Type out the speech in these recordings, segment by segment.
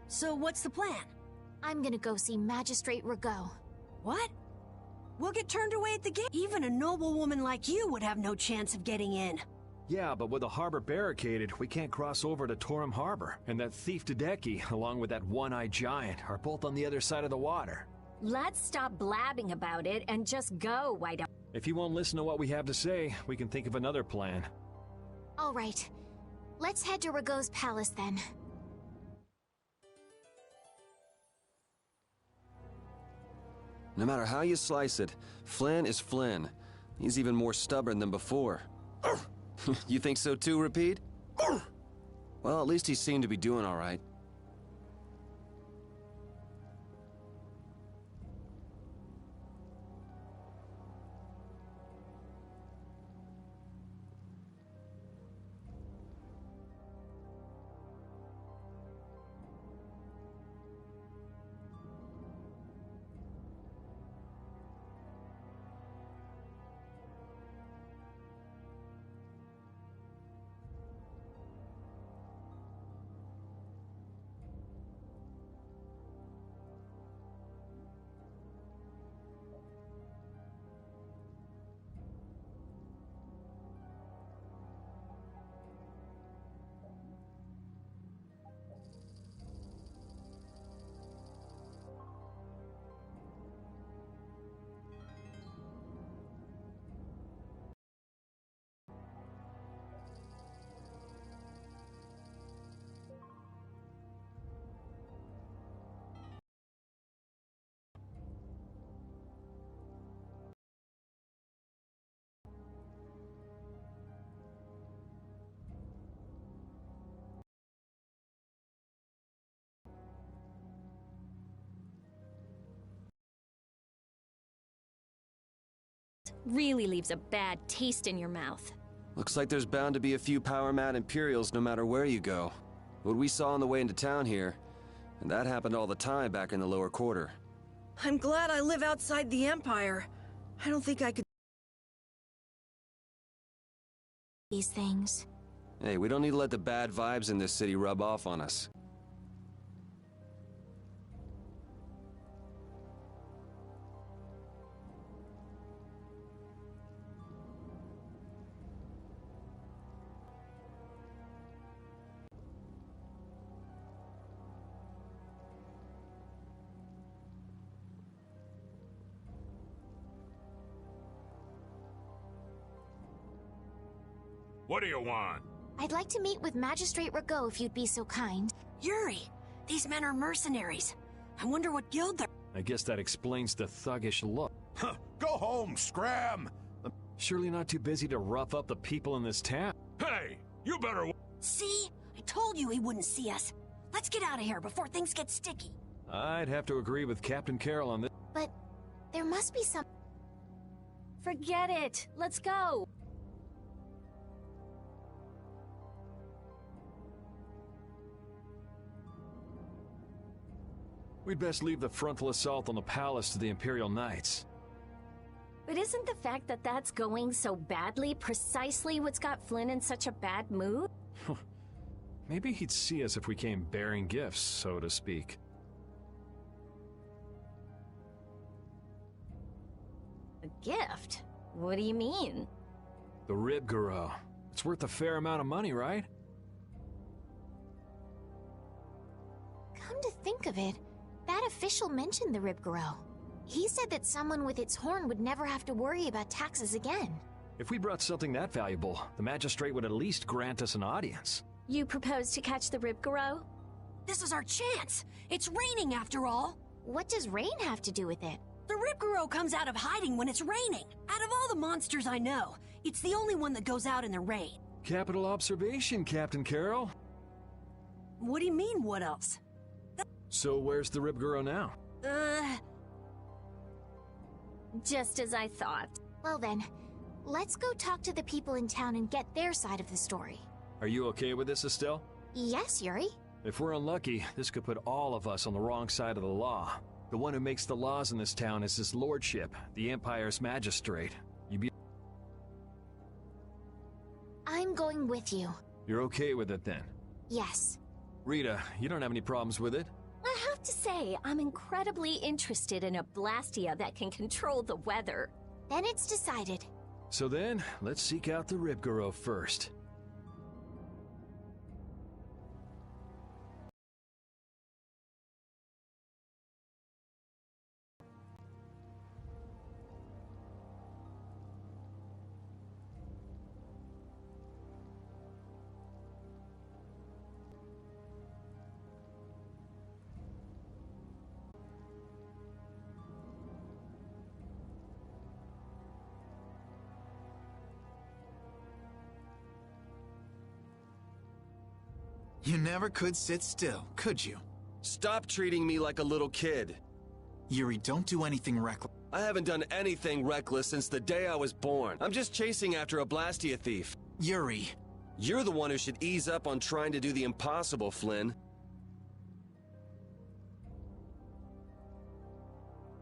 So what's the plan? I'm gonna go see Magistrate Rigaud. What? We'll get turned away at the gate. Even a noble woman like you would have no chance of getting in. Yeah, but with the harbor barricaded, we can't cross over to Torum Harbor. And that thief Tadeki, along with that one-eyed giant, are both on the other side of the water. Let's stop blabbing about it and just go, why don't... If you won't listen to what we have to say, we can think of another plan. All right. Let's head to Rigaud's palace then. No matter how you slice it, Flynn is Flynn. He's even more stubborn than before. You think so too, Rapide? Well, at least he seemed to be doing all right. Really leaves a bad taste in your mouth. Looks like there's bound to be a few power-mad Imperials no matter where you go. What we saw on the way into town here, and that happened all the time back in the lower quarter. I'm glad I live outside the Empire. I don't think I could... These things. Hey, we don't need to let the bad vibes in this city rub off on us. What do you want? I'd like to meet with Magistrate Rigaud if you'd be so kind. Yuri, these men are mercenaries. I wonder what guild they're... I guess that explains the thuggish look. Huh, go home, Scram! Surely not too busy to rough up the people in this town. Hey, you better... See? I told you he wouldn't see us. Let's get out of here before things get sticky. I'd have to agree with Captain Carroll on this. But there must be some... Forget it. Let's go. We'd best leave the frontal assault on the palace to the Imperial Knights. But isn't the fact that that's going so badly precisely what's got Flynn in such a bad mood? Maybe he'd see us if we came bearing gifts, so to speak. A gift? What do you mean? The Rib Guru. It's worth a fair amount of money, right? Come to think of it, that official mentioned the Rib Guru. He said that someone with its horn would never have to worry about taxes again. If we brought something that valuable, the magistrate would at least grant us an audience. You propose to catch the Rib Guru? This is our chance. It's raining after all. What does rain have to do with it? The Rib Guru comes out of hiding when it's raining. Out of all the monsters I know, it's the only one that goes out in the rain. Capital observation, Captain Carroll. What do you mean, what else? So where's the Rib Guru now? Just as I thought. Well then, let's go talk to the people in town and get their side of the story. Are you okay with this, Estelle? Yes, Yuri. If we're unlucky, this could put all of us on the wrong side of the law. The one who makes the laws in this town is his lordship, the Empire's magistrate. I'm going with you. You're okay with it then? Yes. Rita, you don't have any problems with it? I have to say, I'm incredibly interested in a Blastia that can control the weather. Then it's decided. So then, let's seek out the Ribgaro first. You never could sit still, could you? Stop treating me like a little kid. Yuri, don't do anything reckless. I haven't done anything reckless since the day I was born. I'm just chasing after a Blastia thief. Yuri. You're the one who should ease up on trying to do the impossible, Flynn.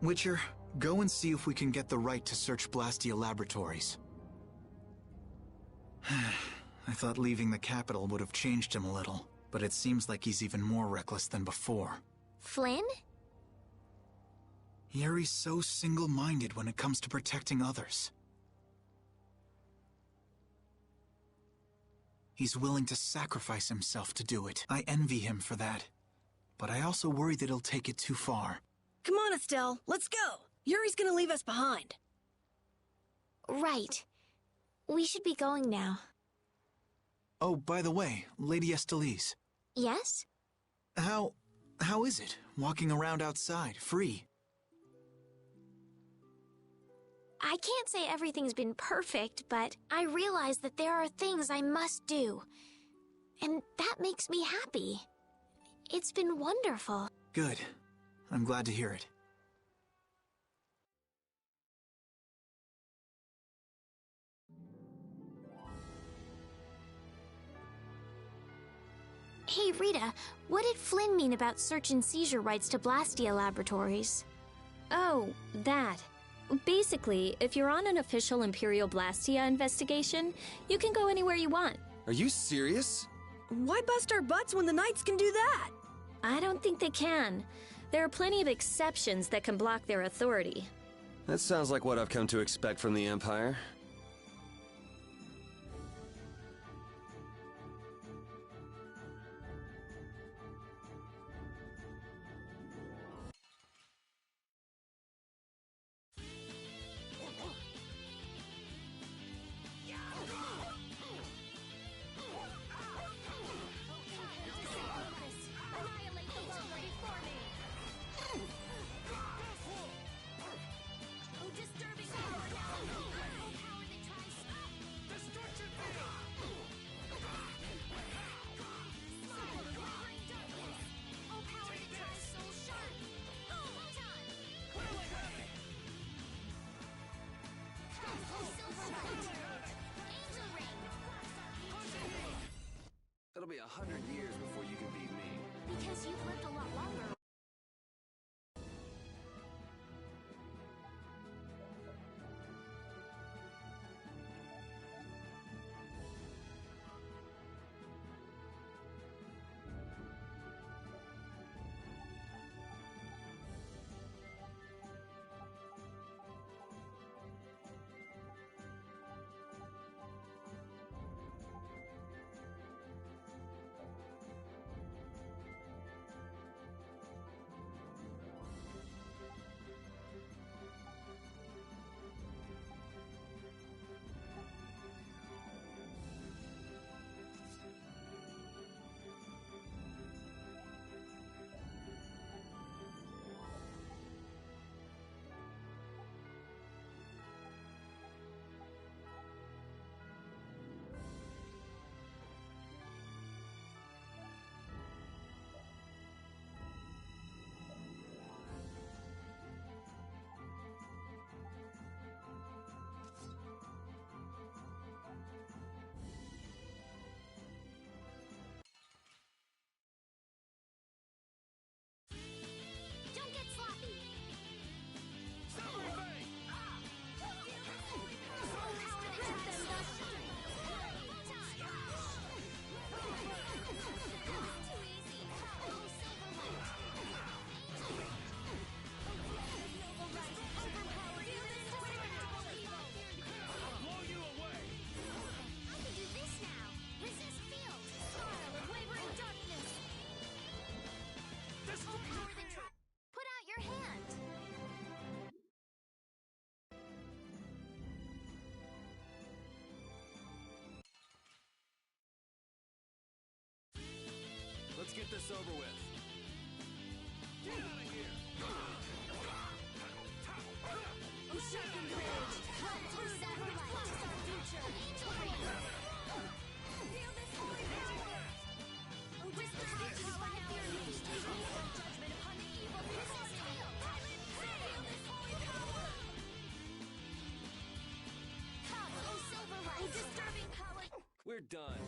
Witcher, go and see if we can get the right to search Blastia laboratories. I thought leaving the capital would have changed him a little, but it seems like he's even more reckless than before. Flynn? Yuri's so single-minded when it comes to protecting others. He's willing to sacrifice himself to do it. I envy him for that. But I also worry that he'll take it too far. Come on, Estelle, let's go. Yuri's gonna leave us behind. Right. We should be going now. Oh, by the way, Lady Estelise. Yes? How is it, walking around outside, free? I can't say everything's been perfect, but I realize that there are things I must do. And that makes me happy. It's been wonderful. Good. I'm glad to hear it. Hey, Rita, what did Flynn mean about search and seizure rights to Blastia laboratories? Oh, that. Basically, if you're on an official Imperial Blastia investigation, you can go anywhere you want. Are you serious? Why bust our butts when the Knights can do that? I don't think they can. There are plenty of exceptions that can block their authority. That sounds like what I've come to expect from the Empire. It'll be 100 years before you can beat me. Because you've lived a lot longer. this over with. Get out of here! Ocean Bridge! Come through that light! Our future! Angel Ring! Feel this holy power! Whisper out to my fear! Judgment upon the evil! Feel this holy power! Come, O Silver Light! Disturbing power! We're done.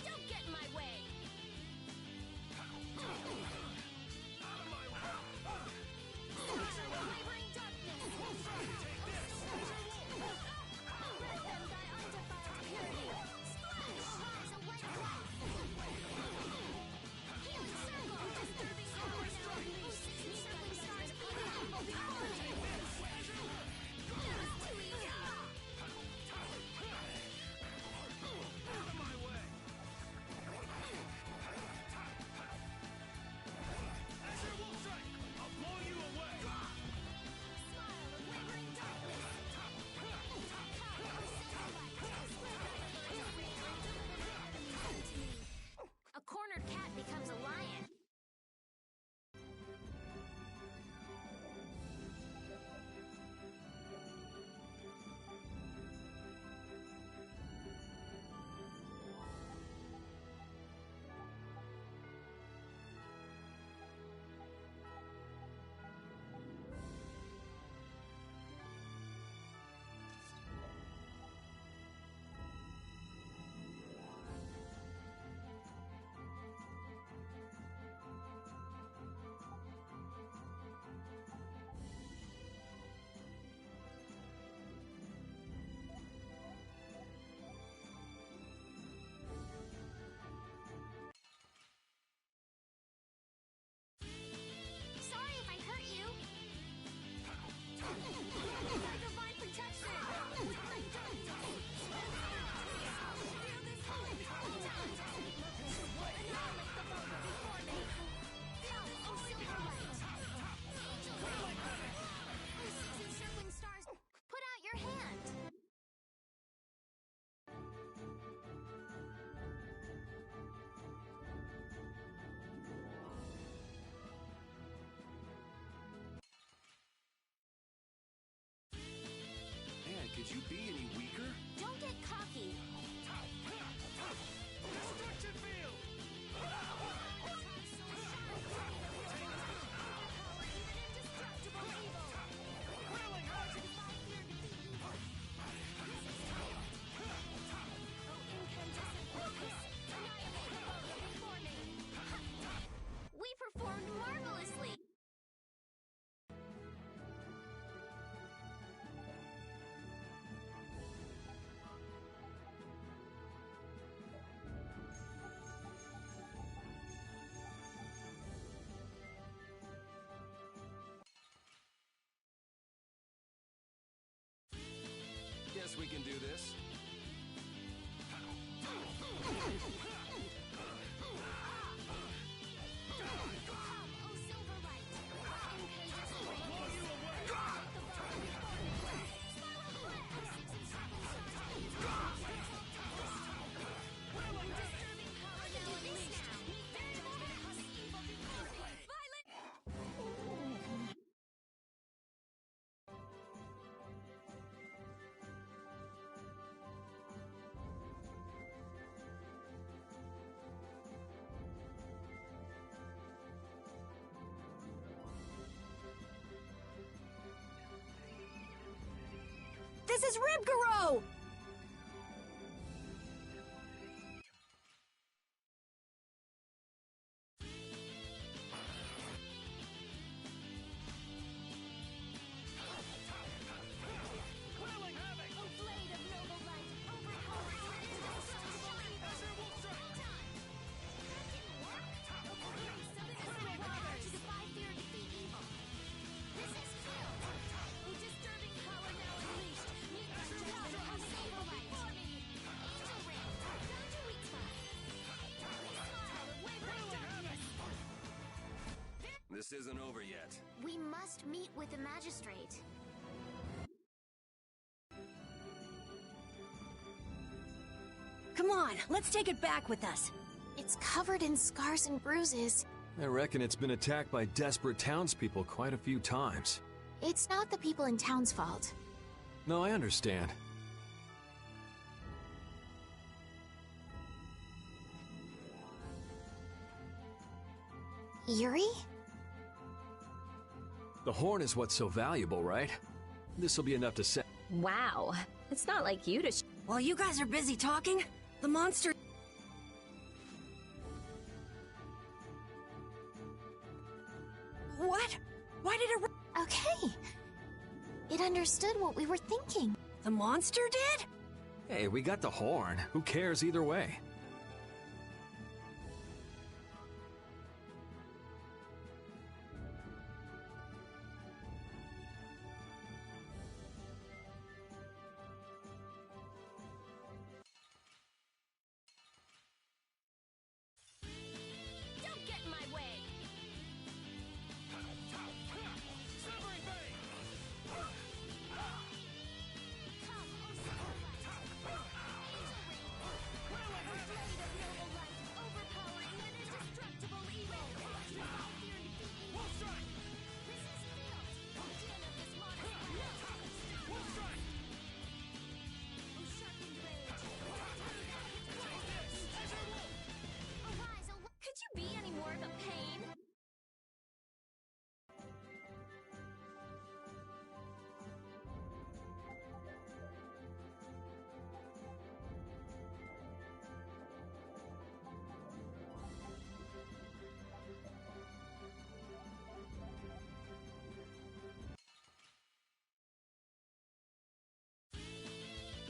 Don't get in my way! Wavering darkness! Let them thy undefiled purity! Splash! Rise a white light! Healing circle! Disturbing power now! Circling stars upon the evil before me! That was too easy! Out of my way! Azure Wolf Strike! I'll blow you away! Smile of wavering darkness! A cornered cat becomes a lion. Sorry if I hurt you. Divine protection. Feel this holy power. Annihilate the foe before me. Feel this holy power. Angel Ring. Oh, six encircling stars. Put out your hand. Man, could you be any weaker? Don't get cocky. Destruction field! We performed marvelously. Guess we can do this. Come, O Silver Light. Imperious ring. Blow you away! The ball before me. Spiral blast. Six encircling stars. Disturbing power now unleashed. Meet that judgment upon the evil before me. Violet! This is Ribgaro! This isn't over yet. We must meet with the magistrate. Come on, let's take it back with us. It's covered in scars and bruises. I reckon it's been attacked by desperate townspeople quite a few times. It's not the people in town's fault. No, I understand. Yuri? The horn is what's so valuable, right? This'll be enough to set. Wow. It's not like you to. While you guys are busy talking, the monster... What? Why did it... Okay. It understood what we were thinking. The monster did? Hey, we got the horn. Who cares either way? Don't get in my way! Could you be any more of a pain?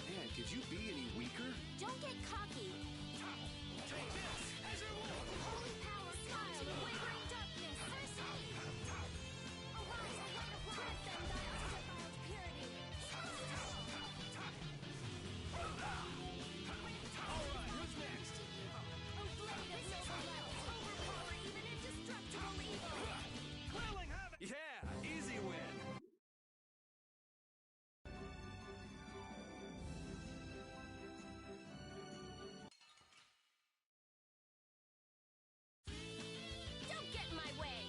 Man, could you be any weaker? Don't get cocky! Holy power, smile, the wavering darkness! Arise and light upon them thy undefiled purity! O blade of noble light, overpower even indestructible evil! Yeah, easy win. Don't get in my way!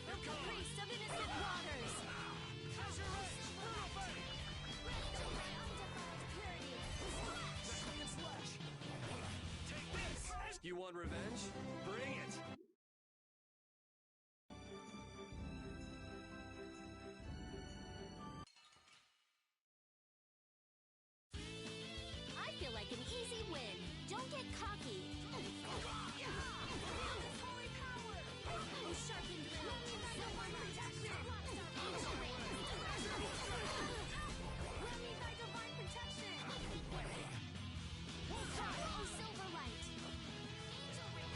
The caprice of innocent waters! Reign of my undefiled purity! You want revenge? Bring it. I feel like an easy win. Don't get cocky. Holy power! Oh, sharpened blade. No one protection. Let me thy divine protection. Oh, silver light. Angel ring.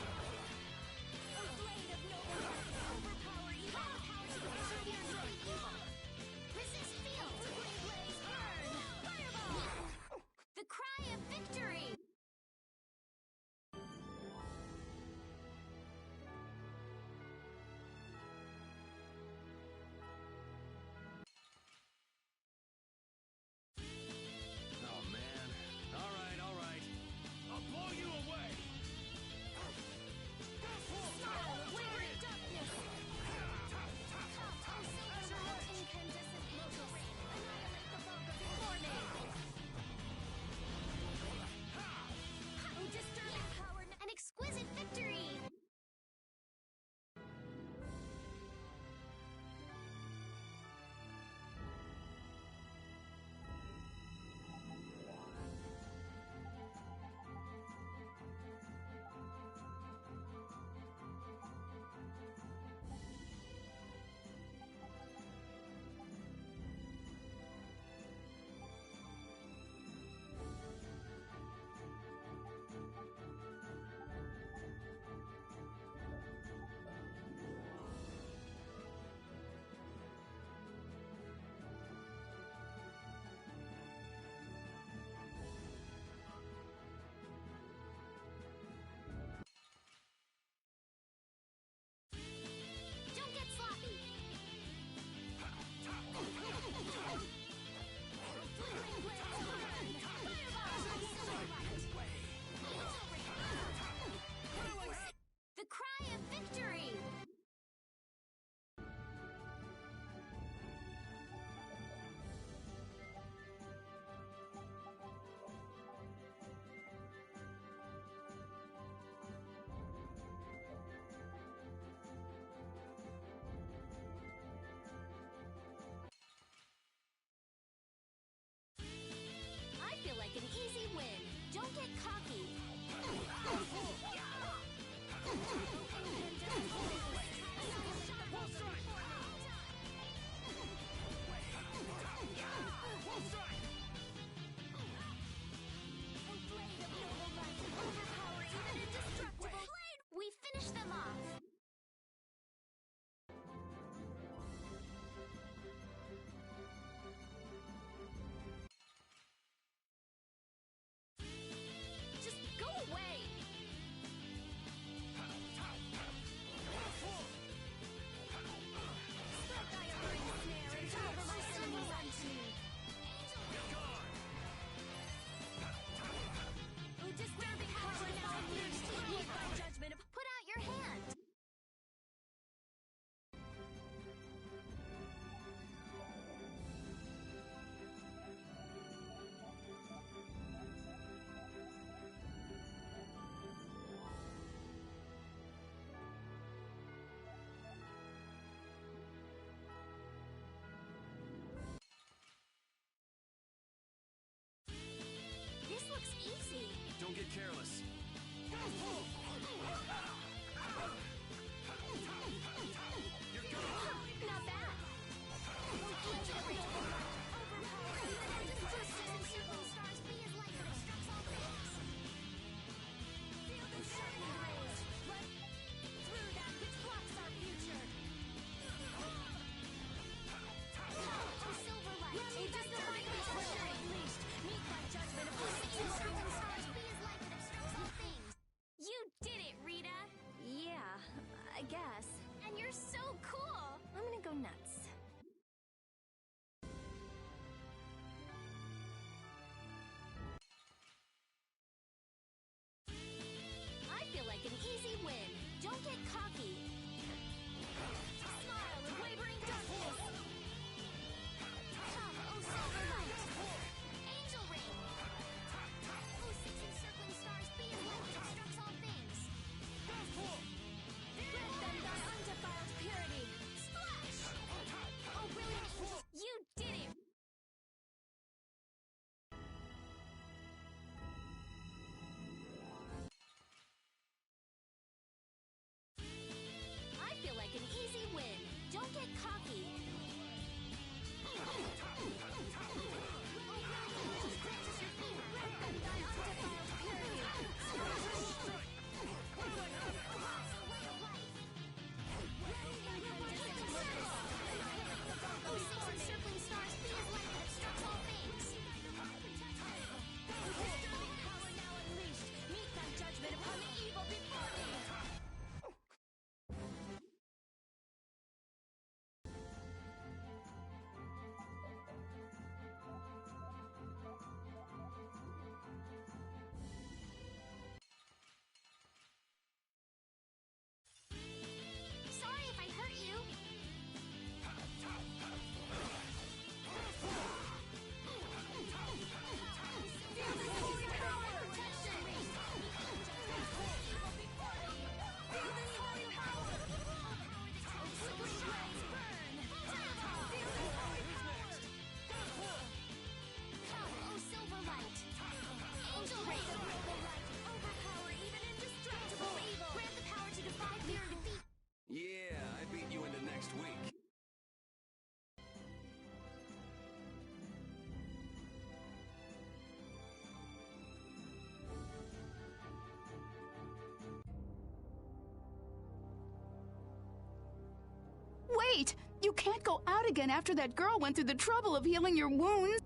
Wait! You can't go out again after that girl went through the trouble of healing your wounds.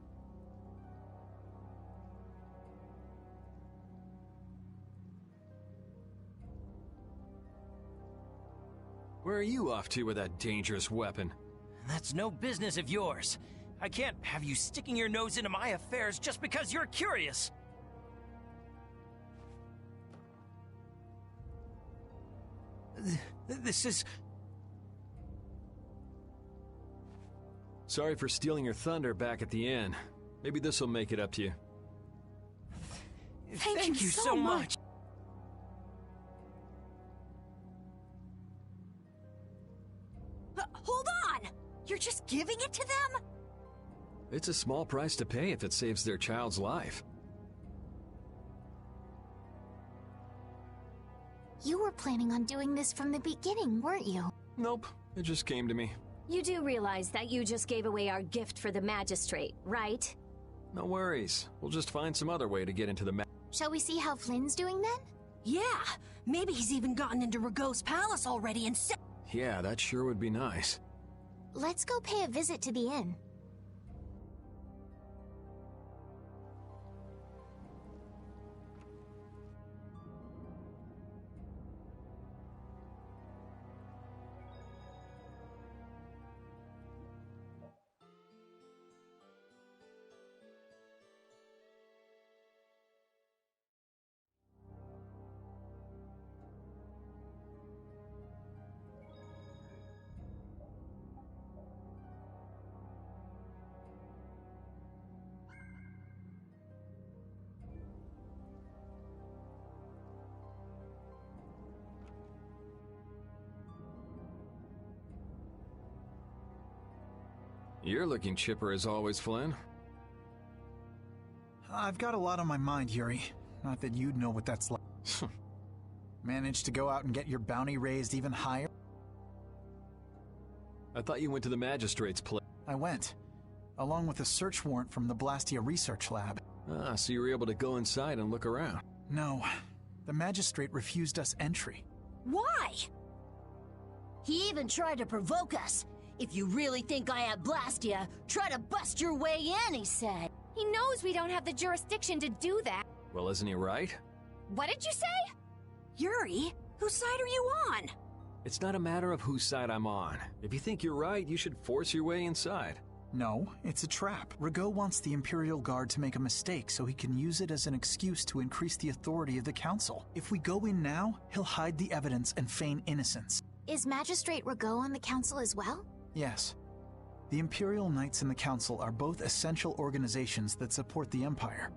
Where are you off to with that dangerous weapon? That's no business of yours. I can't have you sticking your nose into my affairs just because you're curious. This is... Sorry for stealing your thunder back at the end. Maybe this'll make it up to you. Thank you so much. Hold on! You're just giving it to them? It's a small price to pay if it saves their child's life. You were planning on doing this from the beginning, weren't you? Nope, it just came to me. You do realize that you just gave away our gift for the magistrate, right? No worries. We'll just find some other way to get into the Shall we see how Flynn's doing then? Yeah, maybe he's even gotten into Ragou's palace already and Yeah, that sure would be nice. Let's go pay a visit to the inn. You're looking chipper as always, Flynn. I've got a lot on my mind, Yuri. Not that you'd know what that's like. Managed to go out and get your bounty raised even higher? I thought you went to the magistrate's place. I went, along with a search warrant from the Blastia Research Lab. Ah, so you were able to go inside and look around. No, the magistrate refused us entry. Why? He even tried to provoke us. If you really think I have Blastia, try to bust your way in, he said. He knows we don't have the jurisdiction to do that. Well, isn't he right? What did you say? Yuri, whose side are you on? It's not a matter of whose side I'm on. If you think you're right, you should force your way inside. No, it's a trap. Ragou wants the Imperial Guard to make a mistake so he can use it as an excuse to increase the authority of the Council. If we go in now, he'll hide the evidence and feign innocence. Is Magistrate Ragou on the Council as well? Yes. The Imperial Knights and the Council are both essential organizations that support the Empire.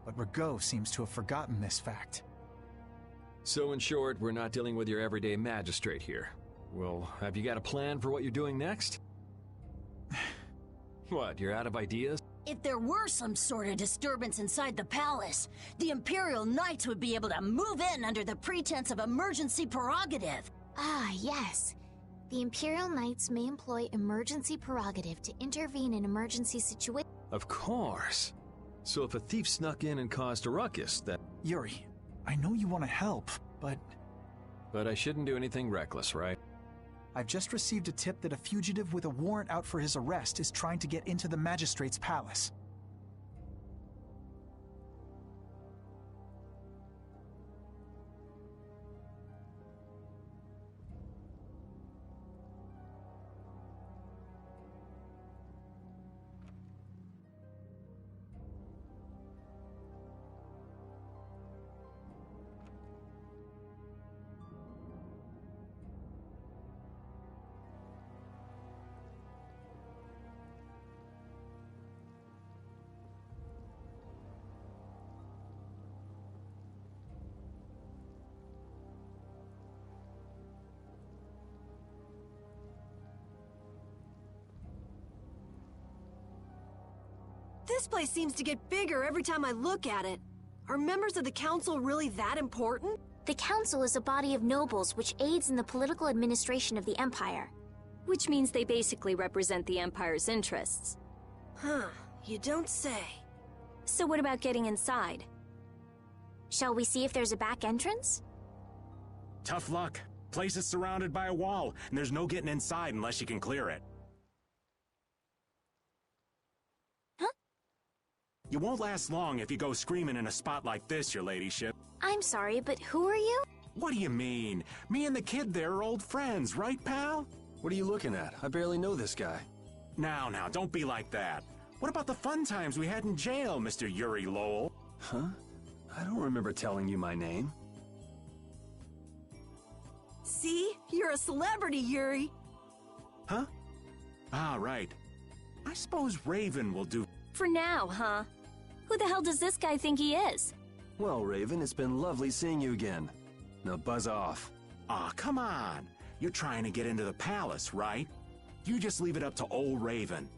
But Ragou seems to have forgotten this fact. So in short, we're not dealing with your everyday magistrate here. Well, have you got a plan for what you're doing next? What, you're out of ideas? If there were some sort of disturbance inside the palace, the Imperial Knights would be able to move in under the pretense of emergency prerogative. Ah, yes. The Imperial Knights may employ emergency prerogative to intervene in emergency situations. Of course. So if a thief snuck in and caused a ruckus, that... Yuri, I know you want to help, but... But I shouldn't do anything reckless, right? I've just received a tip that a fugitive with a warrant out for his arrest is trying to get into the Magistrate's palace. This place seems to get bigger every time I look at it. Are members of the council really that important? The council is a body of nobles which aids in the political administration of the Empire. Which means they basically represent the Empire's interests. Huh, you don't say. So what about getting inside? Shall we see if there's a back entrance? Tough luck. Place is surrounded by a wall, and there's no getting inside unless you can clear it. Huh? You won't last long if you go screaming in a spot like this, your ladyship. I'm sorry, but who are you? What do you mean? Me and the kid there are old friends, right, pal? What are you looking at? I barely know this guy. Now, don't be like that. What about the fun times we had in jail, Mr. Yuri Lowell? Huh? I don't remember telling you my name. See? You're a celebrity, Yuri. Huh? Ah, right. I suppose Raven will do. For now, huh? Who the hell does this guy think he is? Well, Raven, it's been lovely seeing you again. Now buzz off. Aw, come on. You're trying to get into the palace, right? You just leave it up to old Raven.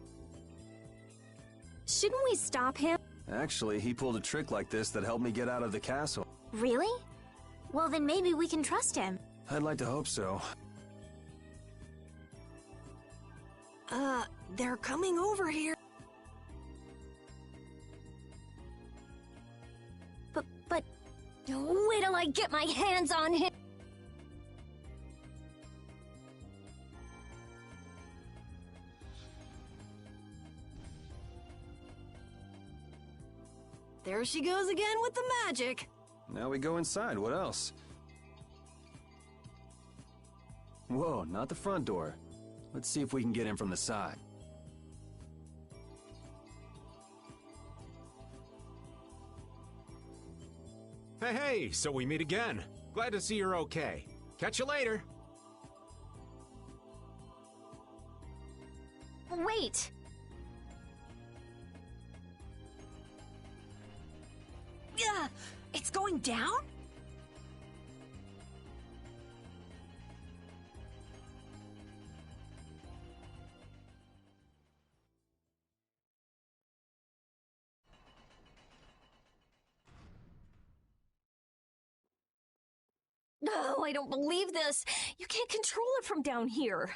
Shouldn't we stop him? Actually, he pulled a trick like this that helped me get out of the castle. Really? Well, then maybe we can trust him. I'd like to hope so. They're coming over here. But, wait till I get my hands on him. There she goes again with the magic. Now we go inside. What else? Whoa, not the front door. Let's see if we can get in from the side. Hey, so we meet again. Glad to see you're okay. Catch you later. Wait! It's going down? No, I don't believe this. You can't control it from down here.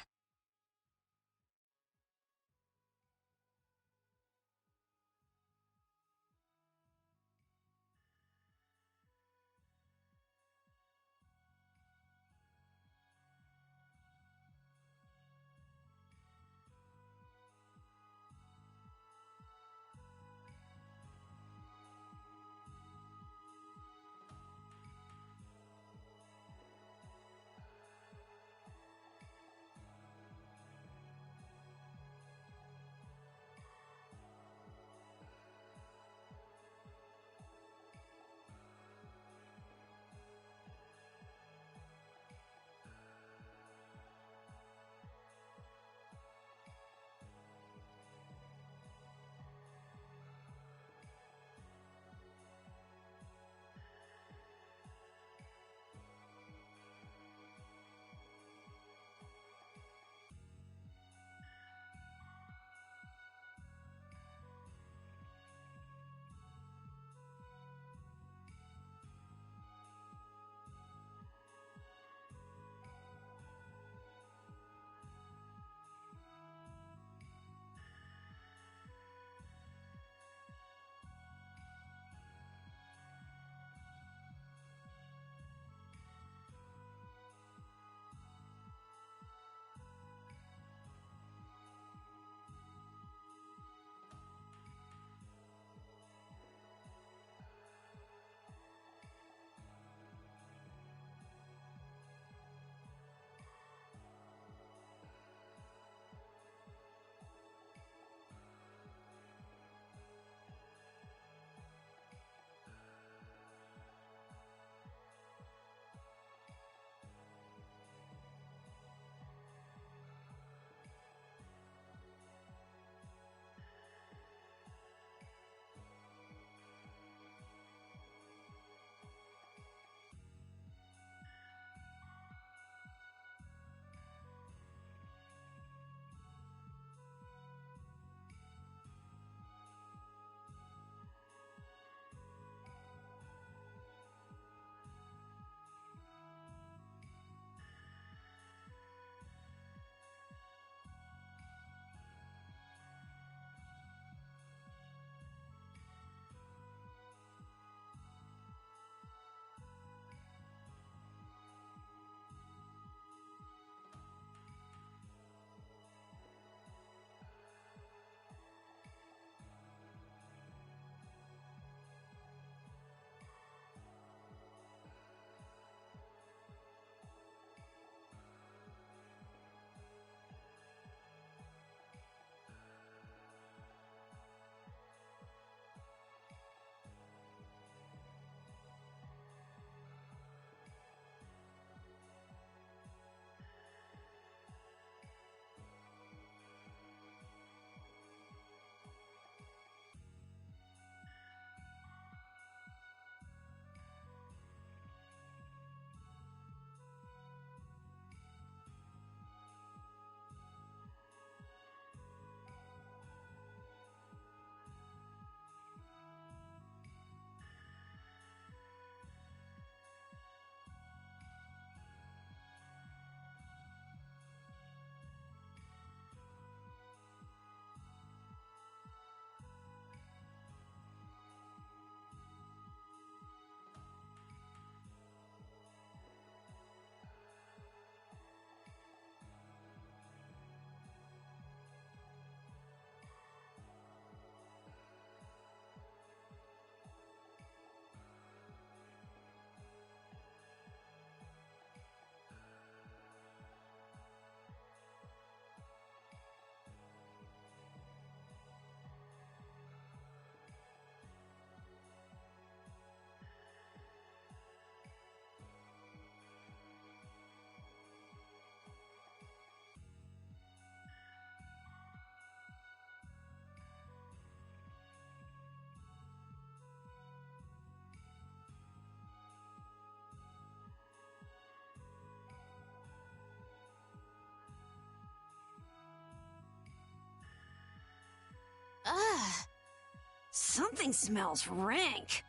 Something smells rank.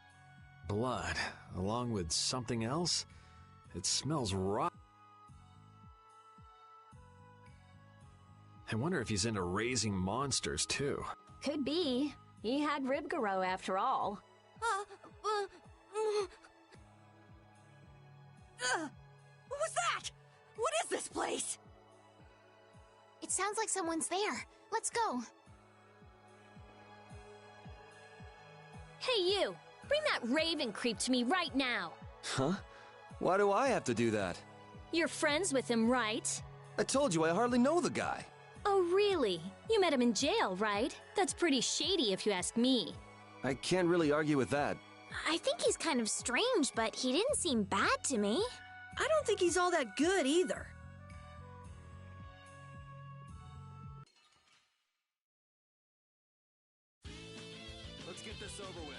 Blood, along with something else? It smells rotten. I wonder if he's into raising monsters, too. Could be. He had Ribgaro after all. What was that? What is this place? It sounds like someone's there. Let's go. Hey, you! Bring that raven creep to me right now! Huh? Why do I have to do that? You're friends with him, right? I told you I hardly know the guy. Oh, really? You met him in jail, right? That's pretty shady if you ask me. I can't really argue with that. I think he's kind of strange, but he didn't seem bad to me. I don't think he's all that good either. Let's get this over with.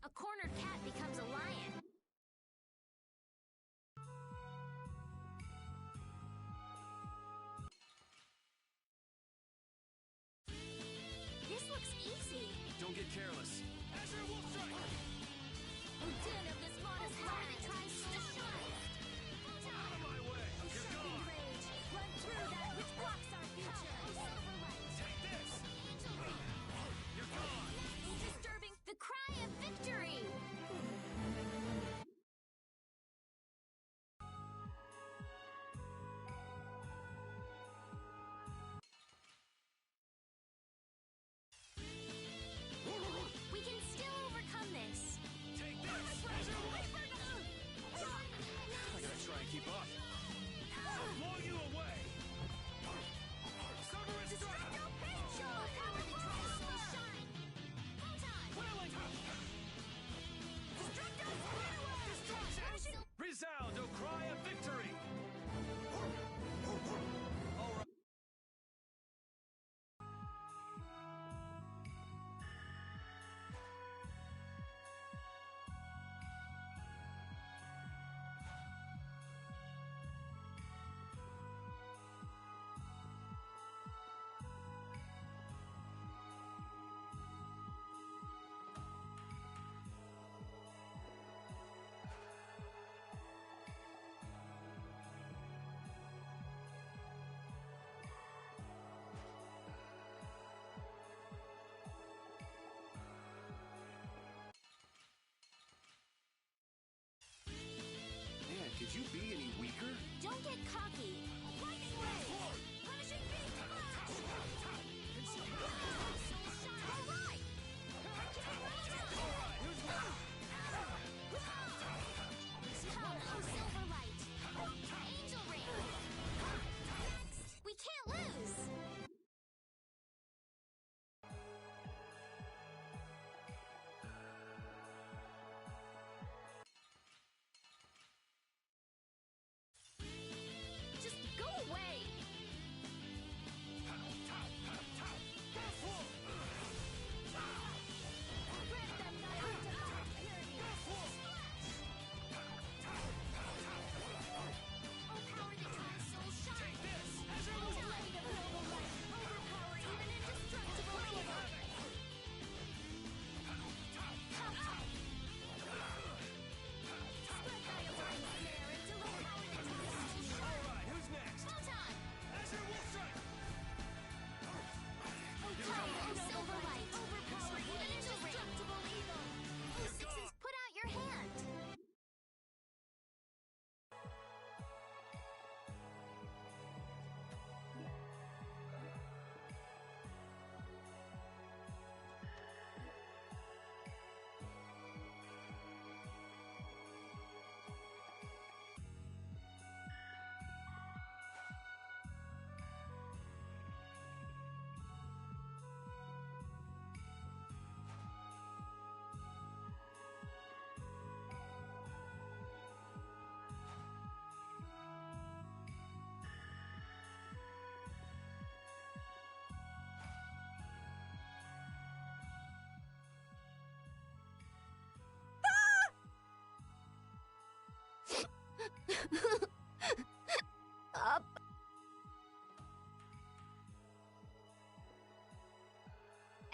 A cornered cat becomes a lion.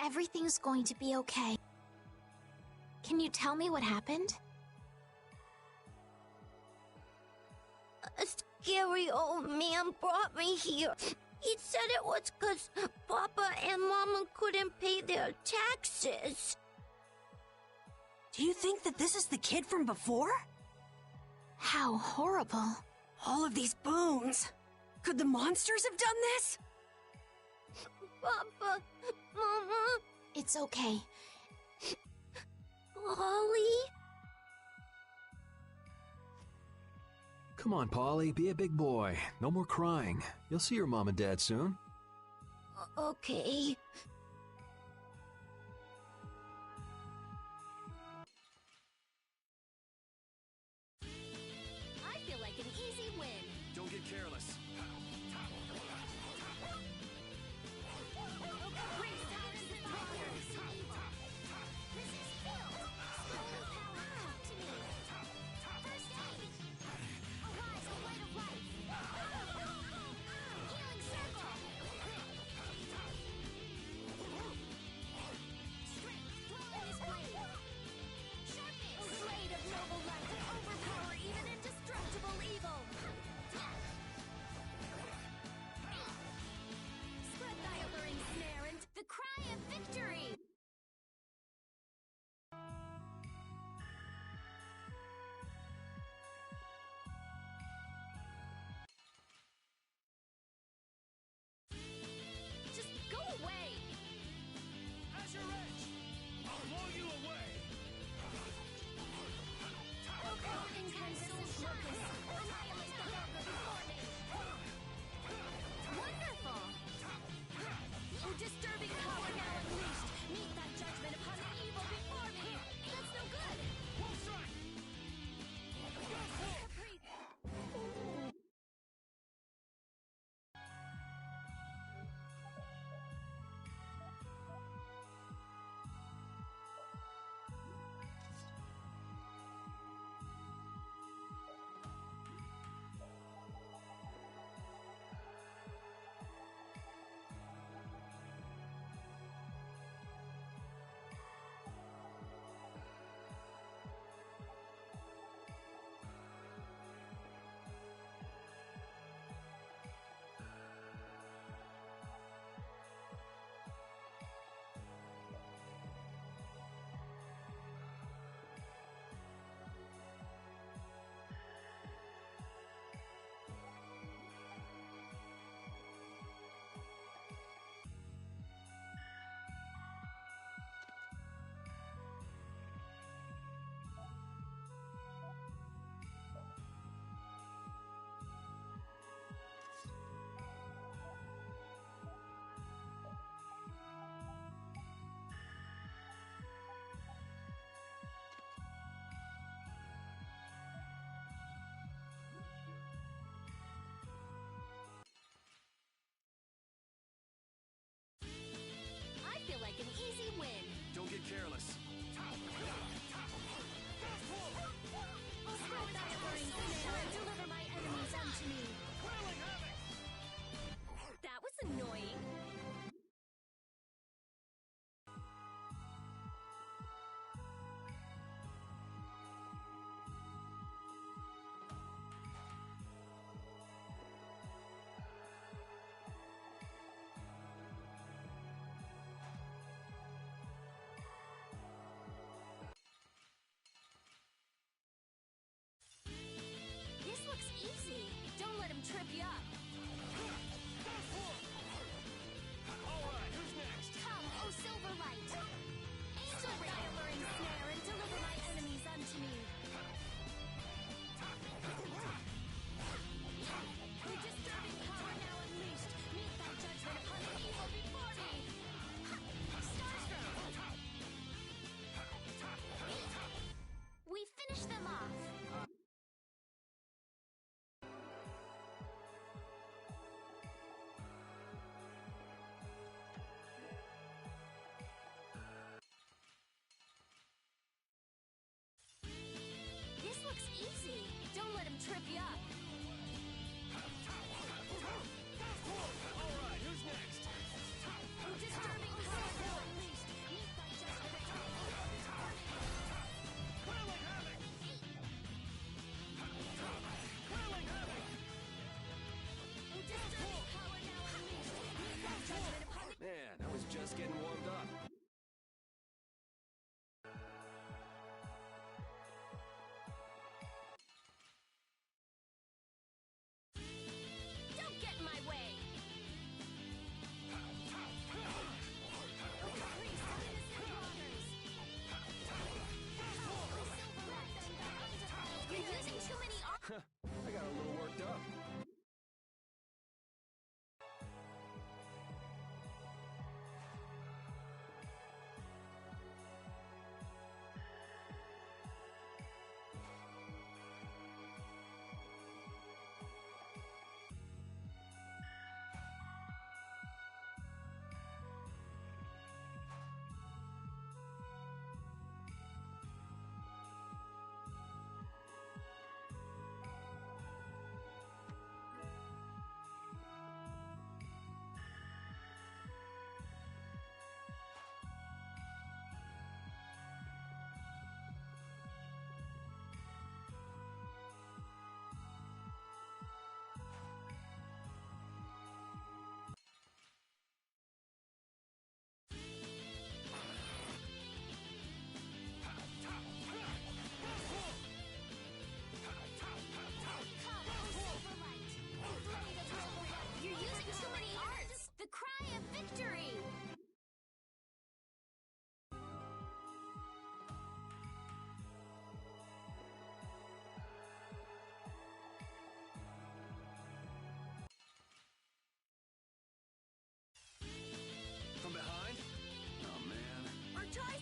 Everything's going to be okay. Can you tell me what happened? A scary old man brought me here. He said it was because Papa and Mama couldn't pay their taxes. Do you think that this is the kid from before? How horrible. All of these bones. Could the monsters have done this? Papa, Mama, It's okay. Polly? Come on, Polly, be a big boy. No more crying. You'll see your mom and dad soon. Okay. I feel like an easy win. Don't get careless.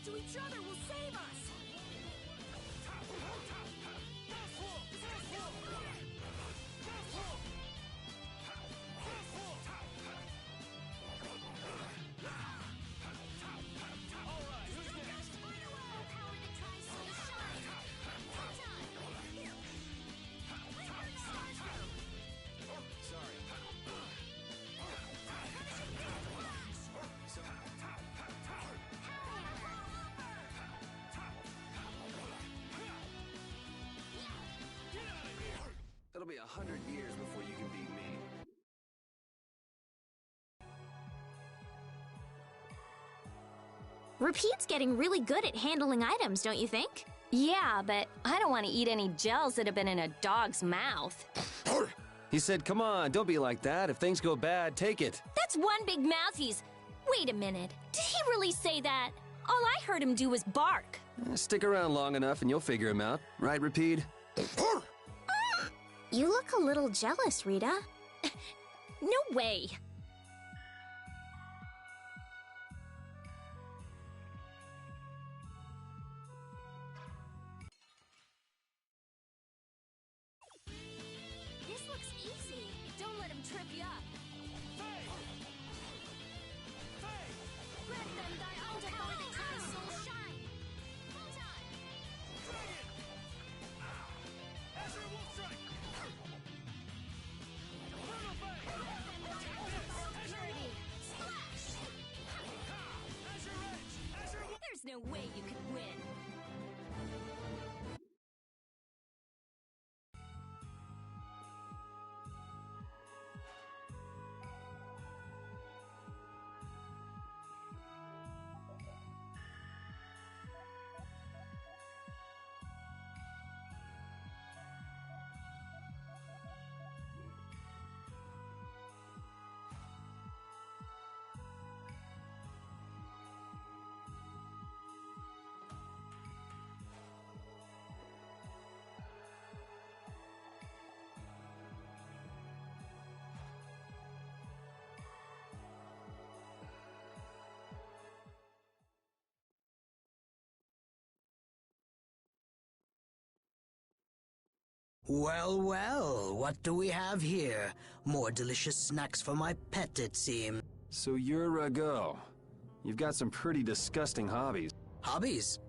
to each other will save us! It'll be 100 years before you can beat me. Repeat's getting really good at handling items, don't you think? Yeah, but I don't want to eat any gels that have been in a dog's mouth. He said, come on, don't be like that. If things go bad, take it. That's one big mouth he's... Wait a minute. Did he really say that? All I heard him do was bark. Stick around long enough and you'll figure him out. Right, Rapide? You look a little jealous, Rita. No way. This looks easy. Don't let him trip you up. Let them thy own before the thy soul shine. Full time. Azure Wolf Strike. Splash. There's no way you could win. Well, well, what do we have here? More delicious snacks for my pet, it seems. So you're Rago. You've got some pretty disgusting hobbies. Hobbies?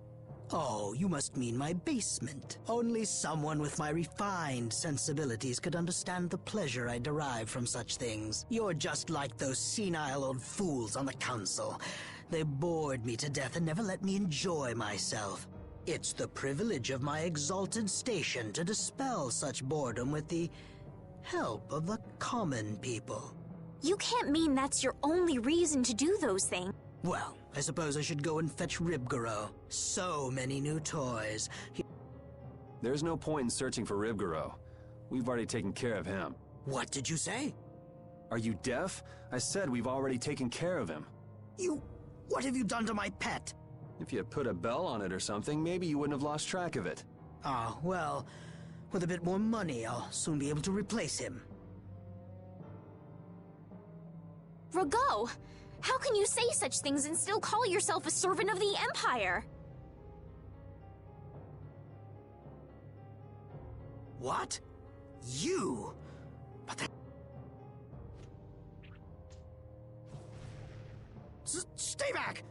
Oh, you must mean my basement. Only someone with my refined sensibilities could understand the pleasure I derive from such things. You're just like those senile old fools on the council. They bored me to death and never let me enjoy myself. It's the privilege of my exalted station to dispel such boredom with the help of the common people. You can't mean that's your only reason to do those things. Well, I suppose I should go and fetch Ribgaro. So many new toys. There's no point in searching for Ribgaro. We've already taken care of him. What did you say? Are you deaf? I said we've already taken care of him. What have you done to my pet? If you had put a bell on it or something, maybe you wouldn't have lost track of it. Ah, well, with a bit more money, I'll soon be able to replace him. Rago, how can you say such things and still call yourself a servant of the Empire? What? You? But that... Stay back!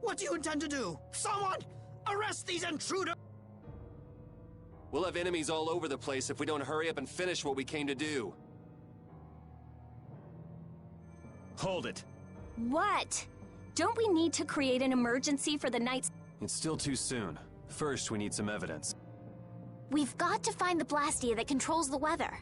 What do you intend to do? Someone! Arrest these intruders! We'll have enemies all over the place if we don't hurry up and finish what we came to do. Hold it. What? Don't we need to create an emergency for the Knights? It's still too soon. First, we need some evidence. We've got to find the Blastia that controls the weather.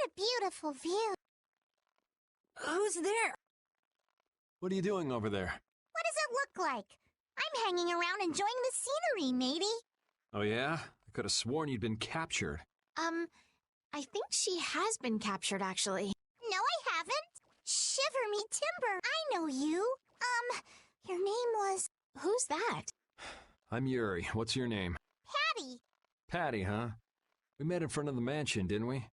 What a beautiful view. Who's there? What are you doing over there? What does it look like? I'm hanging around enjoying the scenery, matey. Oh yeah? I could have sworn you'd been captured. I think she has been captured, actually. No, I haven't. Shiver me timber. I know you. Your name was... Who's that? I'm Yuri. What's your name? Patty. Patty, huh? We met in front of the mansion, didn't we?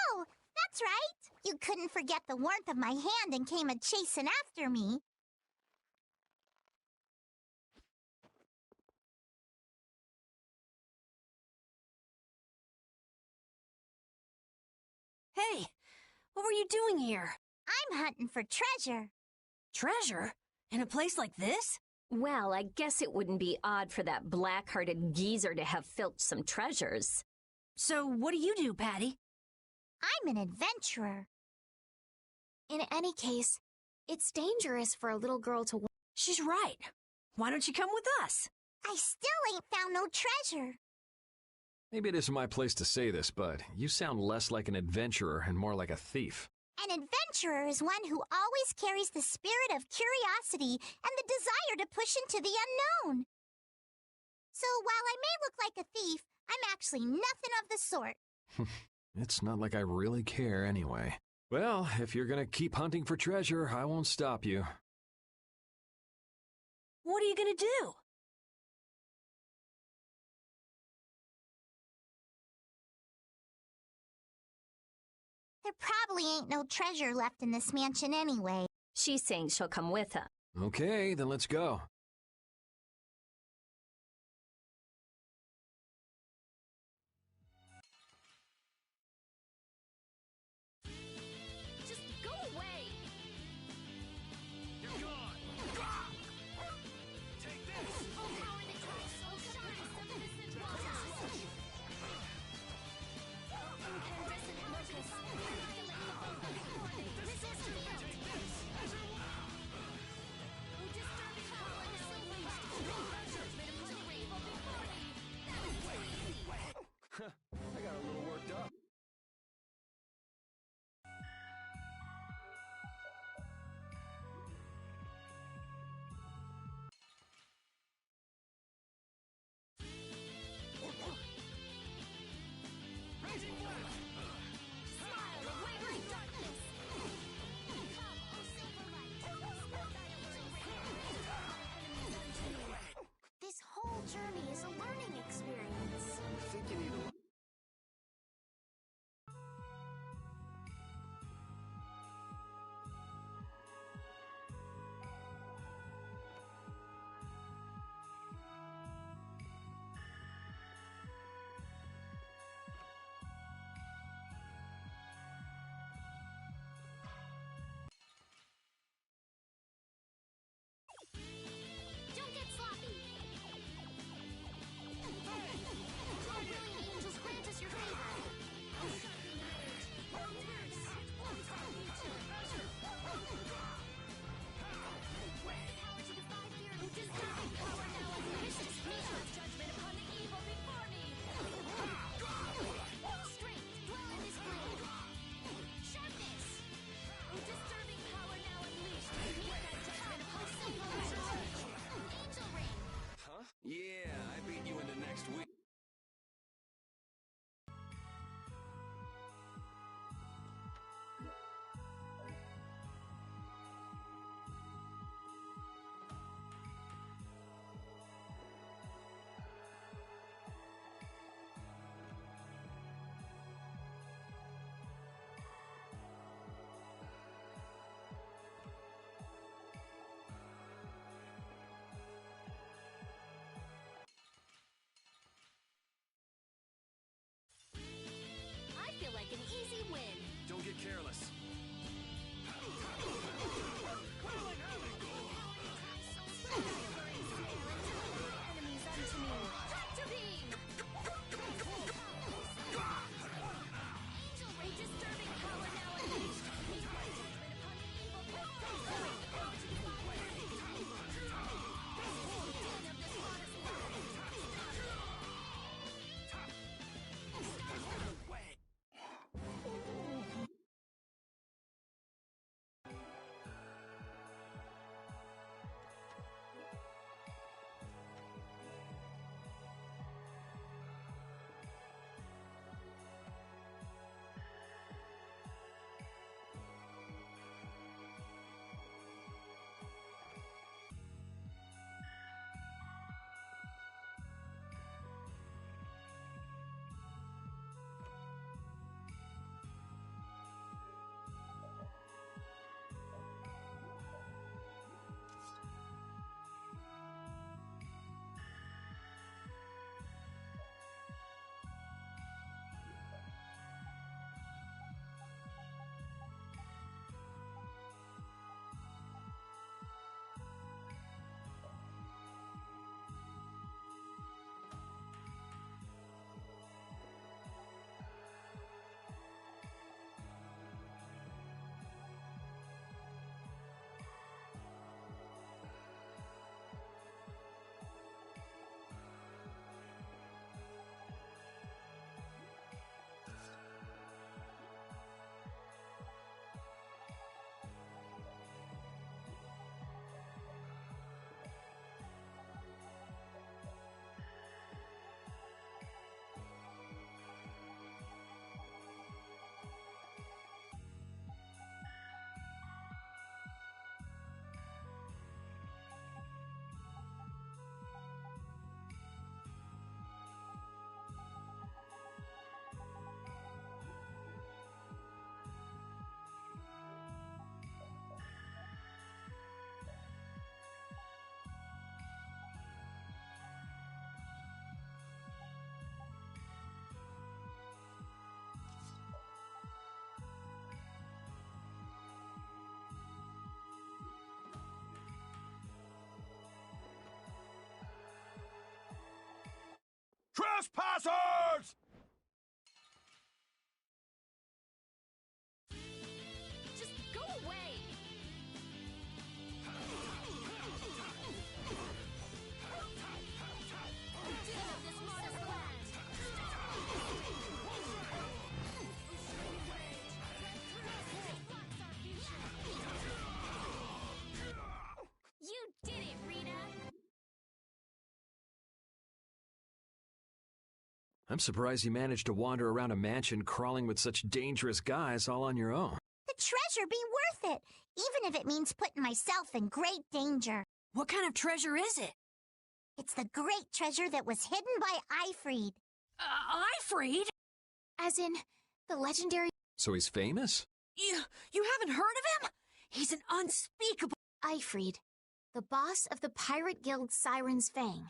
Oh, that's right. You couldn't forget the warmth of my hand and came a-chasing after me. Hey, what were you doing here? I'm hunting for treasure. Treasure? In a place like this? Well, I guess it wouldn't be odd for that black-hearted geezer to have filched some treasures. So what do you do, Patty? I'm an adventurer. In any case, it's dangerous for a little girl to... She's right. Why don't you come with us? I still ain't found no treasure. Maybe it isn't my place to say this, but you sound less like an adventurer and more like a thief. An adventurer is one who always carries the spirit of curiosity and the desire to push into the unknown. So while I may look like a thief, I'm actually nothing of the sort. It's not like I really care anyway. Well, if you're gonna keep hunting for treasure, I won't stop you. What are you gonna do? There probably ain't no treasure left in this mansion anyway. She's saying she'll come with us. Okay, then let's go. Just go away! You're gone! Take this! trespassers! Just go away! You did it, Rita! I'm surprised you managed to wander around a mansion crawling with such dangerous guys all on your own. The treasure be worth it, even if it means putting myself in great danger. What kind of treasure is it? It's the great treasure that was hidden by Eifried. Eifried? As in, the legendary... So he's famous? You haven't heard of him? He's an unspeakable... Eifried, the boss of the Pirate Guild Siren's Fang.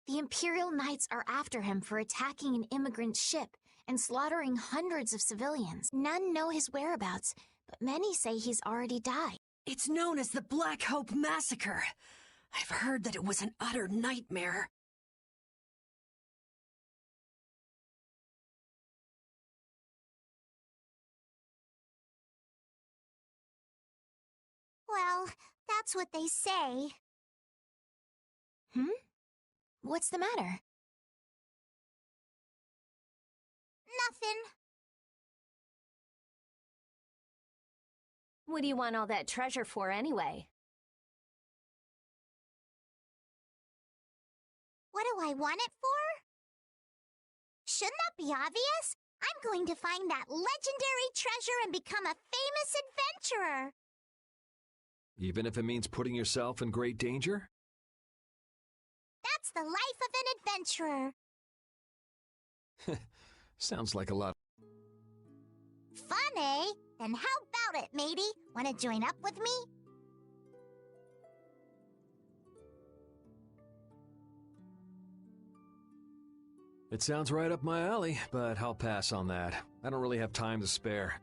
The Imperial Knights are after him for attacking an immigrant ship and slaughtering hundreds of civilians. None know his whereabouts, but many say he's already died. It's known as the Black Hope Massacre. I've heard that it was an utter nightmare. Well, that's what they say. What's the matter? Nothing. What do you want all that treasure for anyway? What do I want it for? Shouldn't that be obvious? I'm going to find that legendary treasure and become a famous adventurer. Even if it means putting yourself in great danger? That's the life of an adventurer. Sounds like a lot. Fun, eh? Then how about it, matey? Want to join up with me? It sounds right up my alley, but I'll pass on that. I don't really have time to spare.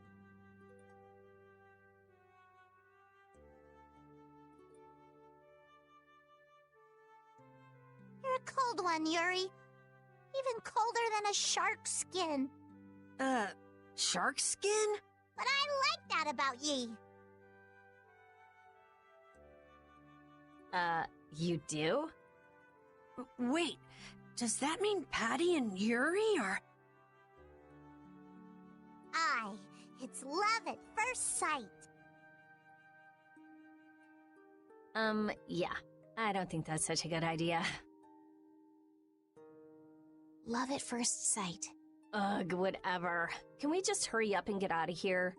You're a cold one, Yuri. Even colder than a shark's skin. Shark skin? But I like that about ye. You do? Wait, does that mean Patty and Yuri are... Aye, it's love at first sight. Yeah. I don't think that's such a good idea. Love at first sight. Ugh, whatever. Can we just hurry up and get out of here?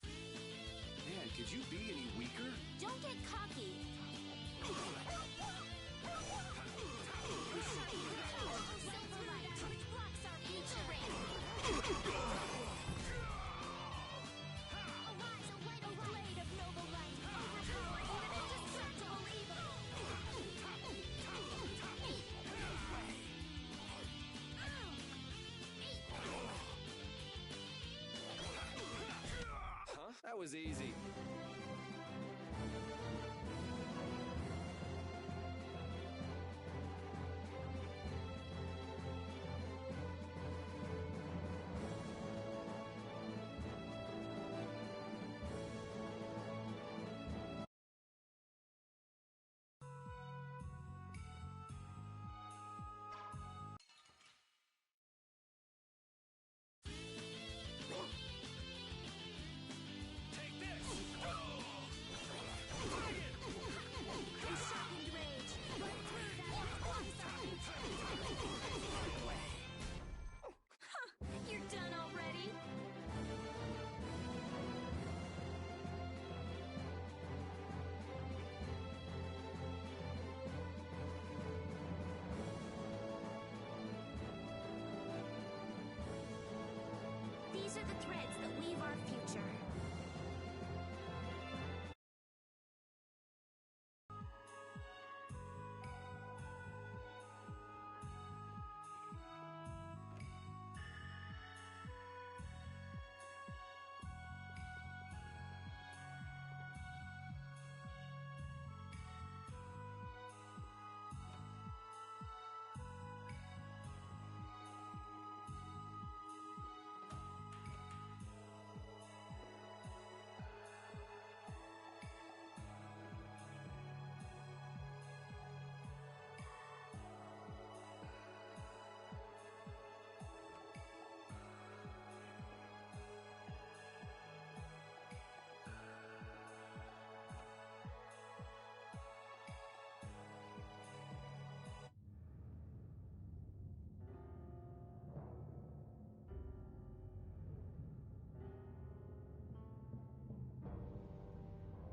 Man, could you be any weaker? Don't get cocky. Huh? That was easy.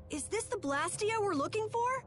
Is this the Blastia we're looking for?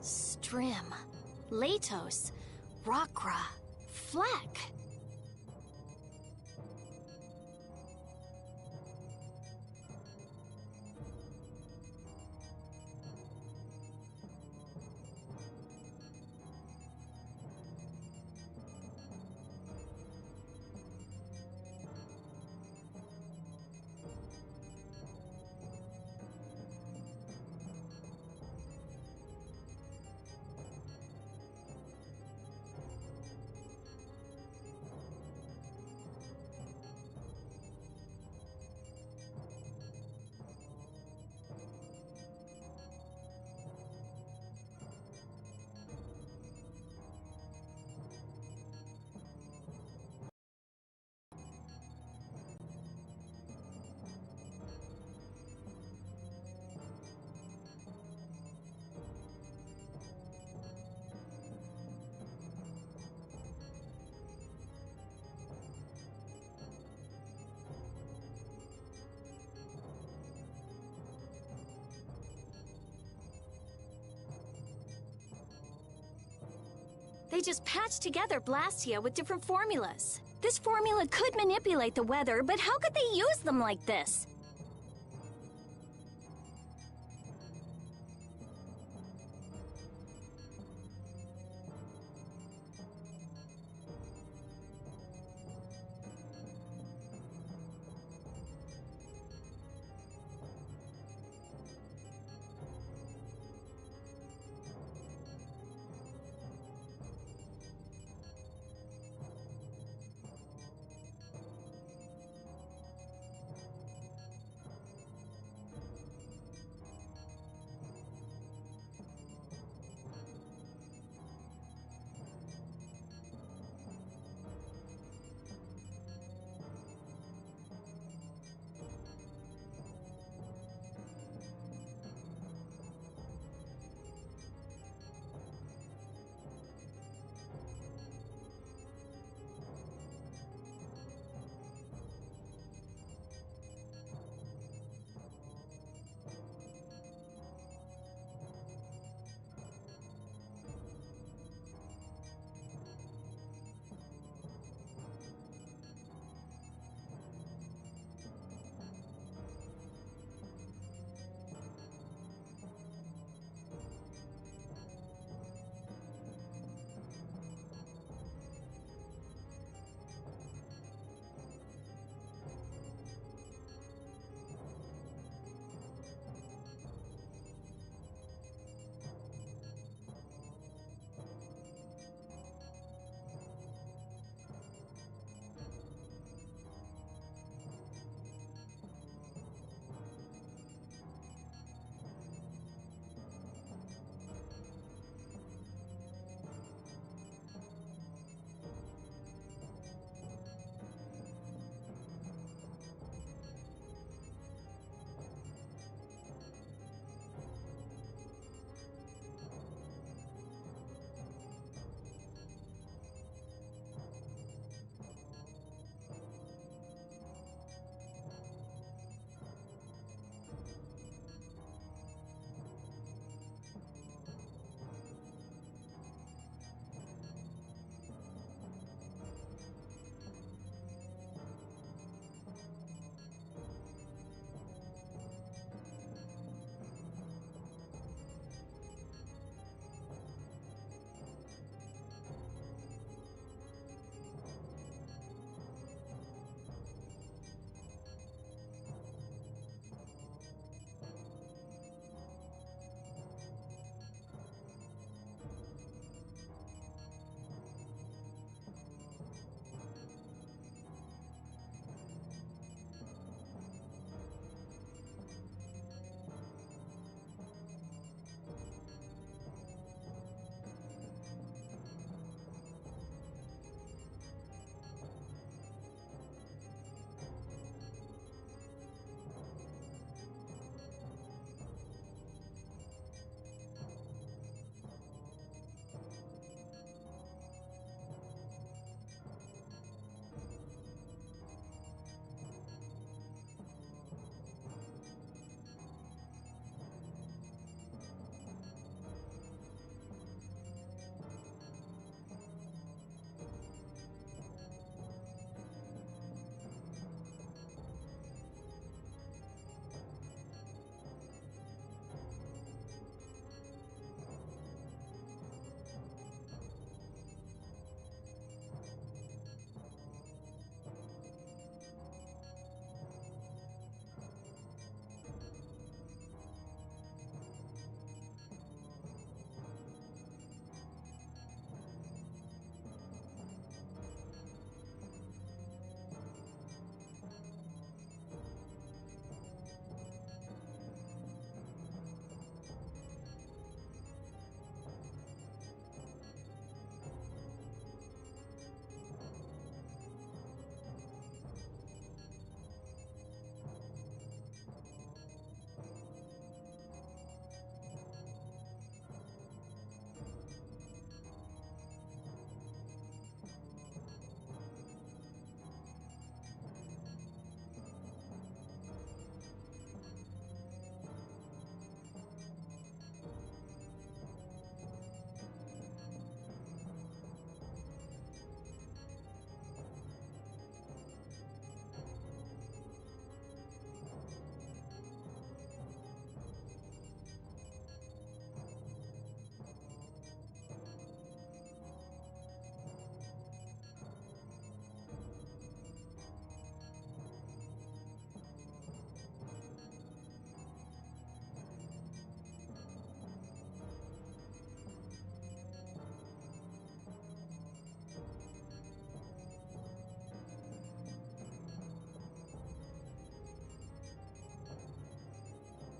Strim, Latos, Rockra, Fleck. They just patched together Blastia with different formulas. This formula could manipulate the weather, but how could they use them like this?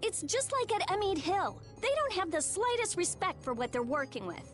It's just like at Emmead Hill. They don't have the slightest respect for what they're working with.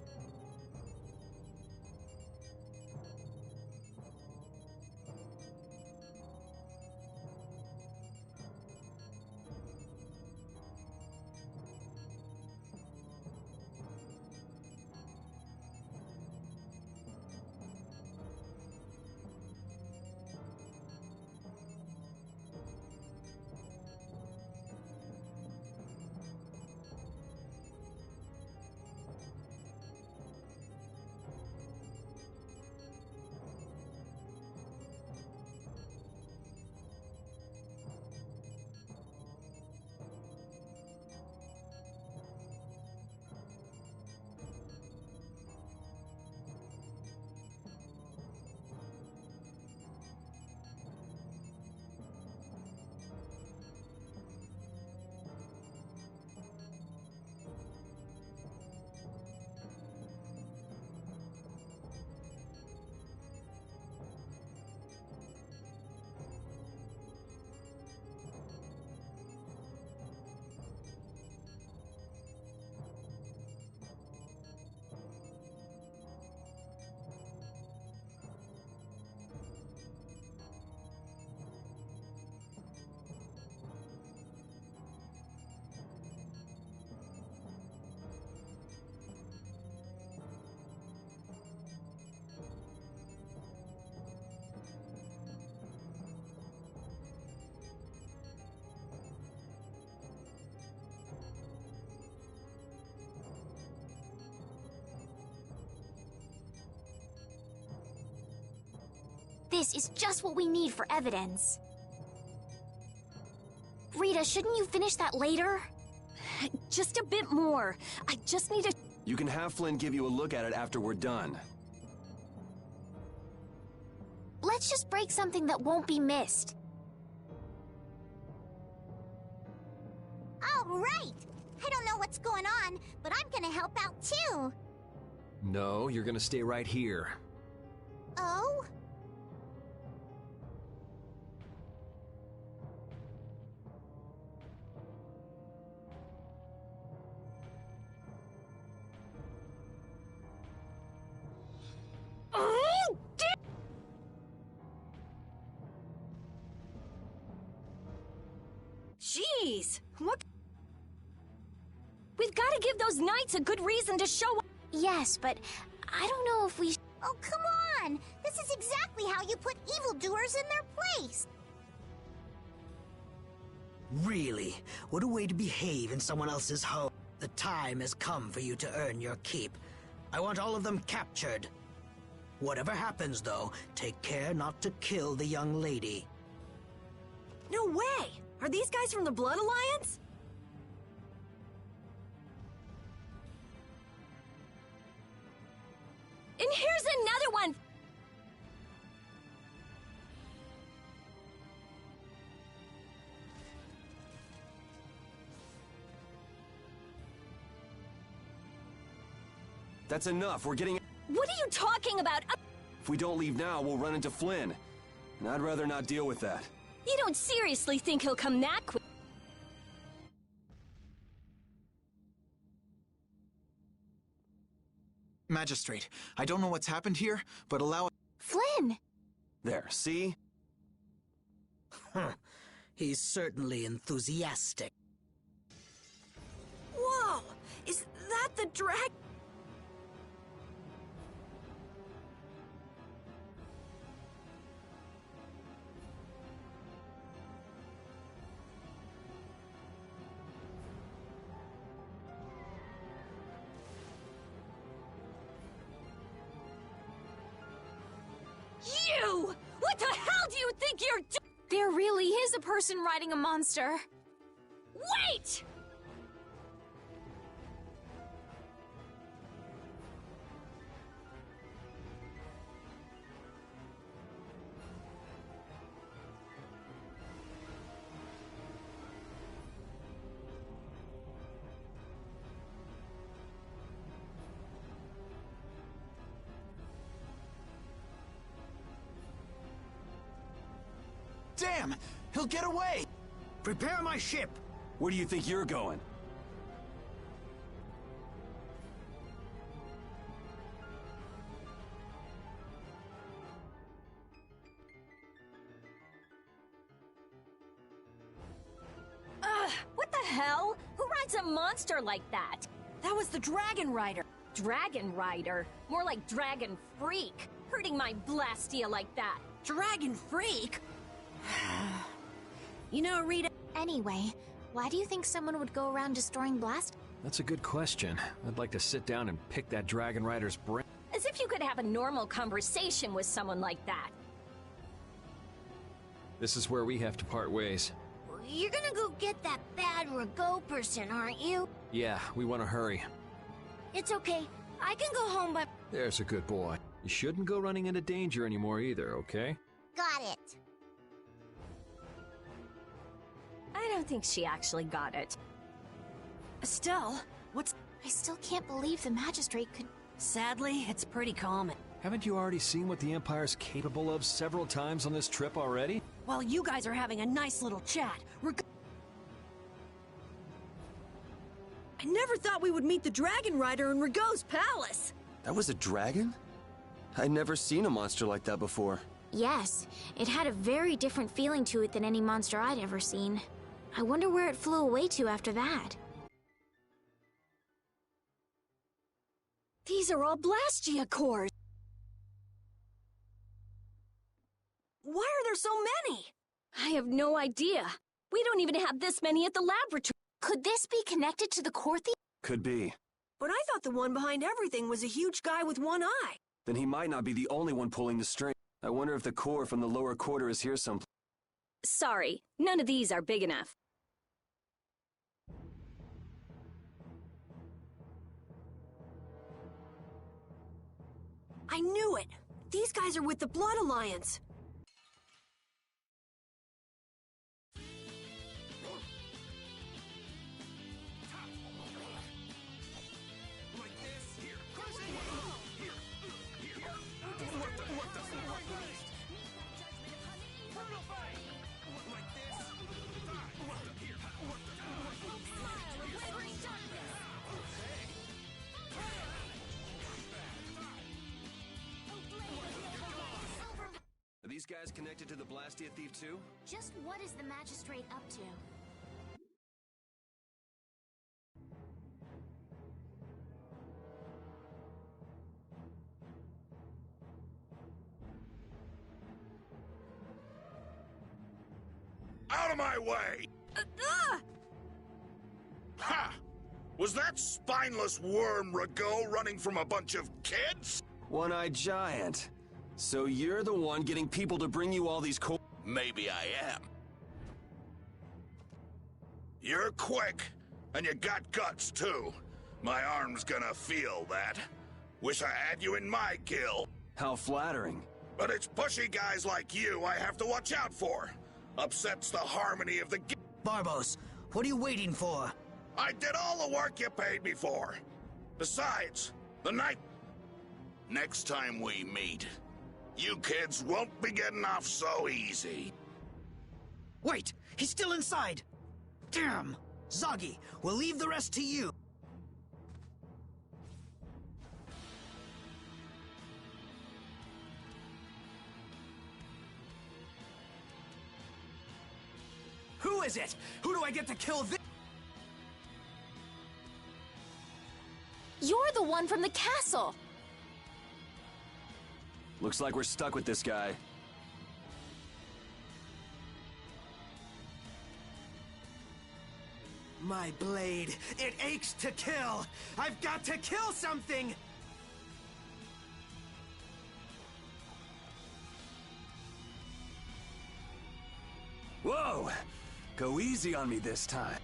This is just what we need for evidence. Rita, shouldn't you finish that later? Just a bit more. I just need to... You can have Flynn give you a look at it after we're done. Let's just break something that won't be missed. All right! I don't know what's going on, but I'm gonna help out too. No, you're gonna stay right here. Oh? Jeez! What? We've got to give those knights a good reason to show up. Yes, but I don't know if we... Oh, come on! This is exactly how you put evildoers in their place! Really? What a way to behave in someone else's home. The time has come for you to earn your keep. I want all of them captured. Whatever happens, though, take care not to kill the young lady. No way! Are these guys from the Blood Alliance? And here's another one! That's enough. We're getting... What are you talking about? If we don't leave now, we'll run into Flynn. And I'd rather not deal with that. You don't seriously think he'll come that quick? Magistrate, I don't know what's happened here, but allow... Flynn! There, see? He's certainly enthusiastic. Whoa! Is that the drag... You! What the hell do you think you're doing? There really is a person riding a monster. Wait! Damn! He'll get away! Prepare my ship! Where do you think you're going? What the hell? Who rides a monster like that? That was the Dragon Rider. Dragon Rider? More like Dragon Freak. Hurting my Blastia like that. Dragon Freak? You know, Rita... Anyway, why do you think someone would go around destroying Blast? That's a good question. I'd like to sit down and pick that Dragon Rider's brain. As if you could have a normal conversation with someone like that. This is where we have to part ways. You're gonna go get that bad Rago person, aren't you? Yeah, we want to hurry. It's okay. I can go home, but... There's a good boy. You shouldn't go running into danger anymore either, okay? Got it. I don't think she actually got it. Estelle, what's... I still can't believe the Magistrate could... Sadly, it's pretty common. Haven't you already seen what the Empire's capable of several times on this trip already? While you guys are having a nice little chat, I never thought we would meet the Dragon Rider in Rago's palace! That was a dragon? I'd never seen a monster like that before. Yes, it had a very different feeling to it than any monster I'd ever seen. I wonder where it flew away to after that. These are all Blastia cores! Why are there so many? I have no idea. We don't even have this many at the laboratory. Could this be connected to the core thief? Could be. But I thought the one behind everything was a huge guy with one eye. Then he might not be the only one pulling the string. I wonder if the core from the lower quarter is here someplace. Sorry, none of these are big enough. I knew it! These guys are with the Blood Alliance! Are these guys connected to the Blastia Thief too? Just what is the Magistrate up to? Out of my way! Ha! Was that spineless worm Rago running from a bunch of kids? One-eyed giant. So you're the one getting people to bring you all these Maybe I am. You're quick, and you got guts too. My arm's gonna feel that. Wish I had you in my kill. How flattering. But it's pushy guys like you I have to watch out for. Upsets the harmony of the Barbos, what are you waiting for? I did all the work you paid me for. Besides, the night... Next time we meet, you kids won't be getting off so easy. Wait, he's still inside. Damn. Zoggy, we'll leave the rest to you. Who is it? Who do I get to kill this? You're the one from the castle! Looks like we're stuck with this guy. My blade, it aches to kill! I've got to kill something! Whoa! Go easy on me this time.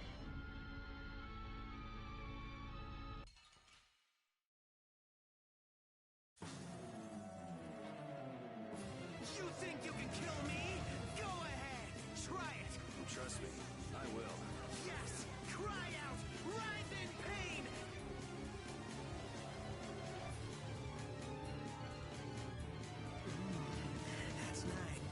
You think you can kill me? Go ahead! Try it! Trust me, I will. Yes! Cry out! Writhe in pain! That's nice.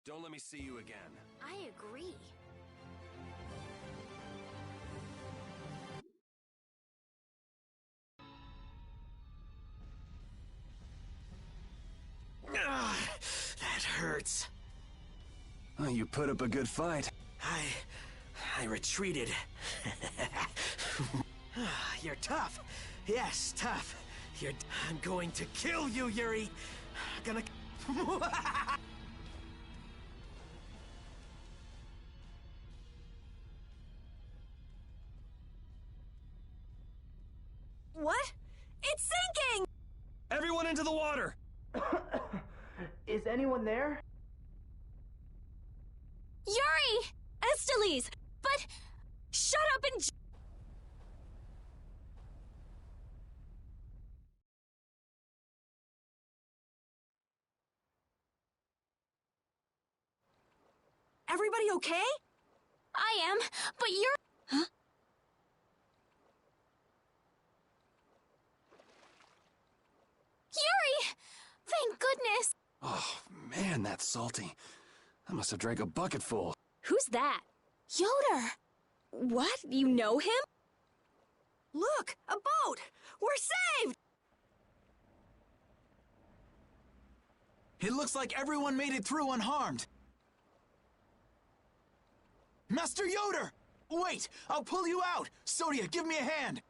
Don't let me see you again. I agree. That hurts. Oh, you put up a good fight. I retreated. You're tough. Yes, tough. I'm going to kill you, Yuri. Gonna... What? It's sinking! Everyone into the water! Is anyone there? Yuri! Esteliz! But... Shut up and... Everybody okay? I am, but you're... Huh? Yuri! Thank goodness! Oh, man, that's salty. I must have drank a bucketful. Who's that? Yoder! What? You know him? Look! A boat! We're saved! It looks like everyone made it through unharmed. Master Yoder! Wait! I'll pull you out! Sodia, give me a hand!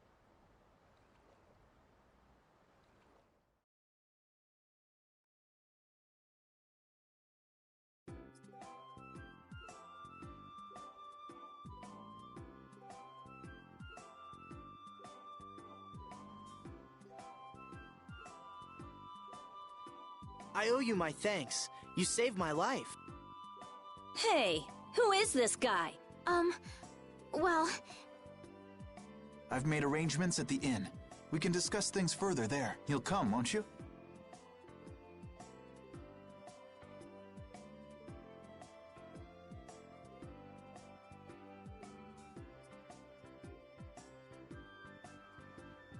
I owe you my thanks. You saved my life. Hey, who is this guy? Well... I've made arrangements at the inn. We can discuss things further there. You'll come, won't you?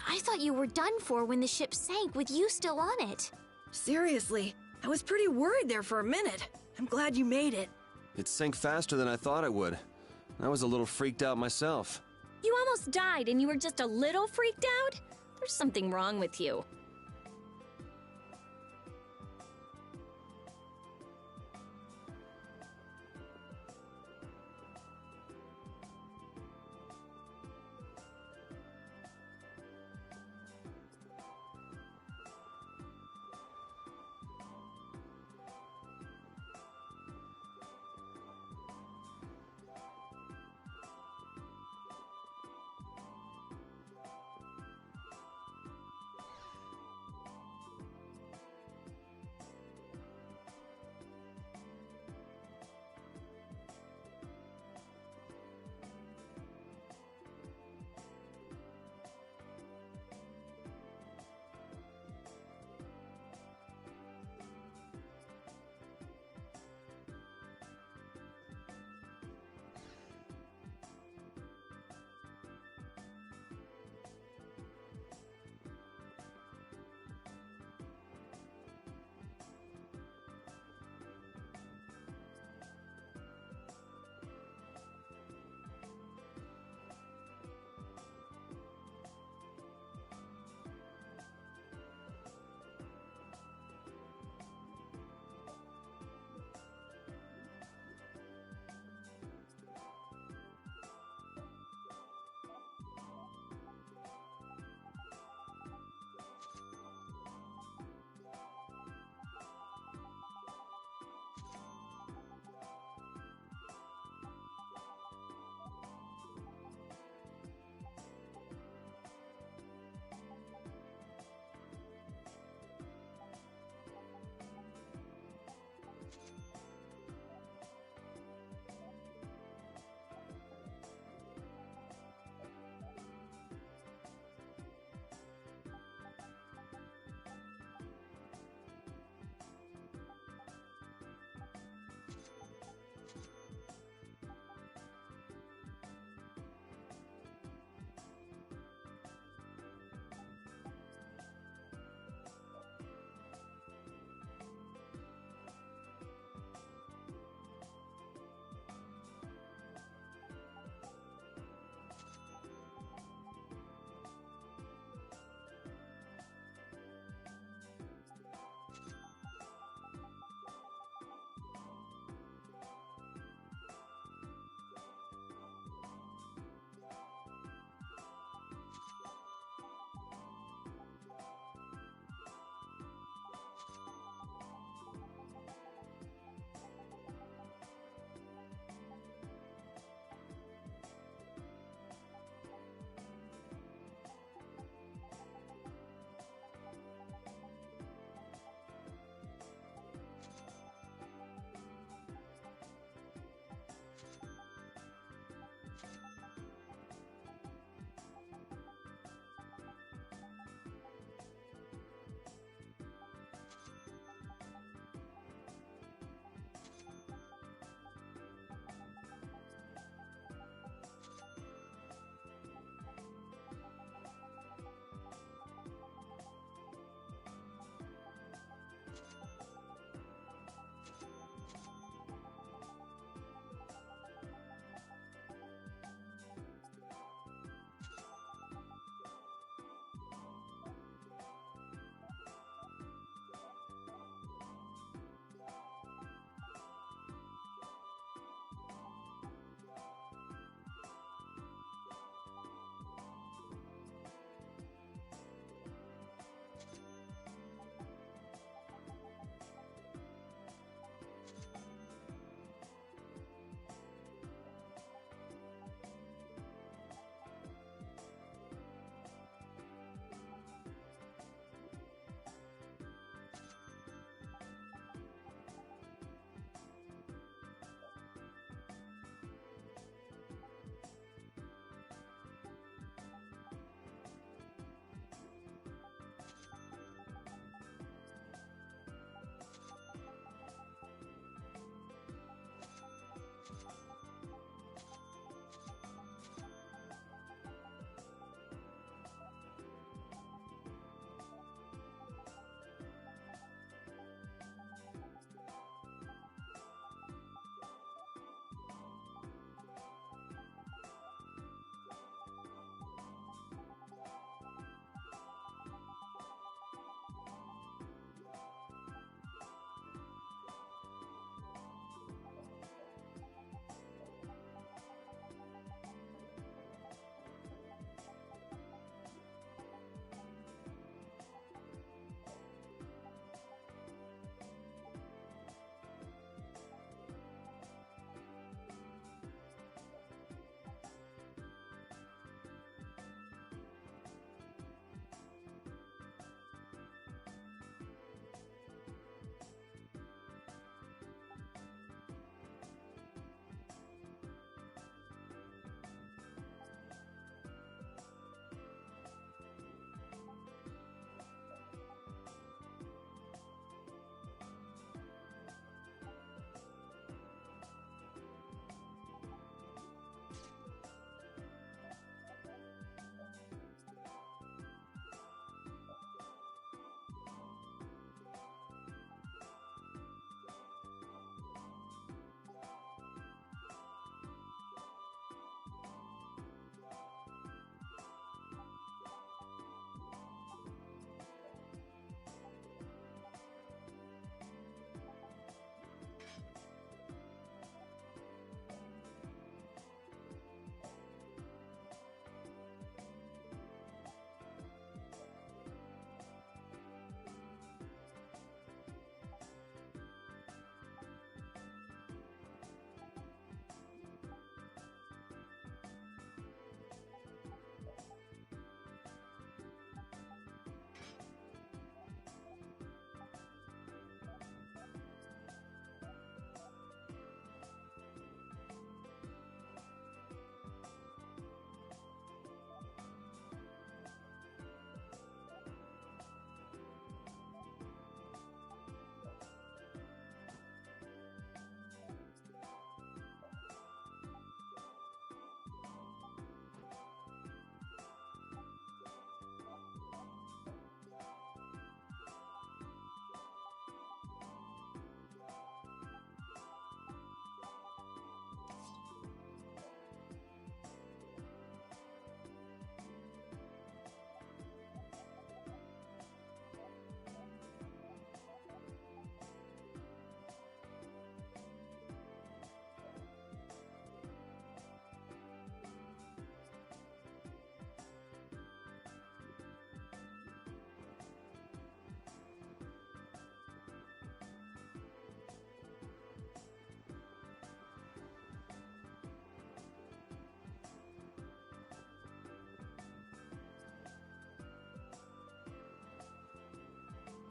I thought you were done for when the ship sank with you still on it. Seriously, I was pretty worried there for a minute. I'm glad you made it. It sank faster than I thought it would. I was a little freaked out myself. You almost died and you were just a little freaked out? There's something wrong with you.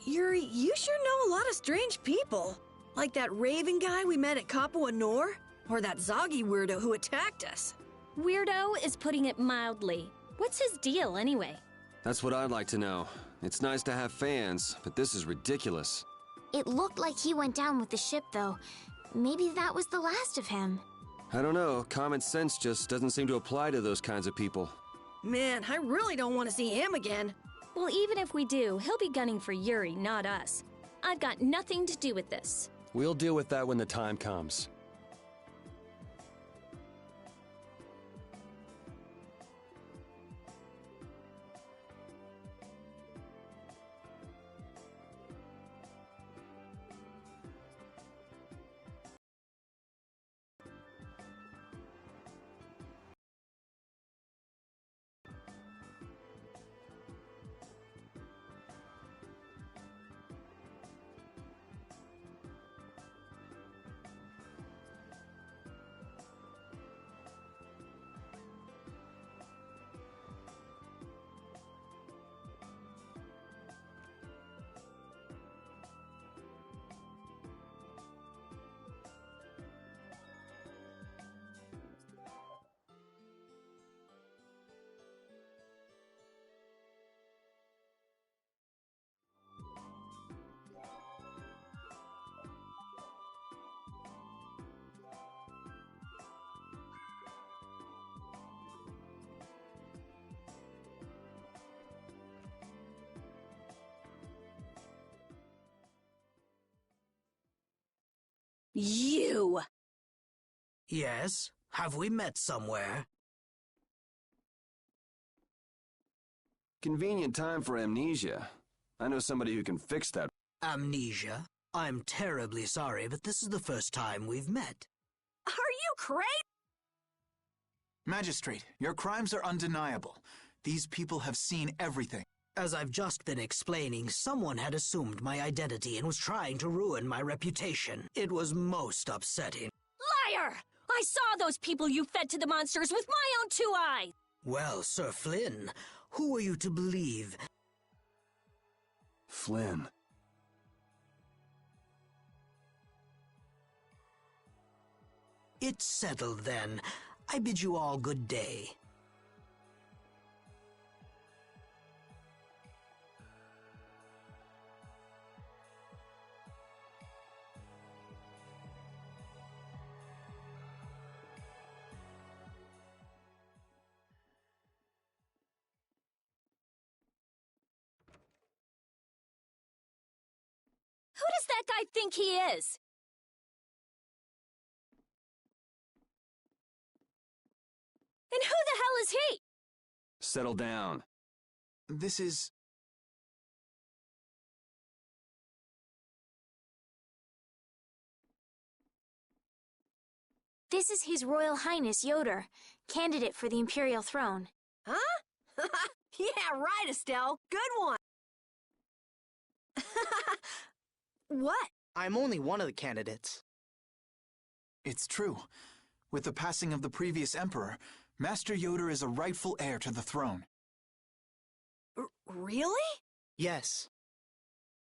Yuri, you sure know a lot of strange people. Like that Raven guy we met at Kapua Nor? Or that Zoggy weirdo who attacked us. Weirdo is putting it mildly. What's his deal, anyway? That's what I'd like to know. It's nice to have fans, but this is ridiculous. It looked like he went down with the ship, though. Maybe that was the last of him. I don't know. Common sense just doesn't seem to apply to those kinds of people. Man, I really don't want to see him again. Well, even if we do, he'll be gunning for Yuri, not us. I've got nothing to do with this. We'll deal with that when the time comes. You! Yes? Have we met somewhere? Convenient time for amnesia. I know somebody who can fix that. Amnesia? I'm terribly sorry, but this is the first time we've met. Are you crazy? Magistrate, your crimes are undeniable. These people have seen everything. As I've just been explaining, someone had assumed my identity and was trying to ruin my reputation. It was most upsetting. Liar! I saw those people you fed to the monsters with my own 2 eyes! Well, Sir Flynn, who are you to believe? Flynn. It's settled then. I bid you all good day. Who does that guy think he is? And who the hell is he? Settle down. This is... This is His Royal Highness Yoder, candidate for the Imperial throne. Huh? Yeah, right, Estelle. Good one. What? I'm only one of the candidates. It's true. With the passing of the previous emperor, Master Yoder is a rightful heir to the throne. Really? Yes.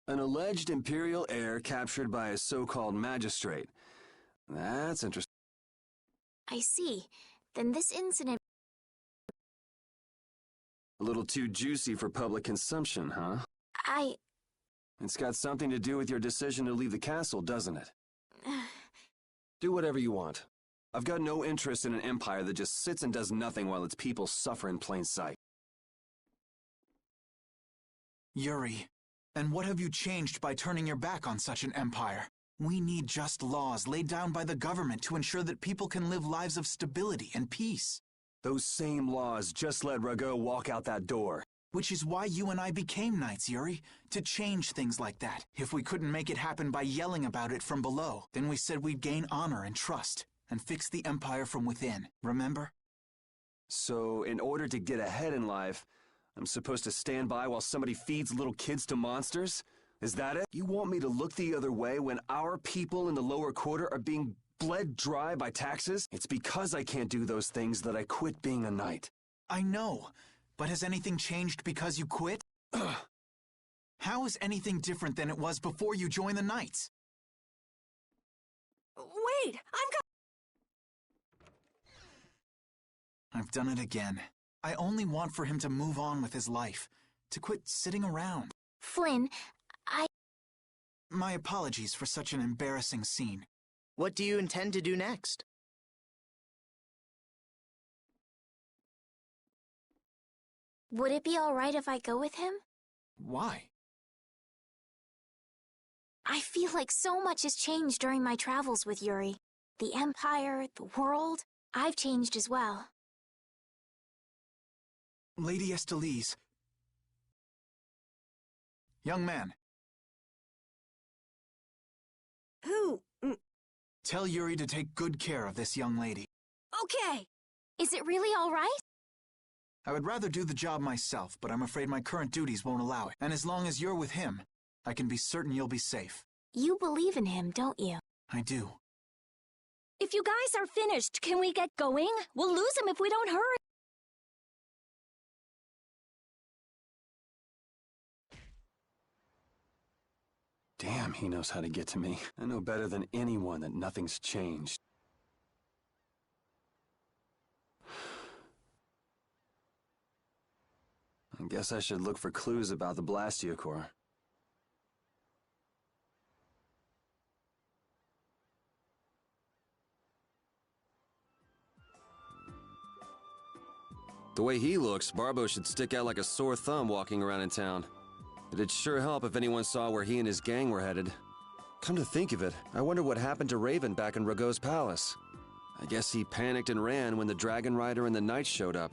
An alleged imperial heir captured by a so-called magistrate. That's interesting. I see. Then this incident... A little too juicy for public consumption, huh? It's got something to do with your decision to leave the castle, doesn't it? Do whatever you want. I've got no interest in an empire that just sits and does nothing while its people suffer in plain sight. Yuri, and what have you changed by turning your back on such an empire? We need just laws laid down by the government to ensure that people can live lives of stability and peace. Those same laws just let Rago walk out that door. Which is why you and I became knights, Yuri, to change things like that. If we couldn't make it happen by yelling about it from below, then we said we'd gain honor and trust, and fix the empire from within, remember? So, in order to get ahead in life, I'm supposed to stand by while somebody feeds little kids to monsters? Is that it? You want me to look the other way when our people in the lower quarter are being bled dry by taxes? It's because I can't do those things that I quit being a knight. I know. But has anything changed because you quit? How is anything different than it was before you joined the Knights? Wait, I've done it again. I only want for him to move on with his life, to quit sitting around. Flynn, My apologies for such an embarrassing scene. What do you intend to do next? Would it be alright if I go with him? Why? I feel like so much has changed during my travels with Yuri. The Empire, the world. I've changed as well. Lady Estelise. Young man. Who? Tell Yuri to take good care of this young lady. Okay. Is it really alright? I would rather do the job myself, but I'm afraid my current duties won't allow it. And as long as you're with him, I can be certain you'll be safe. You believe in him, don't you? I do. If you guys are finished, can we get going? We'll lose him if we don't hurry. Damn, he knows how to get to me. I know better than anyone that nothing's changed. I guess I should look for clues about the Blastiocore. The way he looks, Barbo should stick out like a sore thumb walking around in town. It'd sure help if anyone saw where he and his gang were headed. Come to think of it, I wonder what happened to Raven back in Rago's palace. I guess he panicked and ran when the Dragon Rider and the Knights showed up.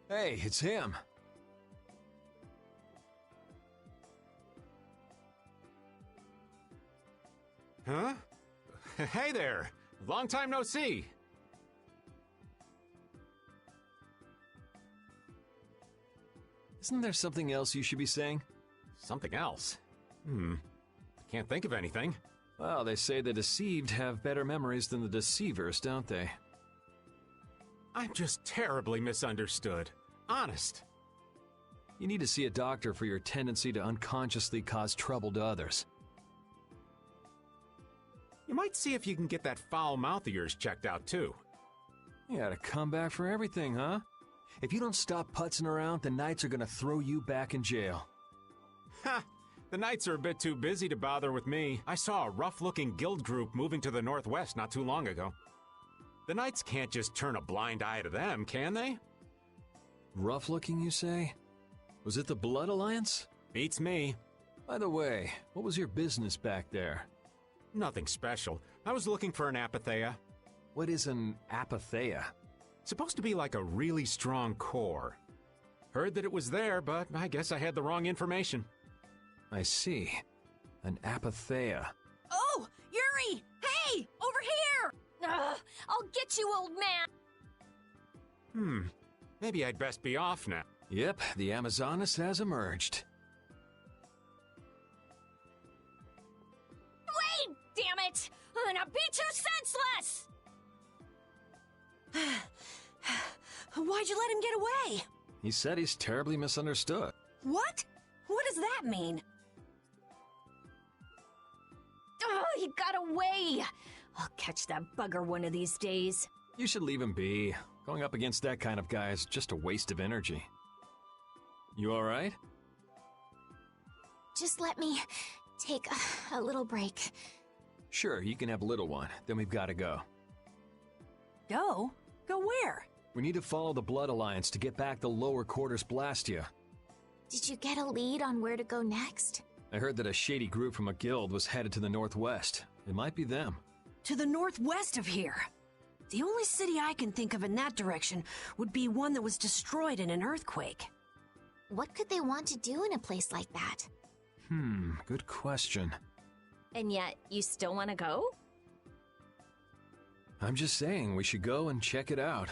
Hey, it's him. Huh? Hey there! Long time no see! Isn't there something else you should be saying? Something else? Can't think of anything. Well, they say the deceived have better memories than the deceivers, don't they? I'm just terribly misunderstood. Honest. You need to see a doctor for your tendency to unconsciously cause trouble to others. You might see if you can get that foul mouth of yours checked out, too. You got a comeback for everything, huh? If you don't stop putzing around, the Knights are gonna throw you back in jail. Ha! The Knights are a bit too busy to bother with me. I saw a rough-looking guild group moving to the northwest not too long ago. The Knights can't just turn a blind eye to them, can they? Rough-looking, you say? Was it the Blood Alliance? Beats me. By the way, what was your business back there? Nothing special. I was looking for an apatheia. What is an apatheia? Supposed to be like a really strong core. Heard that it was there, but I guess I had the wrong information. I see. An apatheia. Oh! Yuri! Hey! Over here! I'll get you, old man! Maybe I'd best be off now. Yep, the Amazonas has emerged. Wait! Damn it! Now be too senseless! Why'd you let him get away? He said he's terribly misunderstood. What? What does that mean? Oh, he got away! I'll catch that bugger one of these days. You should leave him be. Going up against that kind of guy is just a waste of energy. You alright? Just let me take a little break. Sure, you can have a little one. Then we've got to go. Go? Go where? We need to follow the Blood Alliance to get back the lower quarters Blastia. Did you get a lead on where to go next? I heard that a shady group from a guild was headed to the northwest. It might be them. To the northwest of here. The only city I can think of in that direction would be one that was destroyed in an earthquake. What could they want to do in a place like that? Good question. And yet, you still want to go? I'm just saying we should go and check it out.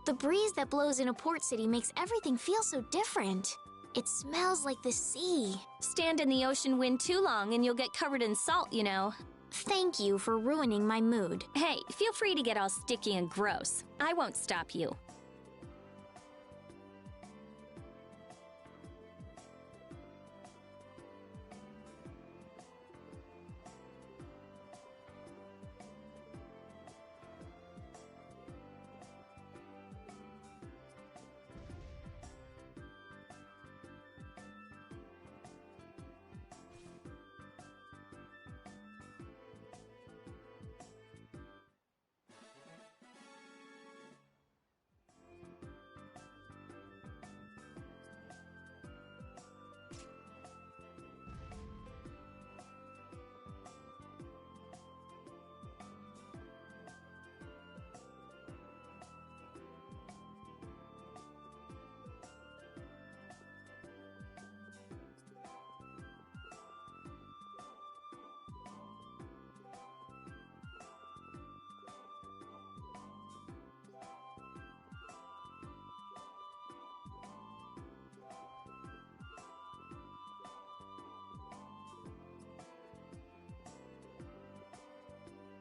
The breeze that blows in a port city makes everything feel so different. It smells like the sea. Stand in the ocean wind too long and you'll get covered in salt, you know. Thank you for ruining my mood. Hey, feel free to get all sticky and gross. I won't stop you.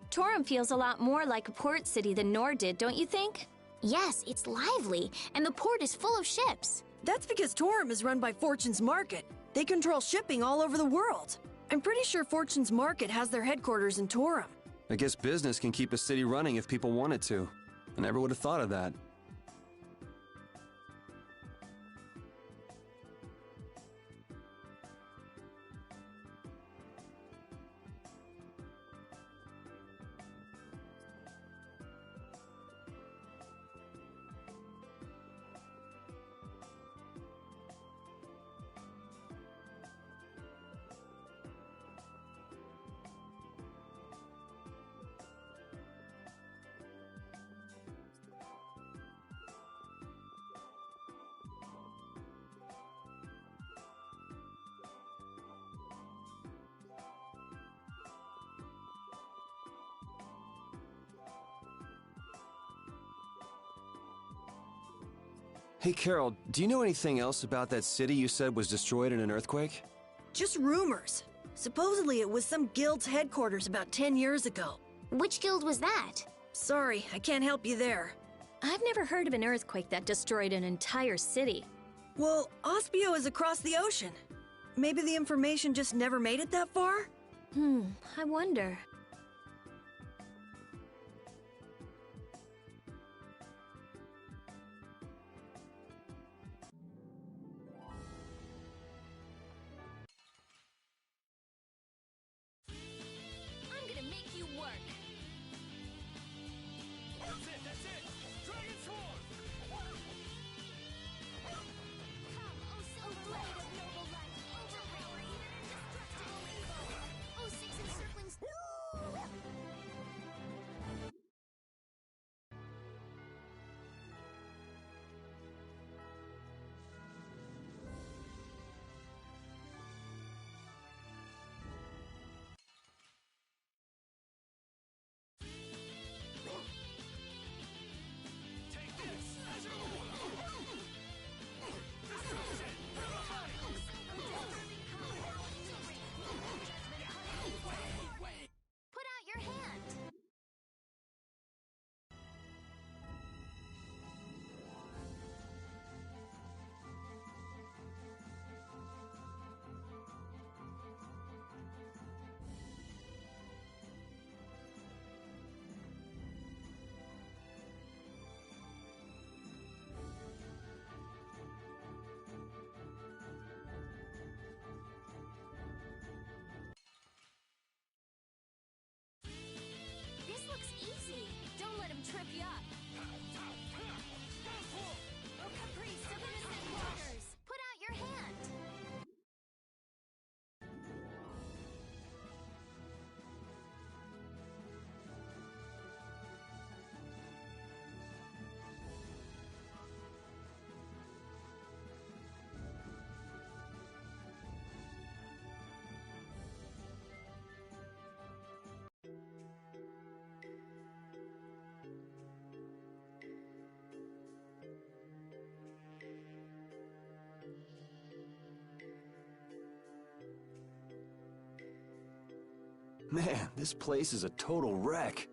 Torum feels a lot more like a port city than Nor did, don't you think? Yes, it's lively, and the port is full of ships. That's because Torum is run by Fortune's Market. They control shipping all over the world. I'm pretty sure Fortune's Market has their headquarters in Torum. I guess business can keep a city running if people wanted to. I never would have thought of that. Hey, Carol, do you know anything else about that city you said was destroyed in an earthquake? Just rumors. Supposedly it was some guild's headquarters about 10 years ago. Which guild was that? Sorry, I can't help you there. I've never heard of an earthquake that destroyed an entire city. Well, Ospio is across the ocean. Maybe the information just never made it that far? I wonder. I'm gonna make you work. That's it! Dragon Swarm! Come, oh silver blade of noble light, overpower even indestructible evil! Oh six encircling... Put out your hand! This looks easy. Don't let him trip you up. Oh, caprice of innocent waters. Put out your hand. Man, this place is a total wreck.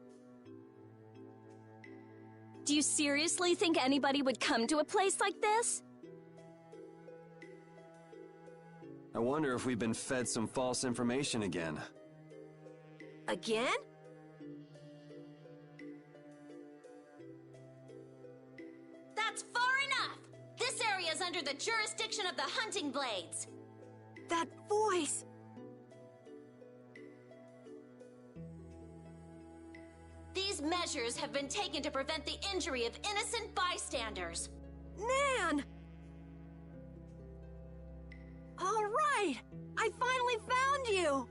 Do you seriously think anybody would come to a place like this? I wonder if we've been fed some false information again. Again? That's far enough! This area is under the jurisdiction of the Hunting Blades. That voice! These measures have been taken to prevent the injury of innocent bystanders. Nan! All right! I finally found you!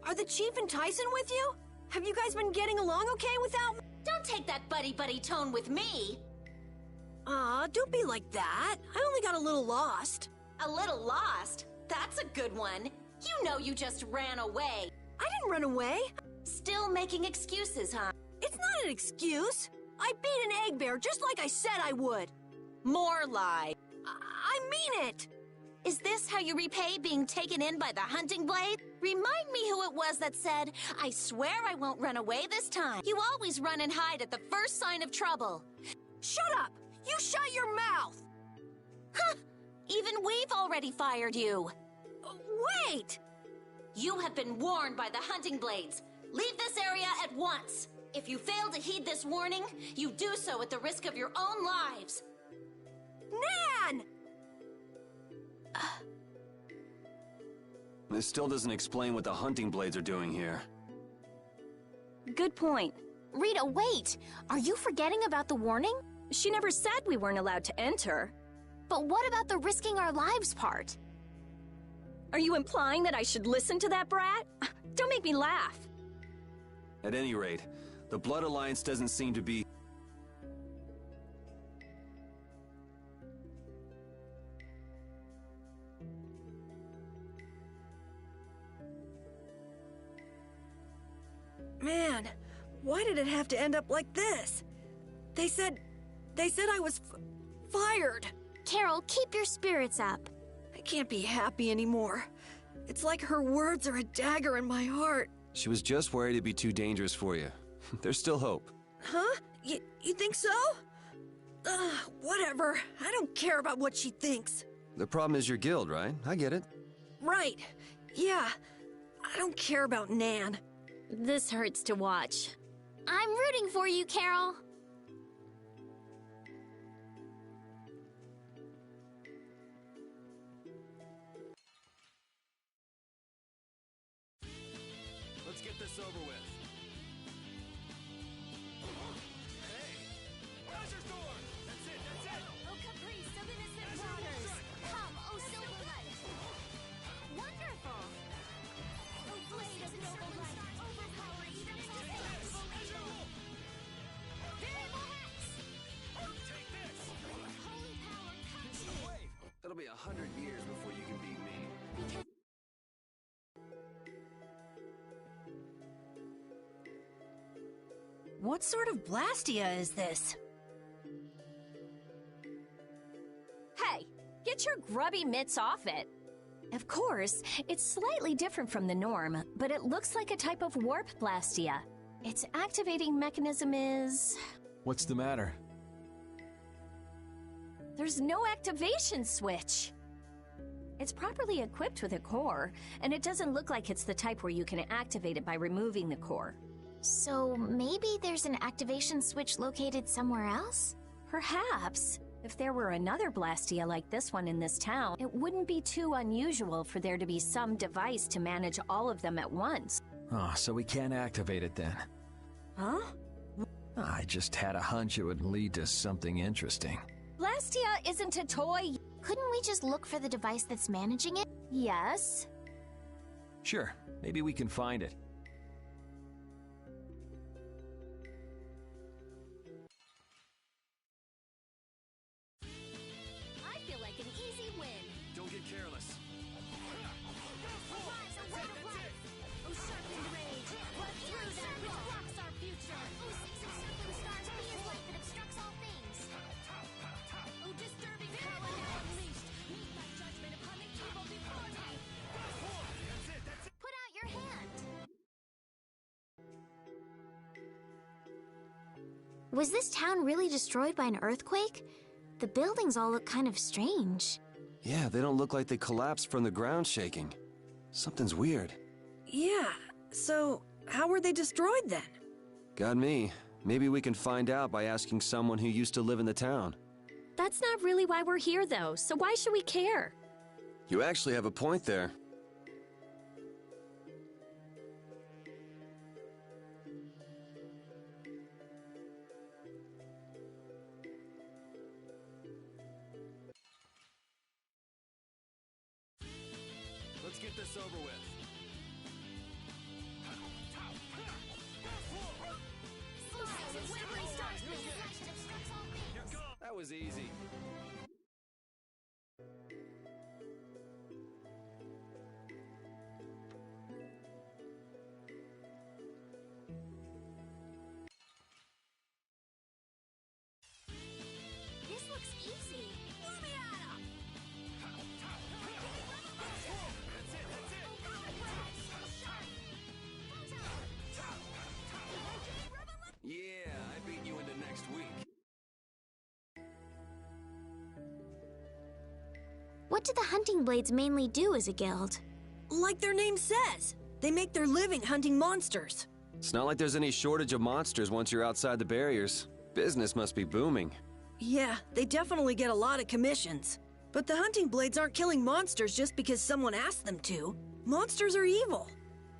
Are the Chief and Tyson with you? Have you guys been getting along okay without me? Don't take that buddy-buddy tone with me. Aw, don't be like that. I only got a little lost. A little lost? That's a good one. You know you just ran away. I didn't run away. Still making excuses, huh? It's not an excuse. I beat an egg bear just like I said I would. More lie. I mean it. Is this how you repay being taken in by the Hunting Blade? Remind me who it was that said, I swear I won't run away this time. You always run and hide at the first sign of trouble. Shut up! You shut your mouth! Huh! Even we've already fired you. Wait! You have been warned by the Hunting Blades. Leave this area at once. If you fail to heed this warning, you do so at the risk of your own lives. Nan! This still doesn't explain what the Hunting Blades are doing here. Good point. Rita, wait! Are you forgetting about the warning? She never said we weren't allowed to enter. But what about the risking our lives part? Are you implying that I should listen to that brat? Don't make me laugh. At any rate, the Blood Alliance doesn't seem to be... Man, why did it have to end up like this? They said I was fired. Carol, keep your spirits up. I can't be happy anymore. It's like her words are a dagger in my heart. She was just worried it'd be too dangerous for you. There's still hope. Huh? You think so? Whatever. I don't care about what she thinks. The problem is your guild, right? I get it. Right. Yeah. I don't care about Nan. This hurts to watch. I'm rooting for you, Carol. Let's get this over with. Hey! Treasure door! That's it, that's it! Oh, caprice of innocent waters! Come, oh silver light! Wonderful! Oh, blade of noble light! Overpower even indestructible evil! Variable hex! Take this! Holy power, catch you! It'll be 100 years before you can beat me. What sort of Blastia is this? Hey, get your grubby mitts off it. Of course, it's slightly different from the norm, but it looks like a type of warp Blastia. Its activating mechanism is... What's the matter? There's no activation switch. It's properly equipped with a core, and it doesn't look like it's the type where you can activate it by removing the core. So maybe there's an activation switch located somewhere else? Perhaps. If there were another Blastia like this one in this town, it wouldn't be too unusual for there to be some device to manage all of them at once. Oh, so we can't activate it then. Huh? I just had a hunch it would lead to something interesting. Blastia isn't a toy. Couldn't we just look for the device that's managing it? Yes. Sure, maybe we can find it. I feel like an easy win! Don't get careless. Arise, a word of life! Oh, sharpened rage! What through that which blocks our future! Oh, six of circling stars, be as light that obstructs all things! Oh, disturbing power now unleashed! Meet my judgment upon the evil before me! Put out your hand! Was this town really destroyed by an earthquake? The buildings all look kind of strange. Yeah, they don't look like they collapsed from the ground shaking. Something's weird. Yeah. So, how were they destroyed then? Got me. Maybe we can find out by asking someone who used to live in the town. That's not really why we're here, though, so why should we care? You actually have a point there. Let's get this over with. That was easy. This looks easy! Lumiata! Yeah, I beat you into next week. What do the hunting blades mainly do as a guild? Like their name says, they make their living hunting monsters. It's not like there's any shortage of monsters once you're outside the barriers. Business must be booming. Yeah, they definitely get a lot of commissions. But the hunting blades aren't killing monsters just because someone asked them to. Monsters are evil.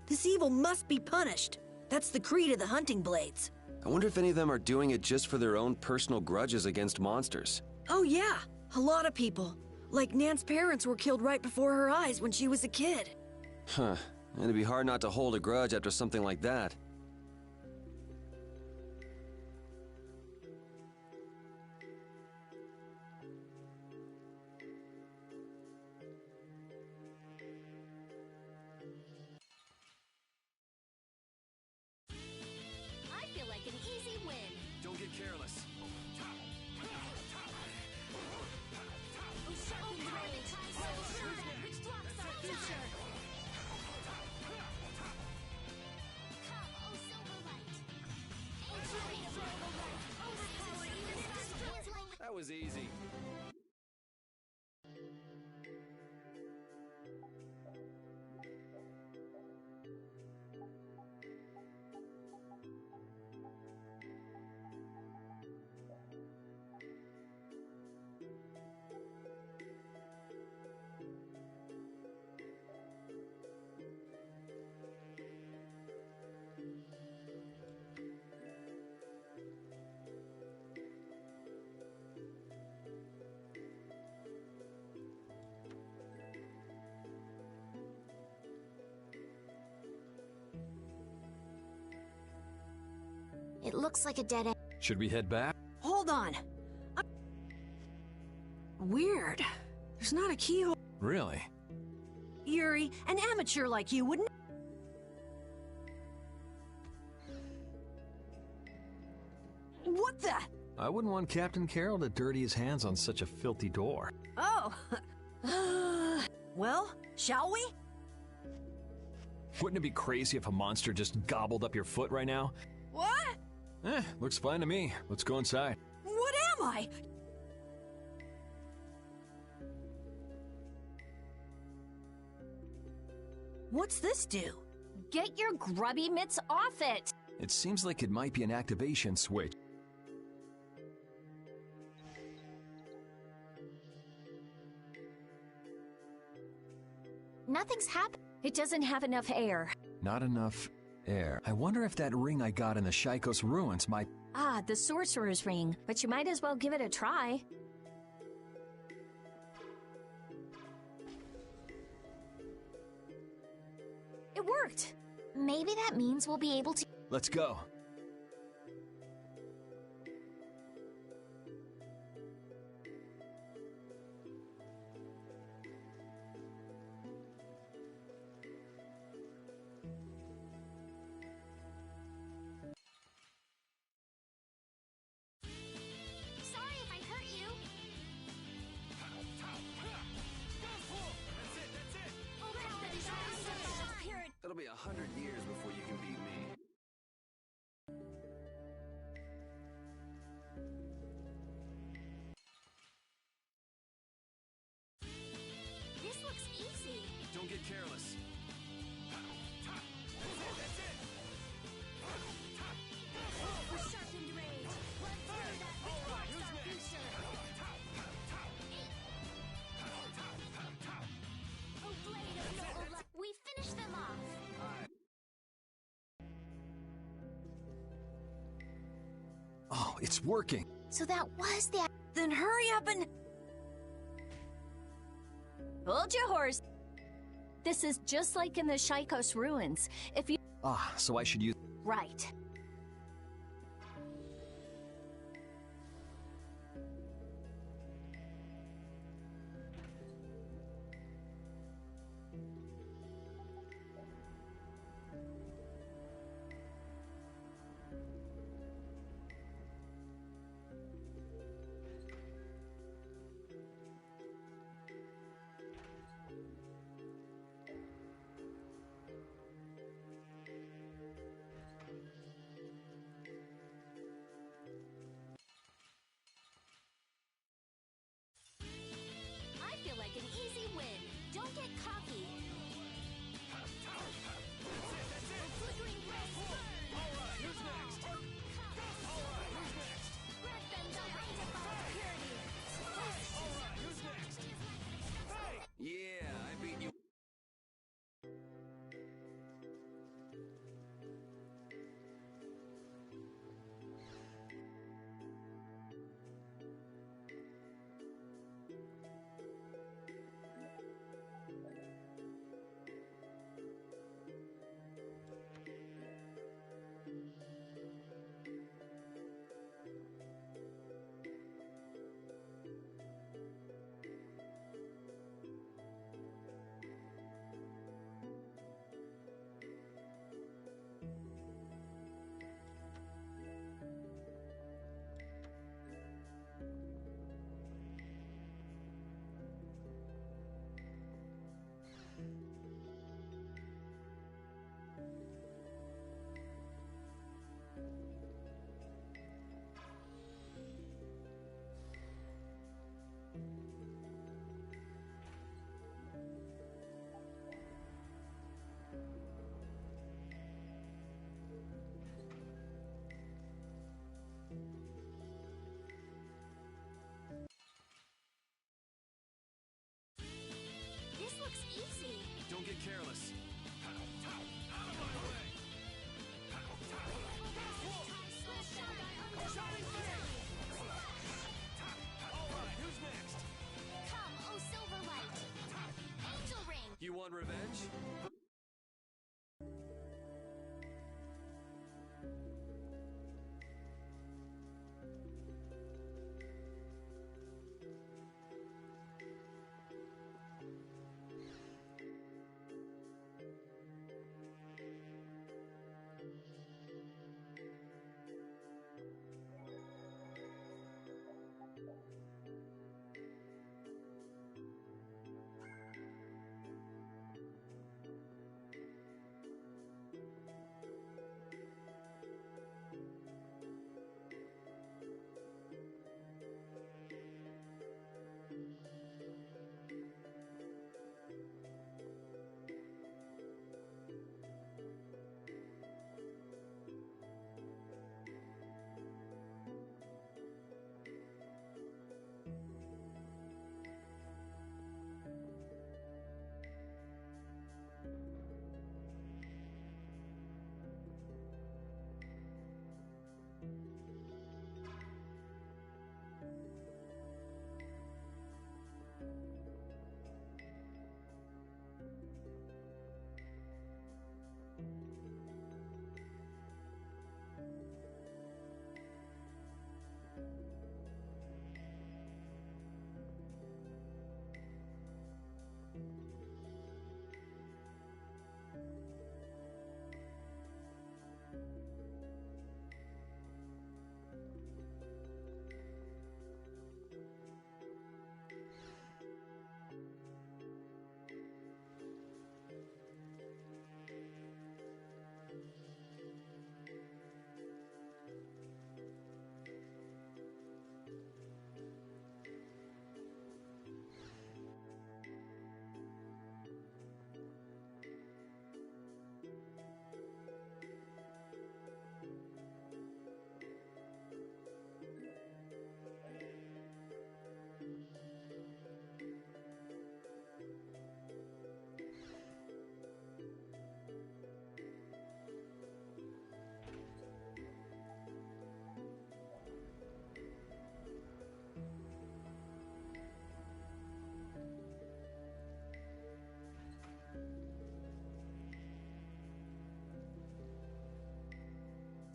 This evil must be punished. That's the creed of the hunting blades. I wonder if any of them are doing it just for their own personal grudges against monsters. Oh yeah, a lot of people. Like Nan's parents were killed right before her eyes when she was a kid. Huh. It'd be hard not to hold a grudge after something like that. It looks like a dead end. Should we head back? Hold on. Weird. There's not a keyhole. Really? Yuri, an amateur like you wouldn't. What the? I wouldn't want Captain Carroll to dirty his hands on such a filthy door. Oh. Well, shall we? Wouldn't it be crazy if a monster just gobbled up your foot right now? What? Looks fine to me. Let's go inside. What am I? What's this do? Get your grubby mitts off it! It seems like it might be an activation switch. Nothing's happened. It doesn't have enough air. Not enough air. I wonder if that ring I got in the Shaikos ruins might... Ah, the sorcerer's ring. But you might as well give it a try. It worked! Maybe that means we'll be able to... Let's go. Sorry if I hurt you. It'll be 100 years before you can beat me. This looks easy. Don't get careless. With sharpened rage, run through that with our future. Oh, blade of noble light. We finish them off. Oh, it's working. So that was the... Then hurry up and... Hold your horse. This is just like in the Shaikos ruins. If you... Ah, so I should use... Right. I feel like an easy win. Don't get cocky. Flickering red burn. Alright, who's next? Alright, who's next? Grant them the right of our purity. Alright, who's next? Hey! Yeah, I beat you. This looks easy. Don't get careless. Out of my way! Alright, who's next? Come, oh Silverlight. Angel Ring. You want revenge?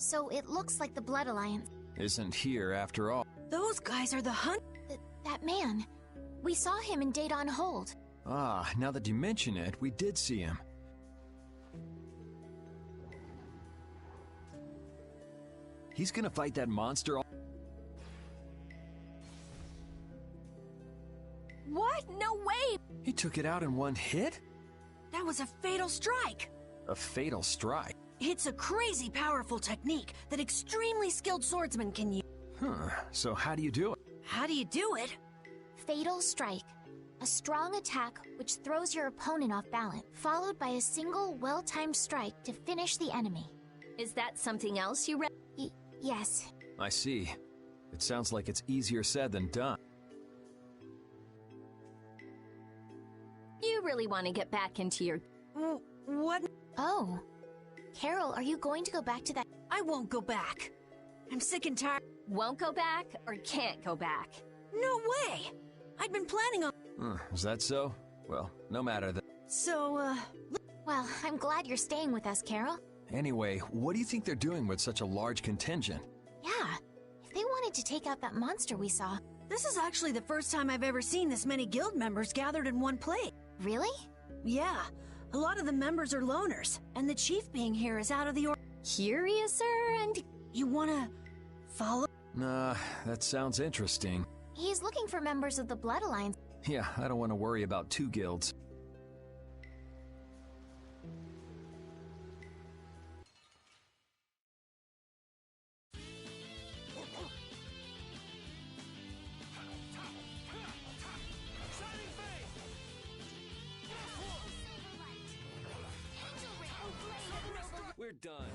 So it looks like the Blood Alliance. Isn't here after all. Those guys are the hunt. That man. We saw him in Date on Hold. Ah, now that you mention it, we did see him. He's gonna fight that monster all— What? No way! He took it out in one hit? That was a fatal strike. A fatal strike? It's a crazy powerful technique that extremely skilled swordsmen can use. Huh, so how do you do it? How do you do it? Fatal Strike. A strong attack which throws your opponent off balance, followed by a single well-timed strike to finish the enemy. Is that something else you read? Yes. I see. It sounds like it's easier said than done. You really want to get back into your... What? Oh. Carol, are you going to go back to that? I won't go back. I'm sick and tired. Won't go back or can't go back? No way! I'd been planning on... Is that so? Well, no matter then. So, Well, I'm glad you're staying with us, Carol. Anyway, what do you think they're doing with such a large contingent? Yeah. If they wanted to take out that monster we saw... This is actually the first time I've ever seen this many guild members gathered in one place. Really? Yeah. A lot of the members are loners, and the chief being here is out of the Curiouser and... You wanna... follow? Nah, that sounds interesting. He's looking for members of the Blood Alliance. Yeah, I don't want to worry about two guilds. We're done.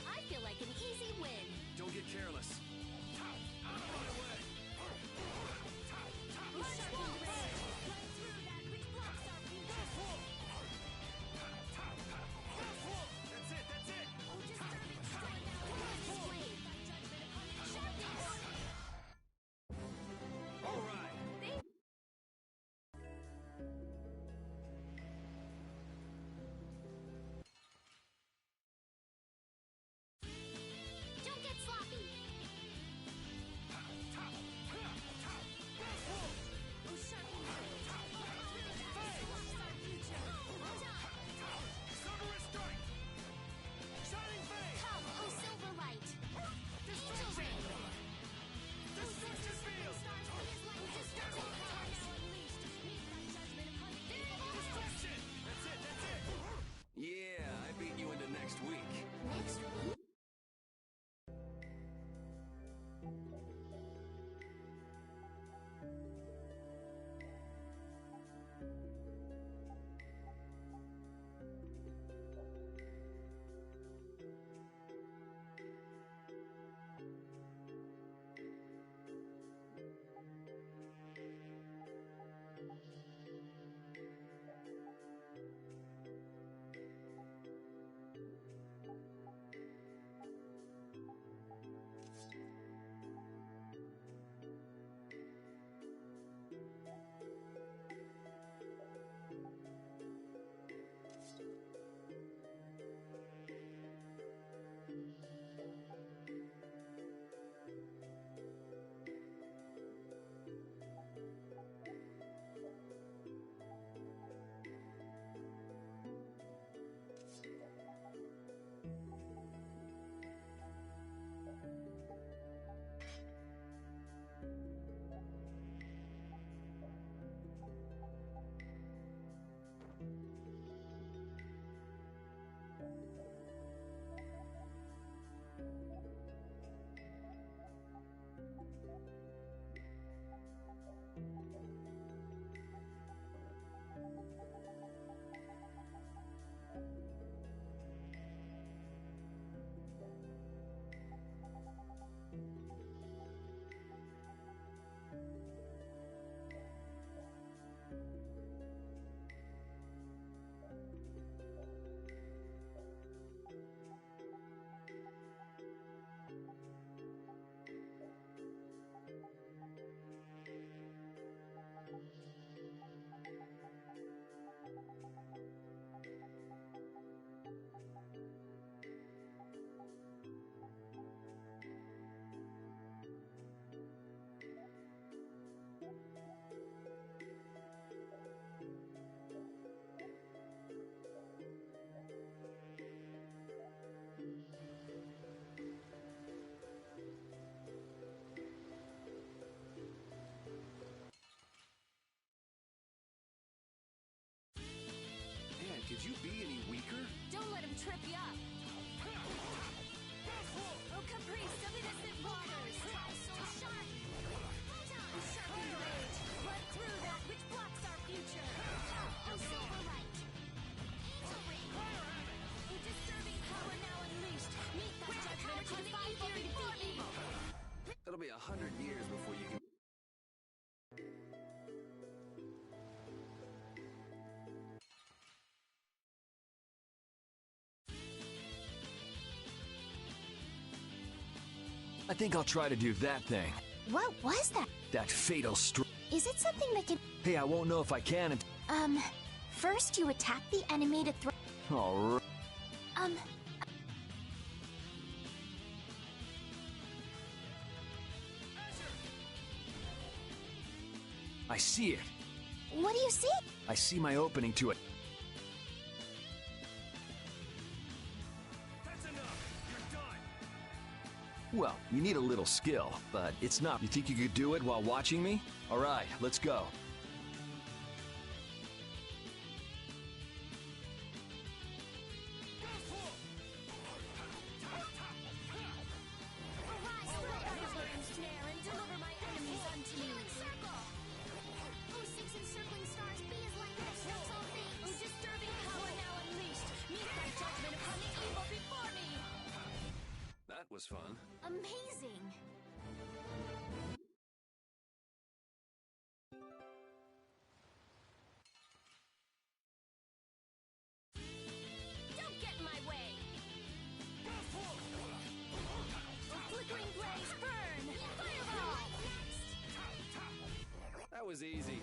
I feel like an easy win. Don't get careless. Run away. That's it, that's it. All right, trip you up. Oh, Caprice of innocent waters. So sharp. Sharpen rage. Run through that which blocks our future. Oh, silver light. Angel ring. Oh, disturbing power now unleashed. Meet that judgment upon the evil before me. It'll be 100 years before you can... I think I'll try to do that thing. What was that? That fatal strike. Is it something that can... Hey, I won't know if I can First you attack the enemy to throw... All right. I see it. What do you see? I see my opening to it. That's enough. You're done. Well, you need a little skill, but it's not. You think you could do it while watching me? All right, let's go. Arise from the snare and deliver my enemies unto me. Oh, six encircling stars, be as light that sweeps all things. Oh, disturbing power now unleashed. Meet thy judgment upon the evil before me. That was fun. Amazing. Don't get in my way. Oh, flickering blaze, burn. Fireball. That was easy.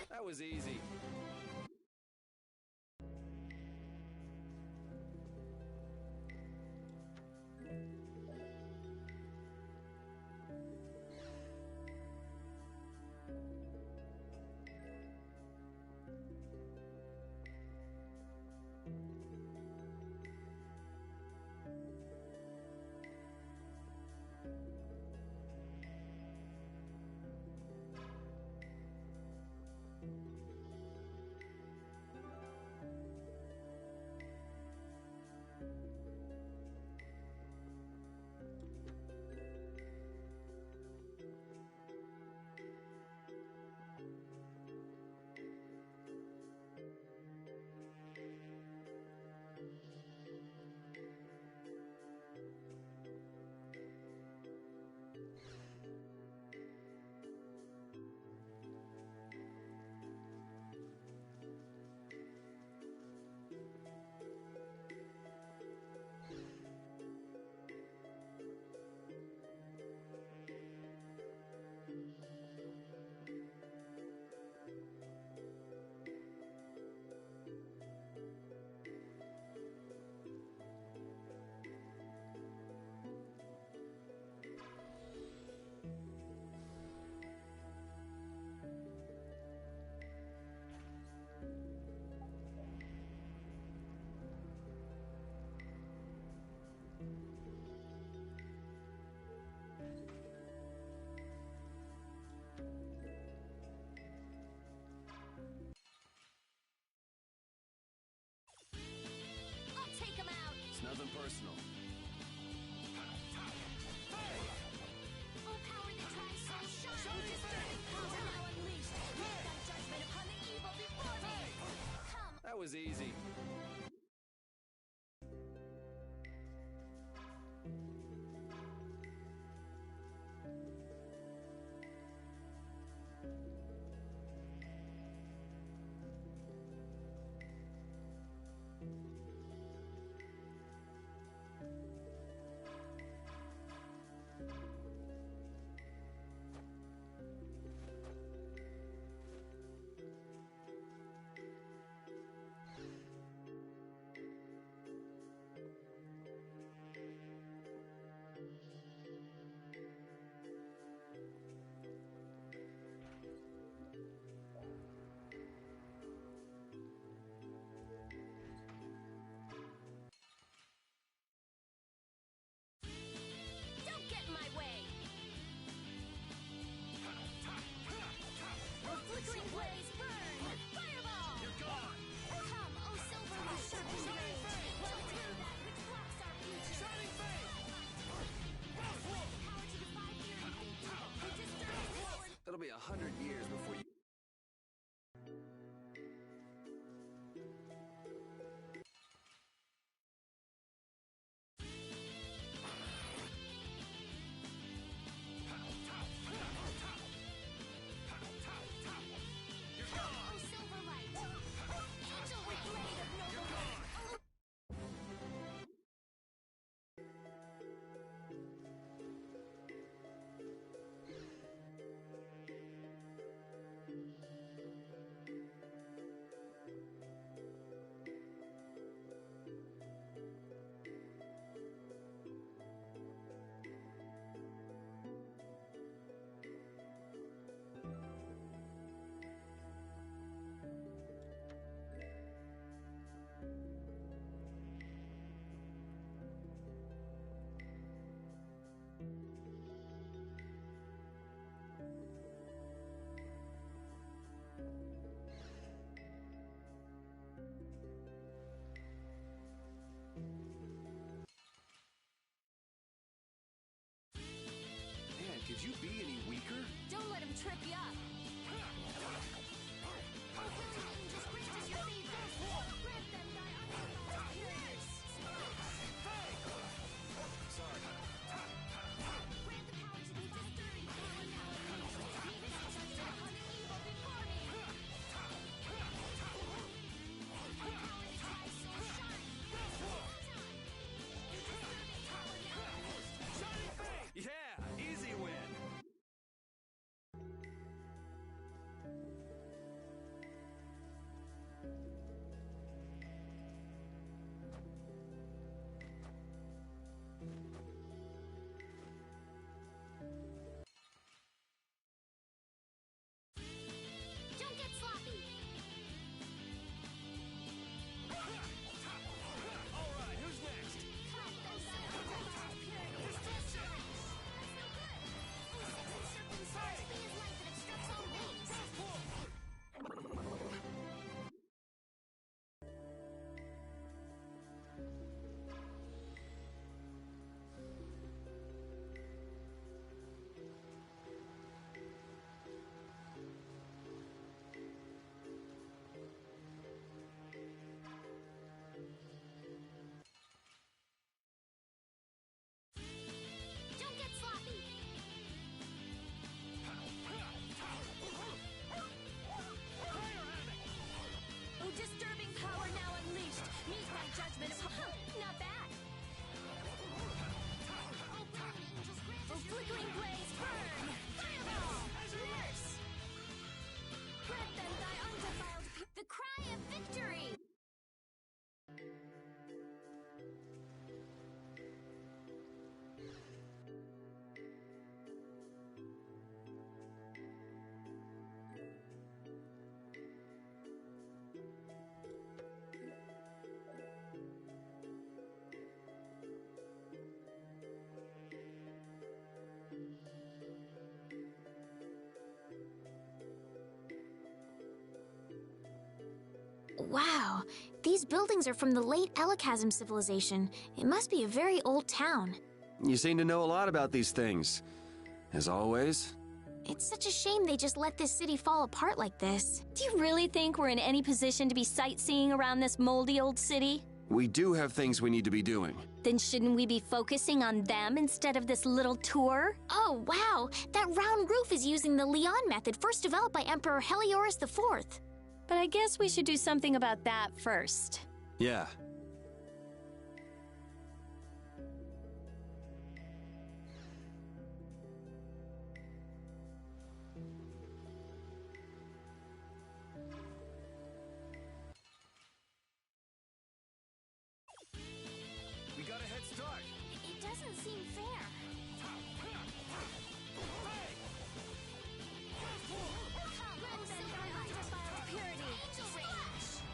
That was easy. Wow, these buildings are from the late Elachasm civilization. It must be a very old town. You seem to know a lot about these things. As always. It's such a shame they just let this city fall apart like this. Do you really think we're in any position to be sightseeing around this moldy old city? We do have things we need to be doing. Then shouldn't we be focusing on them instead of this little tour? Oh, wow! That round roof is using the Leon method first developed by Emperor Heliorus IV. But I guess we should do something about that first. Yeah. We got a head start. It doesn't seem fair.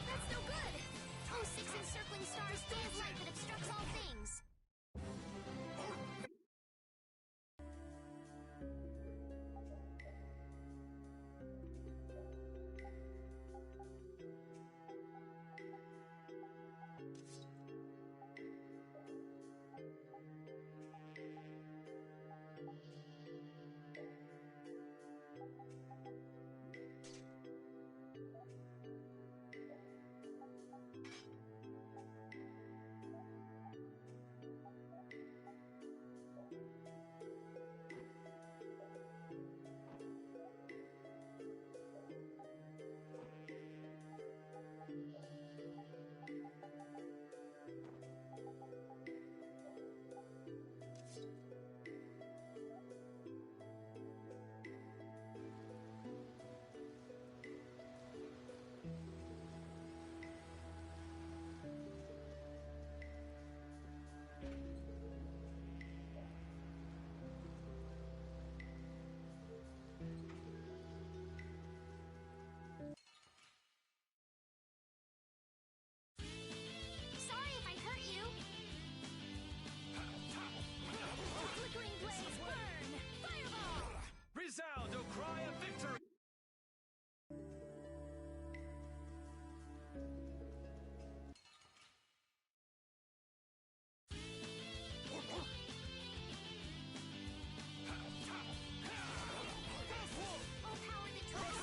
That's no good! Oh, 6 encircling stars stands light that obstructs all things. Sorry if I hurt you. Flickering blades burn! Fireball! Resound, O cry of victory! Power the torch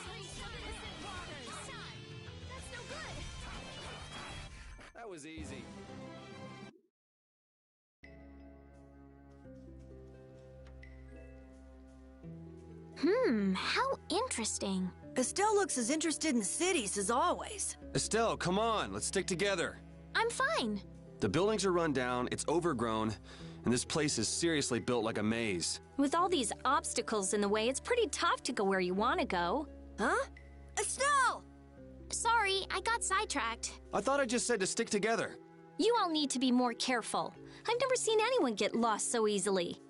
waters! That's no good! That was easy. How interesting. Estelle looks as interested in cities as always. Estelle, come on, let's stick together. I'm fine. The buildings are run down, it's overgrown, and this place is seriously built like a maze. With all these obstacles in the way, it's pretty tough to go where you want to go. Huh? Estelle! Sorry, I got sidetracked. I thought I just said to stick together. You all need to be more careful. I've never seen anyone get lost so easily.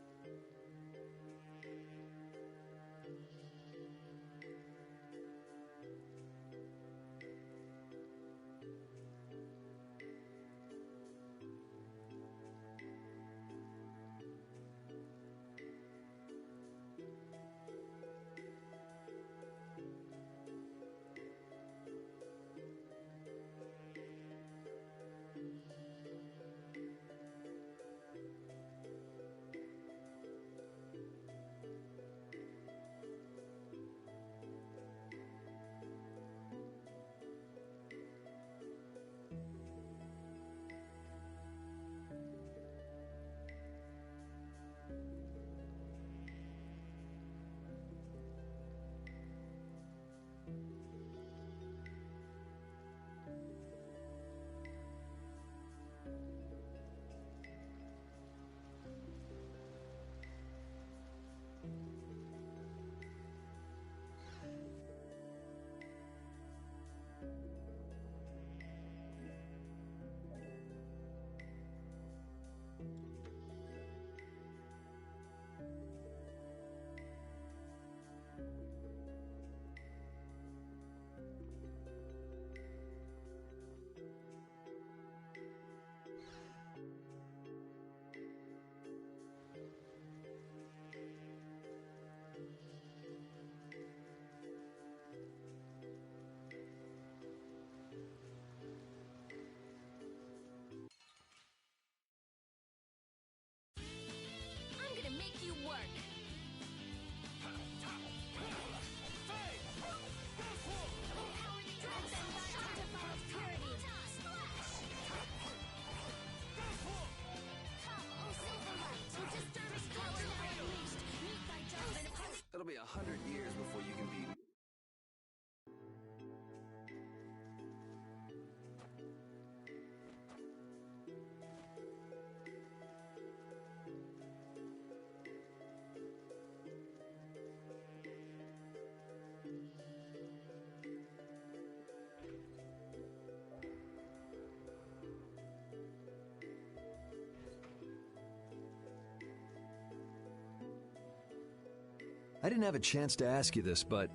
I didn't have a chance to ask you this, but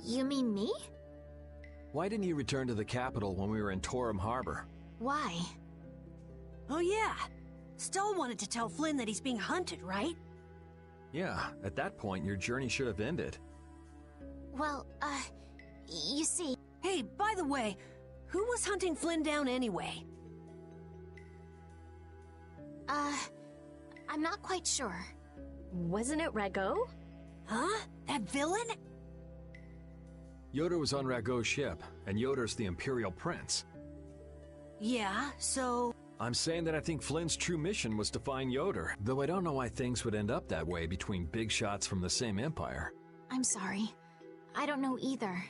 You mean me? why didn't you return to the capital when we were in Torum Harbor? Why? Oh yeah. Stell wanted to tell Flynn that he's being hunted, right? Yeah, at that point, your journey should have ended. Well, you see... Hey, by the way, who was hunting Flynn down anyway? I'm not quite sure. Wasn't it Rago? Huh? That villain? Yoder was on Rago's ship, and Yoder's the Imperial Prince. Yeah, so... I'm saying that I think Flynn's true mission was to find Yoder, though I don't know why things would end up that way between big shots from the same empire. I'm sorry. I don't know either.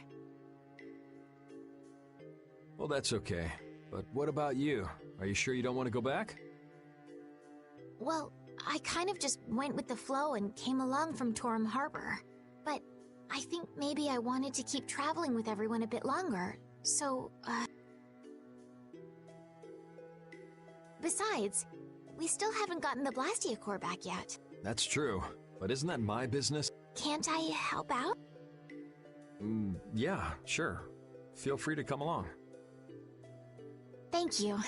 Well, that's okay. But what about you? Are you sure you don't want to go back? Well, I kind of just went with the flow and came along from Torum Harbor. But I think maybe I wanted to keep traveling with everyone a bit longer, so, Besides, we still haven't gotten the Blastia core back yet. That's true, but isn't that my business? Can't I help out? Yeah, sure. Feel free to come along. Thank you.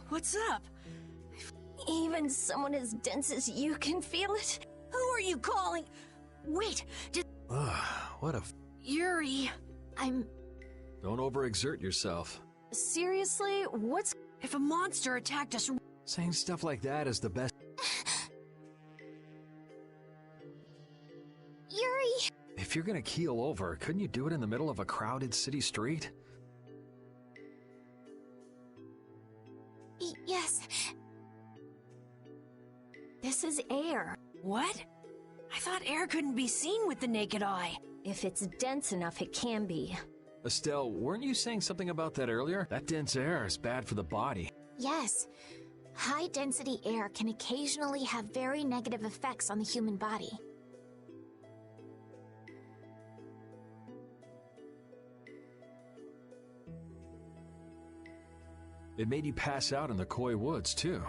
What's up? Even someone as dense as you can feel it? Who are you calling? Wait, did... What a... Yuri... Don't overexert yourself. Seriously? What's... If a monster attacked us... Saying stuff like that is the best... Yuri! If you're gonna keel over, couldn't you do it in the middle of a crowded city street? Yes. This is air. What? I thought air couldn't be seen with the naked eye. If it's dense enough, it can be. Estelle, weren't you saying something about that earlier? That dense air is bad for the body. Yes. High-density air can occasionally have very negative effects on the human body. It made you pass out in the Koi Woods, too.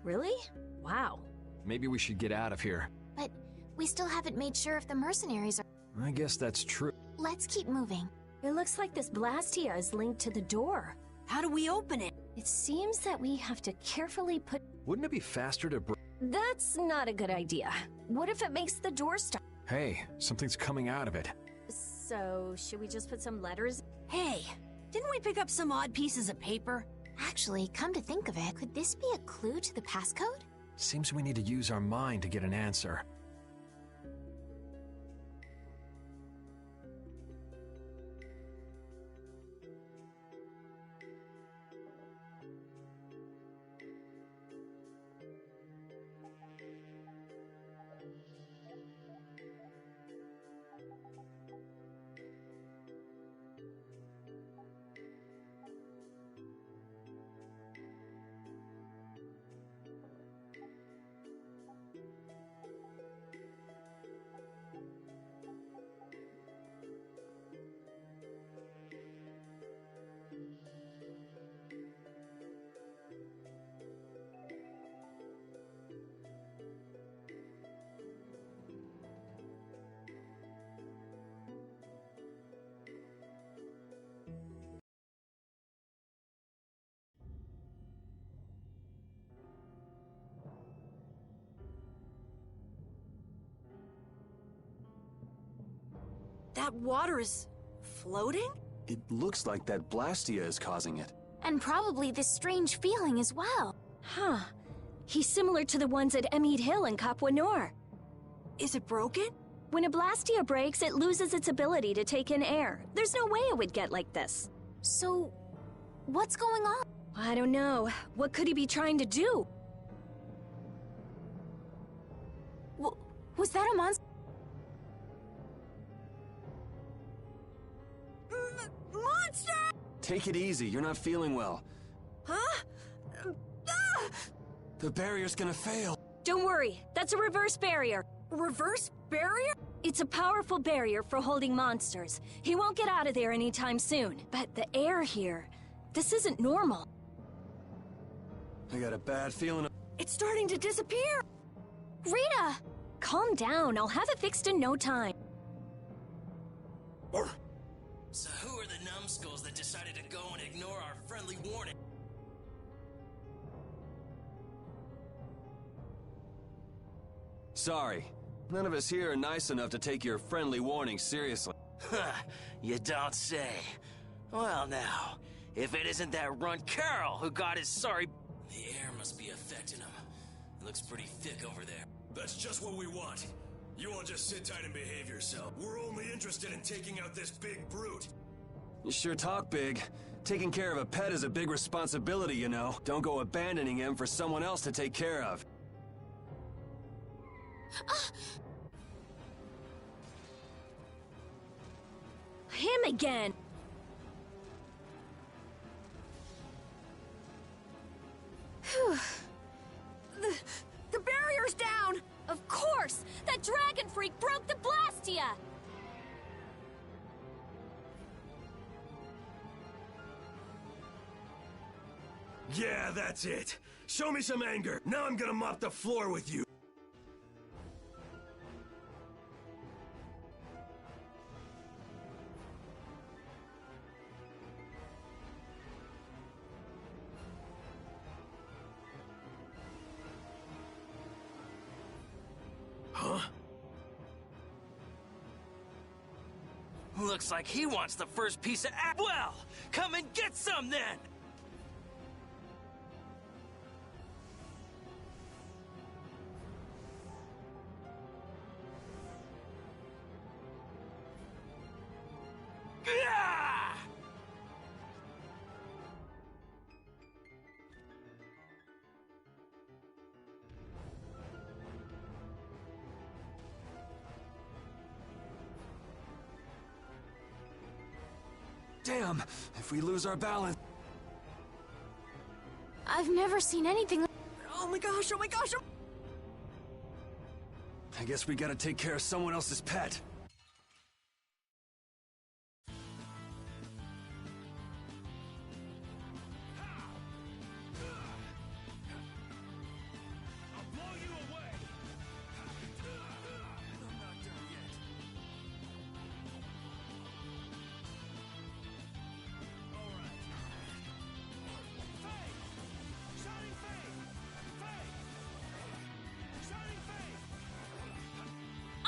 Really? Wow. Maybe we should get out of here. But we still haven't made sure if the mercenaries are... I guess that's true. Let's keep moving. It looks like this Blastia is linked to the door. How do we open it? It seems that we have to carefully put... Wouldn't it be faster to That's not a good idea. What if it makes the door stop? Hey, something's coming out of it. So, should we just put some letters? Hey, didn't we pick up some odd pieces of paper? Actually, come to think of it, could this be a clue to the passcode? Seems we need to use our mind to get an answer. That water is... floating? It looks like that Blastia is causing it. And probably this strange feeling as well. Huh. He's similar to the ones at Emmead Hill in Capua Nor. Is it broken? When a Blastia breaks, it loses its ability to take in air. There's no way it would get like this. So, what's going on? I don't know. What could he be trying to do? Was that a monster? Monster! Take it easy, you're not feeling well. Huh? The barrier's gonna fail. Don't worry, that's a reverse barrier. Reverse barrier? It's a powerful barrier for holding monsters. He won't get out of there anytime soon. But the air here, this isn't normal. I got a bad feeling. It's starting to disappear. Rita! Calm down, I'll have it fixed in no time. So who are the numbskulls that decided to go and ignore our friendly warning? Sorry. None of us here are nice enough to take your friendly warning seriously. You don't say. Well now, if it isn't that runt Carl who got his sorry... The air must be affecting him. It looks pretty thick over there. That's just what we want. You all just sit tight and behave yourself. We're only interested in taking out this big brute. You sure talk big. Taking care of a pet is a big responsibility, you know. Don't go abandoning him for someone else to take care of. Him again! Phew. The barrier's down! Of course! That dragon freak broke the Blastia! Yeah, that's it. Show me some anger. Now I'm gonna mop the floor with you. Looks like he wants the first piece of well, come and get some then! Damn, if we lose our balance... I've never seen anything. Oh my gosh, oh my gosh! I guess we gotta take care of someone else's pet.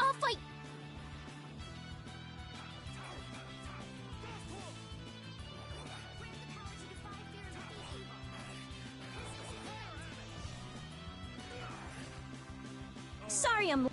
I'll fight. Sorry, I'm...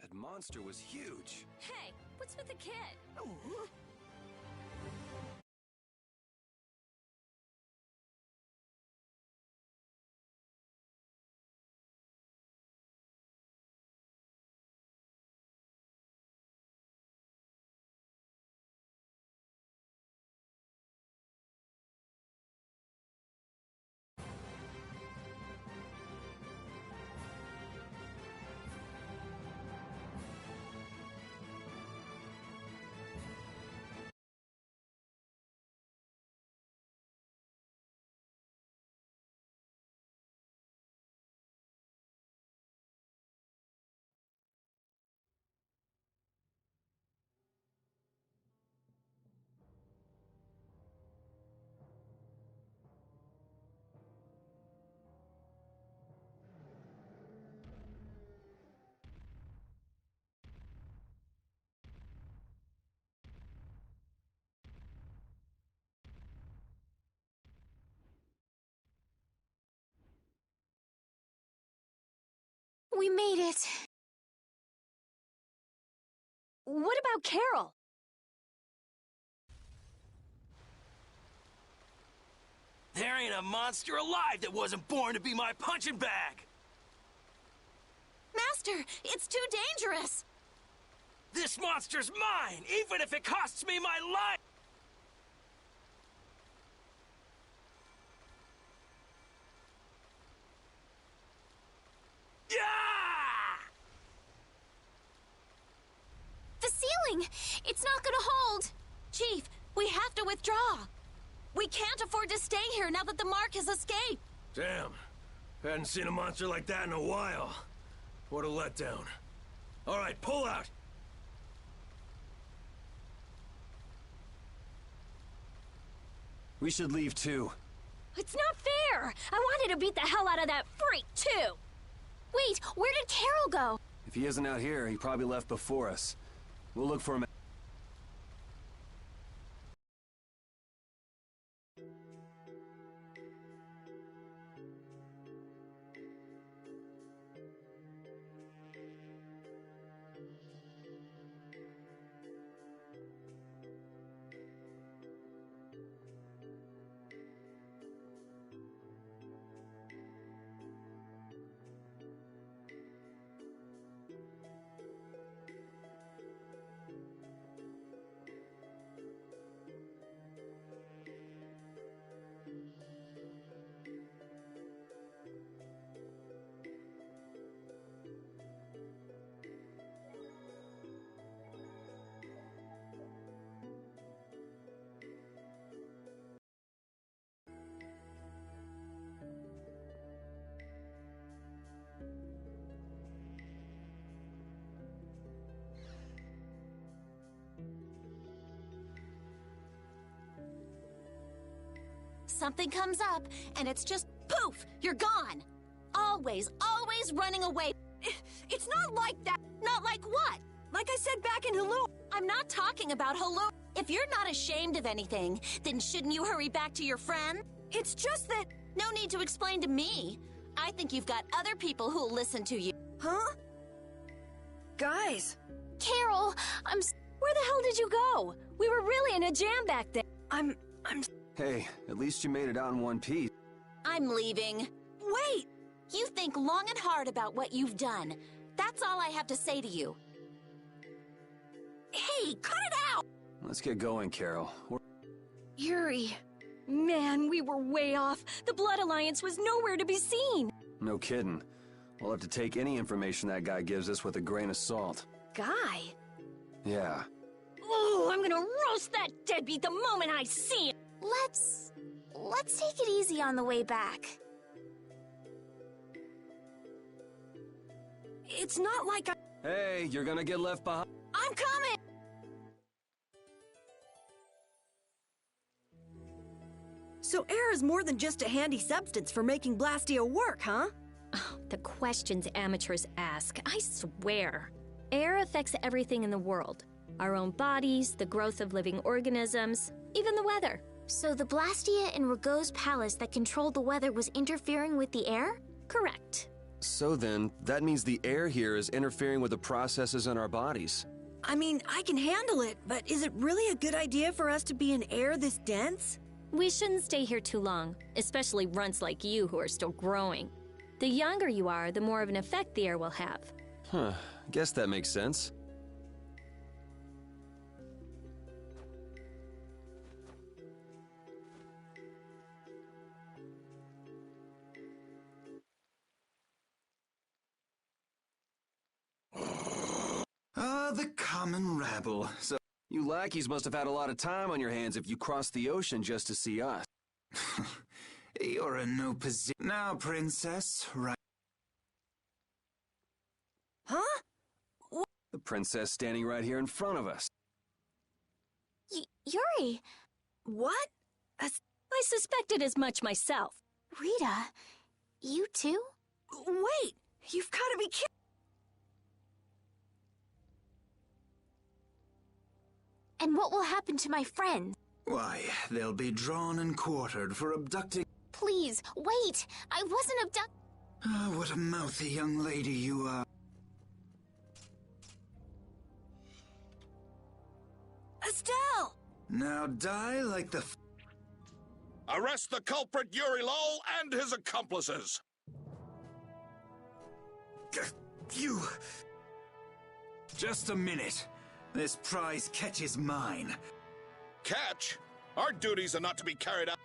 That monster was huge. Hey, what's with the kid? We made it. What about Carol? There ain't a monster alive that wasn't born to be my punching bag! Master, it's too dangerous! This monster's mine, even if it costs me my life! The ceiling! It's not gonna hold! Chief, we have to withdraw! We can't afford to stay here now that the Mark has escaped! Damn. Hadn't seen a monster like that in a while. What a letdown. All right, pull out! We should leave too. It's not fair! I wanted to beat the hell out of that freak, too! Wait, where did Carol go? If he isn't out here, he probably left before us. We'll look for him. Something comes up, and it's just poof, you're gone. Always, always running away. It's not like that. Not like what? Like I said back in Hello. I'm not talking about Hello. If you're not ashamed of anything, then shouldn't you hurry back to your friend? It's just that... No need to explain to me. I think you've got other people who'll listen to you. Huh? Guys. Carol, Where the hell did you go? We were really in a jam back there. I'm... Hey, at least you made it out in one piece. I'm leaving. Wait! You think long and hard about what you've done. That's all I have to say to you. Hey, cut it out! Let's get going, Carol. Yuri. Man, we were way off. The Blood Alliance was nowhere to be seen. No kidding. We'll have to take any information that guy gives us with a grain of salt. Guy? Yeah. Oh, I'm gonna roast that deadbeat the moment I see him! Let's take it easy on the way back. It's not like I... Hey, you're gonna get left behind. I'm coming! So air is more than just a handy substance for making Blastia work, huh? Oh, the questions amateurs ask, I swear. Air affects everything in the world. Our own bodies, the growth of living organisms, even the weather. So the Blastia in Rago's palace that controlled the weather was interfering with the air? Correct. So then, that means the air here is interfering with the processes in our bodies. I mean, I can handle it, but is it really a good idea for us to be in air this dense? We shouldn't stay here too long, especially runts like you who are still growing. The younger you are, the more of an effect the air will have. Huh, guess that makes sense. The common rabble. So you lackeys must have had a lot of time on your hands if you crossed the ocean just to see us. You're in no position now, princess, right? Huh? The princess standing right here in front of us. Yuri! What? I suspected as much myself. Rita, you too? Wait! You've got to be kidding! And what will happen to my friends? Why, they'll be drawn and quartered for abducting... Please, wait! I wasn't abducted. Ah, what a mouthy young lady you are. Estelle! Now die like the... Arrest the culprit Yuri Lowell and his accomplices! You... Just a minute. This prize catch is mine. Catch? Our duties are not to be carried out.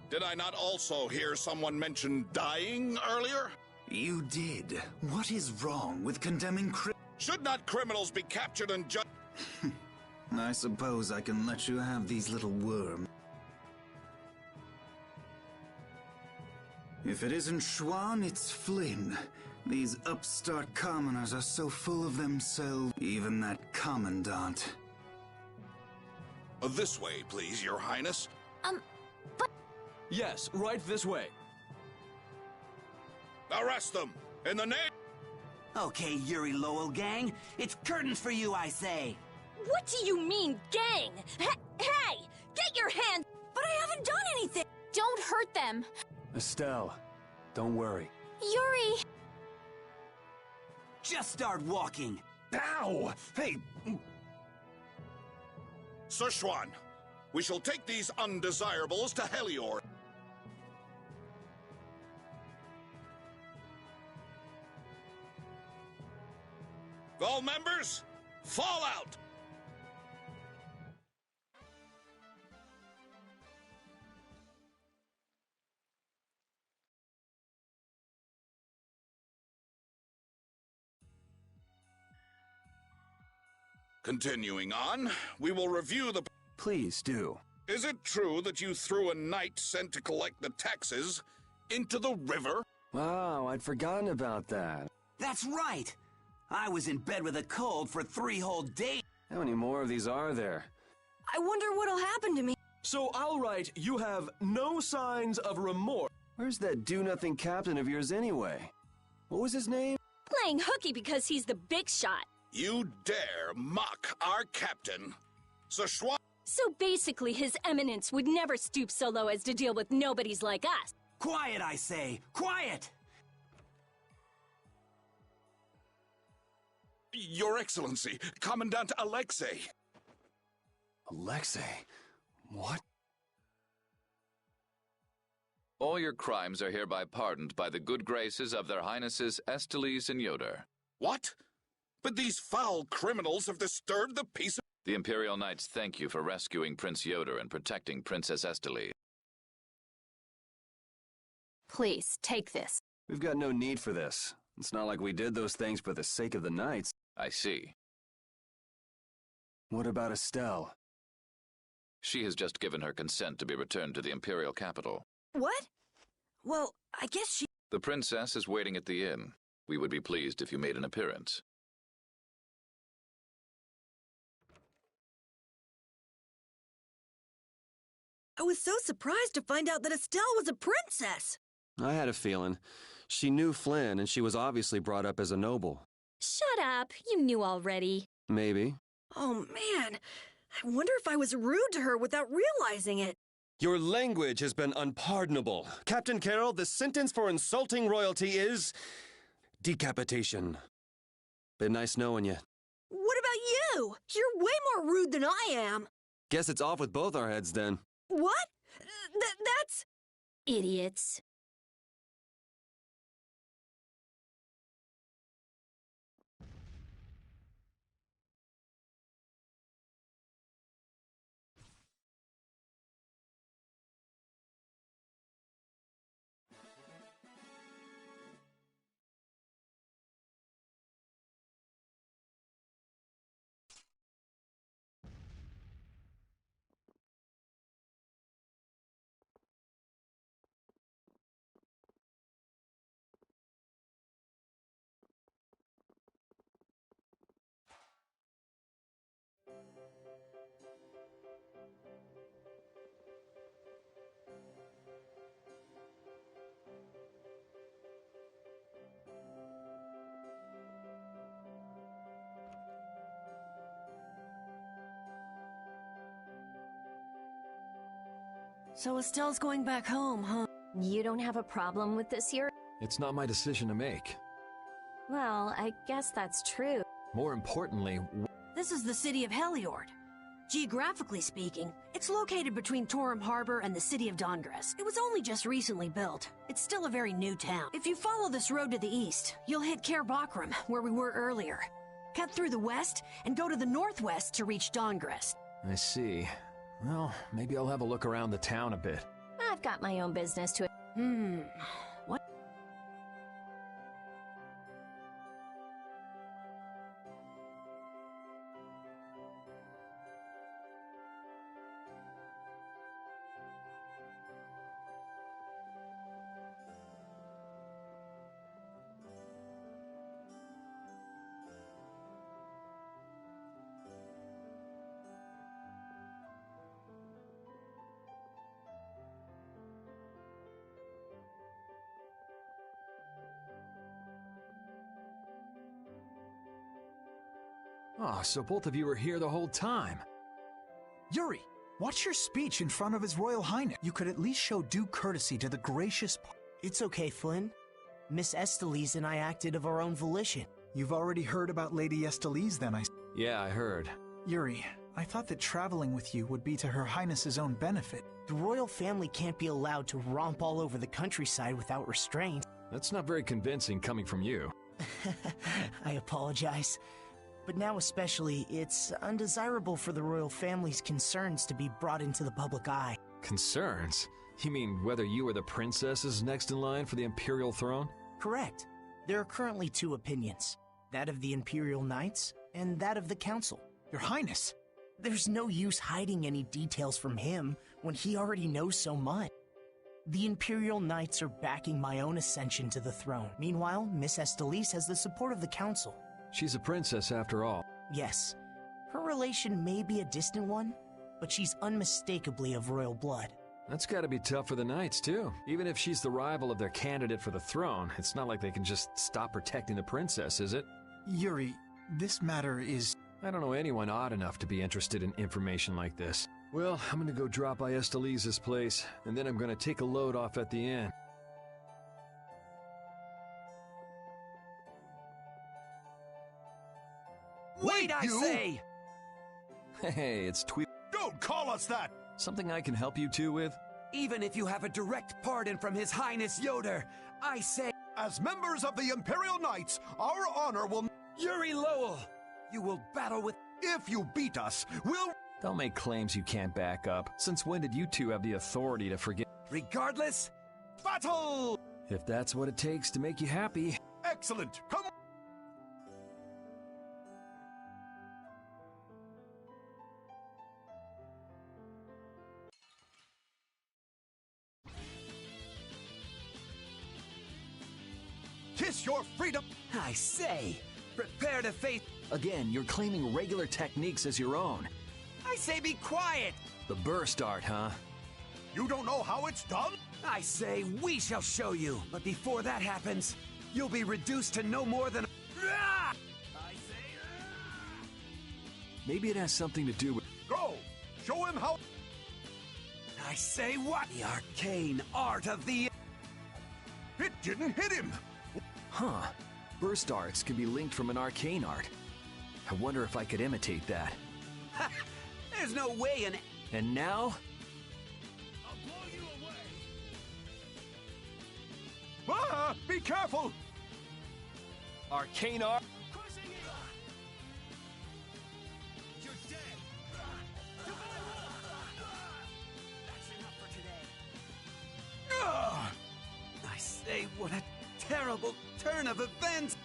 Did I not also hear someone mention dying earlier? You did. What is wrong with condemning Should not criminals be captured and judged? I suppose I can let you have these little worms. If it isn't Schwan, it's Flynn. These upstart commoners are so full of themselves, even that commandant. This way, please, Your Highness. But... Yes, right this way. Arrest them! In the name... Okay, Yuri Lowell gang. It's curtains for you, I say. What do you mean, gang? Hey! Get your hands... But I haven't done anything! Don't hurt them! Estelle, don't worry. Yuri! Just start walking. Ow! Hey! Sir Schwan, we shall take these undesirables to Helior. All members, fall out! Continuing on, we will review the... Please do. Is it true that you threw a knight sent to collect the taxes into the river? Wow, I'd forgotten about that. That's right. I was in bed with a cold for 3 whole days. How many more of these are there? I wonder what'll happen to me. So I'll write, you have no signs of remorse. Where's that do-nothing captain of yours anyway? What was his name? Playing hooky because he's the big shot. You dare mock our captain? Sir Schwan... So basically, His Eminence would never stoop so low as to deal with nobodies like us. Quiet, I say! Quiet! Your Excellency, Commandant Alexei. Alexei? What? All your crimes are hereby pardoned by the good graces of their Highnesses Esteles and Yoder. What? But these foul criminals have disturbed the peace of... The Imperial Knights thank you for rescuing Prince Yoder and protecting Princess Esteles. Please, take this. We've got no need for this. It's not like we did those things for the sake of the knights. I see. What about Estelle? She has just given her consent to be returned to the Imperial capital. What? Well, I guess she... The princess is waiting at the inn. We would be pleased if you made an appearance. I was so surprised to find out that Estelle was a princess. I had a feeling. She knew Flynn, and she was obviously brought up as a noble. Shut up. You knew already. Maybe. Oh, man. I wonder if I was rude to her without realizing it. Your language has been unpardonable. Captain Carroll, the sentence for insulting royalty is... decapitation. Been nice knowing you. What about you? You're way more rude than I am. Guess it's off with both our heads, then. What? That's... Idiots. So Estelle's going back home, huh? You don't have a problem with this here? It's not my decision to make. Well, I guess that's true. More importantly, This is the city of Heliord. Geographically speaking, it's located between Torum Harbor and the city of Dongrest. It was only just recently built. It's still a very new town. If you follow this road to the east, you'll hit Cair Bakram, where we were earlier. Cut through the west and go to the northwest to reach Dongrest. I see. Well, maybe I'll have a look around the town a bit. I've got my own business to... What? Oh, so both of you were here the whole time. Yuri, watch your speech in front of His Royal Highness. You could at least show due courtesy to the gracious... It's okay, Flynn. Miss Estelise and I acted of our own volition. You've already heard about Lady Estelise, then, Yeah, I heard. Yuri, I thought that traveling with you would be to Her Highness's own benefit. The royal family can't be allowed to romp all over the countryside without restraint. That's not very convincing coming from you. I apologize. But now especially, it's undesirable for the royal family's concerns to be brought into the public eye. Concerns? You mean whether you or the princess is next in line for the Imperial throne? Correct. There are currently two opinions. That of the Imperial Knights, and that of the Council. Your Highness! There's no use hiding any details from him when he already knows so much. The Imperial Knights are backing my own ascension to the throne. Meanwhile, Miss Estelise has the support of the Council. She's a princess after all. Yes. Her relation may be a distant one, but she's unmistakably of royal blood. That's gotta be tough for the Knights, too. Even if she's the rival of their candidate for the throne, it's not like they can just stop protecting the princess, is it? Yuri, this matter is... I don't know anyone odd enough to be interested in information like this. Well, I'm gonna go drop by Estelise's place, and then I'm gonna take a load off at the inn. Wait, I say! Hey, it's Tweet. Don't call us that! Something I can help you two with? Even if you have a direct pardon from His Highness Yoder, I say... As members of the Imperial Knights, our honor will... Yuri Lowell! You will battle with... If you beat us, we'll... Don't make claims you can't back up. Since when did you two have the authority to forget? Regardless, battle! If that's what it takes to make you happy. Excellent! Come on! Kiss your freedom! I say, prepare to face... Again, you're claiming regular techniques as your own. I say be quiet! The burst art, huh? You don't know how it's done? I say we shall show you. But before that happens, you'll be reduced to no more than... I say... Maybe it has something to do with... Go! Show him how... I say what? The arcane art of the... It didn't hit him! Huh. Burst arts can be linked from an arcane art. I wonder if I could imitate that. There's no way in... And now? I'll blow you away! Ah! Be careful! Arcane art? You're dead! That's enough for today. I say, what a terrible turn of events!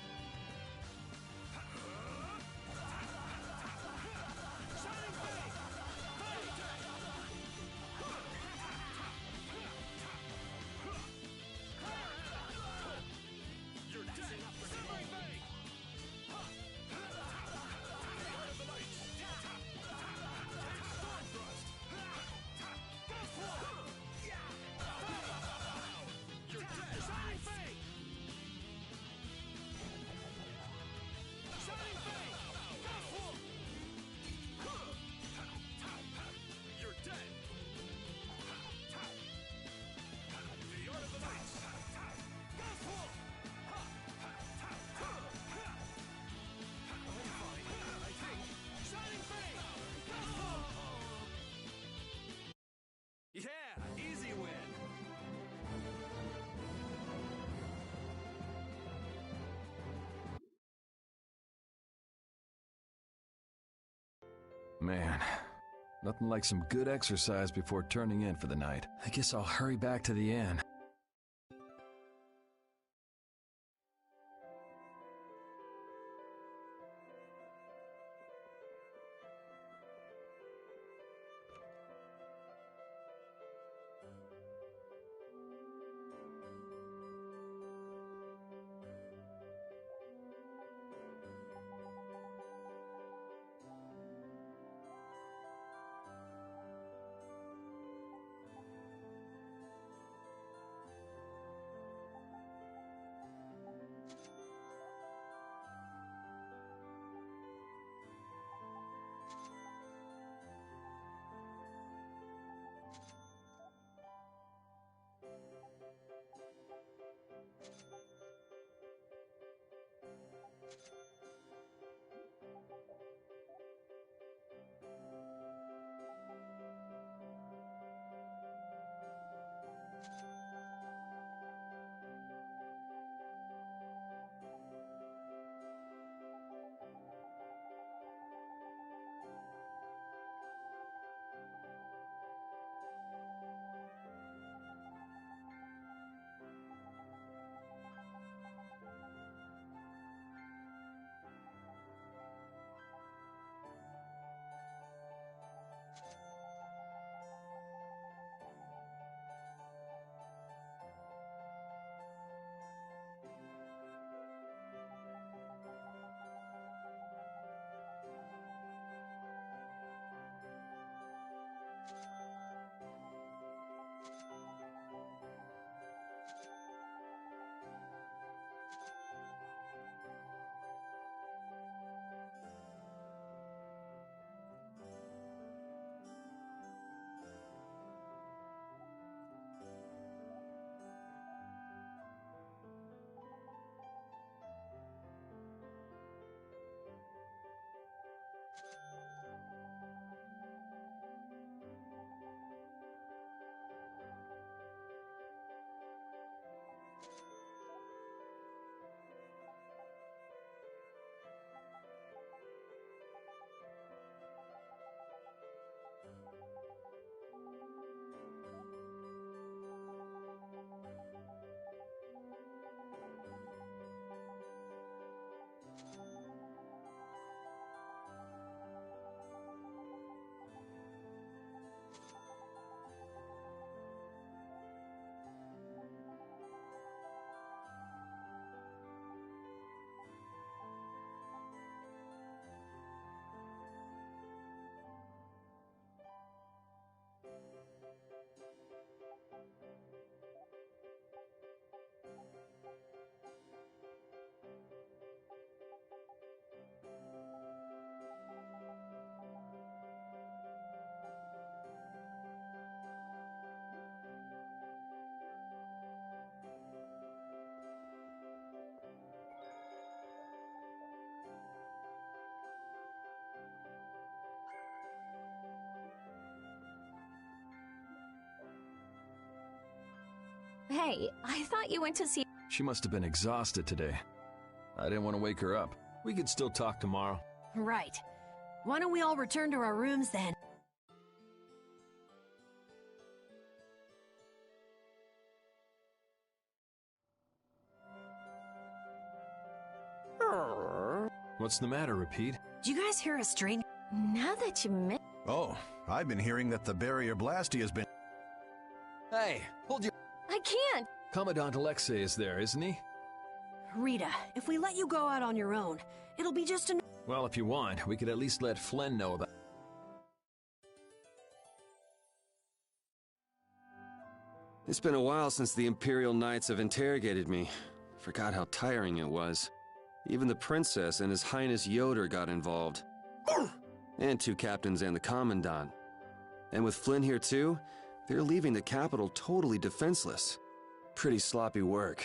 Yeah, easy win. Man, nothing like some good exercise before turning in for the night. I guess I'll hurry back to the inn. Hey, I thought you went to see... She must have been exhausted today. I didn't want to wake her up. We could still talk tomorrow. Right. Why don't we all return to our rooms then? What's the matter, Repeat? Do you guys hear a strange... Now that you mention... Oh, I've been hearing that the barrier blasty has been... Hey, hold your... I can't! Commandant Alexei is there, isn't he? Rita, if we let you go out on your own, it'll be just an... Well, if you want, we could at least let Flynn know about... It's been a while since the Imperial Knights have interrogated me. Forgot how tiring it was. Even the Princess and His Highness Yoder got involved. And 2 captains and the Commandant. And with Flynn here too, they're leaving the capital totally defenseless. Pretty sloppy work.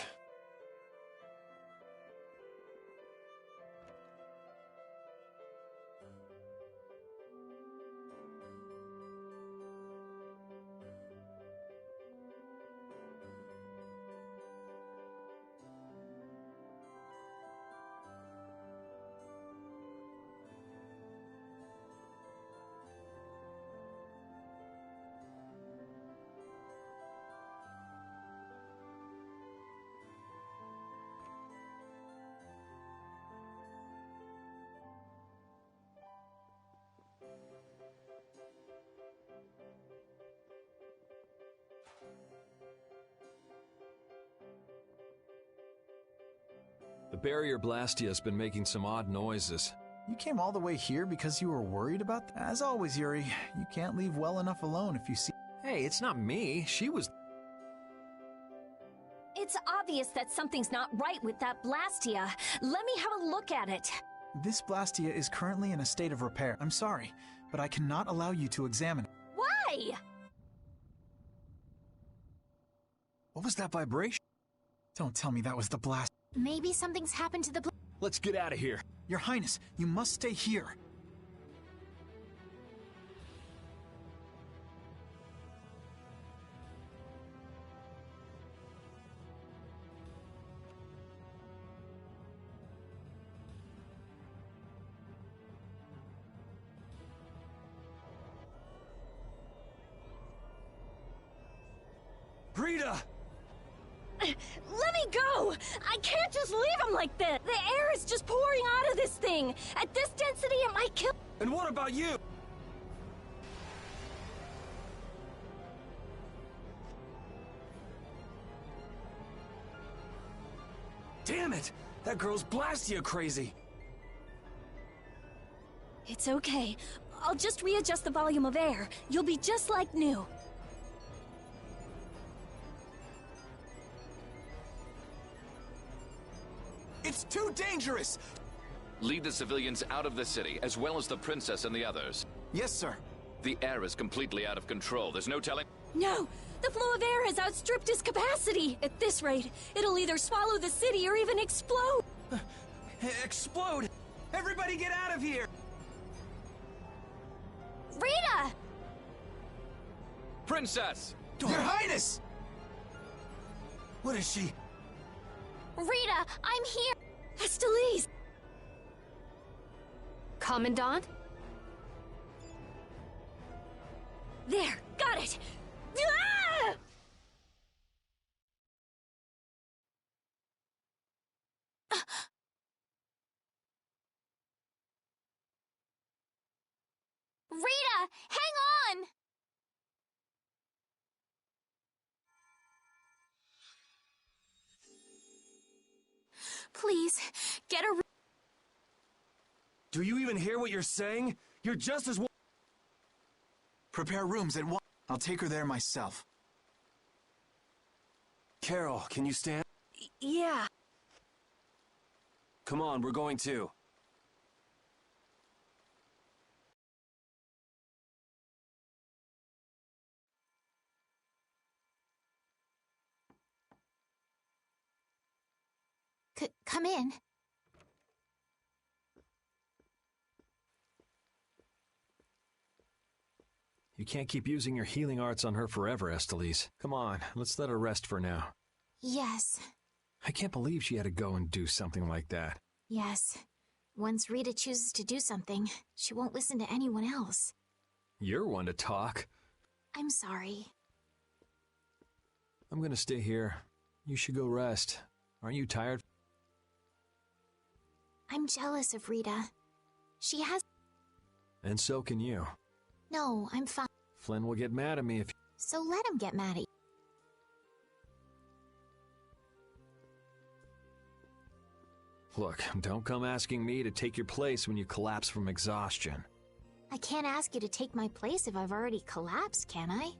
The barrier Blastia's been making some odd noises. You came all the way here because you were worried about that? As always, Yuri, you can't leave well enough alone if you see... Hey, it's not me. She was... It's obvious that something's not right with that Blastia. Let me have a look at it. This Blastia is currently in a state of repair. I'm sorry, but I cannot allow you to examine it. Why? What was that vibration? Don't tell me that was the blast. Maybe something's happened to the Let's get out of here. Your Highness, you must stay here. Rita! Let me go! I can't just leave him like this! The air is just pouring out of this thing! At this density, it might kill— And what about you? Damn it! That girl's Blastia crazy! It's okay. I'll just readjust the volume of air. You'll be just like new. It's too dangerous! Lead the civilians out of the city, as well as the princess and the others. Yes, sir. The air is completely out of control. There's no telling... No! The flow of air has outstripped its capacity! At this rate, it'll either swallow the city or even explode! Explode! Everybody get out of here! Rita! Princess! Your Highness! What is she? Rita, I'm here! Estelize! Commandant? There! Got it! Ah! Rita, hang on! Please, get a... Do you even hear what you're saying? You're just as... Prepare rooms at once. I'll take her there myself. Carol, can you stand? Yeah. Come on, we're going too. Come in. You can't keep using your healing arts on her forever, Estelize. Come on, let's let her rest for now. Yes. I can't believe she had to go and do something like that. Yes. Once Rita chooses to do something, she won't listen to anyone else. You're one to talk. I'm sorry. I'm gonna stay here. You should go rest. Aren't you tired? I'm jealous of Rita. She has... And so can you. No, I'm fine. Flynn will get mad at me if... So let him get mad at you. Look, don't come asking me to take your place when you collapse from exhaustion. I can't ask you to take my place if I've already collapsed, can I?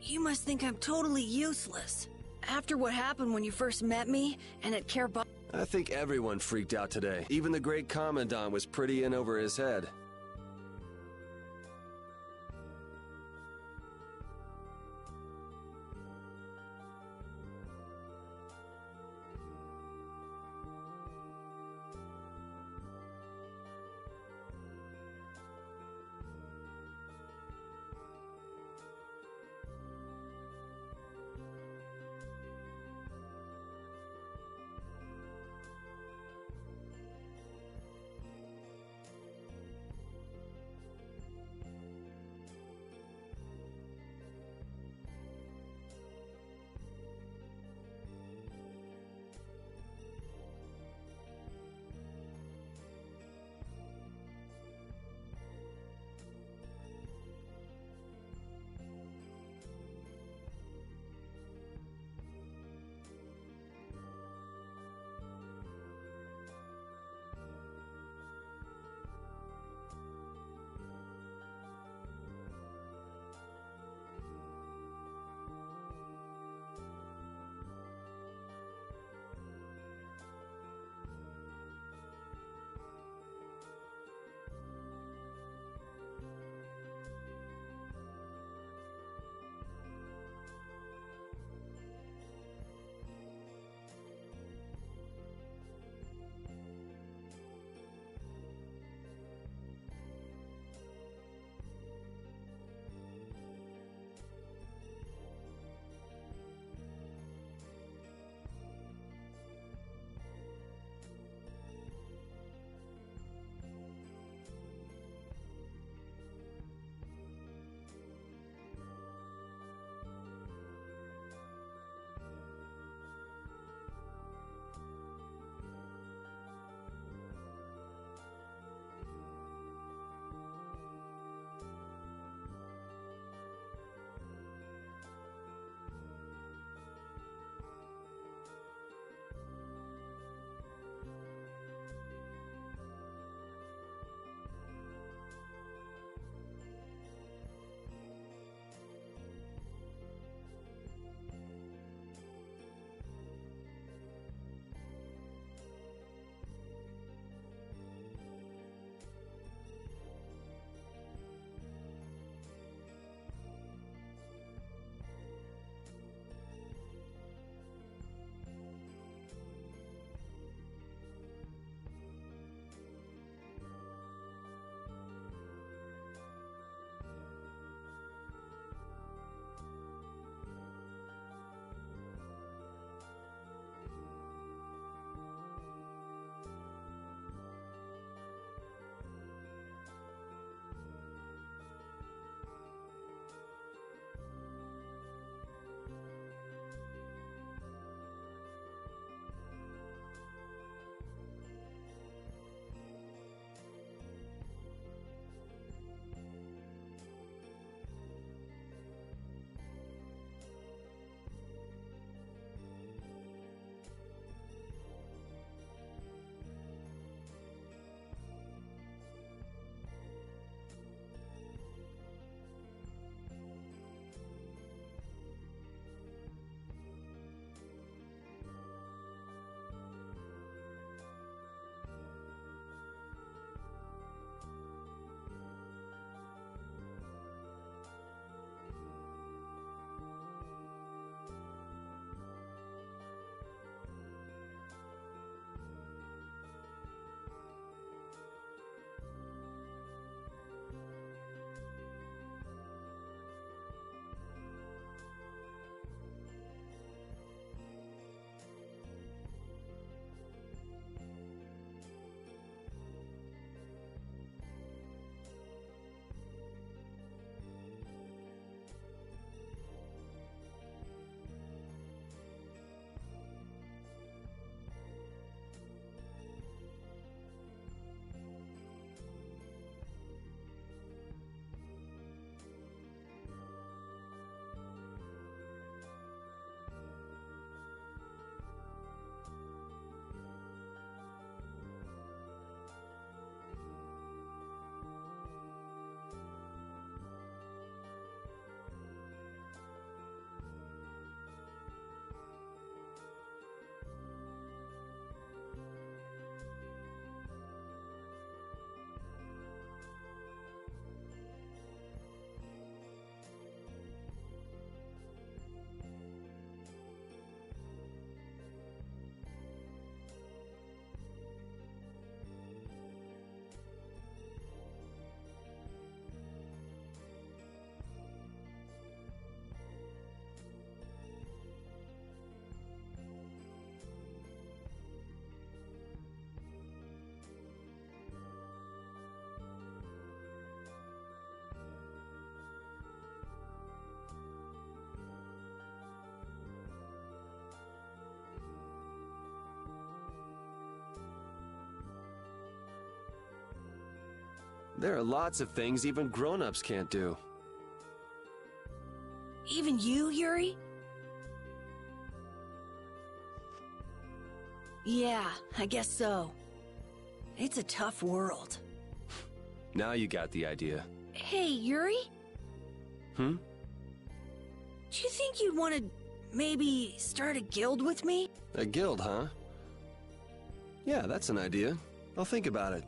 You must think I'm totally useless. After what happened when you first met me, and at Care I think everyone freaked out today. Even the great Commandant was pretty in over his head. There are lots of things even grown-ups can't do. Even you, Yuri? Yeah, I guess so. It's a tough world. Now you got the idea. Hey, Yuri? Hmm? Do you think you'd want to maybe start a guild with me? A guild, huh? Yeah, that's an idea. I'll think about it.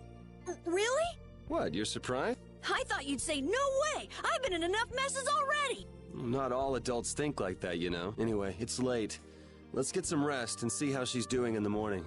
Really? What, you're surprised? I thought you'd say, no way! I've been in enough messes already! Not all adults think like that, you know. Anyway, it's late. Let's get some rest and see how she's doing in the morning.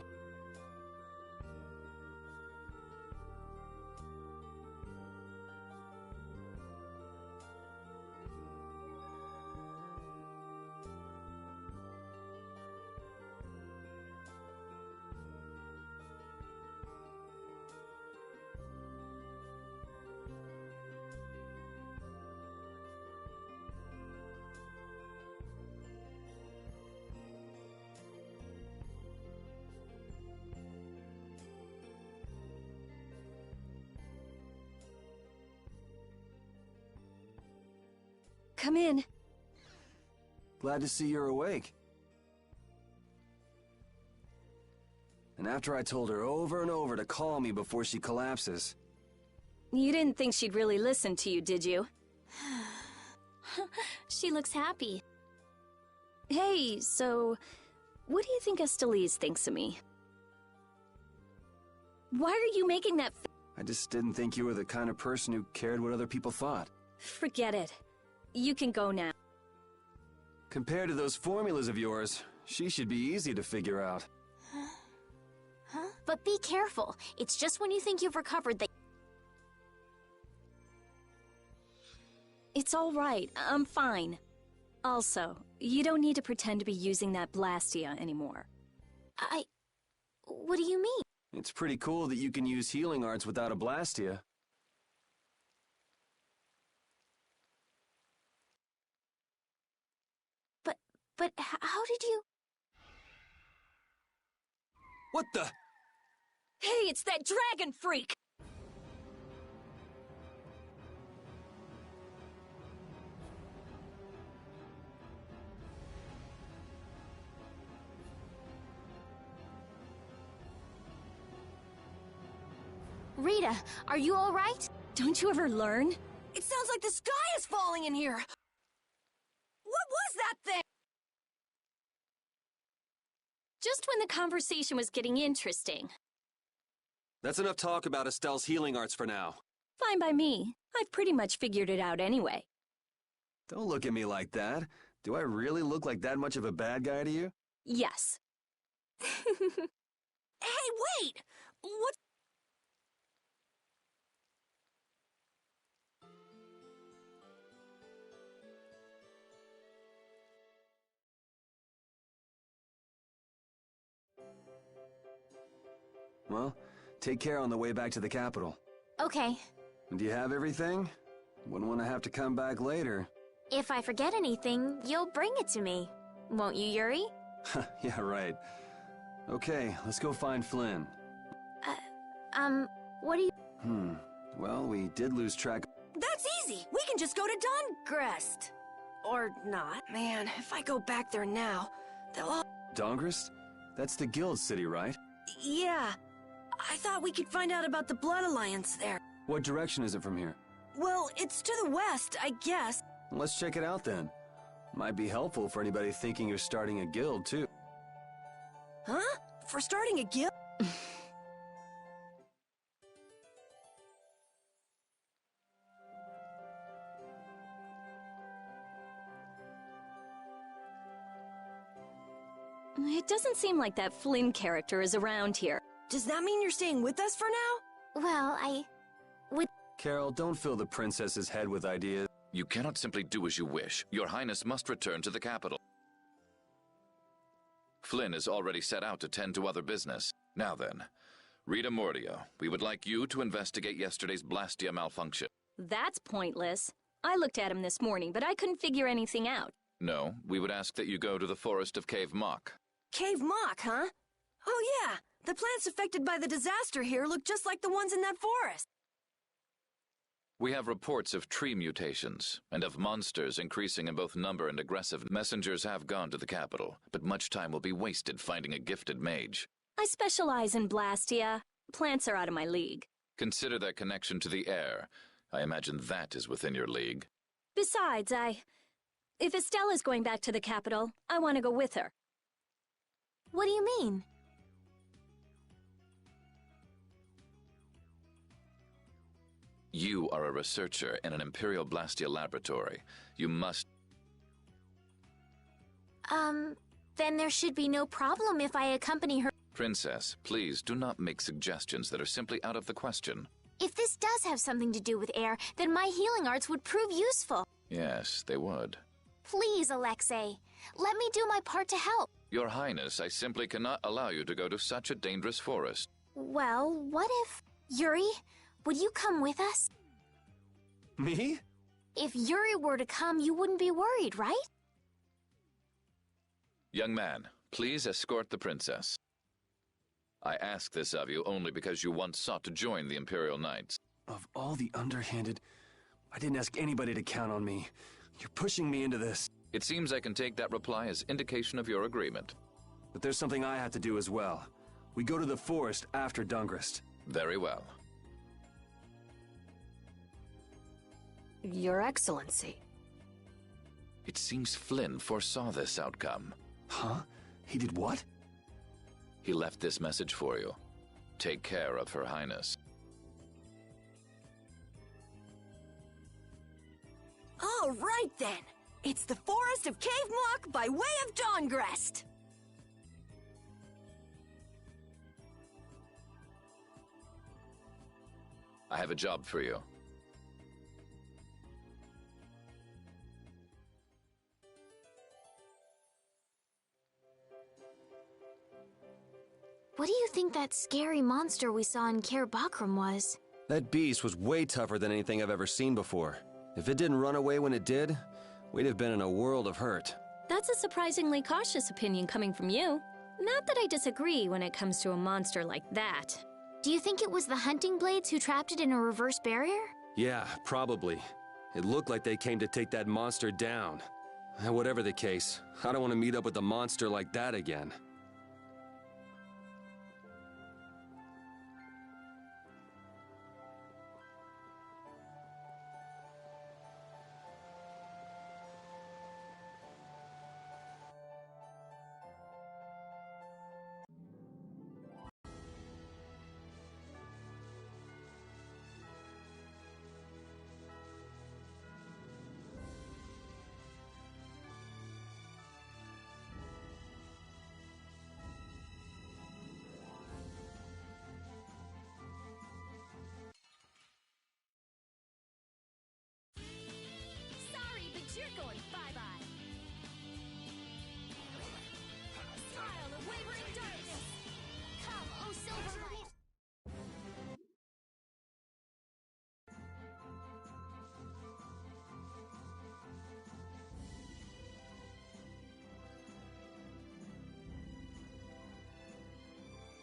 Come in. Glad to see you're awake. And after I told her over and over to call me before she collapses. You didn't think she'd really listen to you, did you? She looks happy. Hey, so what do you think Estelise thinks of me? Why are you making that I just didn't think you were the kind of person who cared what other people thought. Forget it. You can go now. Compared to those formulas of yours, she should be easy to figure out. Huh? But be careful. It's just when you think you've recovered that... It's all right. I'm fine. Also, you don't need to pretend to be using that Blastia anymore. What do you mean? It's pretty cool that you can use healing arts without a Blastia. But how did you... What the? Hey, it's that dragon freak! Rita, are you all right? Don't you ever learn? It sounds like the sky is falling in here! What was that thing? Just when the conversation was getting interesting. That's enough talk about Estelle's healing arts for now. Fine by me. I've pretty much figured it out anyway. Don't look at me like that. Do I really look like that much of a bad guy to you? Yes. Hey, wait! What? Well, take care on the way back to the capital. Okay. Do you have everything? Wouldn't want to have to come back later. If I forget anything, you'll bring it to me. Won't you, Yuri? Yeah, right. Okay, let's go find Flynn. What do you... Well, we did lose track... That's easy! We can just go to Dongrest. Or not. Man, if I go back there now, they'll all... Dongrest? That's the guild city, right? Yeah. I thought we could find out about the Blood Alliance there. What direction is it from here? Well, it's to the west, I guess. Let's check it out then. Might be helpful for anybody thinking you're starting a guild, too. Huh? For starting a guild? It doesn't seem like that Flynn character is around here. Does that mean you're staying with us for now? Well, Carol, don't fill the princess's head with ideas. You cannot simply do as you wish. Your Highness must return to the capital. Flynn is already set out to tend to other business. Now then, Rita Mordio, we would like you to investigate yesterday's Blastia malfunction. That's pointless. I looked at him this morning, but I couldn't figure anything out. No, we would ask that you go to the forest of Cave Mock. Cave Mock, huh? Oh yeah, the plants affected by the disaster here look just like the ones in that forest. We have reports of tree mutations, and of monsters increasing in both number and aggressive. Messengers have gone to the capital, but much time will be wasted finding a gifted mage. I specialize in Blastia. Plants are out of my league. Consider that connection to the air. I imagine that is within your league. Besides, if Estella's going back to the capital, I want to go with her. What do you mean? You are a researcher in an Imperial Blastia laboratory. You must... Then there should be no problem if I accompany her. Princess, please do not make suggestions that are simply out of the question. If this does have something to do with air, then my healing arts would prove useful. Yes, they would. Please, Alexei, let me do my part to help. Your Highness, I simply cannot allow you to go to such a dangerous forest. Well, what if... Yuri, would you come with us? Me? If Yuri were to come, you wouldn't be worried, right? Young man, please escort the princess. I ask this of you only because you once sought to join the Imperial Knights. Of all the underhanded, I didn't ask anybody to count on me. You're pushing me into this. It seems I can take that reply as indication of your agreement. But there's something I have to do as well. We go to the forest after Dungrist. Very well. Your Excellency. It seems Flynn foresaw this outcome. Huh? He did what? He left this message for you. Take care of Her Highness. All right, then. It's the Forest of Cave Mock by way of Dawngrest. I have a job for you. What do you think that scary monster we saw in Kaer Bakram was? That beast was way tougher than anything I've ever seen before. If it didn't run away when it did, we'd have been in a world of hurt. That's a surprisingly cautious opinion coming from you. Not that I disagree when it comes to a monster like that. Do you think it was the hunting blades who trapped it in a reverse barrier? Yeah, probably. It looked like they came to take that monster down. Whatever the case, I don't want to meet up with a monster like that again. Sorry, but you're going bye-bye. Smile of wavering darkness. Come, O Silverlight.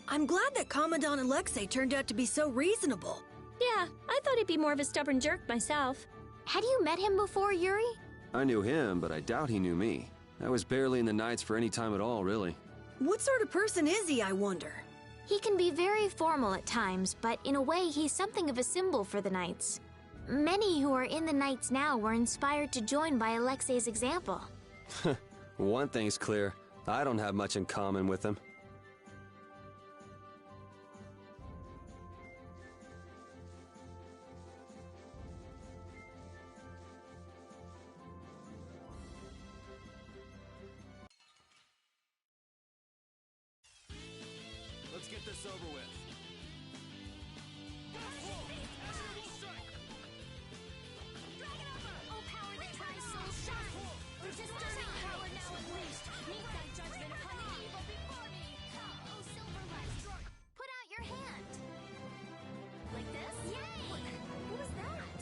I'm glad that Commandant Alexei turned out to be so reasonable. Yeah, I thought he'd be more of a stubborn jerk myself. Had you met him before, Yuri? I knew him, but I doubt he knew me. I was barely in the Knights for any time at all, really. What sort of person is he, I wonder? He can be very formal at times, but in a way he's something of a symbol for the Knights. Many who are in the Knights now were inspired to join by Alexei's example. One thing's clear, I don't have much in common with him. Let's get this over with. Oh, power that tries soul shine. Disturbing power now unleashed. Meet thy judgment upon the evil before me. Come, O Silverlight. Put out your hand. Like this? Yay! What was that?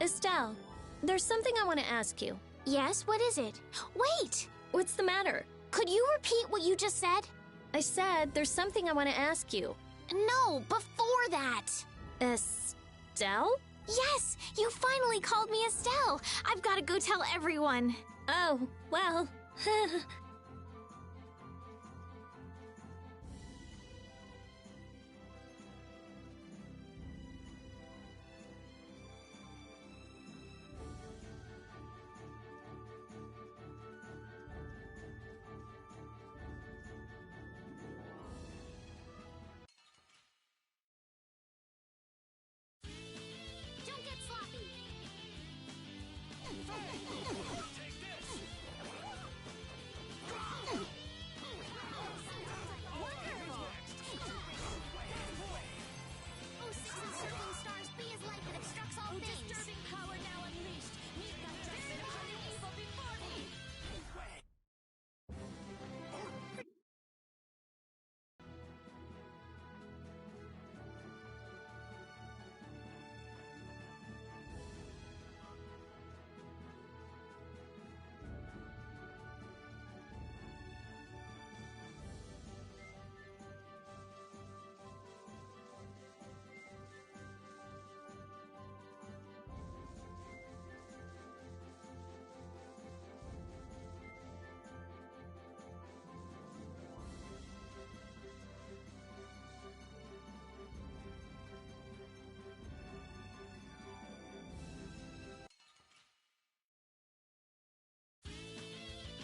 Estelle, there's something I want to ask you. Yes, what is it? Wait! What's the matter? Could you repeat what you just said? I said there's something I want to ask you. No, before that. Estelle? Yes, you finally called me Estelle. I've got to go tell everyone. Oh, well. Don't get sloppy. Oh, six of circling stars, be as light that obstructs all things. Disturbing power now unleashed. Meet the judgment of the evil before me.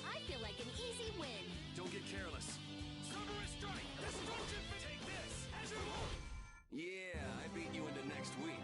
I feel like an easy win. Don't get careless. Cerberus strike! Destruction! Take this! As you hope! Yeah, I beat you into next week.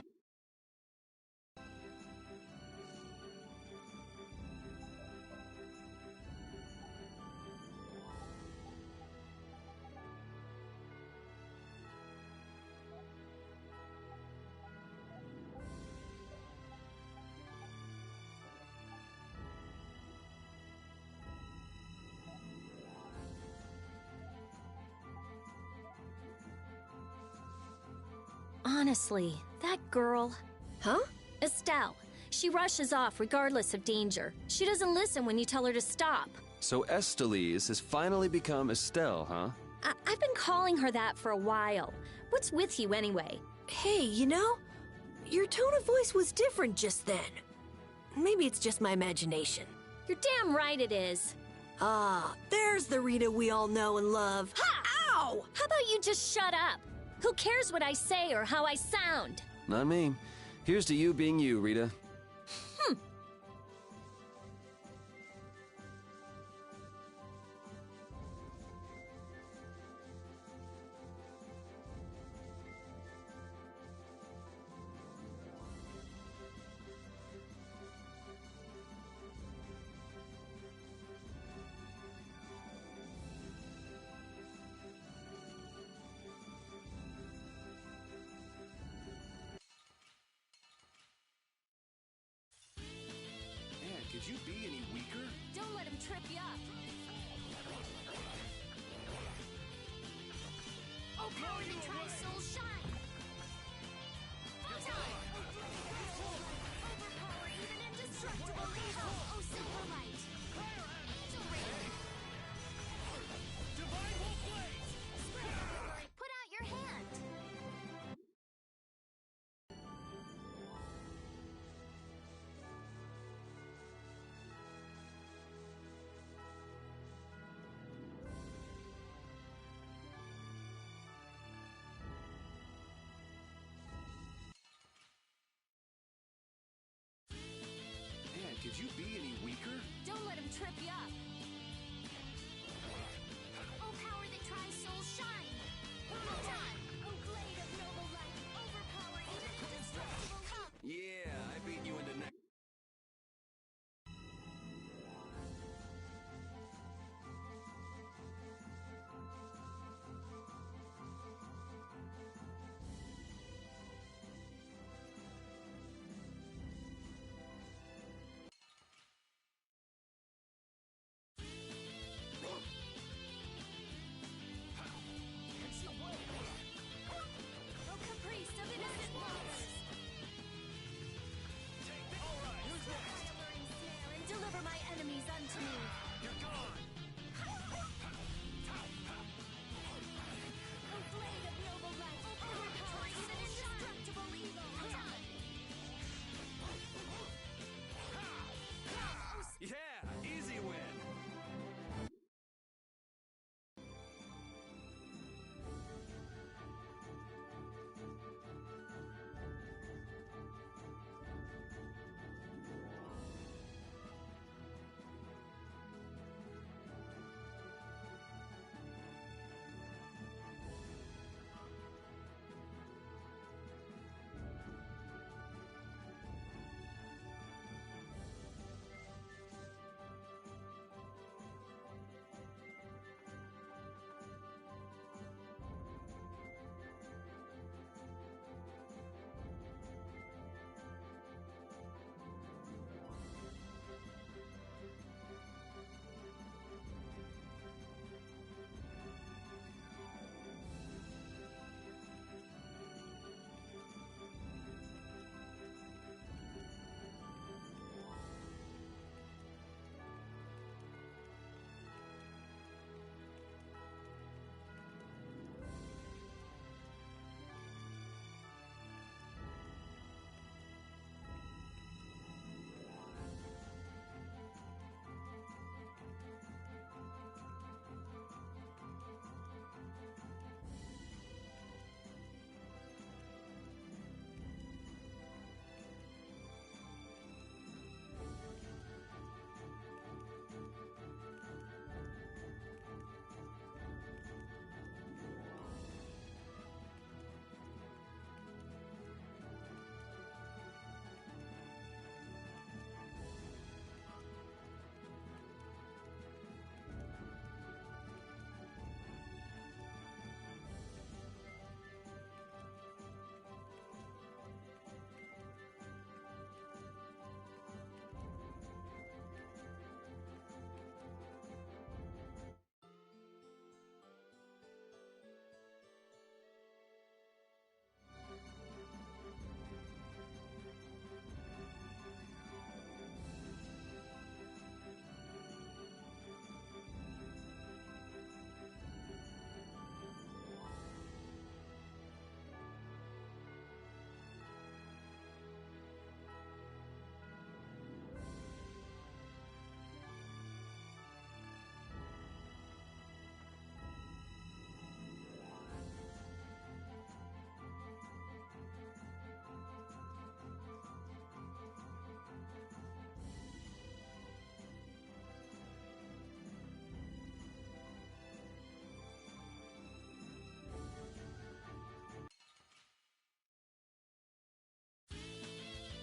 Honestly, that girl... Huh? Estelle. She rushes off regardless of danger. She doesn't listen when you tell her to stop. So Estelise has finally become Estelle, huh? I've been calling her that for a while. What's with you anyway? Hey, you know, your tone of voice was different just then. Maybe it's just my imagination. You're damn right it is. Ah, there's the Rita we all know and love. Ha! Ow! How about you just shut up? Who cares what I say or how I sound? Not me. Here's to you being you, Rita. Man, could you be any weaker? Don't let him trip you up. Oh, power that tries soul shine. Photon! Overpower even indestructible evil. Oh, silver light. Angel ring. Divine Wolf Blaze! Spirit, put out your hand. Man, could you be any weaker? Don't let him trip you up. Oh, power that tries soul shine. Photon! Oh, blade of noble light. Overpower even indestructible cup. Yeah, I beat you into next. to me. You're gone. A blade of noble light. Overpowering even indestructible evil. Yeah, easy win.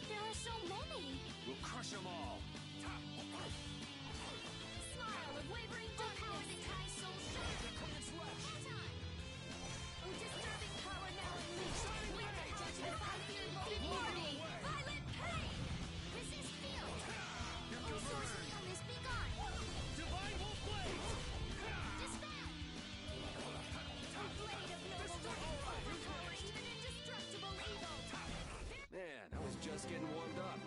There are so many. We'll crush them all. Smile of wavering darkness. High soul shine. Hold on. Oh, disturbing power now unleashed. Wait the judgment by fear golden morning. Violent pain. Resist field. Oh, source of illness, be gone. Divine Wolf Blade! Dispel. A blade of noble light. Overpowering even indestructible evil. Man, I was just getting warmed up.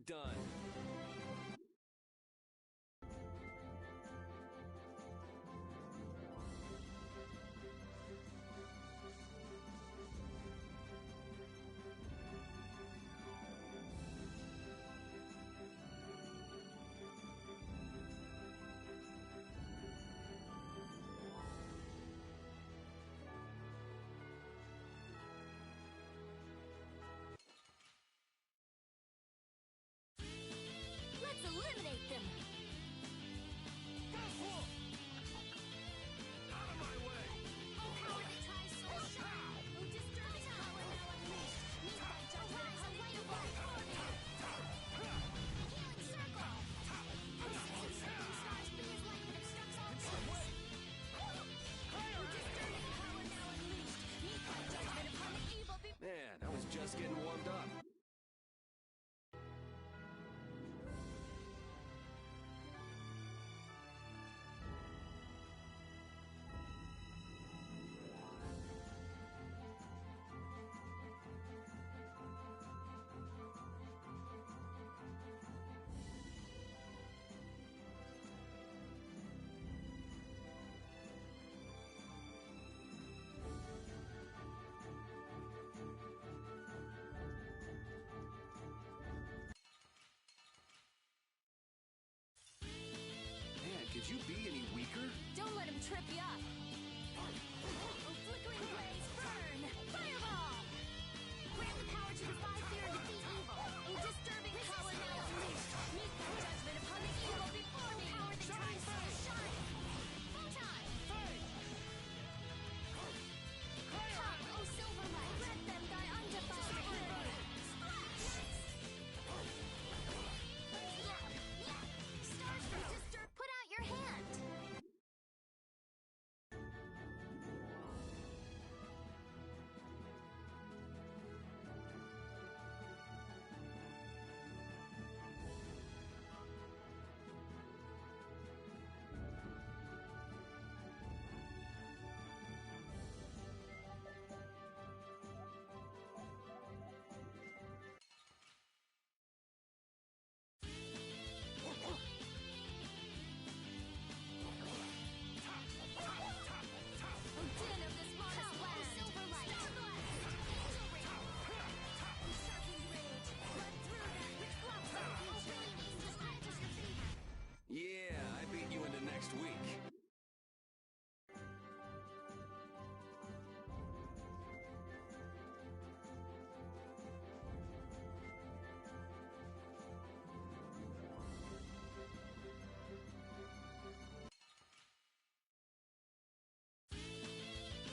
done. Let's eliminate them! Out of my way! Oh, power that tries soul shine! Oh, disturbing power now unleashed! Meet thy judgment upon the evil before me! Healing circle! Oh, 6 of 7 stars, be as light that obstructs all truths! Oh, disturbing power now unleashed! Meet thy judgment upon the evil before me! Man, I was just getting warmed up. Man, could you be any weaker? Don't let him trip you up! Oh, flickering blaze, burn! Fireball! Grant the power to defy fear and defeat evil! Oh, disturbing power now unleashed! Meet thy judgment upon the evil before me! Power that tries to shine! Photon! Come, oh silverlight! Grant them thy undefiled purity! Splash! Stars from disturb... Put out your hand! Yeah, I beat you into next week.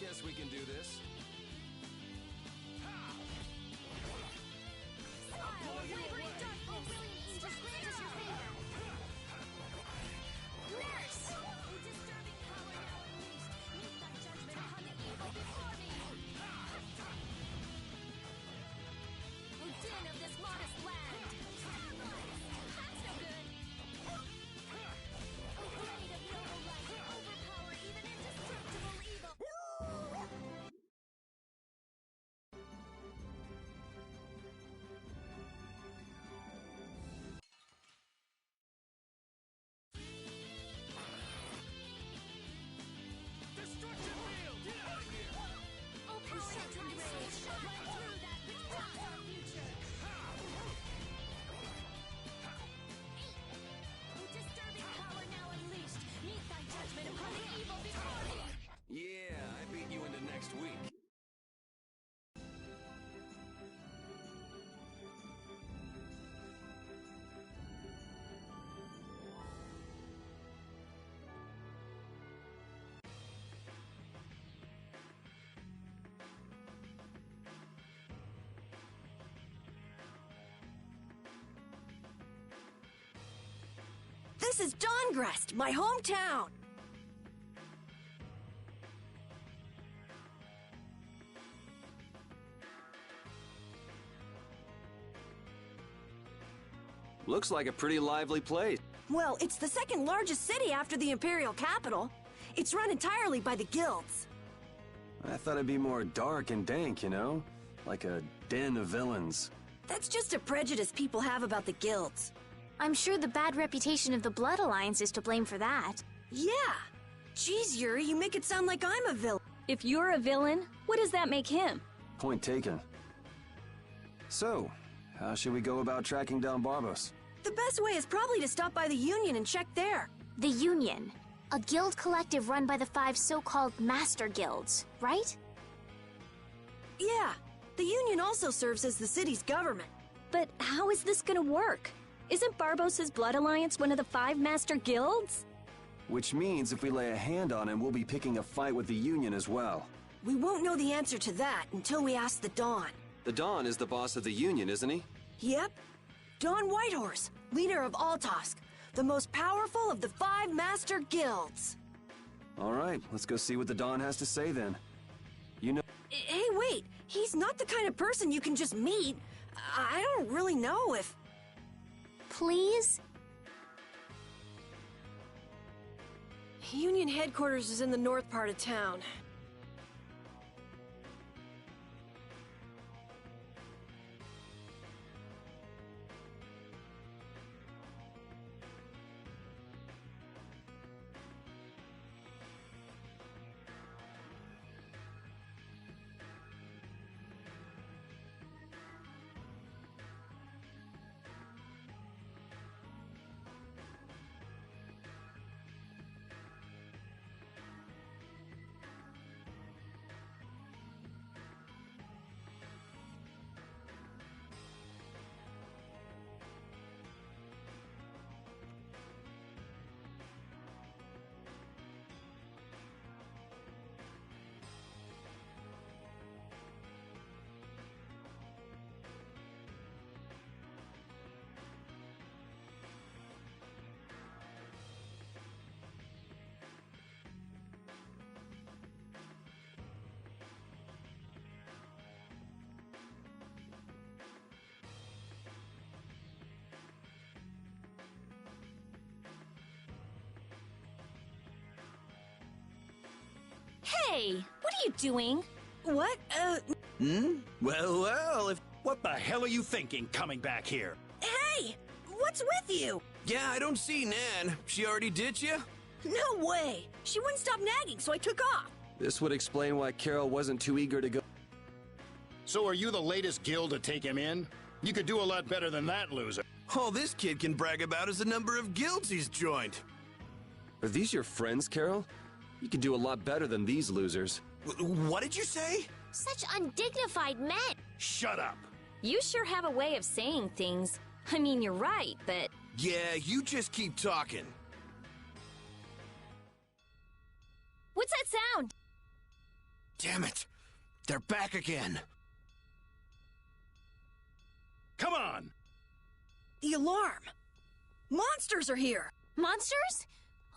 Guess we can do this. Yeah, I beat you into next week. This is Dongrest, my hometown! Looks like a pretty lively place. Well, it's the second largest city after the Imperial capital. It's run entirely by the guilds. I thought it'd be more dark and dank, you know? Like a den of villains. That's just a prejudice people have about the guilds. I'm sure the bad reputation of the Blood Alliance is to blame for that. Yeah. Jeez, Yuri, you make it sound like I'm a villain. If you're a villain, what does that make him? Point taken. So, how should we go about tracking down Barbos? The best way is probably to stop by the Union and check there. The Union? A guild collective run by the 5 so-called Master Guilds, right? Yeah. The Union also serves as the city's government. But how is this gonna work? Isn't Barbos' Blood Alliance one of the 5 Master Guilds? Which means if we lay a hand on him, we'll be picking a fight with the Union as well. We won't know the answer to that until we ask the Dawn. The Dawn is the boss of the Union, isn't he? Yep. Dawn Whitehorse, leader of Altosk, the most powerful of the 5 Master Guilds. All right, let's go see what the Dawn has to say then. You know... Hey, wait! He's not the kind of person you can just meet. I don't really know if... Please? Union headquarters is in the north part of town. Hey, what are you doing? What? Well, if... What the hell are you thinking, coming back here? Hey! What's with you? Yeah, I don't see Nan. She already ditched you? No way! She wouldn't stop nagging, so I took off. This would explain why Carol wasn't too eager to go. So are you the latest guild to take him in? You could do a lot better than that, loser. All this kid can brag about is the number of guilds he's joined. Are these your friends, Carol? You could do a lot better than these losers. What did you say? Such undignified men! Shut up! You sure have a way of saying things. I mean, you're right, but... Yeah, you just keep talking. What's that sound? Damn it! They're back again. Come on! The alarm! Monsters are here! Monsters?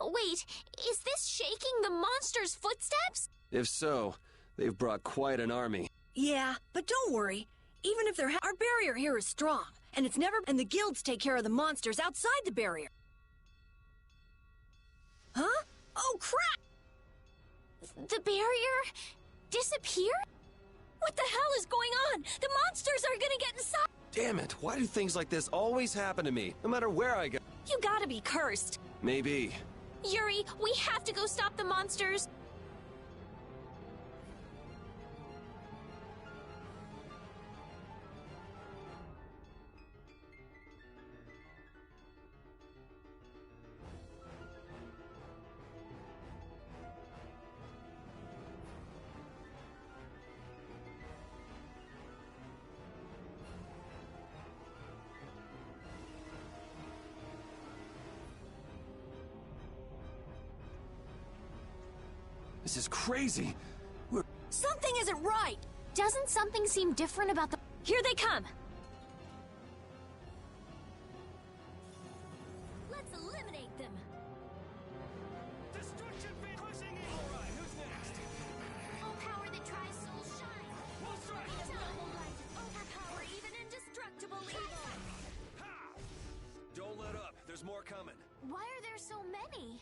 Wait, is this shaking the monsters' footsteps? If so, they've brought quite an army. Yeah, but don't worry. Even if they're our barrier here is strong, and it's never... And the guilds take care of the monsters outside the barrier. Huh? Oh, crap! The barrier disappeared? What the hell is going on? The monsters are gonna get inside! Damn it, why do things like this always happen to me, no matter where I go? You gotta be cursed. Maybe. Yuri, we have to go stop the monsters. This is crazy. Something isn't right! Doesn't something seem different about the... Here they come! Let's eliminate them! Destruction crushing it! Alright, who's next? Oh, power that tries soul shine! We'll strike! Noble light, overpower even indestructible evil! Don't let up. There's more coming. Why are there so many?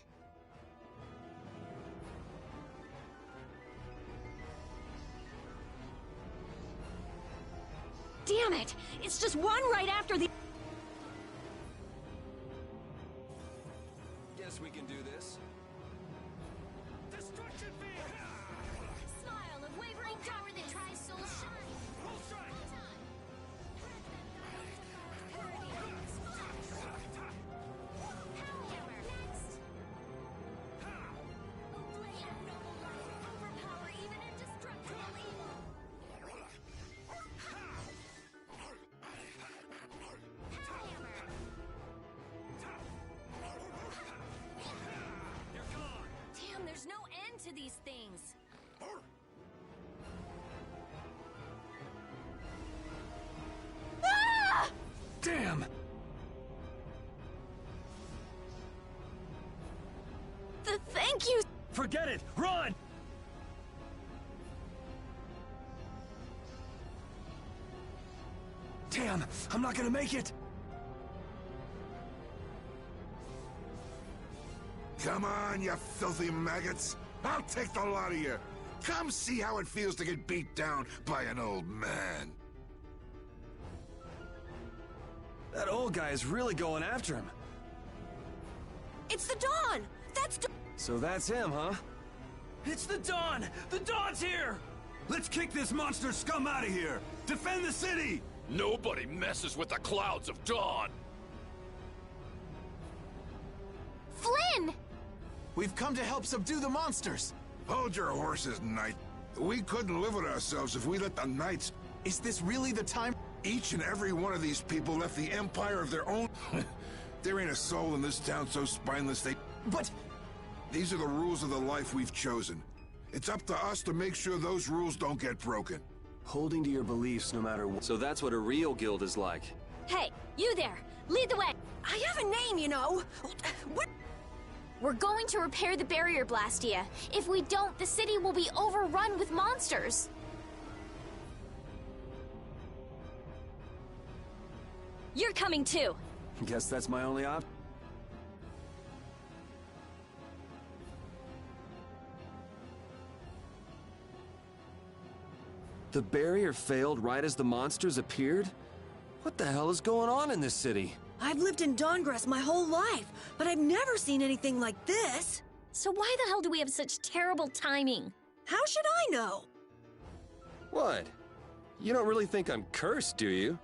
Damn it! It's just one right after the... Guess we can do this. Destruction field! Smile of wavering power that tries soul shine. Full strike! Overpower even indestructible evil. Damn, there's no end to these things. Ah! Damn! Thank you! Forget it! Run! Damn! I'm not gonna make it! Come on, you filthy maggots. I'll take the lot of you. Come see how it feels to get beat down by an old man. That old guy is really going after him. It's the Dawn! That's So that's him, huh? It's the Dawn! The Dawn's here! Let's kick this monster scum out of here! Defend the city! Nobody messes with the clouds of dawn! Flynn! We've come to help subdue the monsters. Hold your horses, Knight. We couldn't live with ourselves if we let the Knights... Is this really the time? Each and every one of these people left the empire of their own... There ain't a soul in this town so spineless they... But... These are the rules of the life we've chosen. It's up to us to make sure those rules don't get broken. Holding to your beliefs no matter what. So that's what a real guild is like. Hey, you there! Lead the way! I have a name, you know! What? We're going to repair the barrier Blastia. If we don't, the city will be overrun with monsters. You're coming too! Guess that's my only option. The barrier failed right as the monsters appeared? What the hell is going on in this city? I've lived in Dawngrass my whole life, but I've never seen anything like this. So why the hell do we have such terrible timing? How should I know? What? You don't really think I'm cursed, do you?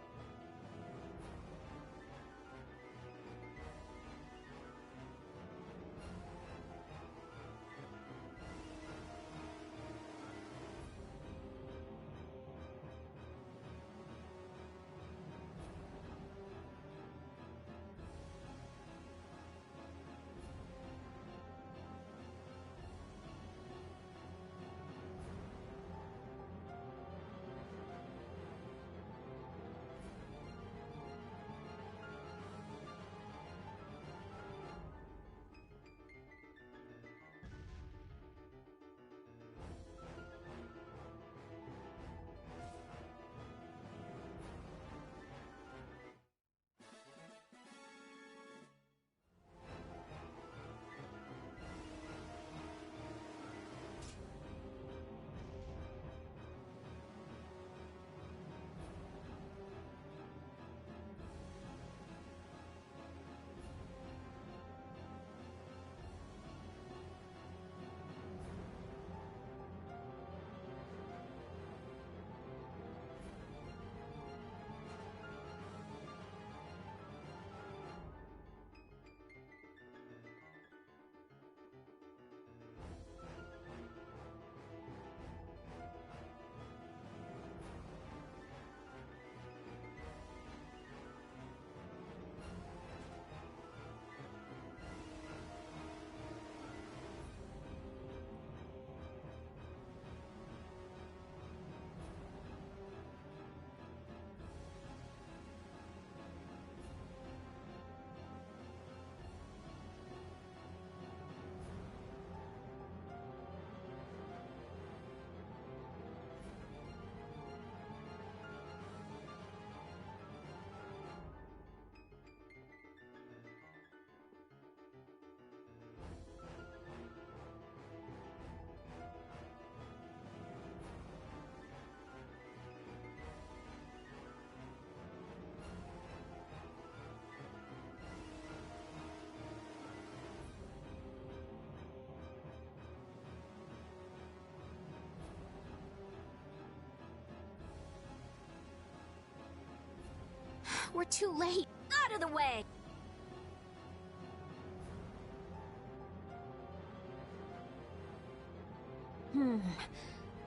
we're too late. Out of the way!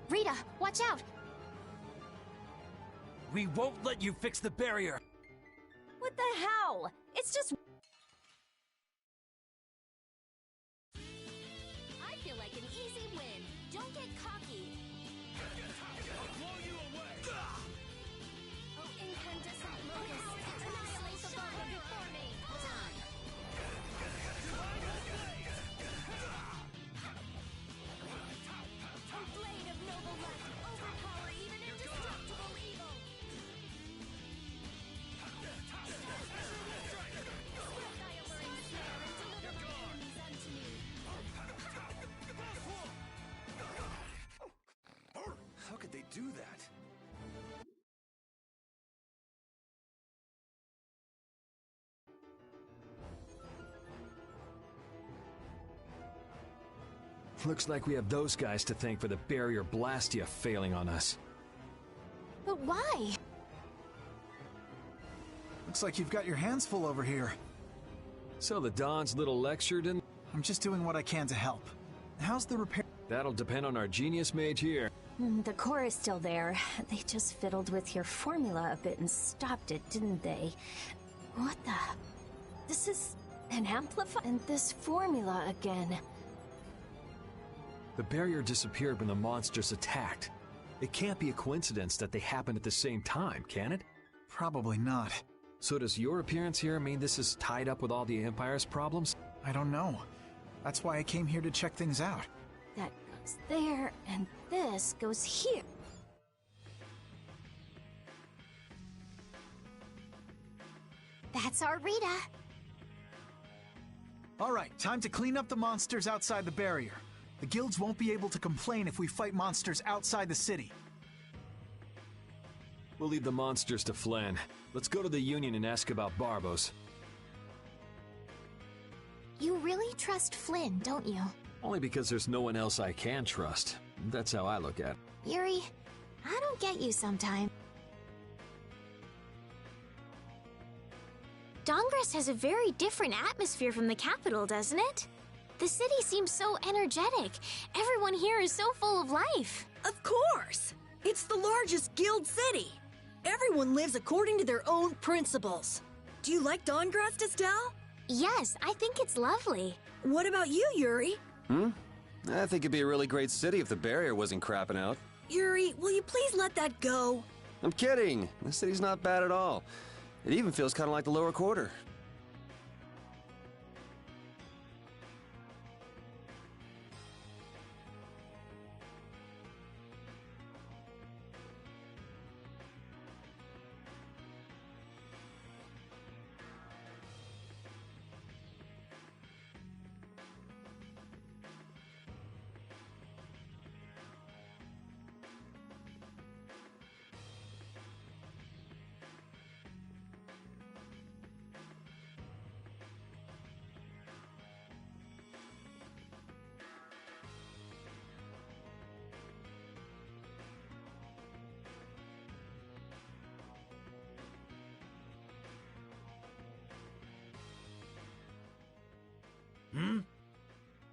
Rita, watch out! We won't let you fix the barrier. What the hell? It's just... I feel like an easy win. Don't get cocky. I'll blow you away! Oh, incandescent locust. Annihilate the bottom before me. Time. A blade of noble light. Overpower even indestructible evil. Swift I alluring snare and deliver my enemies unto me. How could they do that? Looks like we have those guys to thank for the barrier Blastia failing on us. But why? Looks like you've got your hands full over here. So the Don's little lecture didn't... I'm just doing what I can to help. How's the repair? That'll depend on our genius mage here. The core is still there. They just fiddled with your formula a bit and stopped it, didn't they? What the... This is an amplifier? And this formula again. The barrier disappeared when the monsters attacked. It can't be a coincidence that they happened at the same time, can it? Probably not. So does your appearance here mean this is tied up with all the Empire's problems? I don't know. That's why I came here to check things out. That goes there, and this goes here. That's our Rita. All right, time to clean up the monsters outside the barrier. The guilds won't be able to complain if we fight monsters outside the city. We'll leave the monsters to Flynn. Let's go to the Union and ask about Barbos. You really trust Flynn, don't you? Only because there's no one else I can trust. That's how I look at it. Yuri, I don't get you sometimes. Dongres has a very different atmosphere from the capital, doesn't it? The city seems so energetic. Everyone here is so full of life. Of course! It's the largest guild city. Everyone lives according to their own principles. Do you like Dongrast, Estelle? Yes, I think it's lovely. What about you, Yuri? I think it'd be a really great city if the barrier wasn't crapping out. Yuri, will you please let that go? I'm kidding. The city's not bad at all. It even feels kind of like the lower quarter.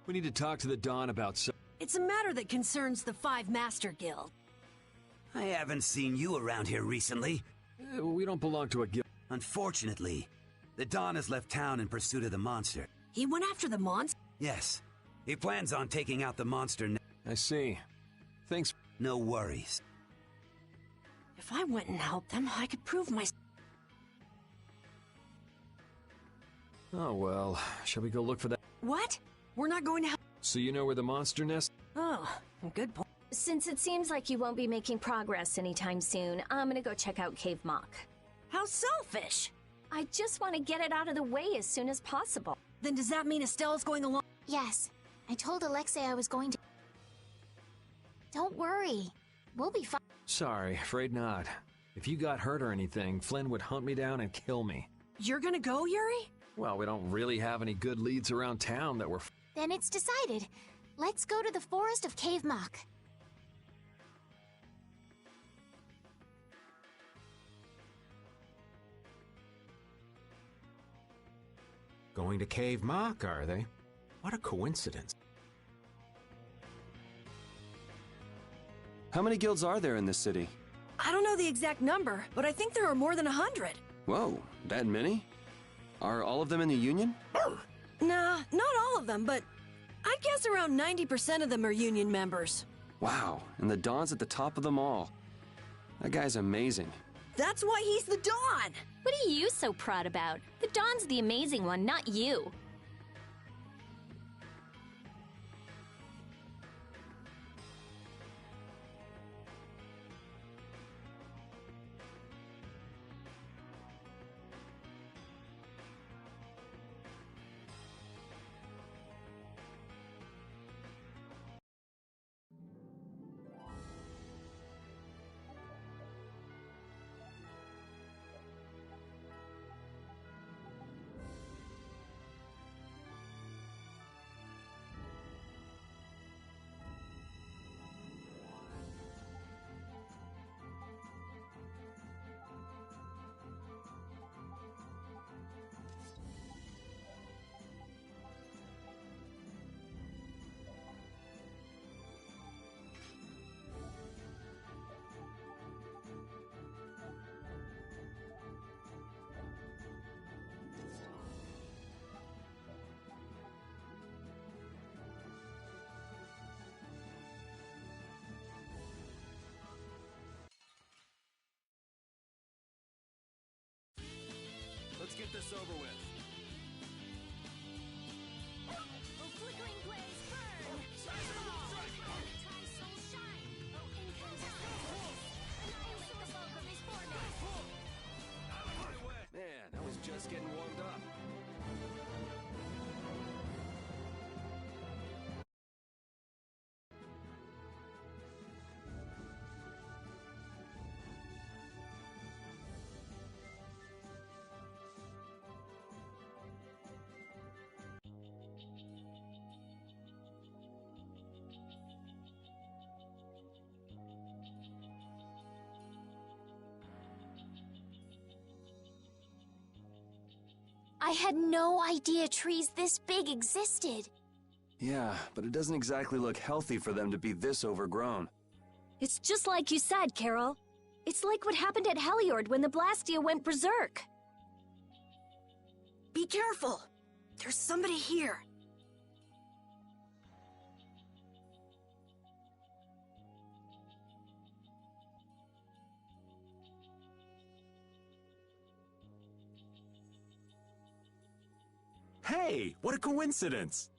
We need to talk to the Don about some... It's a matter that concerns the Five Master Guild. I haven't seen you around here recently. We don't belong to a guild. Unfortunately, the Don has left town in pursuit of the monster. He went after the monster? Yes. He plans on taking out the monster I see. Thanks. No worries. If I went and helped them, I could prove my... Oh well, shall we go look for that? What? We're not going to help... So you know where the monster nest? Oh, good point. Since it seems like you won't be making progress anytime soon, I'm gonna go check out Cave Mock. How selfish! I just want to get it out of the way as soon as possible. Then does that mean Estelle's going along? Yes. I told Alexei I was going to... Don't worry. We'll be fine. Sorry, afraid not. If you got hurt or anything, Flynn would hunt me down and kill me. You're gonna go, Yuri? Well, we don't really have any good leads around town that were... Then it's decided. Let's go to the forest of Cave Mock. Going to Cave Mock, are they? What a coincidence. How many guilds are there in this city? I don't know the exact number, but I think there are more than 100. Whoa, that many? Are all of them in the Union? Nah, not all of them, but I'd guess around 90% of them are Union members. Wow, and the Dawn's at the top of them all. That guy's amazing. That's why he's the Dawn! What are you so proud about? The Dawn's the amazing one, not you. Let's get this over with. Oh, flickering blaze burn! Magnetized soul shine! Oh, incandescent blaze! Annihilate the bulk of his format! Man, I was just getting warmed up. I had no idea trees this big existed. Yeah, but it doesn't exactly look healthy for them to be this overgrown. It's just like you said, Carol. It's like what happened at Heliord when the Blastia went berserk. Be careful! There's somebody here. Hey, what a coincidence!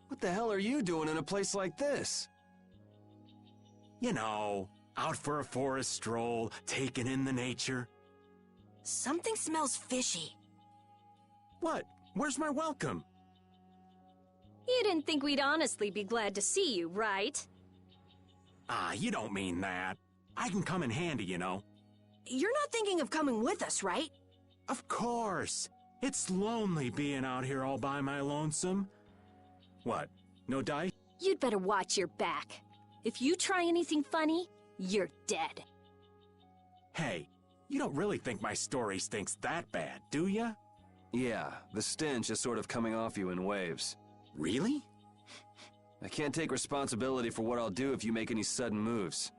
What the hell are you doing in a place like this? You know, out for a forest stroll, taking in the nature. Something smells fishy. What? Where's my welcome? You didn't think we'd honestly be glad to see you, right? Ah, you don't mean that. I can come in handy, you know. You're not thinking of coming with us, right? Of course. It's lonely being out here all by my lonesome. What? No dice? You'd better watch your back. If you try anything funny, you're dead. Hey, you don't really think my story stinks that bad, do ya? Yeah, the stench is sort of coming off you in waves. Really? I can't take responsibility for what I'll do if you make any sudden moves.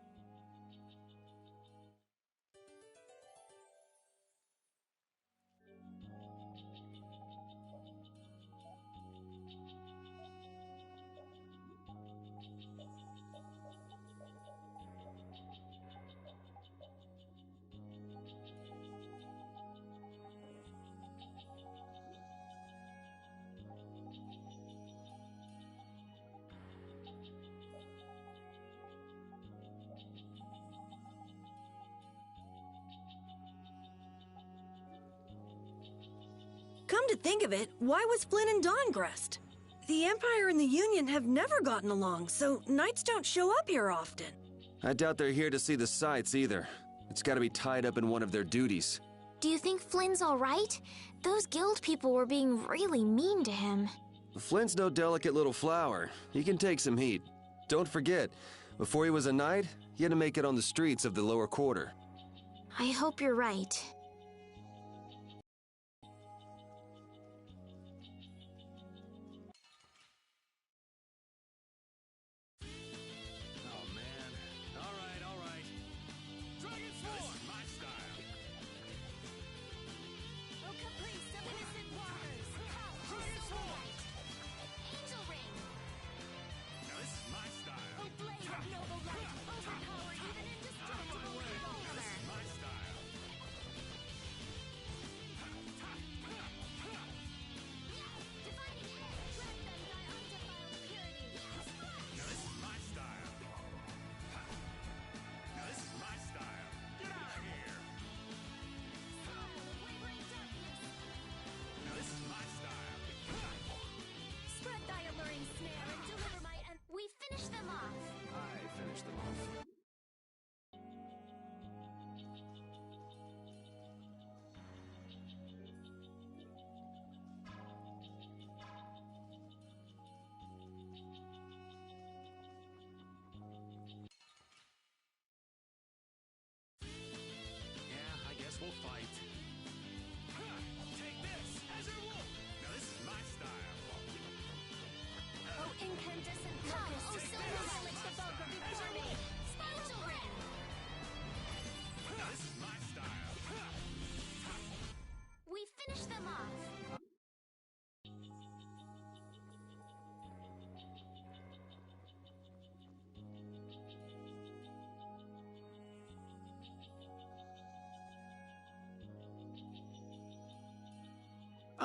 Come to think of it, why was Flynn in Dawngrest? The Empire and the Union have never gotten along, so knights don't show up here often. I doubt they're here to see the sights either. It's gotta be tied up in one of their duties. Do you think Flynn's alright? Those guild people were being really mean to him. Flynn's no delicate little flower. He can take some heat. Don't forget, before he was a knight, he had to make it on the streets of the lower quarter. I hope you're right.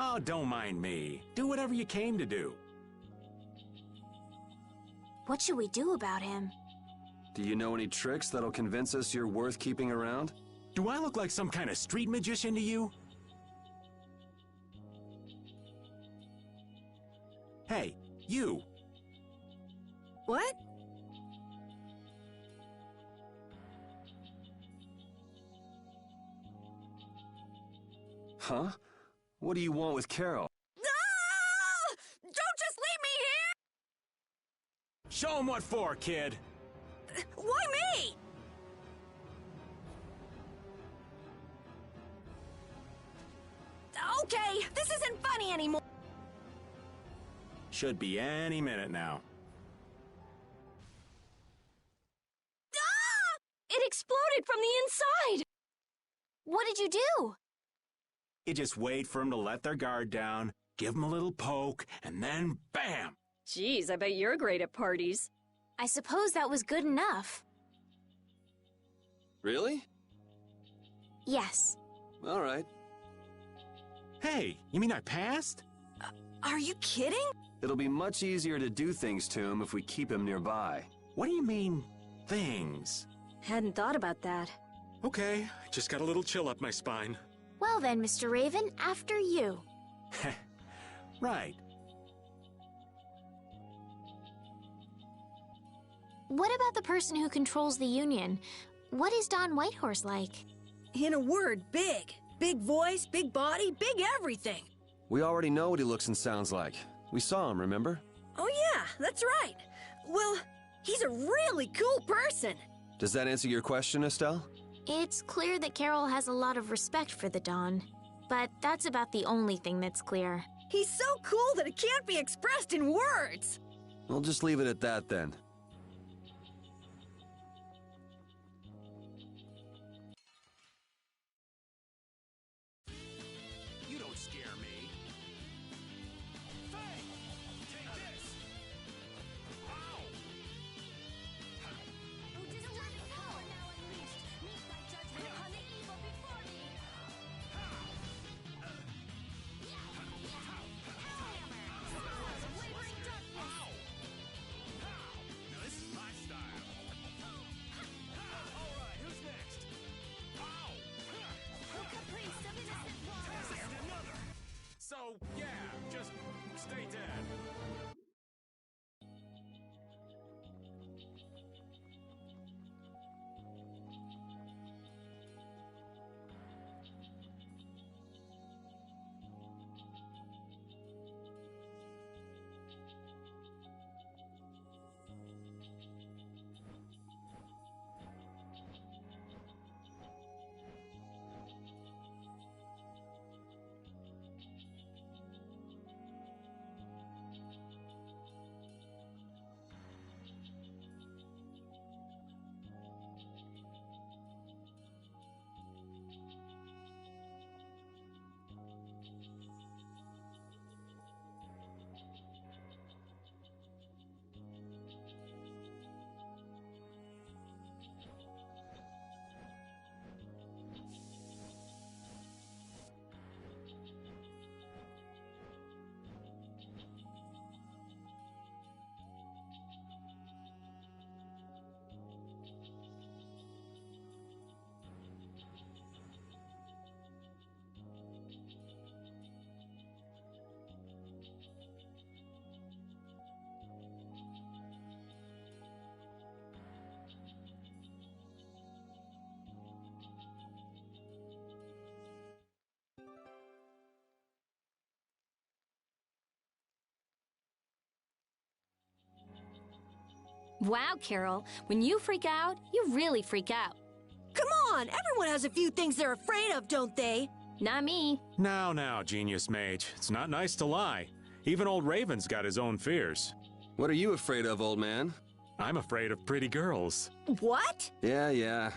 Oh, don't mind me. Do whatever you came to do. What should we do about him? Do you know any tricks that'll convince us you're worth keeping around? Do I look like some kind of street magician to you? Hey, you! What? Huh? What do you want with Carol? Ah! Don't just leave me here! Show him what for, kid! Why me? Okay, this isn't funny anymore. Should be any minute now. Ah! It exploded from the inside! What did you do? You just wait for them to let their guard down, give them a little poke, and then bam! Jeez, I bet you're great at parties. I suppose that was good enough. Really? Yes. All right. Hey, you mean I passed? Are you kidding? It'll be much easier to do things to him if we keep him nearby. What do you mean, things? Hadn't thought about that. Okay, just got a little chill up my spine. Well then, Mr. Raven, after you. Right. What about the person who controls the Union? What is Don Whitehorse like? In a word, big. Big voice, big body, big everything. We already know what he looks and sounds like. We saw him, remember? Oh yeah, that's right. Well, he's a really cool person. Does that answer your question, Estelle? It's clear that Carol has a lot of respect for the Don, but that's about the only thing that's clear. He's so cool that it can't be expressed in words. We'll just leave it at that then. You don't scare me. Faye! Take this! Ow! Destructive power now unleashed. Meet my judgment upon the evil before me. Hellhammer! Swallows of laboring darkness. Now this is my style. All right, who's next? Ow! Oh, caprice of innocent waters. And another. So, yeah, just stay dead. Wow, Carol, when you freak out, you really freak out. Come on, everyone has a few things they're afraid of, don't they? Not me. Now, Genius Mage. It's not nice to lie. Even old Raven's got his own fears. What are you afraid of, old man? I'm afraid of pretty girls. What? Yeah.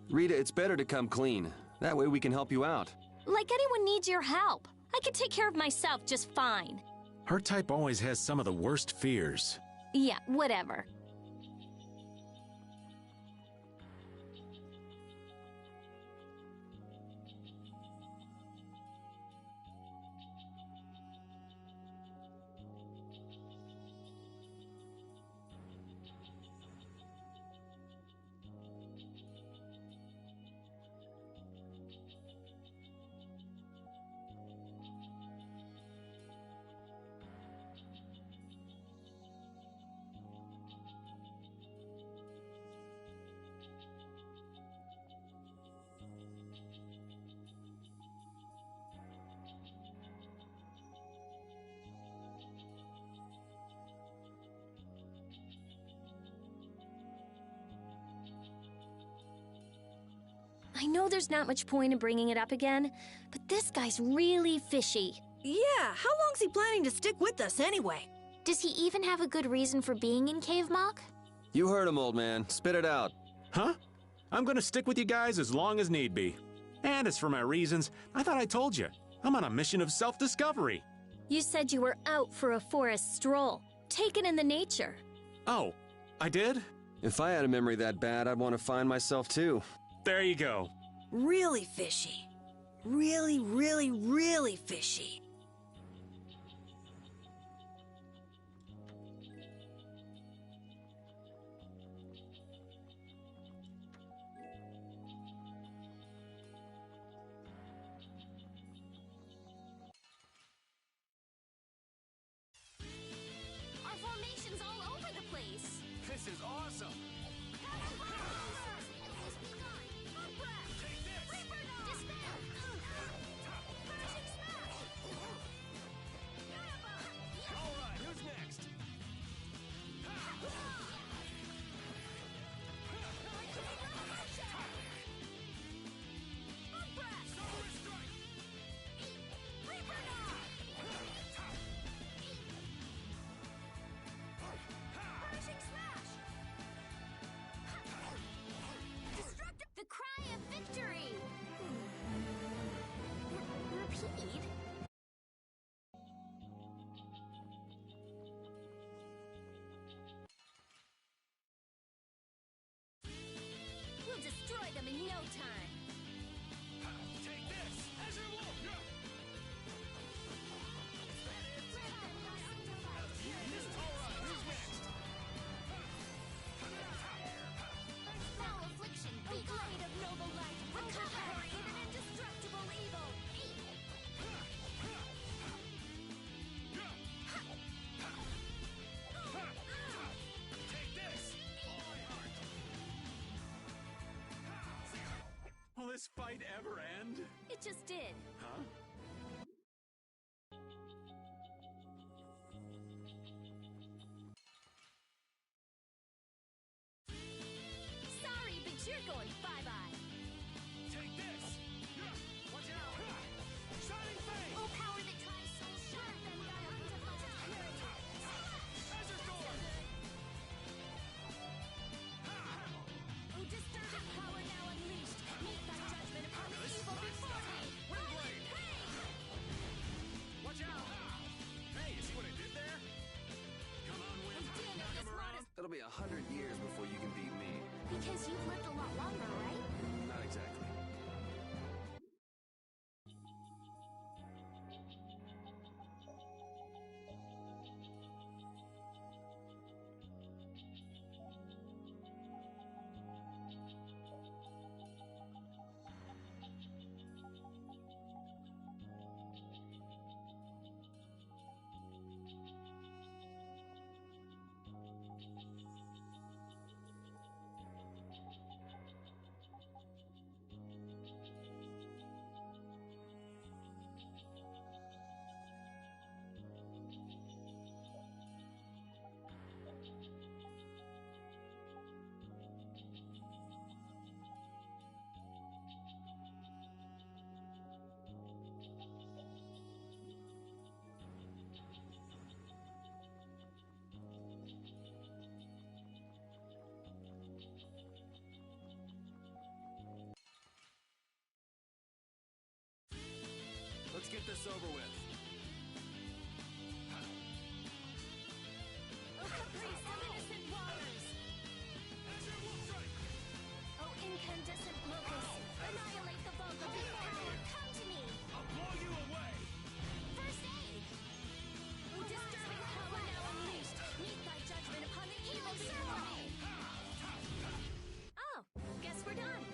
Rita, it's better to come clean. That way we can help you out. Like anyone needs your help. I can take care of myself just fine. Her type always has some of the worst fears. Yeah, whatever. I know there's not much point in bringing it up again, but this guy's really fishy. Yeah, how long's he planning to stick with us anyway? Does he even have a good reason for being in Cave Mock? You heard him, old man. Spit it out. Huh? I'm gonna stick with you guys as long as need be. And as for my reasons, I thought I told you. I'm on a mission of self-discovery. You said you were out for a forest stroll, taken in the nature. Oh, I did? If I had a memory that bad, I'd want to find myself too. There you go. Really fishy. Really, really, really fishy. Our formation's all over the place. This is awesome. Alright, who's next? The cry of victory! Repeat? We'll destroy them in no time. Take this! Azure Wolf! Alright, who's next? Foul affliction, be blade of noble light, recover in an indestructible evil. Take this! Will this fight ever end? It just did. Huh? Sorry, but you're going bye-bye. Take this! Watch out! Shining Fang! Oh, power that tries so sharp and thy undefiled Azure Sword! Oh, disturbing power now unleashed. Meet thy judgment upon the evil before thee. Windblade! Watch out! Hey, you see what I did there? Come on, Wind. Knock him around. It'll be 100 years before you can beat me. Because you've lived a lot longer, right? Not exactly. Let's get this over with. Oh, caprice of innocent waters! Azure Wolf Strike! Oh, incandescent locust! Annihilate the vulgar power! Come to me! I'll blow you away! First aid! Oh, disturbing power now unleashed! Meet thy judgment upon the evil before thee! Oh, guess we're done.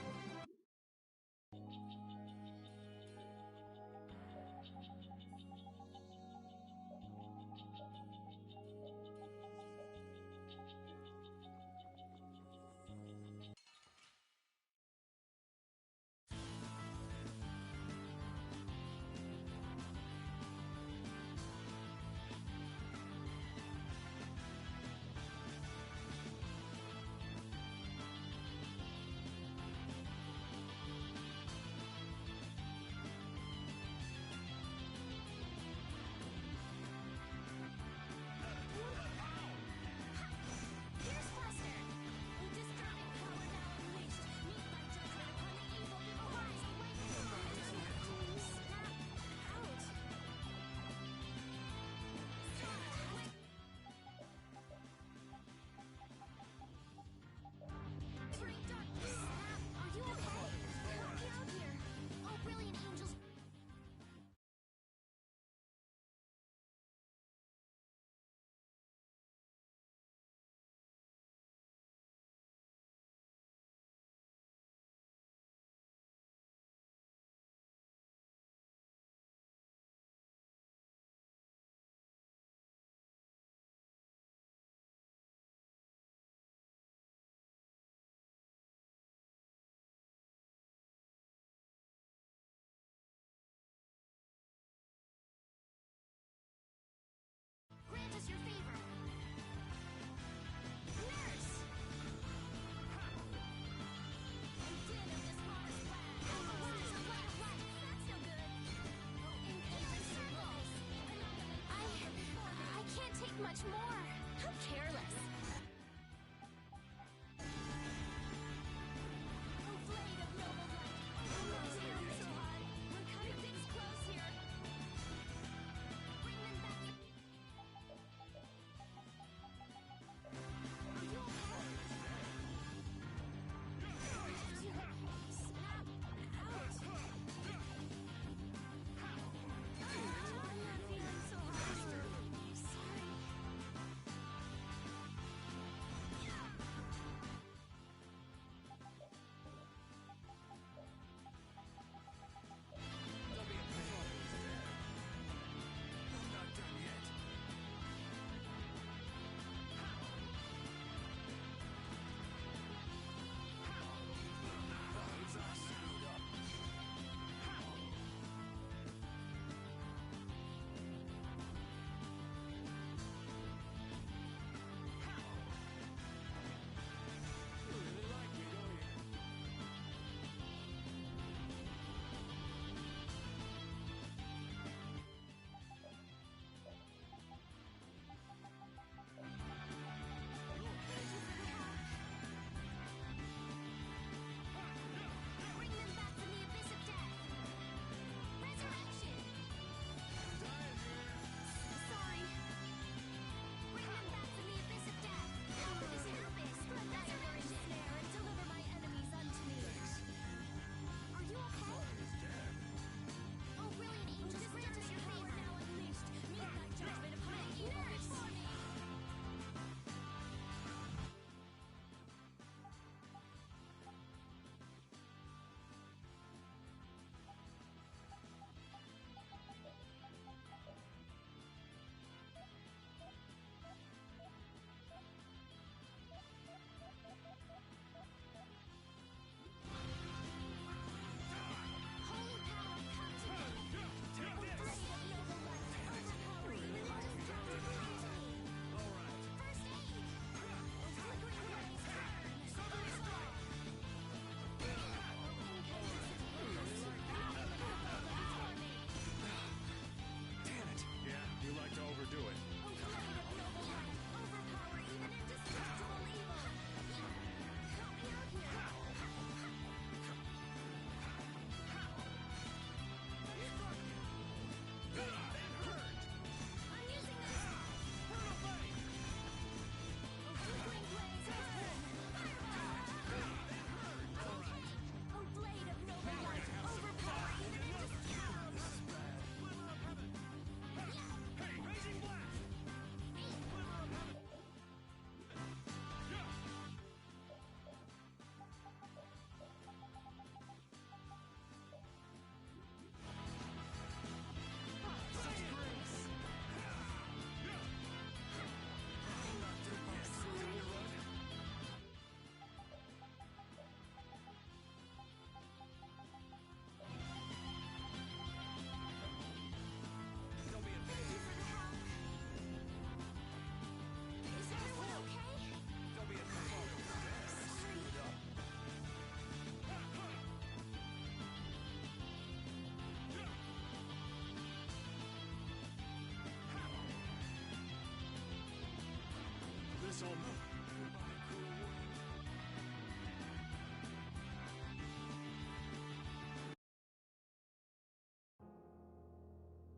this all know.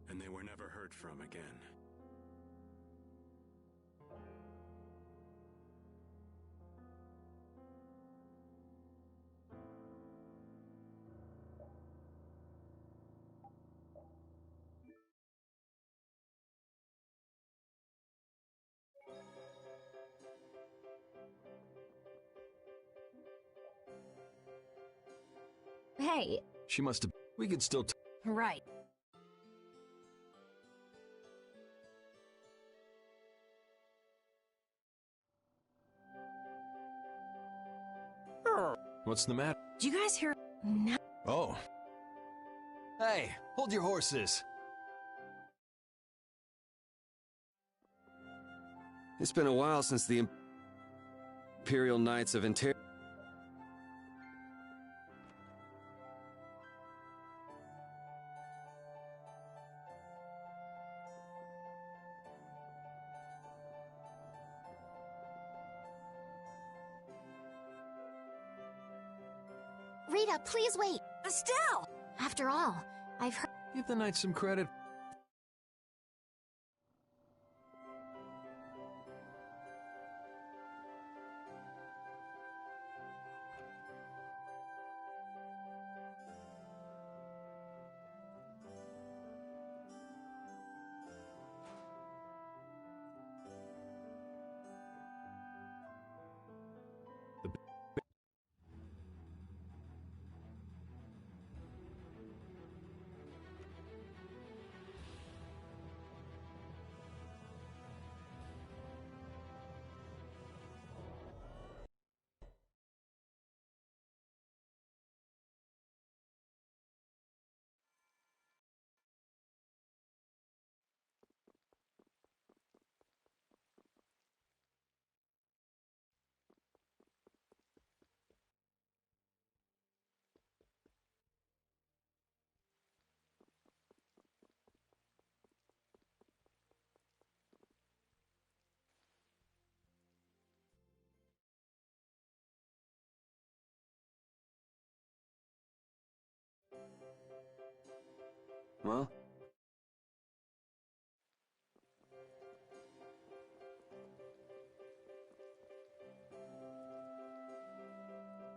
And they were never heard from again. Hey. She must have. We could still. Right. What's the matter? Did you guys hear? No. Oh. Hey, hold your horses. It's been a while since the Imperial Knights of Inter... Rita, please wait. Estelle! After all, I've heard... Give the Knights some credit. Well?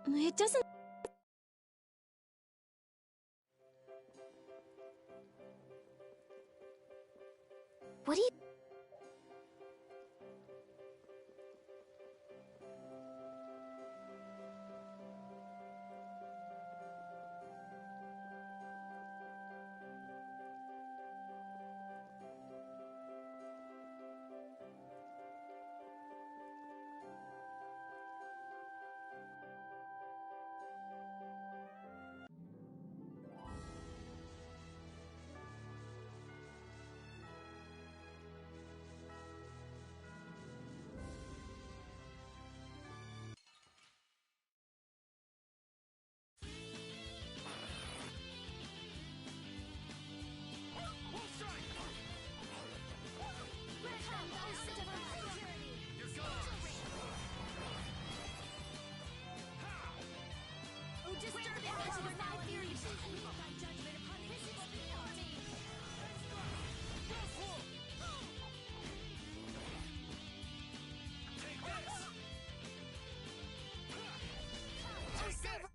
It doesn't... What do you...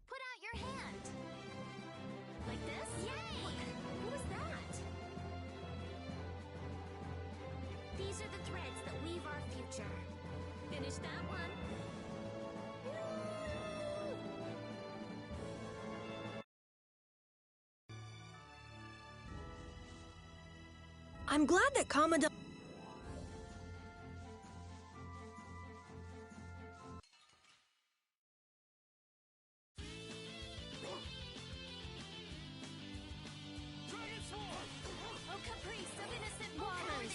Put out your hand! Like this? Yay! What was that? These are the threads that weave our future. Finish that one. I'm glad that Commandant... Oh, caprice of innocent waters!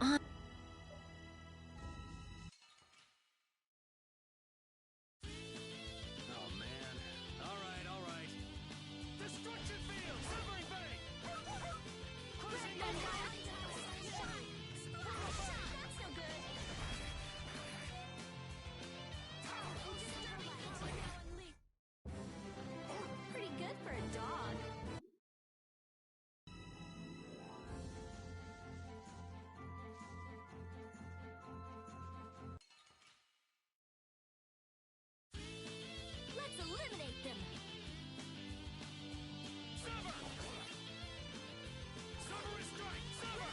on. Oh, man. All right. Destruction field! Severing Bay! Cruising That's no good. Pretty good for a dog. Let's eliminate them. Sever! Sever strike! Sever!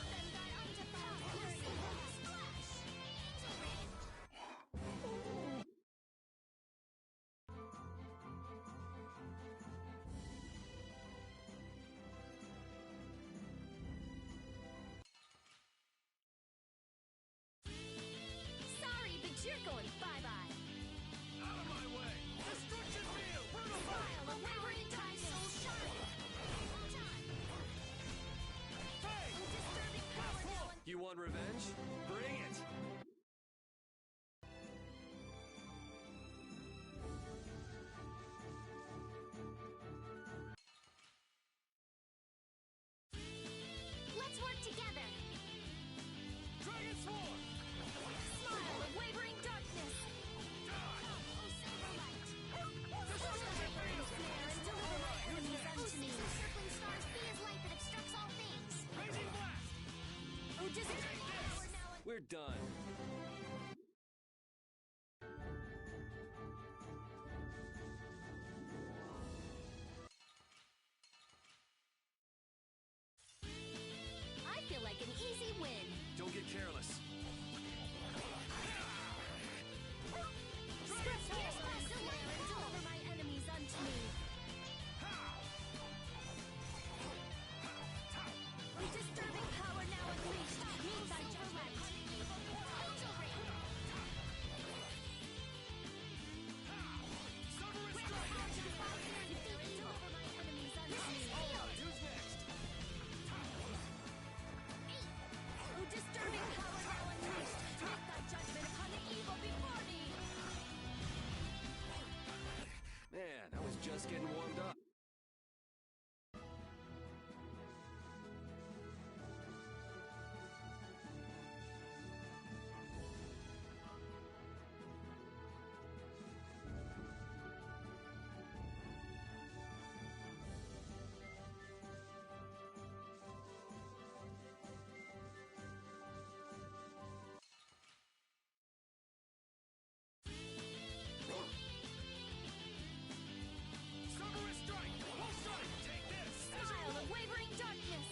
Sorry, but you're going bye-bye. Out of my way! Destruction field! Brutal fire! A wavering time soul shine. Hey! Disturbing power now and You want revenge? Bring it! let's work together. Dragon Swarm! Smile of wavering darkness. Oh, silver light. Destruction field! Snare and deliver my enemies unto me. Circling stars, be as light that obstructs all things. Raging blast! Oh, disturbing power now and We're done. I feel like an easy win. Don't get careless. Pierce my snare and deliver my enemies unto me. Oh, disturbing power now unleashed. Meet thy judgment. Angel ring. Grant the power to defy fear and defeat evil. Deliver my enemies unto me. Healed. Who's next? Oh, disturbing power now unleashed. Meet thy judgment upon the evil before me. Man, I was just getting warmed up. Cerberus strike! Wolf strike! Take this! Smile of wavering darkness.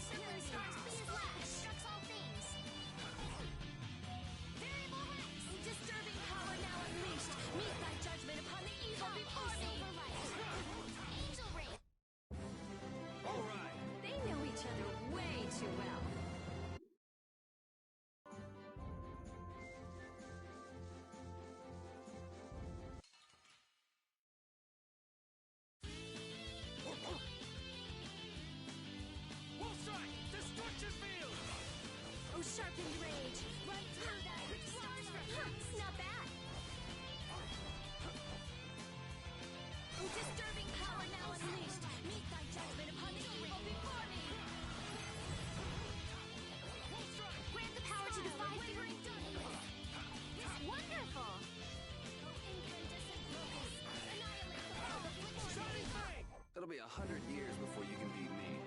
Circling stars, be as light that obstructs all things. Variable Rex. Disturbing power now unleashed. Meet thy judgment upon the evil before me. Angel ring. All right. They know each other way too well. Wolf strike! Destruction field! Oh, sharpened rage. Right through that. Stars for not bad. Oh, disturbing power now unleashed. Meet thy judgment upon the evil before me. Wolf strike! Grant the power to defy wavering darkness. Wonderful. Oh, incandescent focus. Annihilate the power of witch. Shining Fang! It'll be 100 years before you can beat me.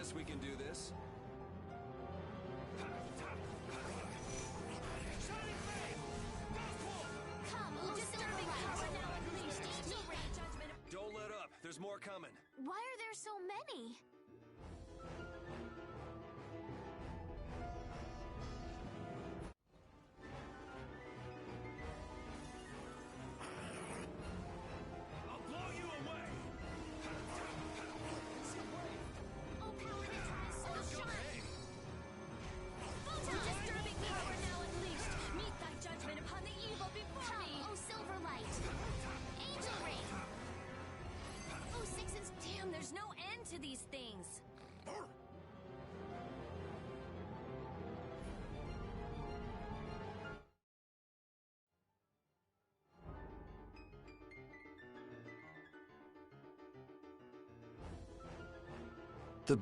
guess we can do this. Don't let up. There's more coming. Why are there so many? I'll blow you away! Oh, power neutralize soul shine! Disturbing power now unleashed! Meet thy judgment upon the evil before me! Oh, silver light! Angel ring! Oh, sixes! Damn, there's no end to these things! The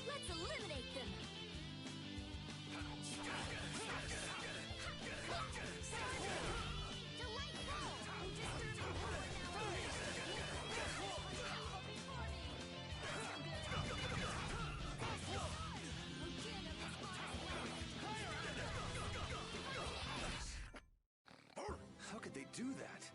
Let's eliminate them! How could they do that?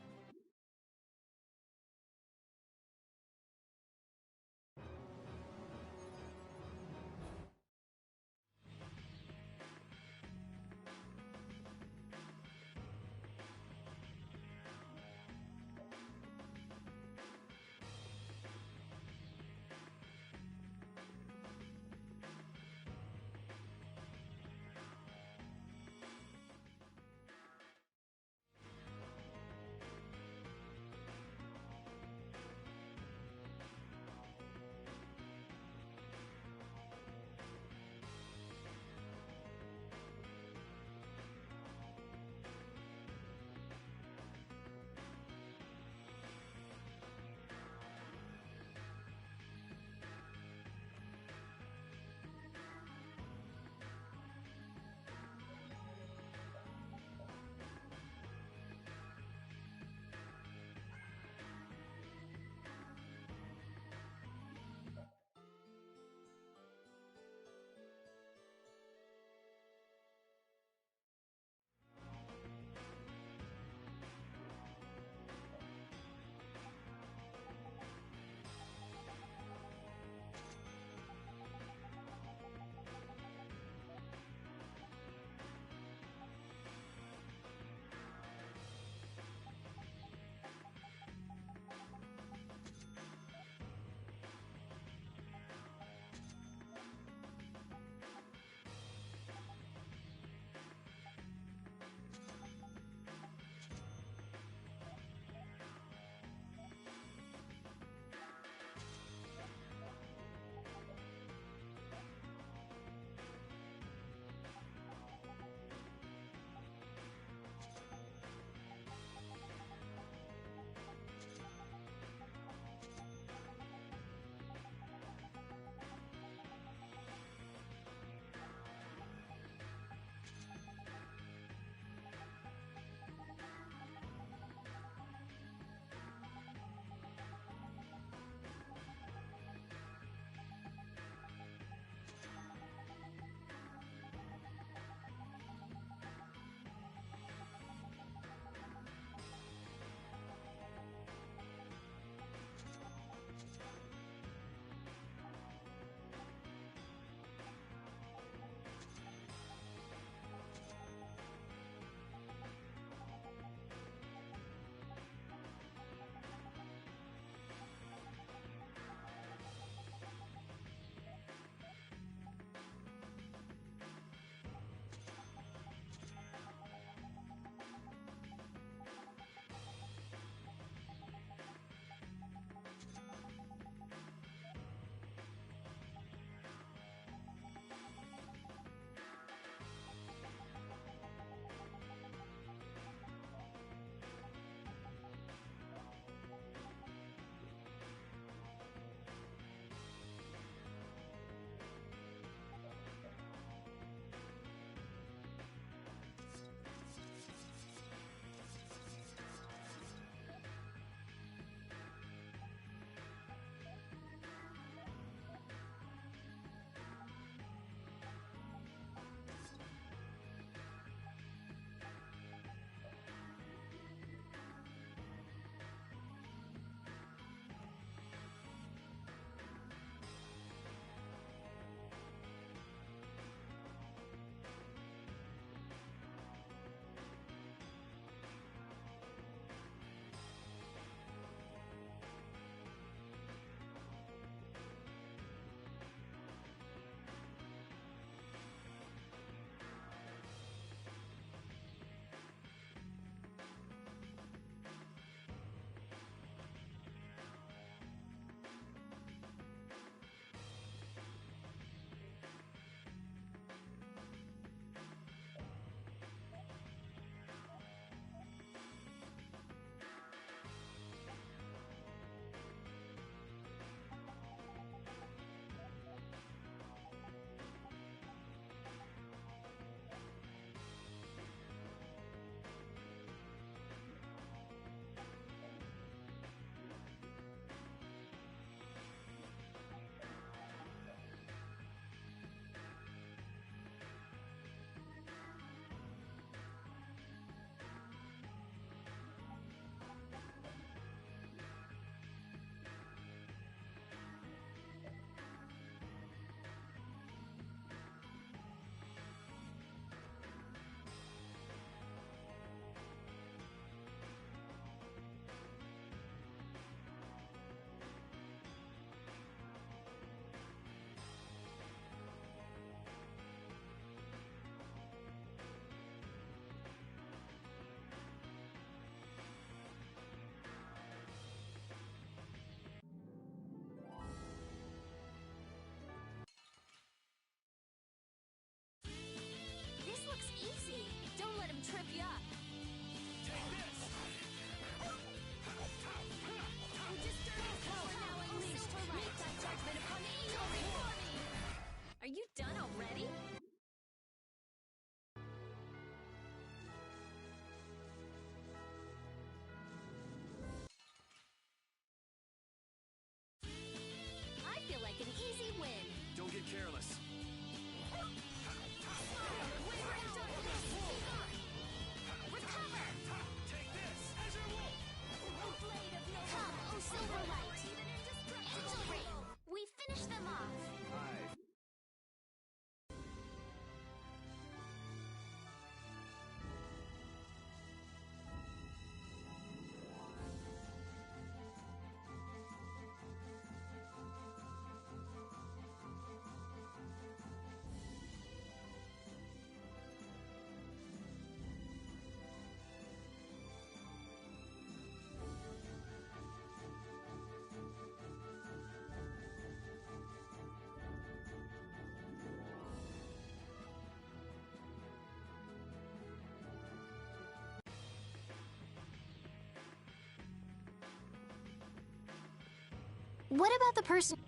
What about the person?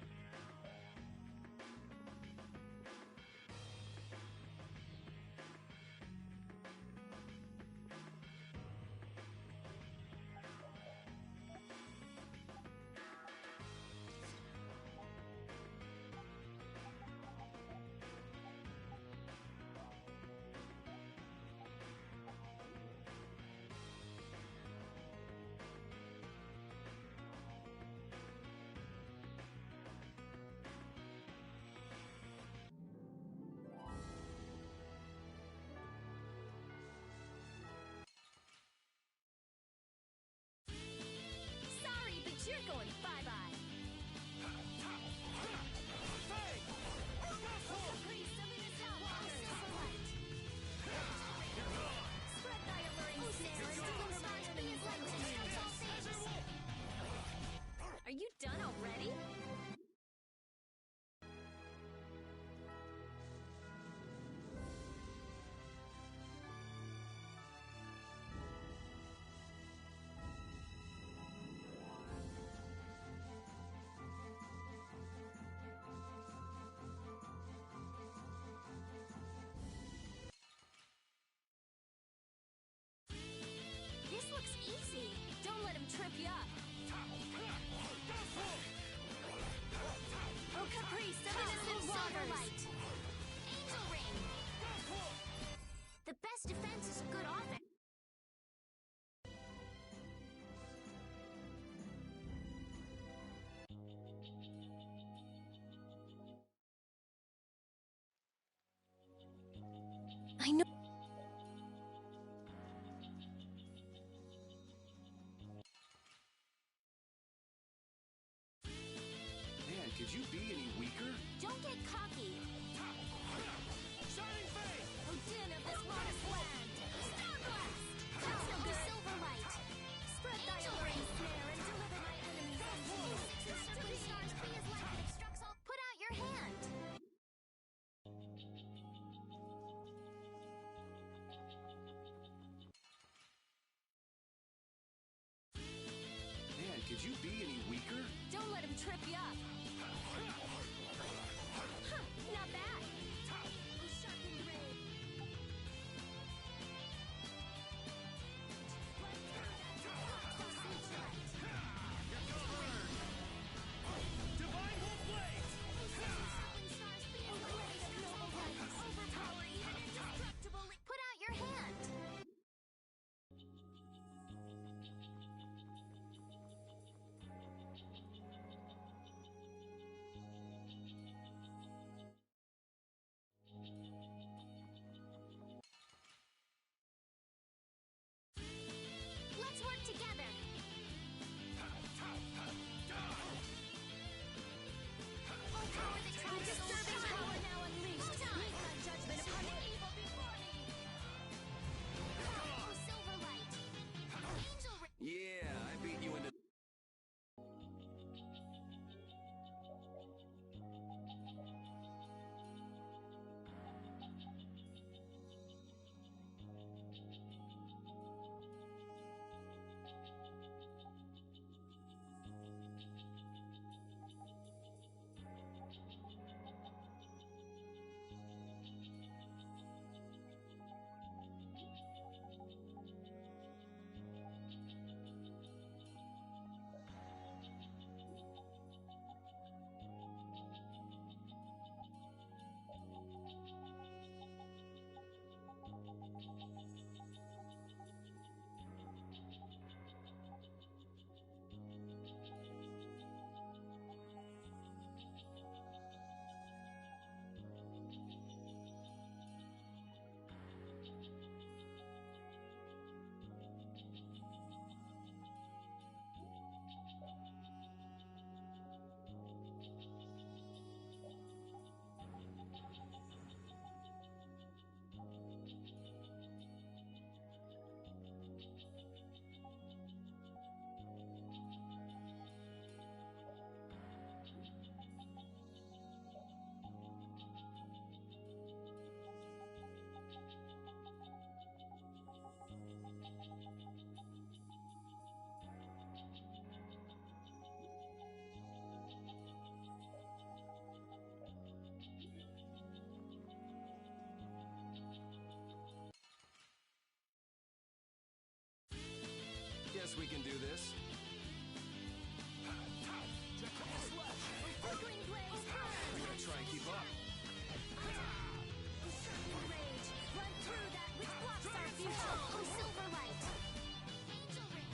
Sorry, but you're going bye-bye. Caprice of innocent waters. Spread thy alluring snare and deliver my enemies like destruct all things. Are you done already? This looks easy. Don't let him trip you up. Oh, Caprice of innocent waters. Angel ring. The best defense is a good offense. I know. Man, could you be any weaker? Don't get cocky. Shining Faith! Oh, din of this modest land. Star blast. That's no good. Silver light. Spread thy alluring snare and deliver my enemies unto you. Destructively stars be as light that obstructs all. Put out your hand. Man, could you be any weaker? Don't let him trip you up. Huh, not bad. Oh, sharpened ray. Divine Wolf Blade! Overpower even indestructible. Put out your hand. Guess we can do this. Flickering blaze burn! I'm gonna try and keep up. Sharpened rage! Run through that which blocks our future! Oh, silver light! Angel ring!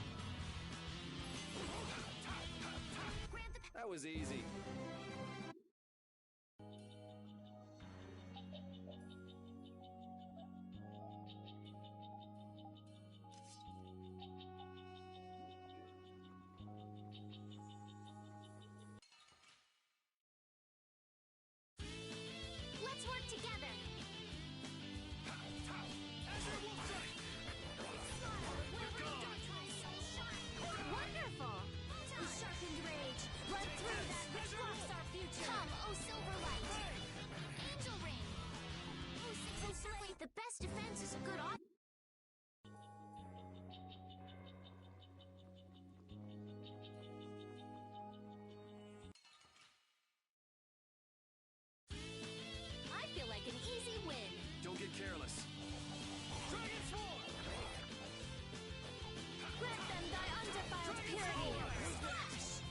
Grant the That was easy. Let's work together! Wonderful! Sharpened rage! Run through that which blocks our future! Come, oh silver light! Angel ring! Oh, six and three! The best defense is a good op- I feel like an easy win! Don't get careless. Dragon Swarm! Grant them thy undefiled purity! Splash!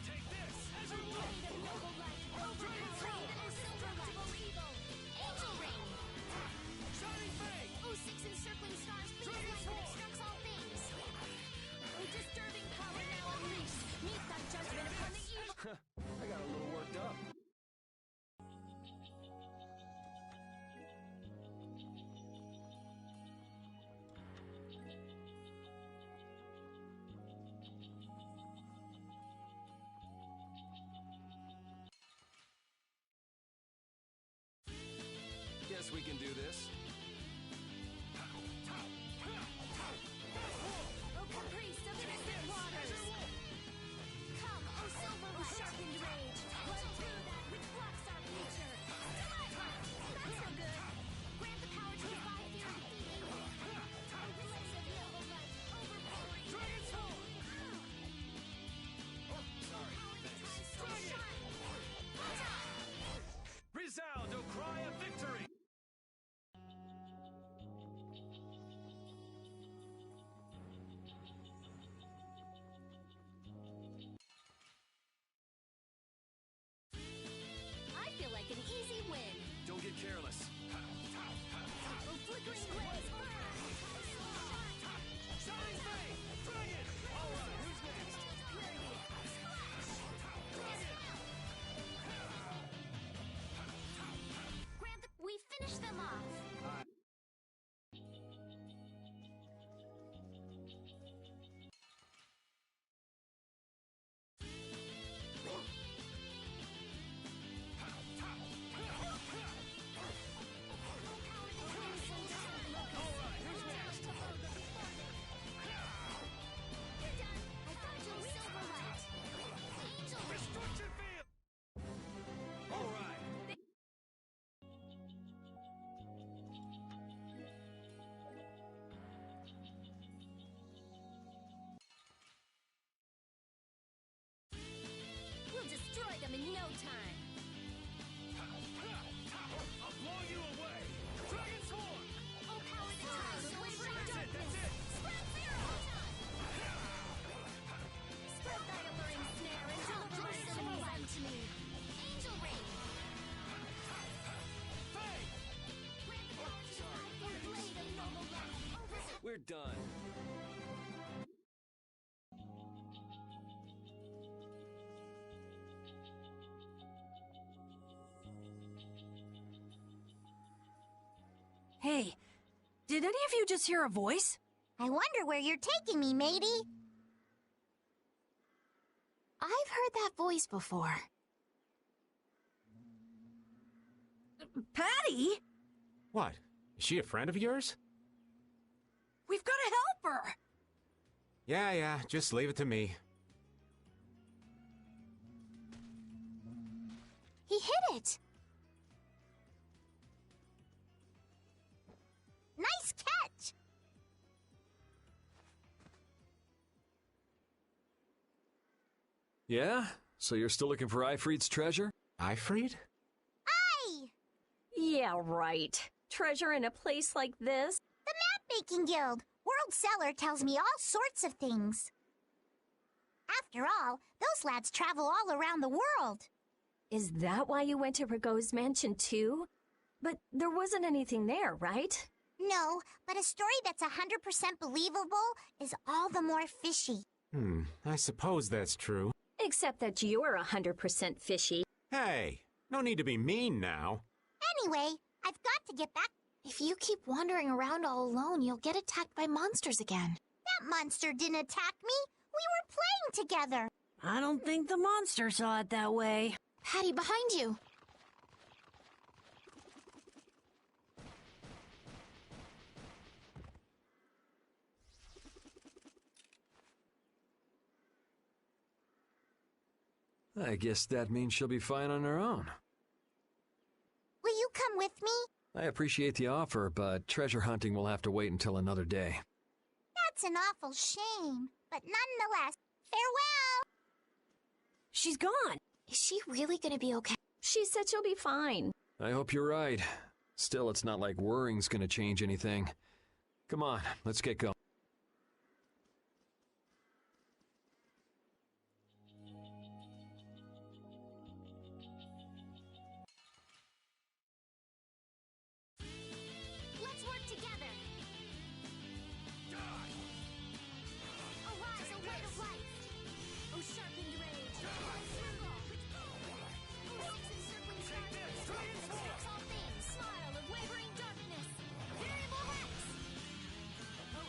Take this! A blade of noble light, overpowering the indestructible evil! Angel ring! Shining Fang! Oh, six encircling stars, please light that obstructs all things! Oh, disturbing power now unleashed! Meet thy judgment upon the evil! I got a little worked up. Guess we can do this. Oh, caprice of innocent waters! Come, oh silver light! Sharpened rage! Run through that which blocks our future! That's so good! Grant the power to defy fear and defeat evil! Oh, blaze of noble light! Overpowering! Dragon Swarm! Sorry, thanks. Resound, O cry of victory! I feel like an easy win! Don't get careless. Oh, flickering blaze! Shining Fang! Dragon! Alright, who's next? We finish them off! We'll destroy them in no time! I'll blow you away! Dragon Swarm! Oh, power the tides, wavering darkness! Spread fear! Spread thy alluring snare and deliver my enemies unto me! Angel ring! Fang! Grant the power to defy your blade of noble light! We're done. Hey, did any of you just hear a voice? I wonder where you're taking me, matey. I've heard that voice before. Patty? What? Is she a friend of yours? We've got to help her! Yeah, just leave it to me. He hit it! Nice catch! Yeah? So you're still looking for Ifrit's treasure? Ifrit? Aye! Yeah, right. treasure in a place like this? The Map-Making Guild. World Cellar tells me all sorts of things. After all, those lads travel all around the world. Is that why you went to Rago's mansion too? But there wasn't anything there, right? No, but a story that's 100% believable is all the more fishy. I suppose that's true. Except that you're 100% fishy. Hey, no need to be mean now. Anyway, I've got to get back. If you keep wandering around all alone, you'll get attacked by monsters again. That monster didn't attack me. We were playing together. I don't think the monster saw it that way. Patty, behind you. I guess that means she'll be fine on her own. Will you come with me? I appreciate the offer, but treasure hunting will have to wait until another day. That's an awful shame. But nonetheless, farewell! She's gone. Is she really gonna be okay? She said she'll be fine. I hope you're right. Still, it's not like worrying's gonna change anything. Come on, let's get going. Let's work together. Arise, O light of life. O sharpened rage. O encircling stars. Obstructs all things. Smile of wavering darkness. Variable hex. O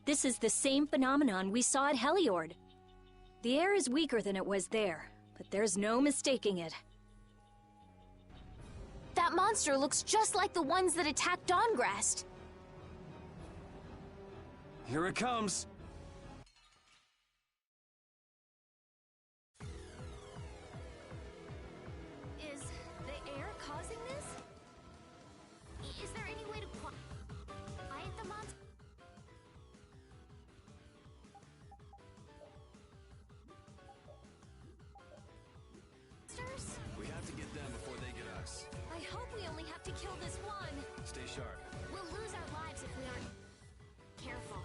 This is the same phenomenon we saw at Heliord. The air is weaker than it was there, but there's no mistaking it. That monster looks just like the ones that attacked Dawngrest. Here it comes. Is the air causing this? Is there any way to quiet the monster? We have to get them before they get us. I hope we only have to kill this one. Stay sharp. We'll lose our lives if we aren't careful.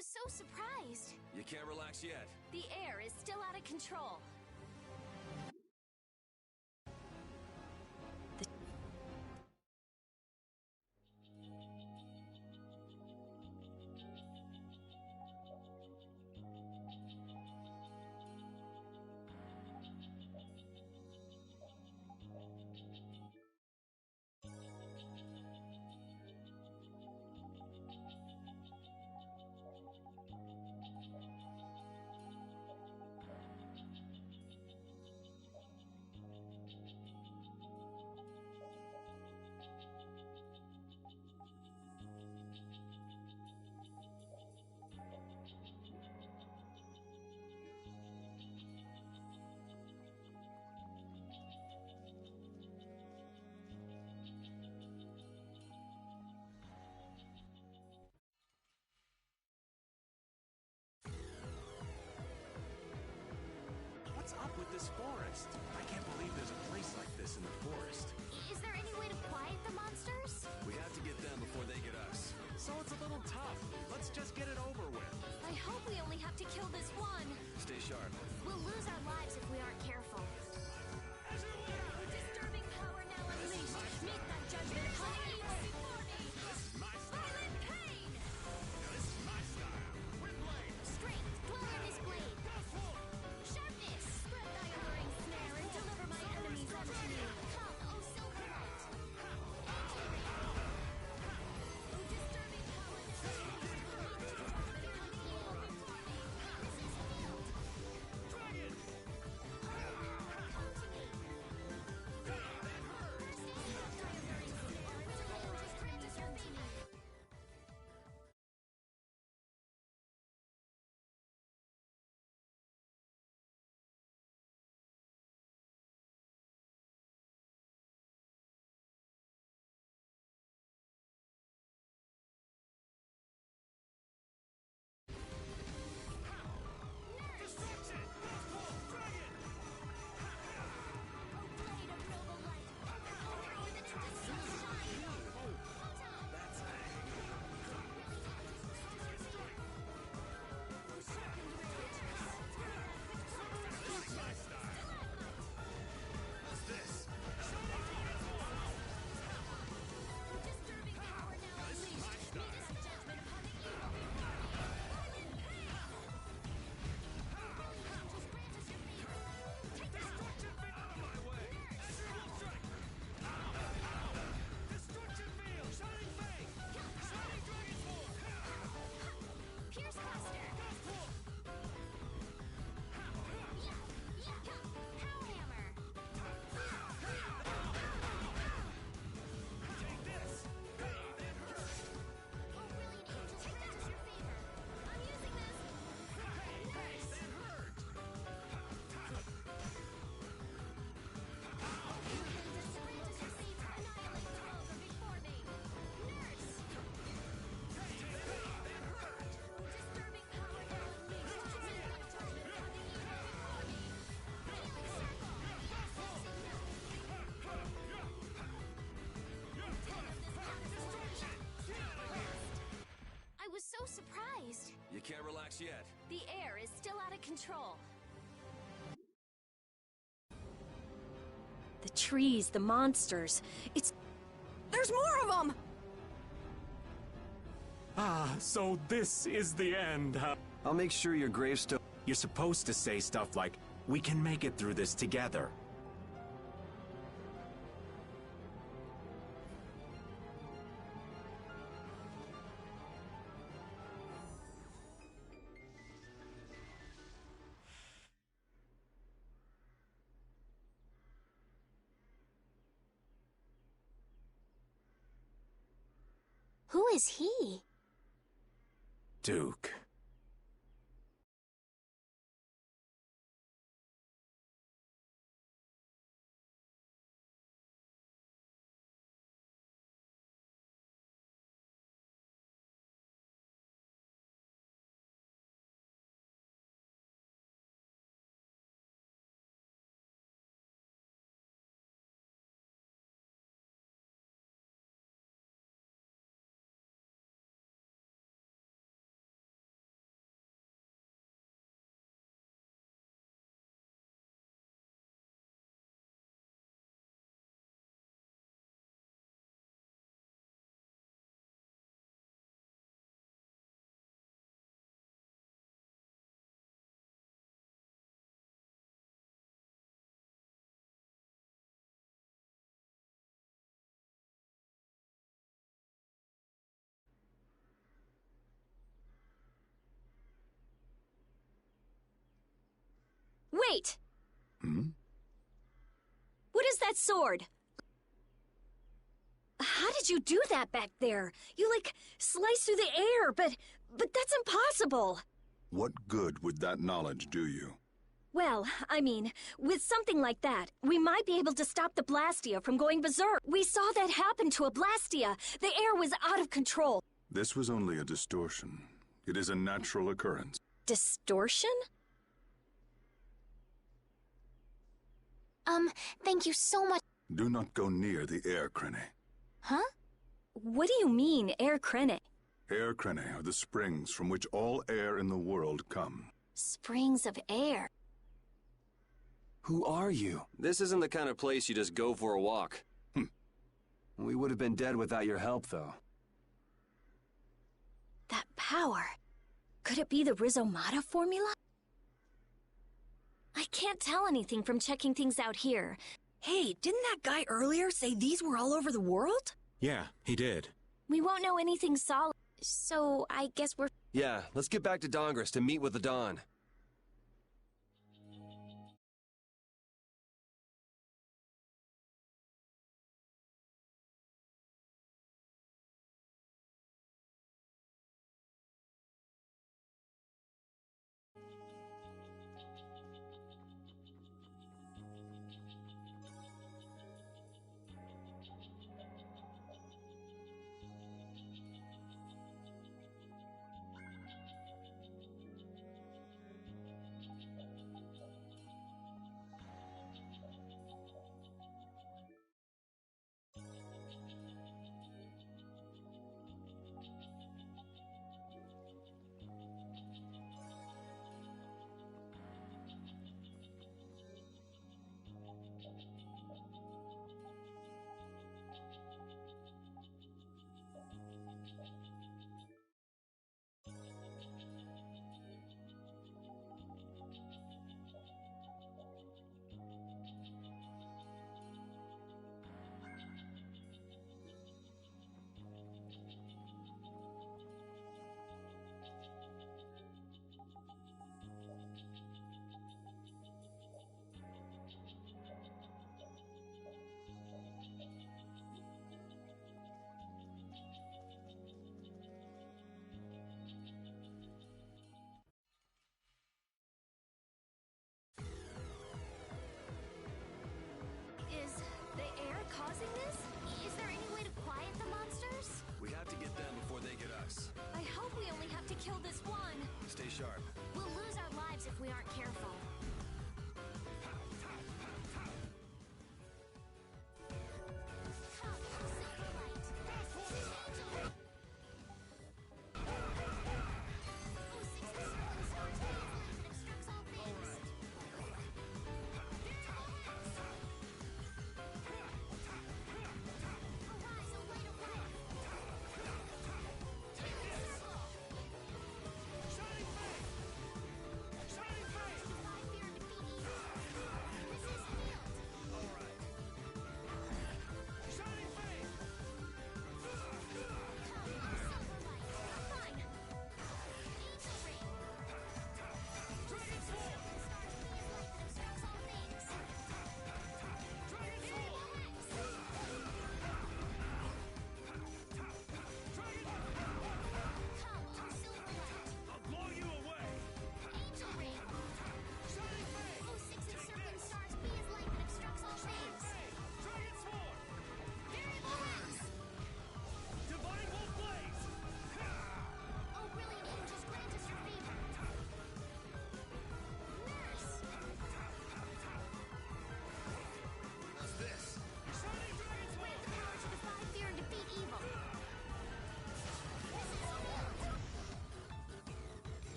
So surprised. You can't relax yet. The air is still out of control. What's up with this forest? I can't believe there's a place like this in the forest. Is there any way to quiet the monsters? We have to get them before they get us. So it's a little tough. Let's just get it over with. I hope we only have to kill this one. Stay sharp. We'll lose our lives if we aren't careful. Disturbing power now unleashed. Meet that judgment upon evil before me. Silent pain! This is my style. With blade. Strength, dwell in this blade. Sharpness, Spread thy alluring snare and deliver my enemies unto me. come, O silver light. Disturbing power now unleashed. Meet that judgment upon evil before me. This is healed. control. The trees, the monsters. There's more of them! Ah, so this is the end, huh? I'll make sure your gravestone... You're supposed to say stuff like, we can make it through this together. Who is he? Duke. Wait! What is that sword? How did you do that back there? You, like, sliced through the air, but that's impossible! What good would that knowledge do you? Well, I mean, with something like that, we might be able to stop the Blastia from going berserk. We saw that happen to a Blastia. The air was out of control. This was only a distortion. It is a natural occurrence. Distortion? Thank you so much. Do not go near the air crene. Huh? What do you mean, air crene? Air crene are the springs from which all air in the world come. Springs of air. Who are you? This isn't the kind of place you just go for a walk. We would have been dead without your help, though. That power. Could it be the Rizomata formula? I can't tell anything from checking things out here. Hey, didn't that guy earlier say these were all over the world? Yeah, he did. We won't know anything solid, so I guess we're... Yeah, let's get back to Dongris to meet with the Dawn.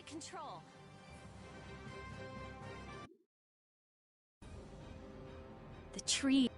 control. The tree.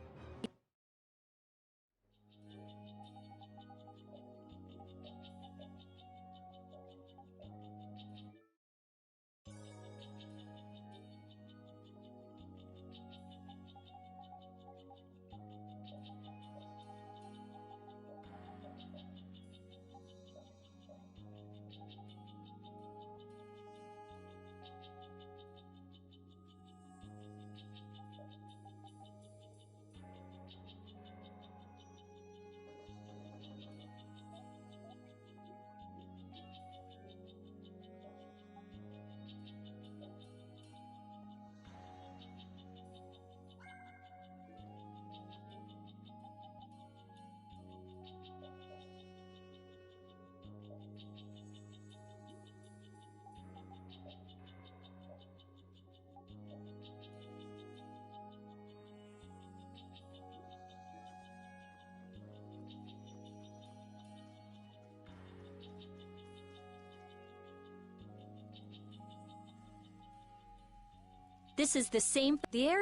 This is the same. The air.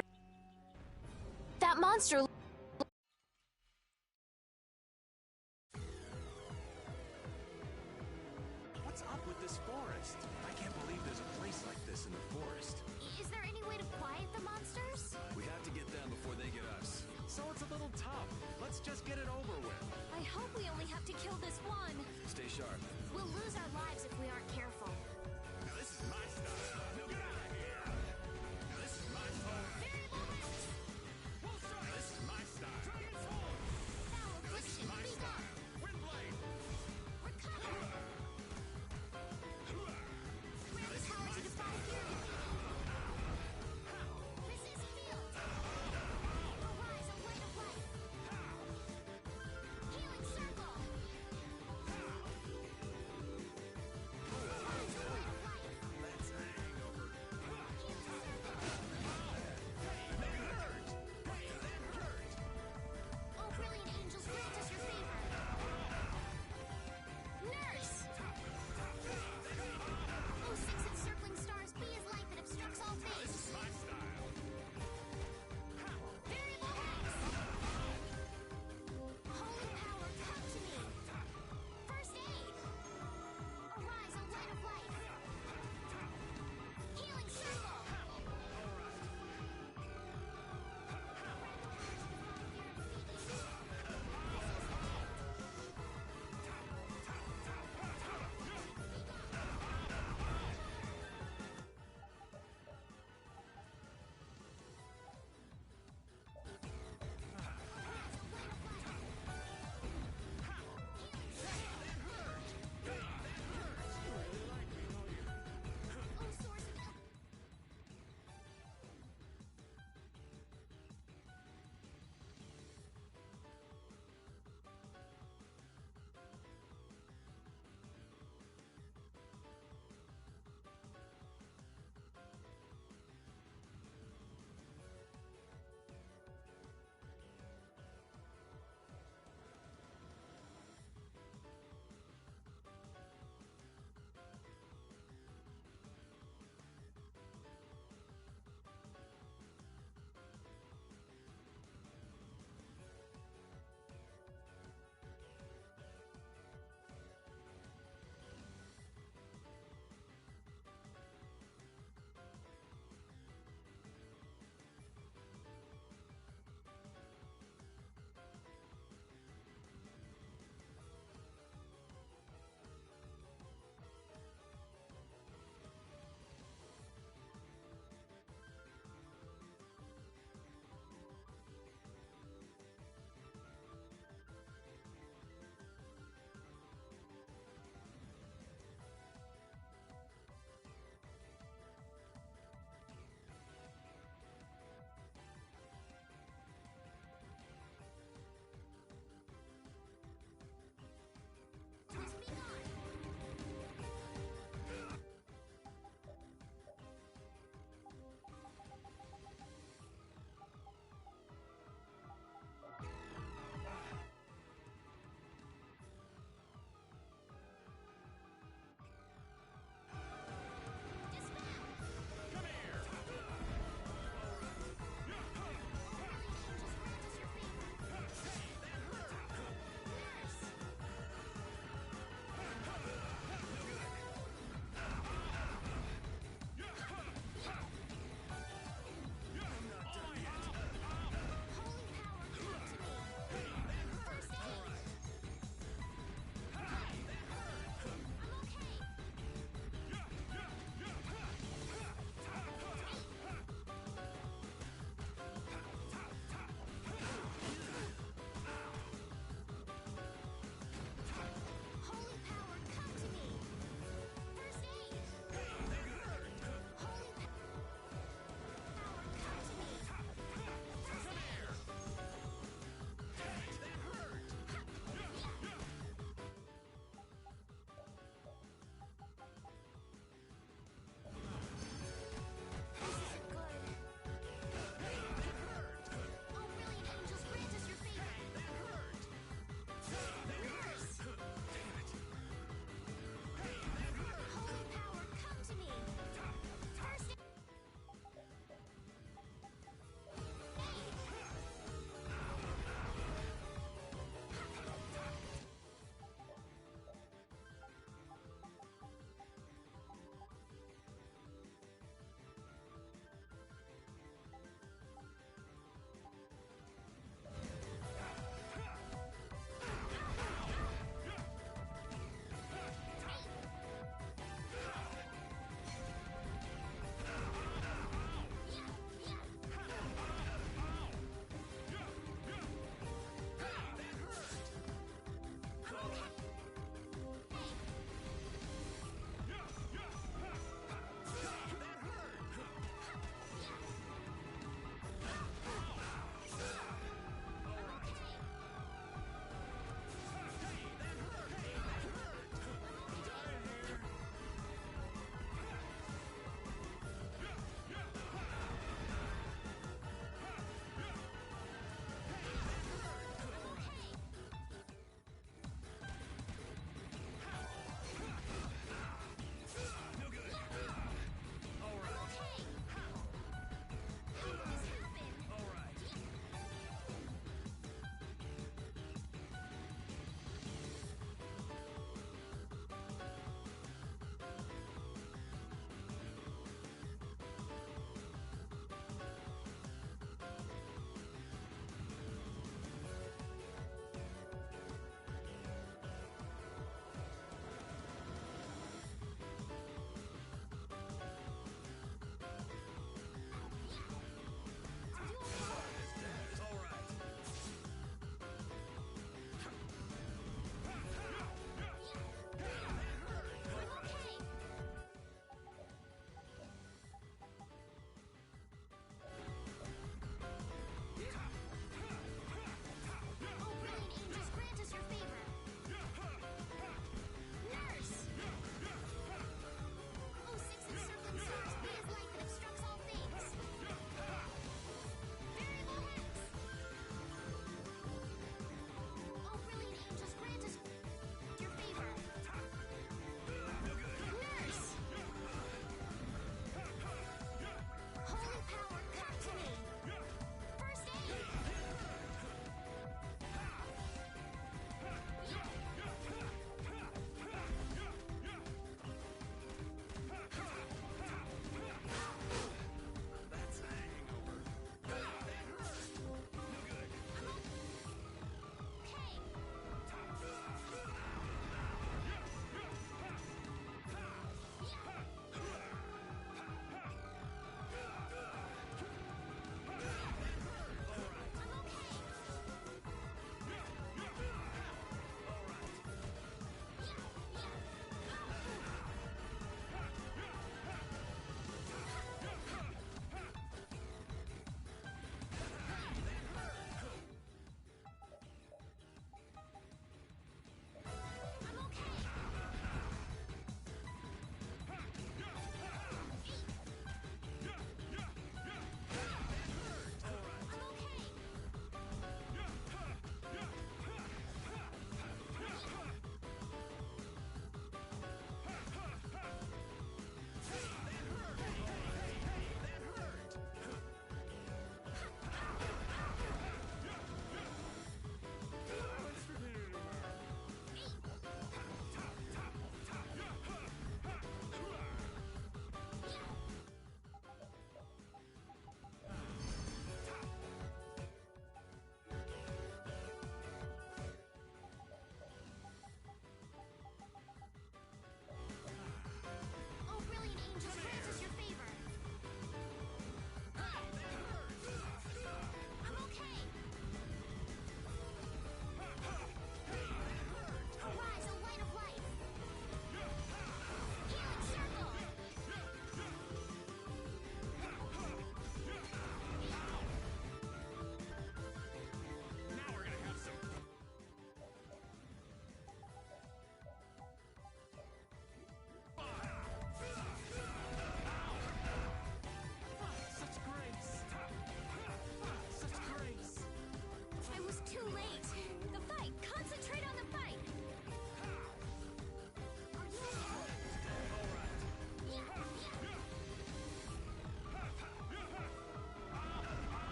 That monster. What's up with this forest? I can't believe there's a place like this in the forest. Is there any way to quiet the monsters? We have to get them before they get us. So it's a little tough. Let's just get it over with. I hope we only have to kill this one. Stay sharp. We'll lose our lives if we aren't careful. Now this is my style. No, get out of here! Now this is my style. Now this is my style. Dragon's Horn! Now this is my style. Windblade! Recover! We have the power to defy fury. Resist field. Arise, a light of life. Healing circle. Arise, a light of life. That's a hangover.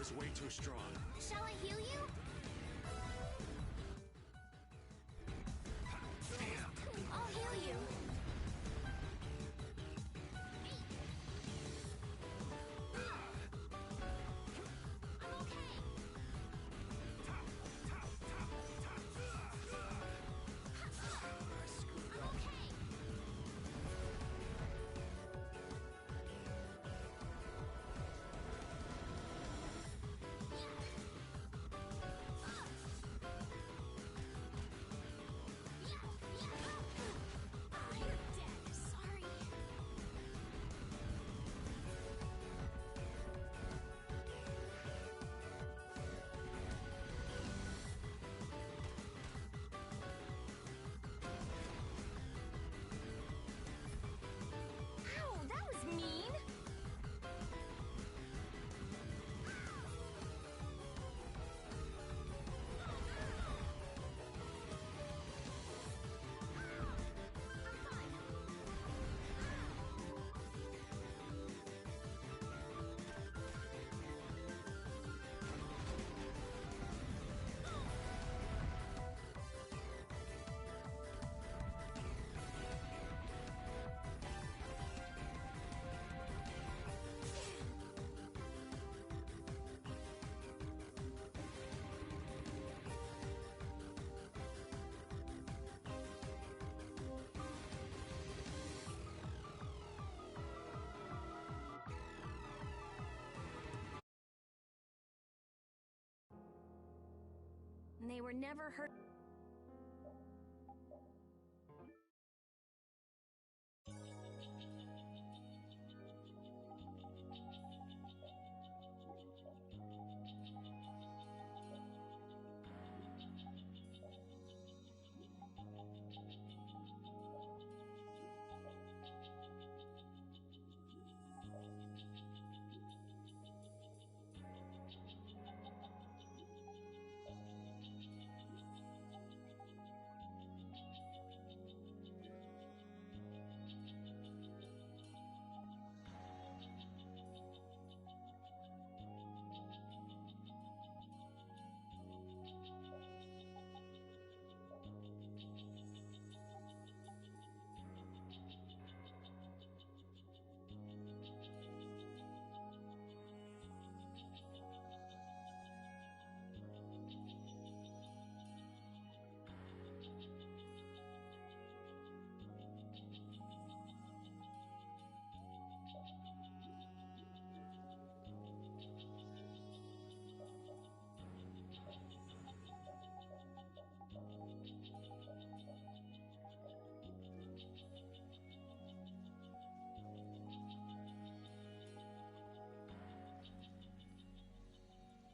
is way too strong. Shall I heal you? I'll heal you. Ow, that was mean! They were never hurt.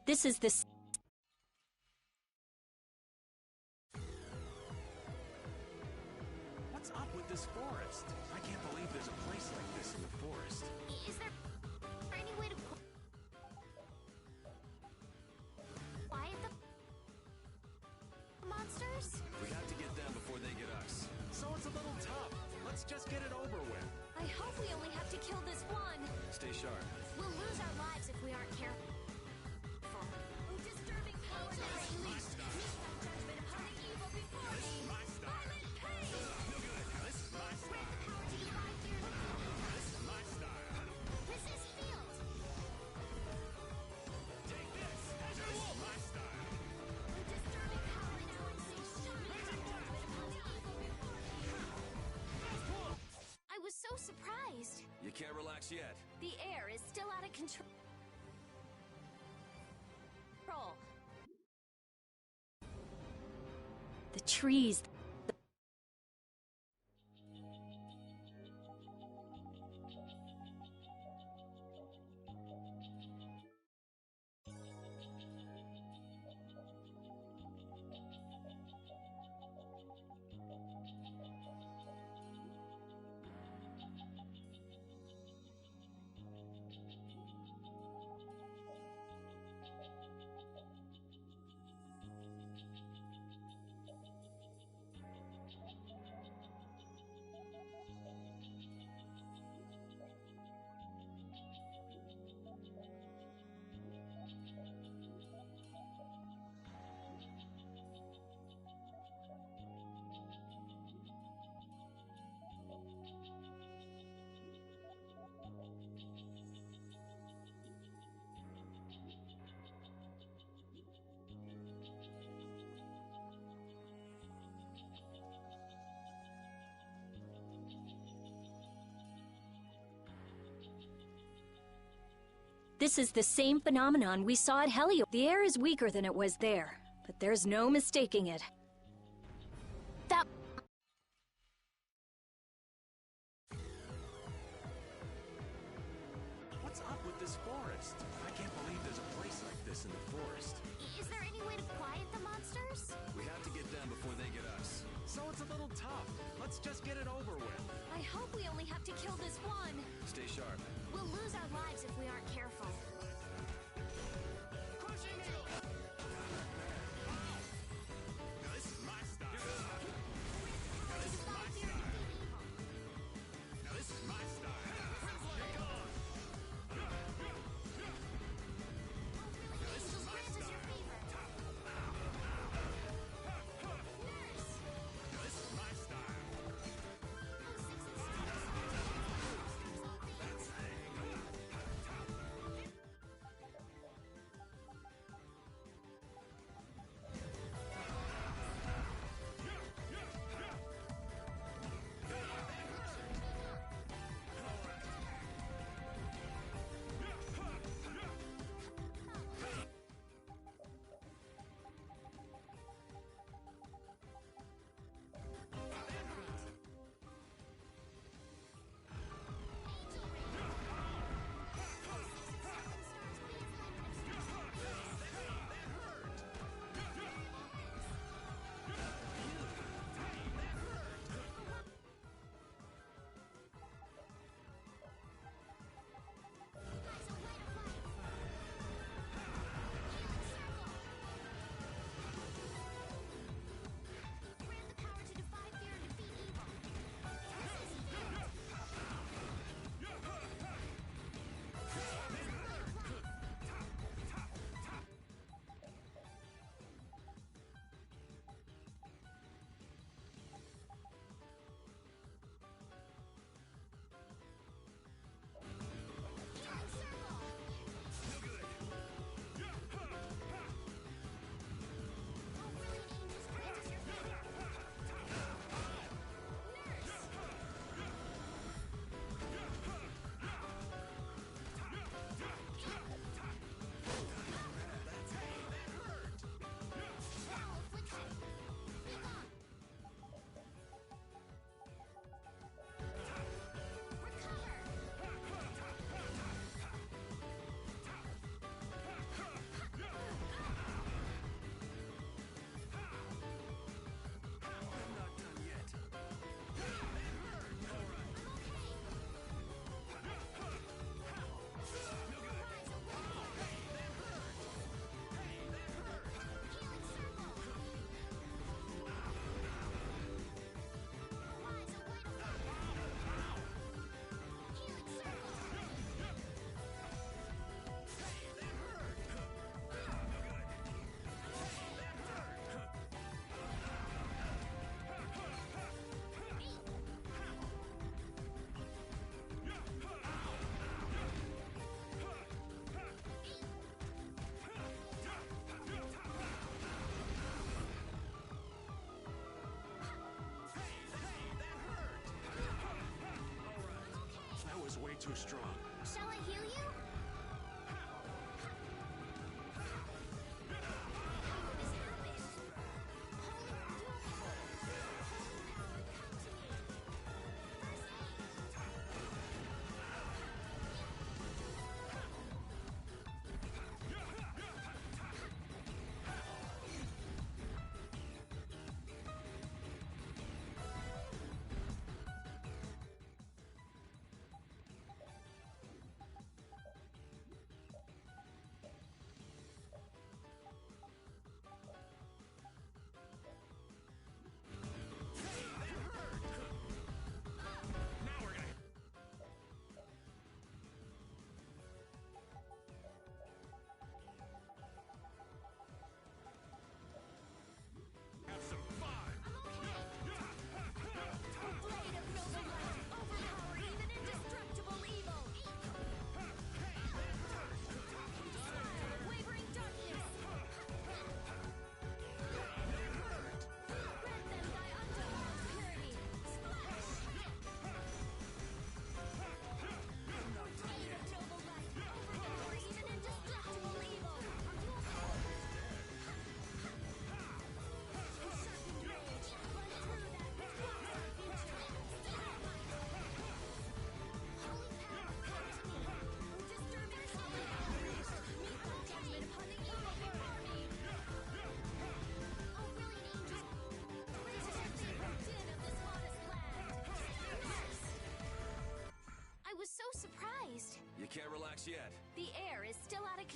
This is the... What's up with this forest? I can't believe there's a place like this in the forest. Is there any way to quiet the monsters? We have to get them before they get us. So it's a little tough. Let's just get it over with. I hope we only have to kill this one. Stay sharp. We'll lose our lives if we aren't careful. Oh, disturbing power that is unleashed. Judgment upon the evil before me. Violent pain. No good. This is my Grant the power to unite your... This is my style. Resist field. Take this. This is my style. Oh, disturbing power now unleashed. Judgment upon the evil before me. I was so surprised. You can't relax yet. The air is still out of control. The trees. This is the same phenomenon we saw at Helios. The air is weaker than it was there, but there's no mistaking it. That... What's up with this forest? I can't believe there's a place like this in the forest. Is there any way to quiet the monsters? We have to get them before they get us. So it's a little tough. Let's just get it over with. I hope we only have to kill this one. Stay sharp. We'll lose our lives if we aren't careful. This is my style. This is my style. This is my style. This is my style. This is my style. Way too strong. Shall I heal you?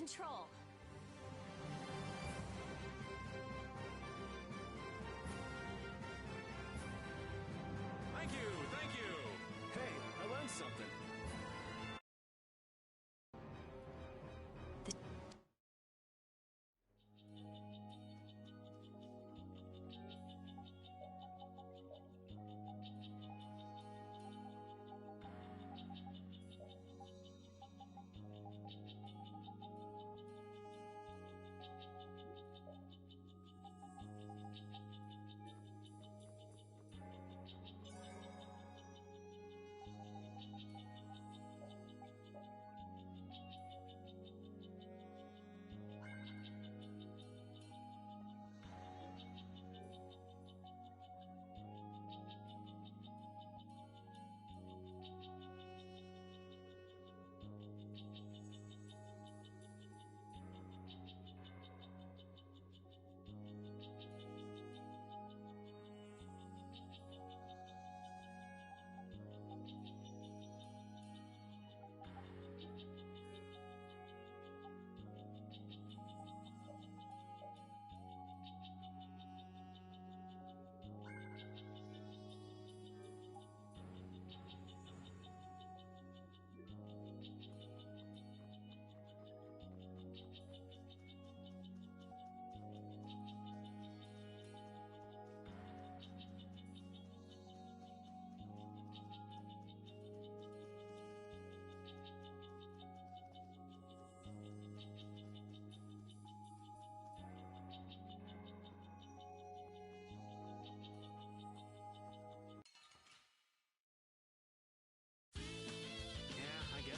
control. Thank you, thank you! Hey, I learned something.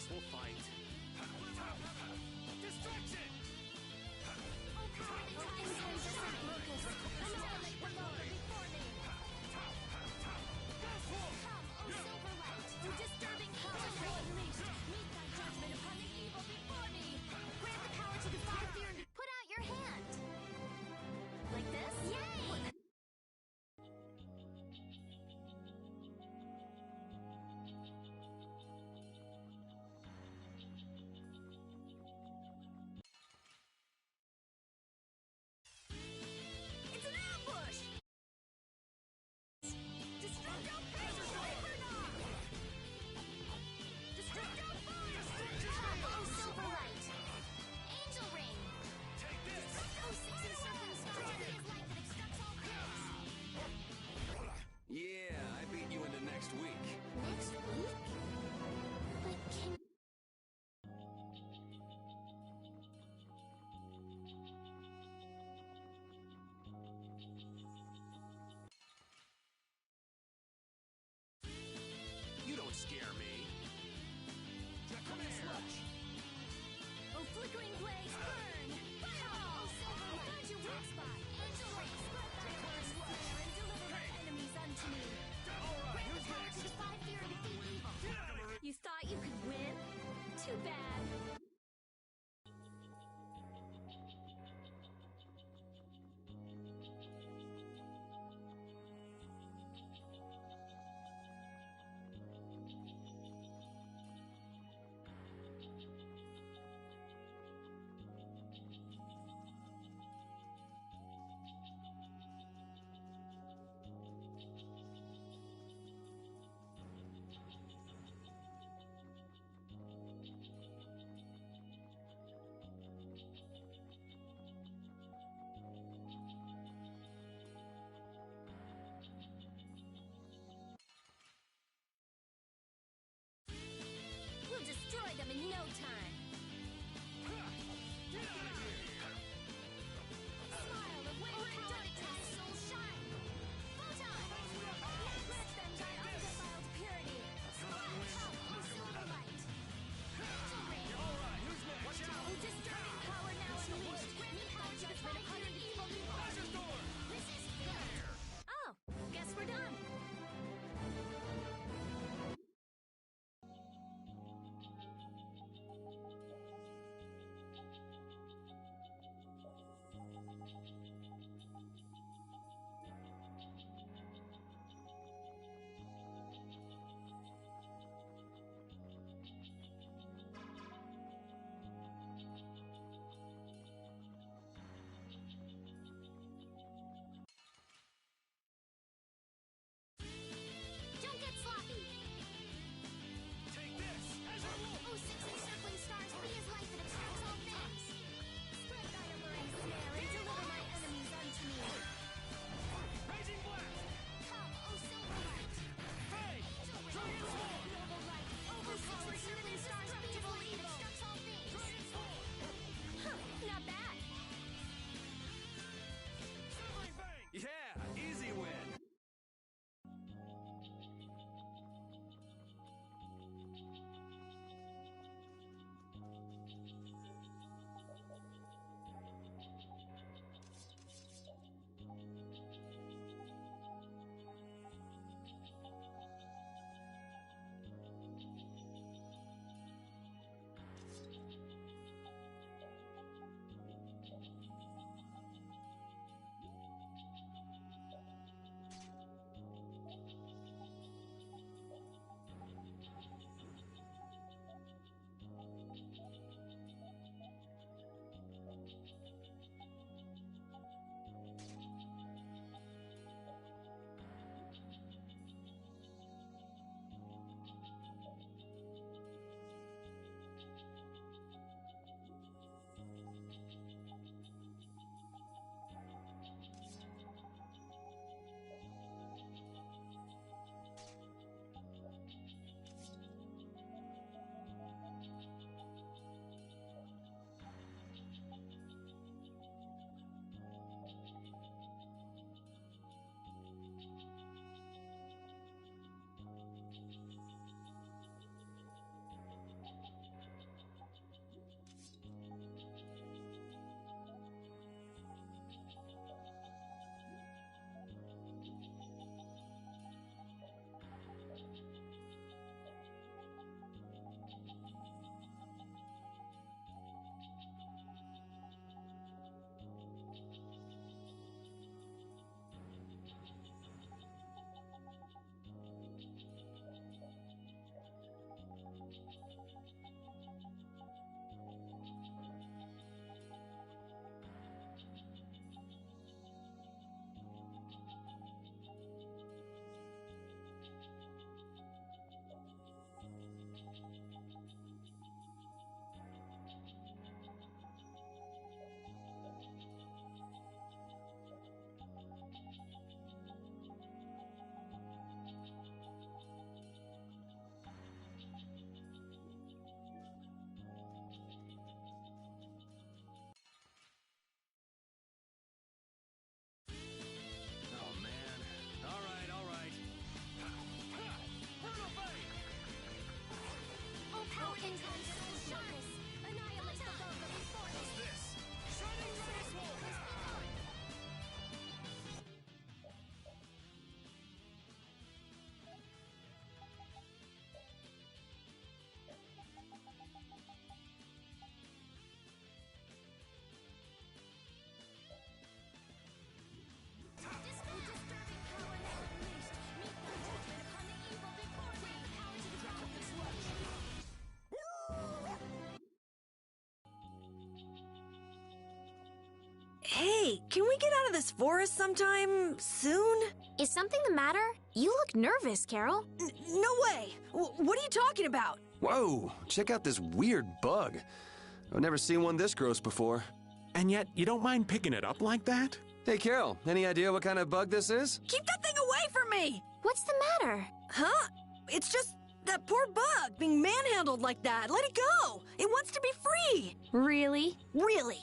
We'll fight. Destruction! Oh, cowardly time sends a set locals. Annihilate the lower before me. Come, O Silverlight, who disturbing powers be unleashed. Meet thy judgment upon the evil before me. Grant the power to defy fear. Put out your hand. Like this? Yay! It's an ambush! Destructo Pain Hyperknock! Destructo Fire! Come, O Silverlight. Angel Ring. Take this! O Six Encircling Stars. It is light that obstructs all paths. Yeah, I beat you into next week. Next week? But can... You don't scare me. Come here. Oh, flickering blaze, burn! Fireball! Oh, Silverlight, guard your weak spot. Angel Ring, spread thy wings, flare, and deliver my enemies unto me. Grant the power to defy fear and defeat evil. You thought you could win? Too bad. Hey, can we get out of this forest sometime soon? Is something the matter? You look nervous, Carol. No way! What are you talking about? Whoa, check out this weird bug. I've never seen one this gross before. And yet, you don't mind picking it up like that? Hey, Carol, any idea what kind of bug this is? Keep that thing away from me! What's the matter? Huh? It's just that poor bug being manhandled like that. Let it go! It wants to be free! Really? Really.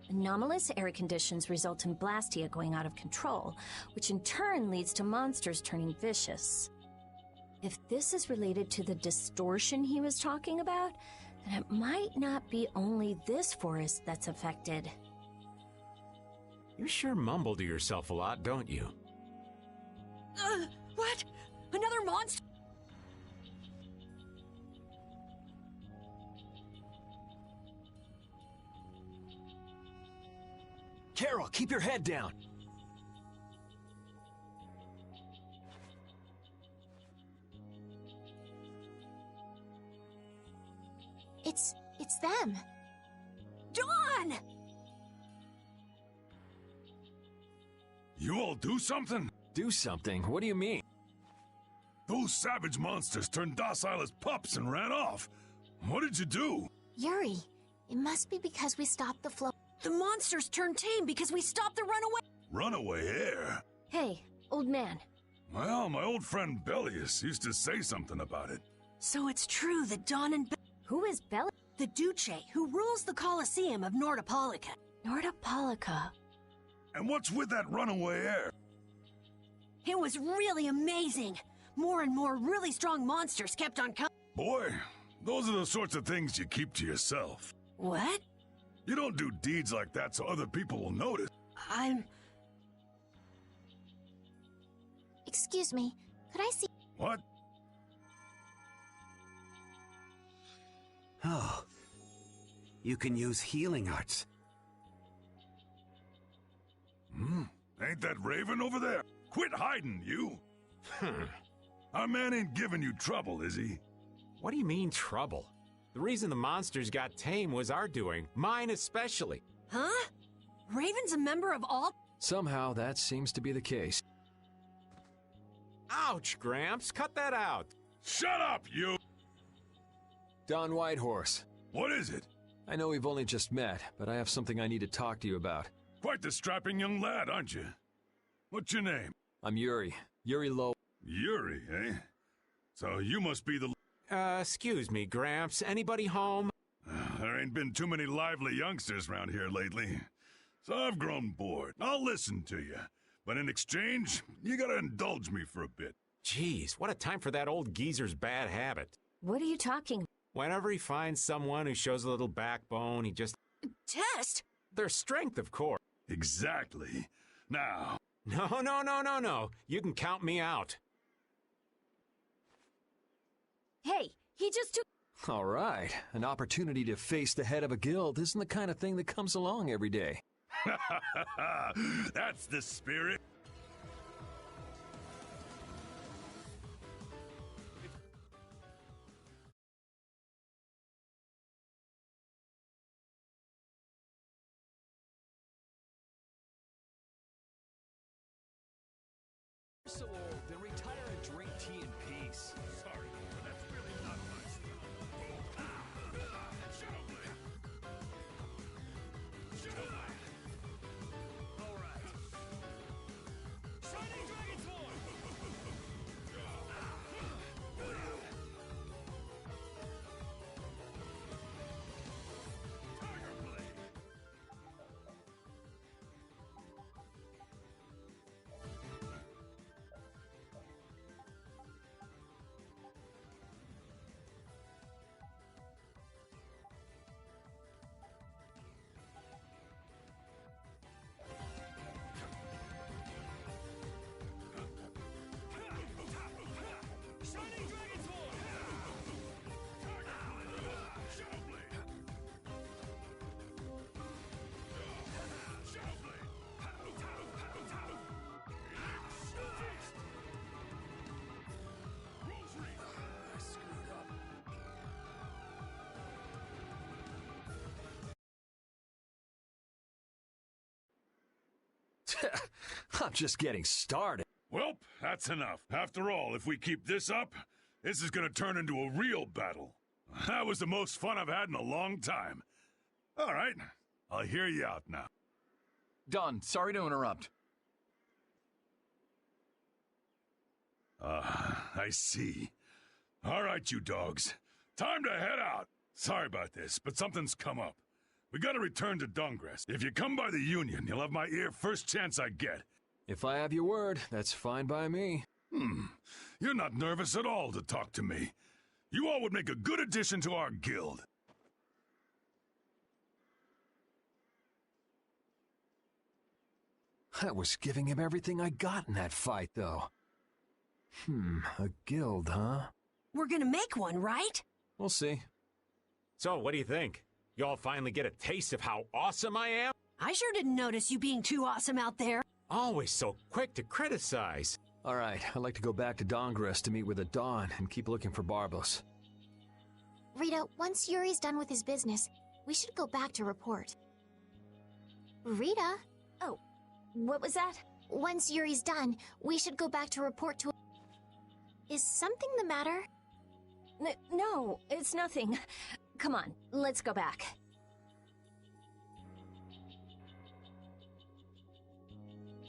Anomalous air conditions result in Blastia going out of control, which in turn leads to monsters turning vicious. If this is related to the distortion he was talking about, then it might not be only this forest that's affected. You sure mumble to yourself a lot, don't you? What? Another monster? Carol, keep your head down. It's them. Dawn! You all do something? Do something? What do you mean? Those savage monsters turned docile as pups and ran off. What did you do? Yuri, it must be because we stopped the flow. The monsters turned tame because we stopped the runaway. Runaway air? Hey, old man. Well, my old friend Bellius used to say something about it. So it's true that Dawn and Who is Belly? The Duce, who rules the Colosseum of Nordopolica. Nordopolica. And what's with that runaway air? It was really amazing. More and more really strong monsters kept on coming. Boy, those are the sorts of things you keep to yourself. What? You don't do deeds like that so other people will notice. Excuse me, could I see? What? Oh. You can use healing arts. Ain't that Raven over there? Quit hiding, you! Our man ain't giving you trouble, is he? What do you mean, trouble? The reason the monsters got tame was our doing. Mine especially. Huh? Raven's a member of all... Somehow, that seems to be the case. Ouch, Gramps. Cut that out. Shut up, you! Don Whitehorse. What is it? I know we've only just met, but I have something I need to talk to you about. Quite the strapping young lad, aren't you? What's your name? I'm Yuri. Yuri Low. Yuri, eh? So you must be the... Excuse me, Gramps. Anybody home? There ain't been too many lively youngsters around here lately. So I've grown bored. I'll listen to you. But in exchange, you gotta indulge me for a bit. Jeez, what a time for that old geezer's bad habit. What are you talking? Whenever he finds someone who shows a little backbone, he just... Test? Their strength, of course. Exactly. Now... No. You can count me out. Hey, he just took... All right. An opportunity to face the head of a guild isn't the kind of thing that comes along every day. That's the spirit. So old, then retire and drink tea in peace. Sorry, but that's really not my style. Shadow Blade! Shadow Blade! All right. Shining Dragon Swarm! Tiger Blade! I'm just getting started. Welp, that's enough. After all, if we keep this up, this is gonna turn into a real battle. That was the most fun I've had in a long time. All right, I'll hear you out now. Don, sorry to interrupt. I see. All right, you dogs. Time to head out. Sorry about this, but something's come up. We gotta return to Dungres. If you come by the Union, you'll have my ear first chance I get. If I have your word, that's fine by me. You're not nervous at all to talk to me. You all would make a good addition to our guild. I was giving him everything I got in that fight, though. A guild, huh? We're gonna make one, right? We'll see. So, what do you think? Y'all finally get a taste of how awesome I am? I sure didn't notice you being too awesome out there. Always so quick to criticize. All right, I'd like to go back to Dongres to meet with the Dawn and keep looking for Barbos. Rita, once Yuri's done with his business, we should go back to report. Rita? Oh, what was that? Once Yuri's done, we should go back to report to... Is something the matter? No, it's nothing. Come on, let's go back.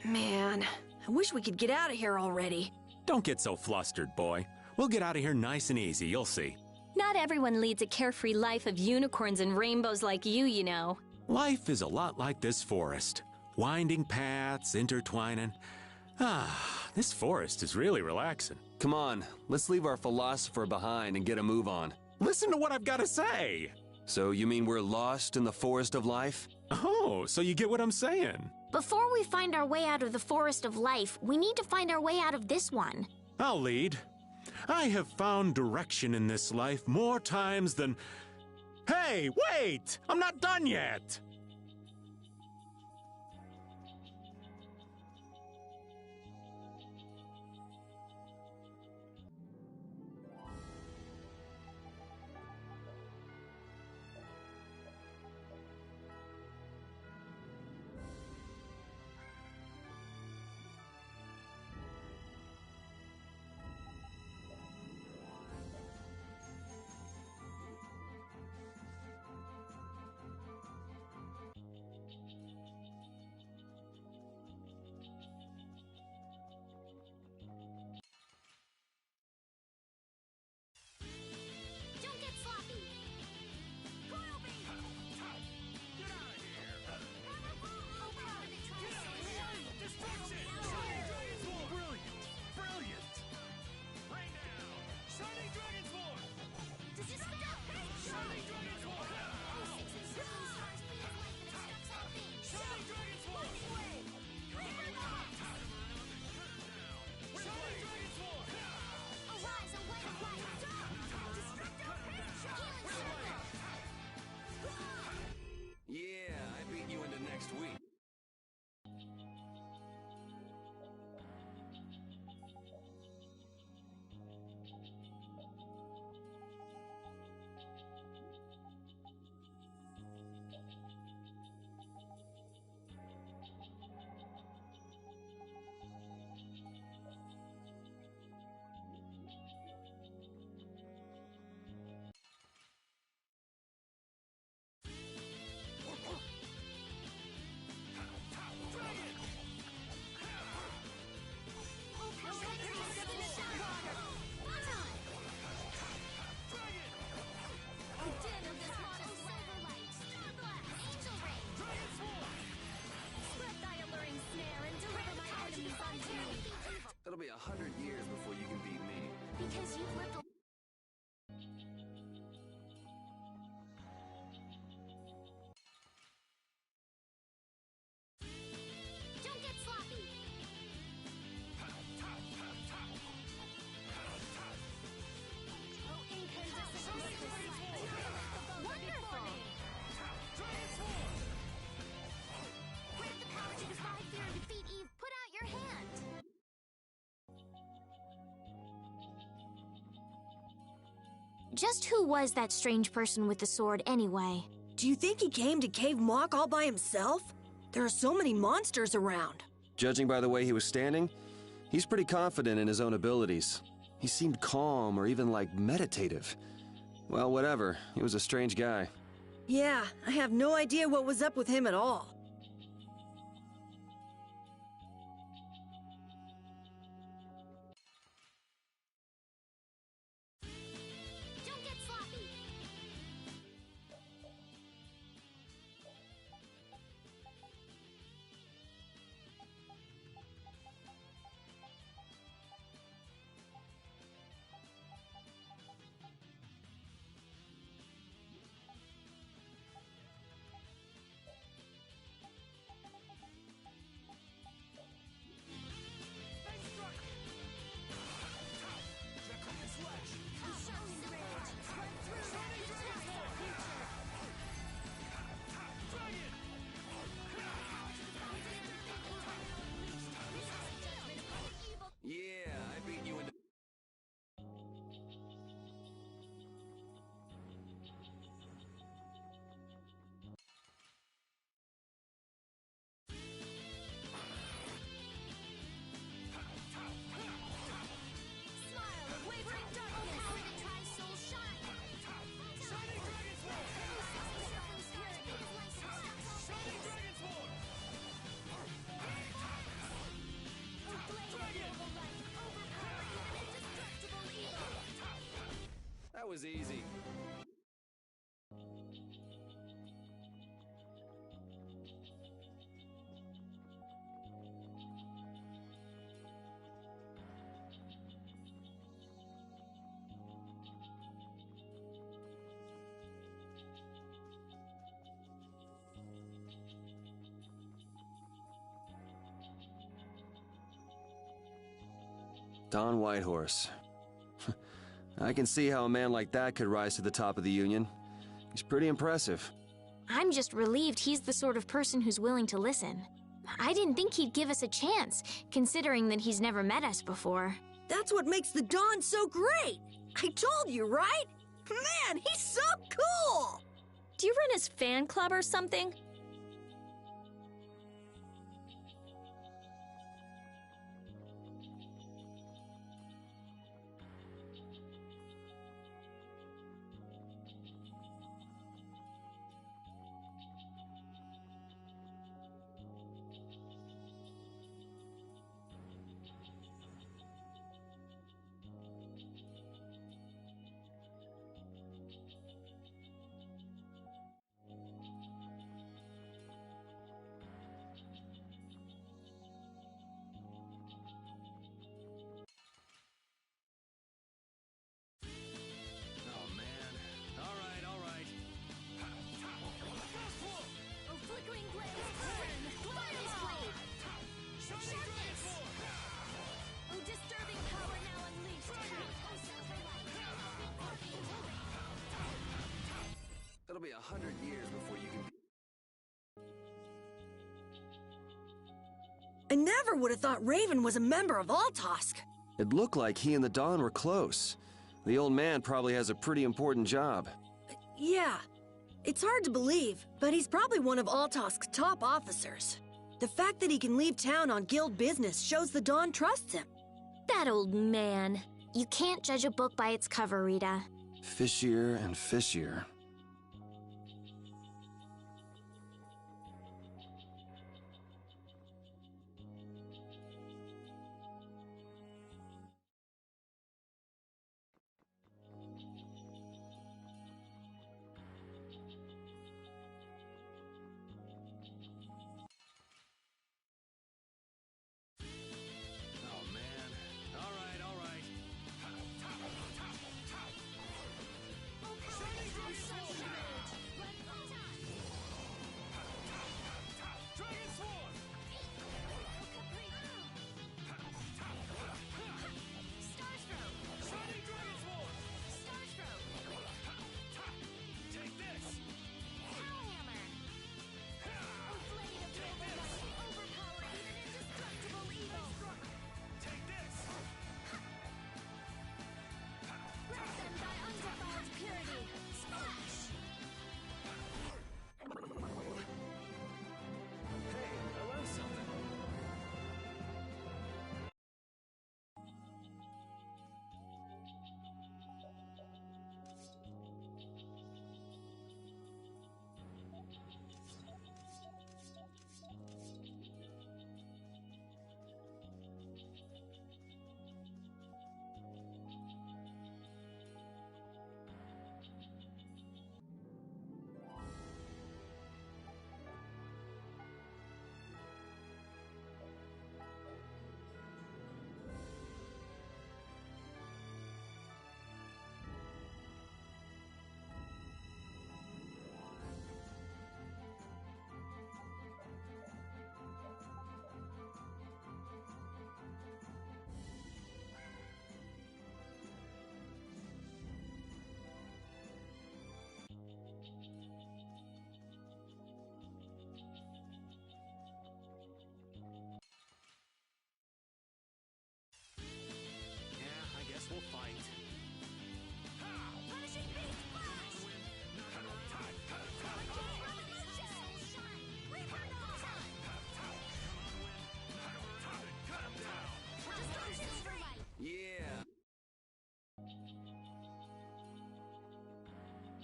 Man, I wish we could get out of here already. Don't get so flustered, boy. We'll get out of here nice and easy, you'll see. Not everyone leads a carefree life of unicorns and rainbows like you know. Life is a lot like this forest. Winding paths, intertwining. This forest is really relaxing. Come on, let's leave our philosopher behind and get a move on. Listen to what I've got to say. So you mean we're lost in the forest of life? Oh, so you get what I'm saying. Before we find our way out of the forest of life, we need to find our way out of this one. I'll lead. I have found direction in this life more times than... Hey, wait! I'm not done yet! Don't get sloppy! Coil beam! Get out of here! Destruction! Shining Dragon's War! Brilliant! Brilliant! Rain down! Shining Dragon's War! Shining Dragon's War! Shining Dragon's War! Shining Dragon's War! Arise, a light of light! Destructo Yeah, I beat you into next week. It'll be 100 years before you can beat me. Because you've lived a... Don't get sloppy! Wonderful! With the power to defy fear and defeat Eve, put out your hand! Just who was that strange person with the sword anyway? Do you think he came to Cave Mock all by himself? There are so many monsters around. Judging by the way he was standing, he's pretty confident in his own abilities. He seemed calm or even like meditative. Well, whatever. He was a strange guy. Yeah, I have no idea what was up with him at all. Don't get sloppy. Yeah, I beat you in the... That was easy. Don Whitehorse. I can see how a man like that could rise to the top of the Union. He's pretty impressive. I'm just relieved he's the sort of person who's willing to listen. I didn't think he'd give us a chance, considering that he's never met us before. That's what makes the Dawn so great! I told you, right? Man, he's so cool! Do you run his fan club or something? It'll be 100 years before you can... I never would have thought Raven was a member of Altosk. It looked like he and the Dawn were close. The old man probably has a pretty important job. Yeah. It's hard to believe, but he's probably one of Altosk's top officers. The fact that he can leave town on guild business shows the Dawn trusts him. That old man. You can't judge a book by its cover, Rita. Fishier and fishier.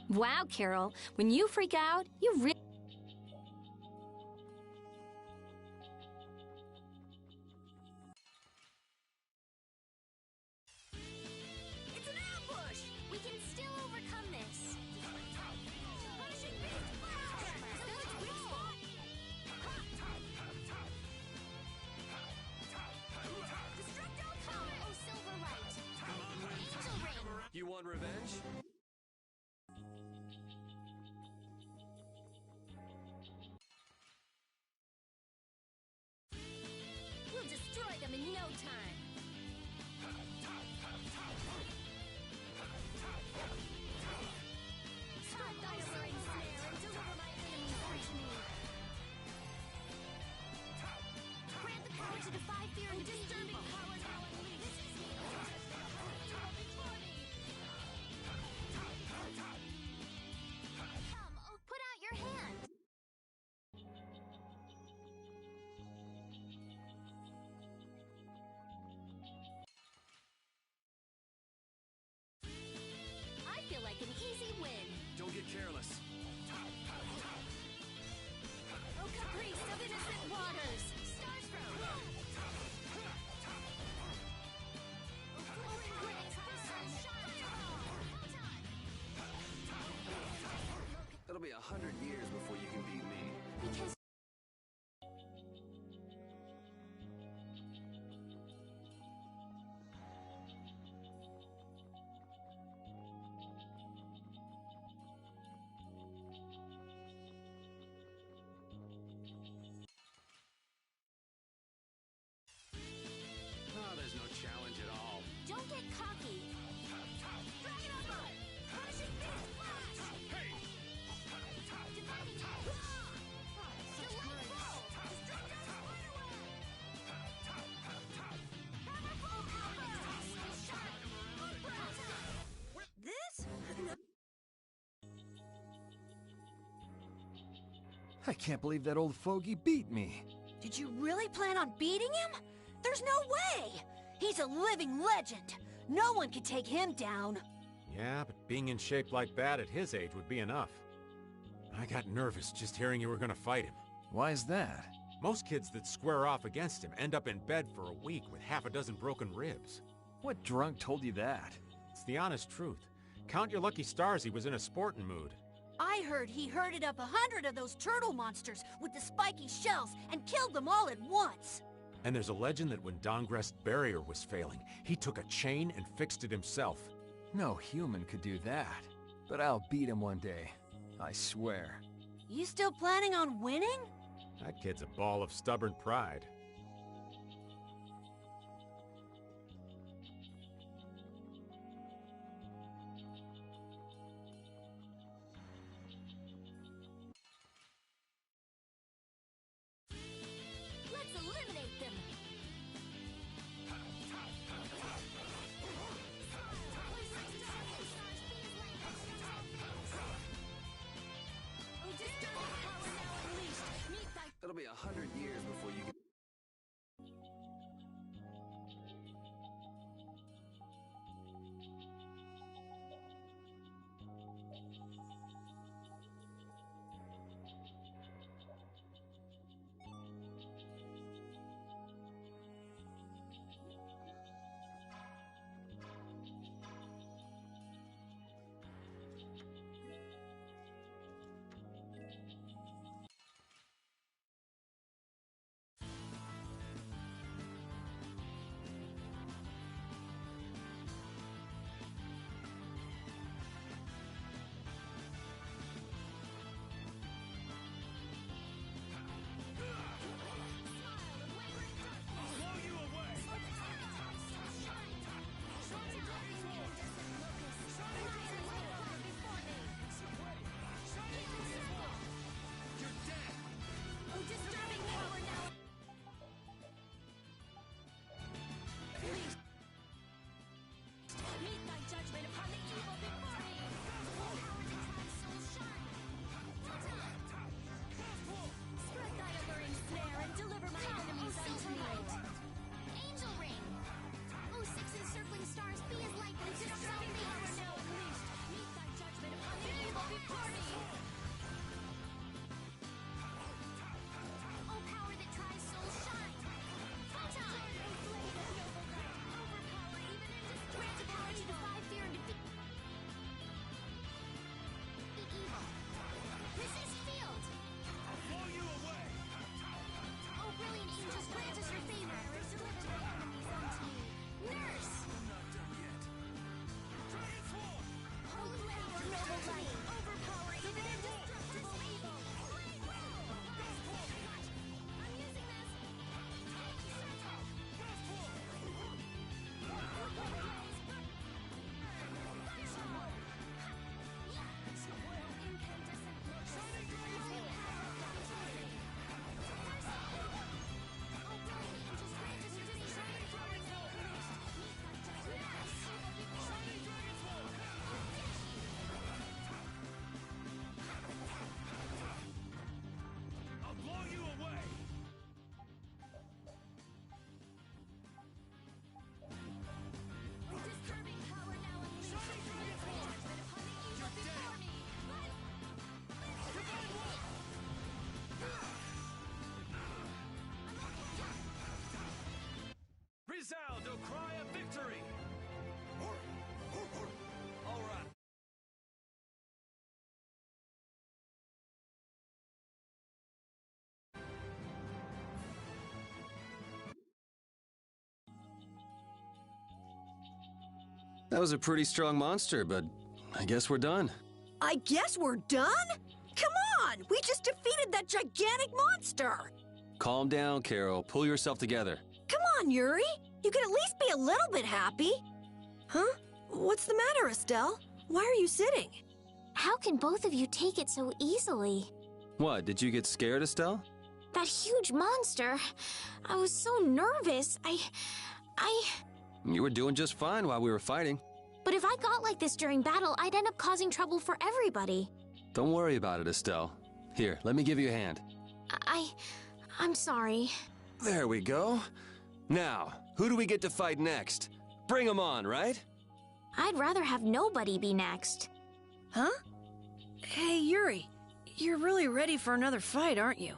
Wow, Carol, when you freak out, you really... It's an ambush! We can still overcome this. Punishing beast flash! Village weak spot! Destructo power! Oh, silver light! Angel ring! You want revenge? We'll destroy them in no time. Stop thy alluring snare and deliver my enemies unto me. Grant the power to defy fear and disturbing power now unleashed. This is me. Before me. Come, oh, put out your hand. I feel like an easy win. Don't get careless. Oh, caprice of innocent waters! Starstroke! Oh, glowing rays of the sunshine! Fireball! It'll be 100 years before you can beat me. Because... Oh, there's no challenge at all. Don't get cocky! Dragon Umber! Punishing beast flash! Hey! Dividing delightful! Destructo spiderweb! Powerful Umber! Sharp! Umbrella! This? I can't believe that old fogey beat me. Did you really plan on beating him? There's no way! He's a living legend. No one could take him down. Yeah, but being in shape like that at his age would be enough. I got nervous just hearing you were gonna fight him. Why is that? Most kids that square off against him end up in bed for a week with half a dozen broken ribs. What drunk told you that? It's the honest truth. Count your lucky stars he was in a sporting mood. I heard he herded up 100 of those turtle monsters with the spiky shells and killed them all at once. And there's a legend that when Dongrest's barrier was failing, he took a chain and fixed it himself. No human could do that. But I'll beat him one day. I swear. You still planning on winning? That kid's a ball of stubborn pride. Let's eliminate them! It'll be 100 years before you can... That was a pretty strong monster, but I guess we're done. I guess we're done? Come on! We just defeated that gigantic monster! Calm down, Carol. Pull yourself together. Come on, Yuri! You can at least be a little bit happy! Huh? What's the matter, Estelle? Why are you sitting? How can both of you take it so easily? What, did you get scared, Estelle? That huge monster. I was so nervous. You were doing just fine while we were fighting. But if I got like this during battle, I'd end up causing trouble for everybody. Don't worry about it, Estelle. Here, let me give you a hand. I'm sorry. There we go. Now, who do we get to fight next? Bring 'em on, right? I'd rather have nobody be next. Huh? Hey, Yuri. You're really ready for another fight, aren't you?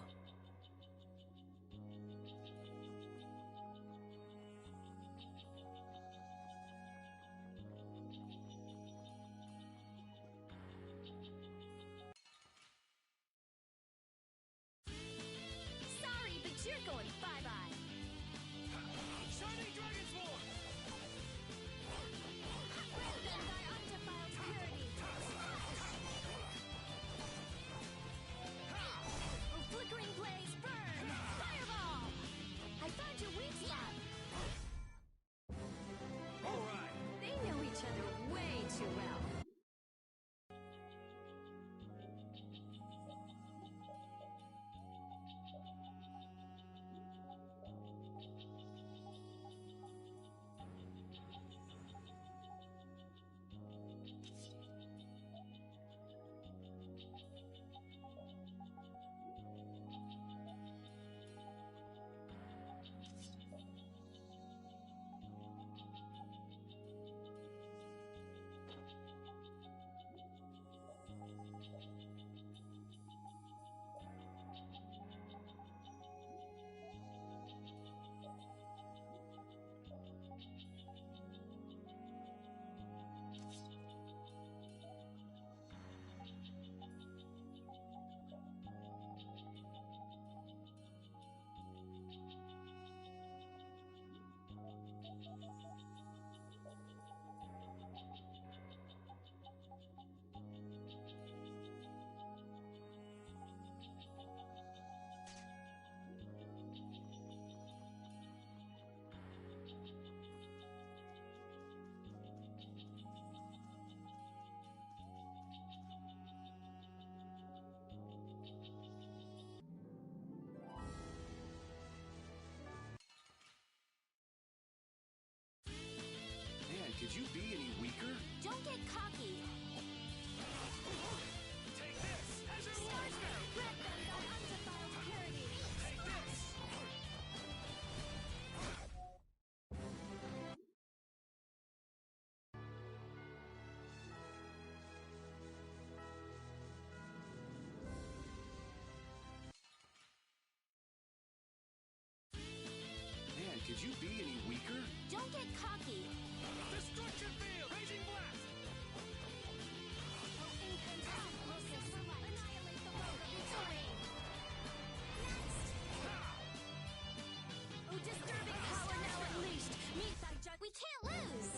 Sorry, but you're going bye-bye. Shining Dragon's War! Then by undefiled purity. Oh, flickering blaze, burn! Fireball! I found your weak spot. All right. They know each other way too well. Man, could you be any weaker? Don't get cocky. Take this as your Start now. Grant them thy undefiled purity. Take this. Man, could you be any weaker? Don't get cocky. Destruction field. Raging blast. Oh, incandescent annihilate the road of victory. Next. Oh, disturbing power now unleashed. Meet thy judge. We can't lose.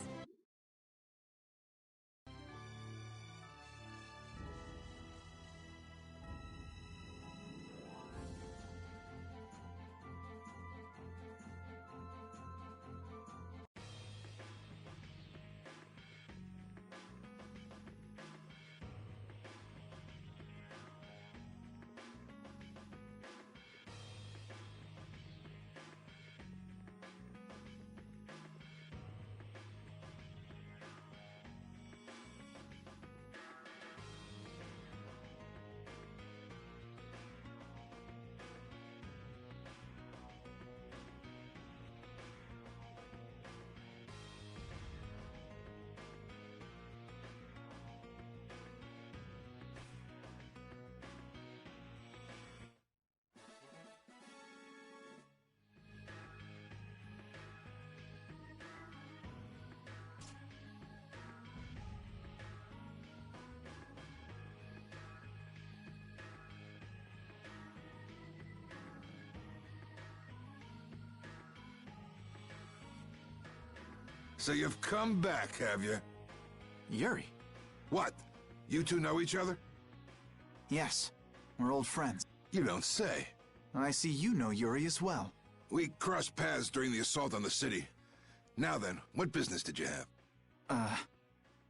So you've come back, have you? Yuri. What? You two know each other? Yes, we're old friends. You don't say. I see you know Yuri as well. We crossed paths during the assault on the city. Now then, what business did you have?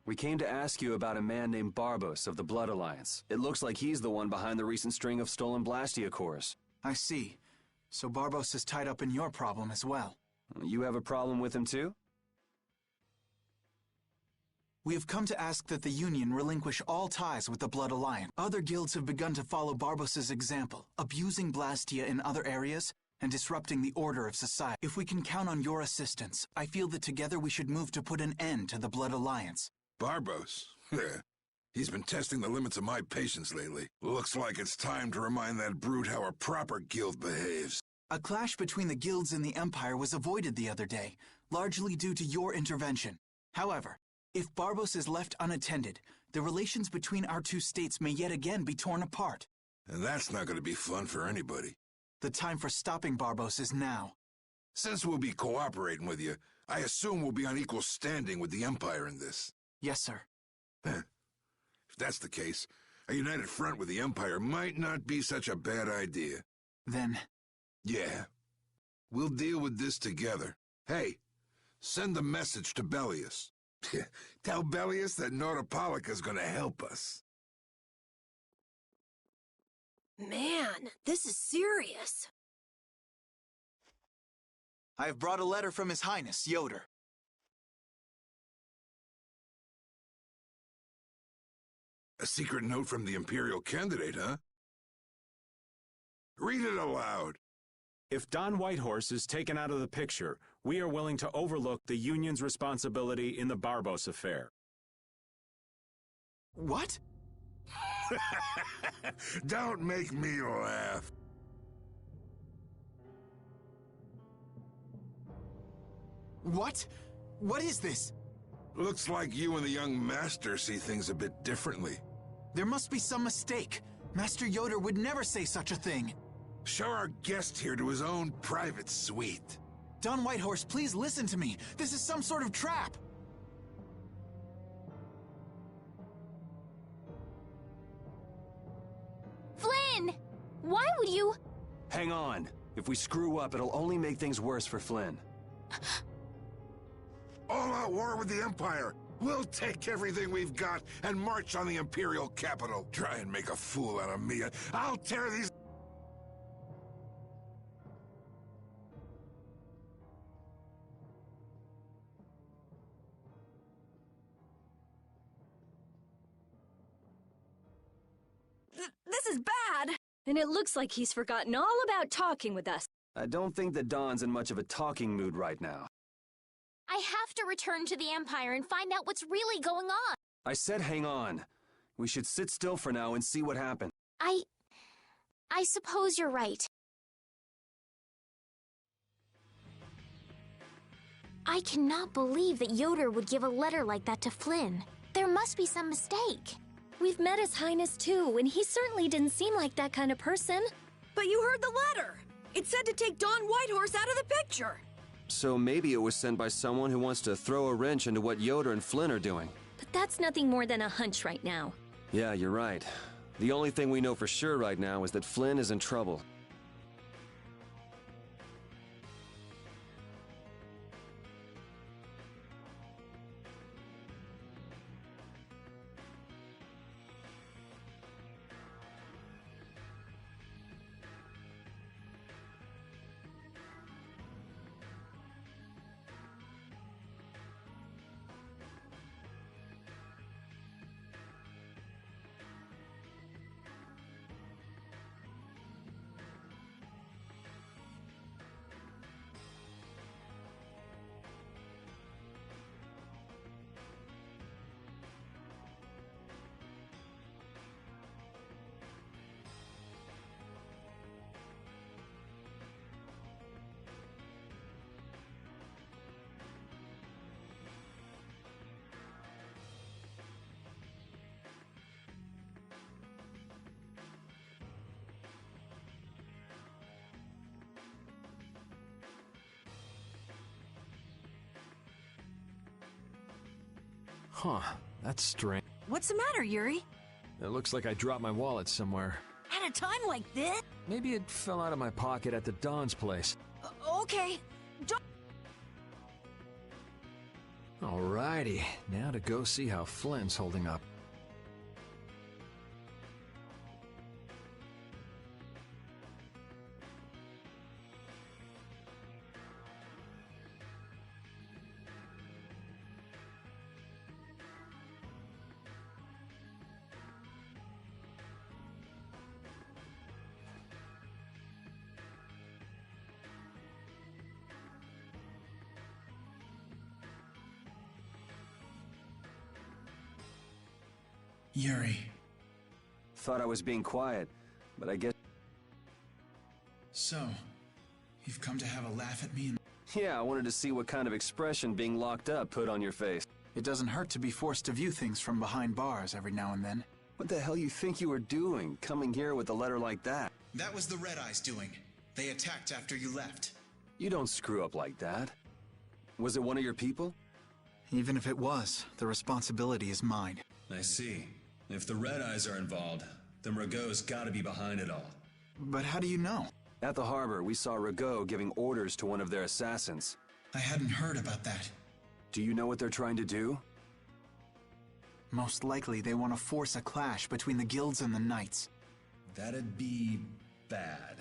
We came to ask you about a man named Barbos of the Blood Alliance. It looks like he's the one behind the recent string of stolen Blastia cores. I see. So Barbos is tied up in your problem as well. You have a problem with him too? We have come to ask that the Union relinquish all ties with the Blood Alliance. Other guilds have begun to follow Barbos' example, abusing Blastia in other areas and disrupting the order of society. If we can count on your assistance, I feel that together we should move to put an end to the Blood Alliance. Barbos? He's been testing the limits of my patience lately. Looks like it's time to remind that brute how a proper guild behaves. A clash between the guilds and the Empire was avoided the other day, largely due to your intervention. However, if Barbos is left unattended, the relations between our two states may yet again be torn apart. And that's not going to be fun for anybody. The time for stopping Barbos is now. Since we'll be cooperating with you, I assume we'll be on equal standing with the Empire in this. Yes, sir. If that's the case, a united front with the Empire might not be such a bad idea. Then... Yeah. We'll deal with this together. Hey, send the message to Bellius. Tell Bellius that Nordopolica's gonna help us. Man, this is serious. I have brought a letter from His Highness, Yoder. A secret note from the Imperial candidate, huh? Read it aloud. If Don Whitehorse is taken out of the picture, we are willing to overlook the Union's responsibility in the Barbos affair. What? Don't make me laugh. What? What is this? Looks like you and the young master see things a bit differently. There must be some mistake. Master Yoder would never say such a thing. Show our guest here to his own private suite. Don Whitehorse, please listen to me. This is some sort of trap. Flynn! Why would you... Hang on. If we screw up, it'll only make things worse for Flynn. All-out war with the Empire. We'll take everything we've got and march on the Imperial capital. Try and make a fool out of me. I'll tear these... This is bad! And it looks like he's forgotten all about talking with us. I don't think that Don's in much of a talking mood right now. I have to return to the Empire and find out what's really going on. I said hang on. We should sit still for now and see what happens. I suppose you're right. I cannot believe that Yoder would give a letter like that to Flynn. There must be some mistake. We've met His Highness too, and he certainly didn't seem like that kind of person. But you heard the letter! It said to take Don Whitehorse out of the picture! So maybe it was sent by someone who wants to throw a wrench into what Yoder and Flynn are doing. But that's nothing more than a hunch right now. Yeah, you're right. The only thing we know for sure right now is that Flynn is in trouble. Huh. That's strange. What's the matter, Yuri? It looks like I dropped my wallet somewhere. At a time like this? Maybe it fell out of my pocket at the Don's place. Okay. Alrighty, now to go see how Flynn's holding up. Yuri. Thought I was being quiet, but I guess... So, you've come to have a laugh at me and... Yeah, I wanted to see what kind of expression being locked up put on your face. It doesn't hurt to be forced to view things from behind bars every now and then. What the hell you think you were doing, coming here with a letter like that? That was the Red Eyes doing. They attacked after you left. You don't screw up like that. Was it one of your people? Even if it was, the responsibility is mine. I see. If the Red Eyes are involved, then Rago's gotta be behind it all. But how do you know? At the harbor, we saw Rago giving orders to one of their assassins. I hadn't heard about that. Do you know what they're trying to do? Most likely they want to force a clash between the guilds and the knights. That'd be bad.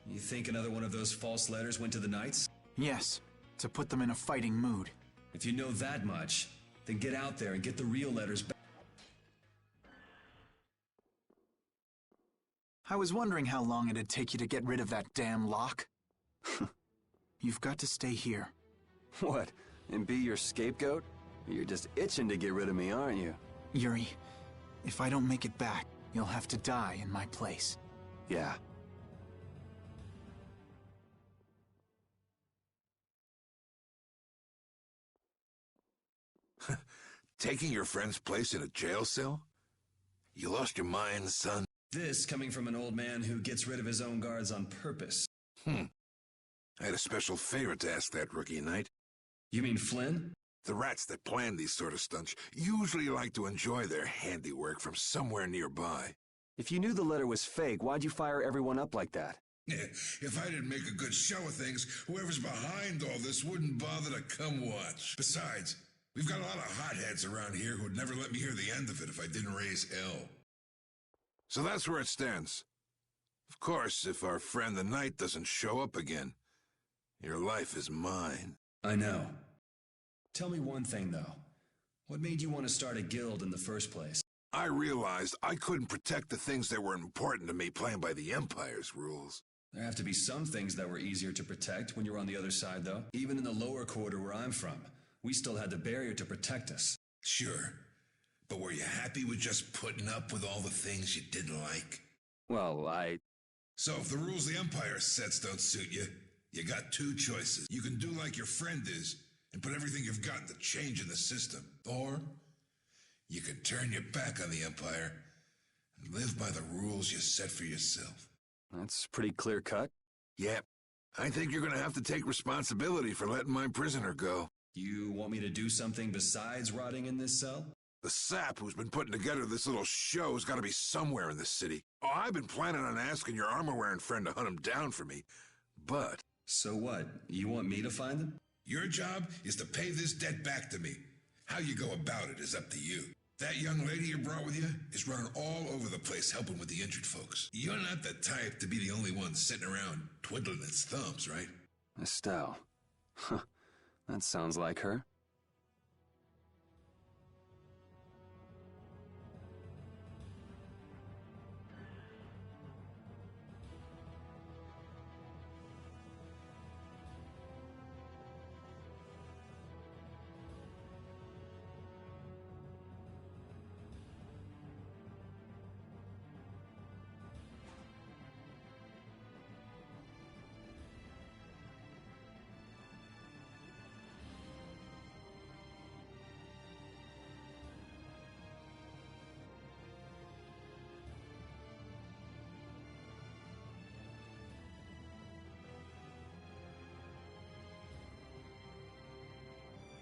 You think another one of those false letters went to the knights? Yes, to put them in a fighting mood. If you know that much, then get out there and get the real letters back. I was wondering how long it'd take you to get rid of that damn lock. You've got to stay here. What? And be your scapegoat? You're just itching to get rid of me, aren't you? Yuri, if I don't make it back, you'll have to die in my place. Yeah. Taking your friend's place in a jail cell? You lost your mind, son? This coming from an old man who gets rid of his own guards on purpose. I had a special favor to ask that rookie knight. You mean Flynn? The rats that plan these sort of stunts usually like to enjoy their handiwork from somewhere nearby. If you knew the letter was fake, why'd you fire everyone up like that? If I didn't make a good show of things, whoever's behind all this wouldn't bother to come watch. Besides, we've got a lot of hotheads around here who'd never let me hear the end of it if I didn't raise hell. So that's where it stands. Of course, if our friend the knight doesn't show up again, your life is mine. I know. Tell me one thing, though. What made you want to start a guild in the first place? I realized I couldn't protect the things that were important to me playing by the Empire's rules. There have to be some things that were easier to protect when you're on the other side, though. Even in the lower quarter where I'm from, we still had the barrier to protect us. Sure. But were you happy with just putting up with all the things you didn't like? Well, So if the rules the Empire sets don't suit you, you got two choices. You can do like your friend is, and put everything you've got into change in the system. Or you can turn your back on the Empire and live by the rules you set for yourself. That's pretty clear-cut. Yep. I think you're gonna have to take responsibility for letting my prisoner go. You want me to do something besides rotting in this cell? The sap who's been putting together this little show's gotta be somewhere in this city. Oh, I've been planning on asking your armor-wearing friend to hunt him down for me, but... So what? You want me to find them? Your job is to pay this debt back to me. How you go about it is up to you. That young lady you brought with you is running all over the place helping with the injured folks. You're not the type to be the only one sitting around twiddling its thumbs, right? Estelle. Huh. That sounds like her.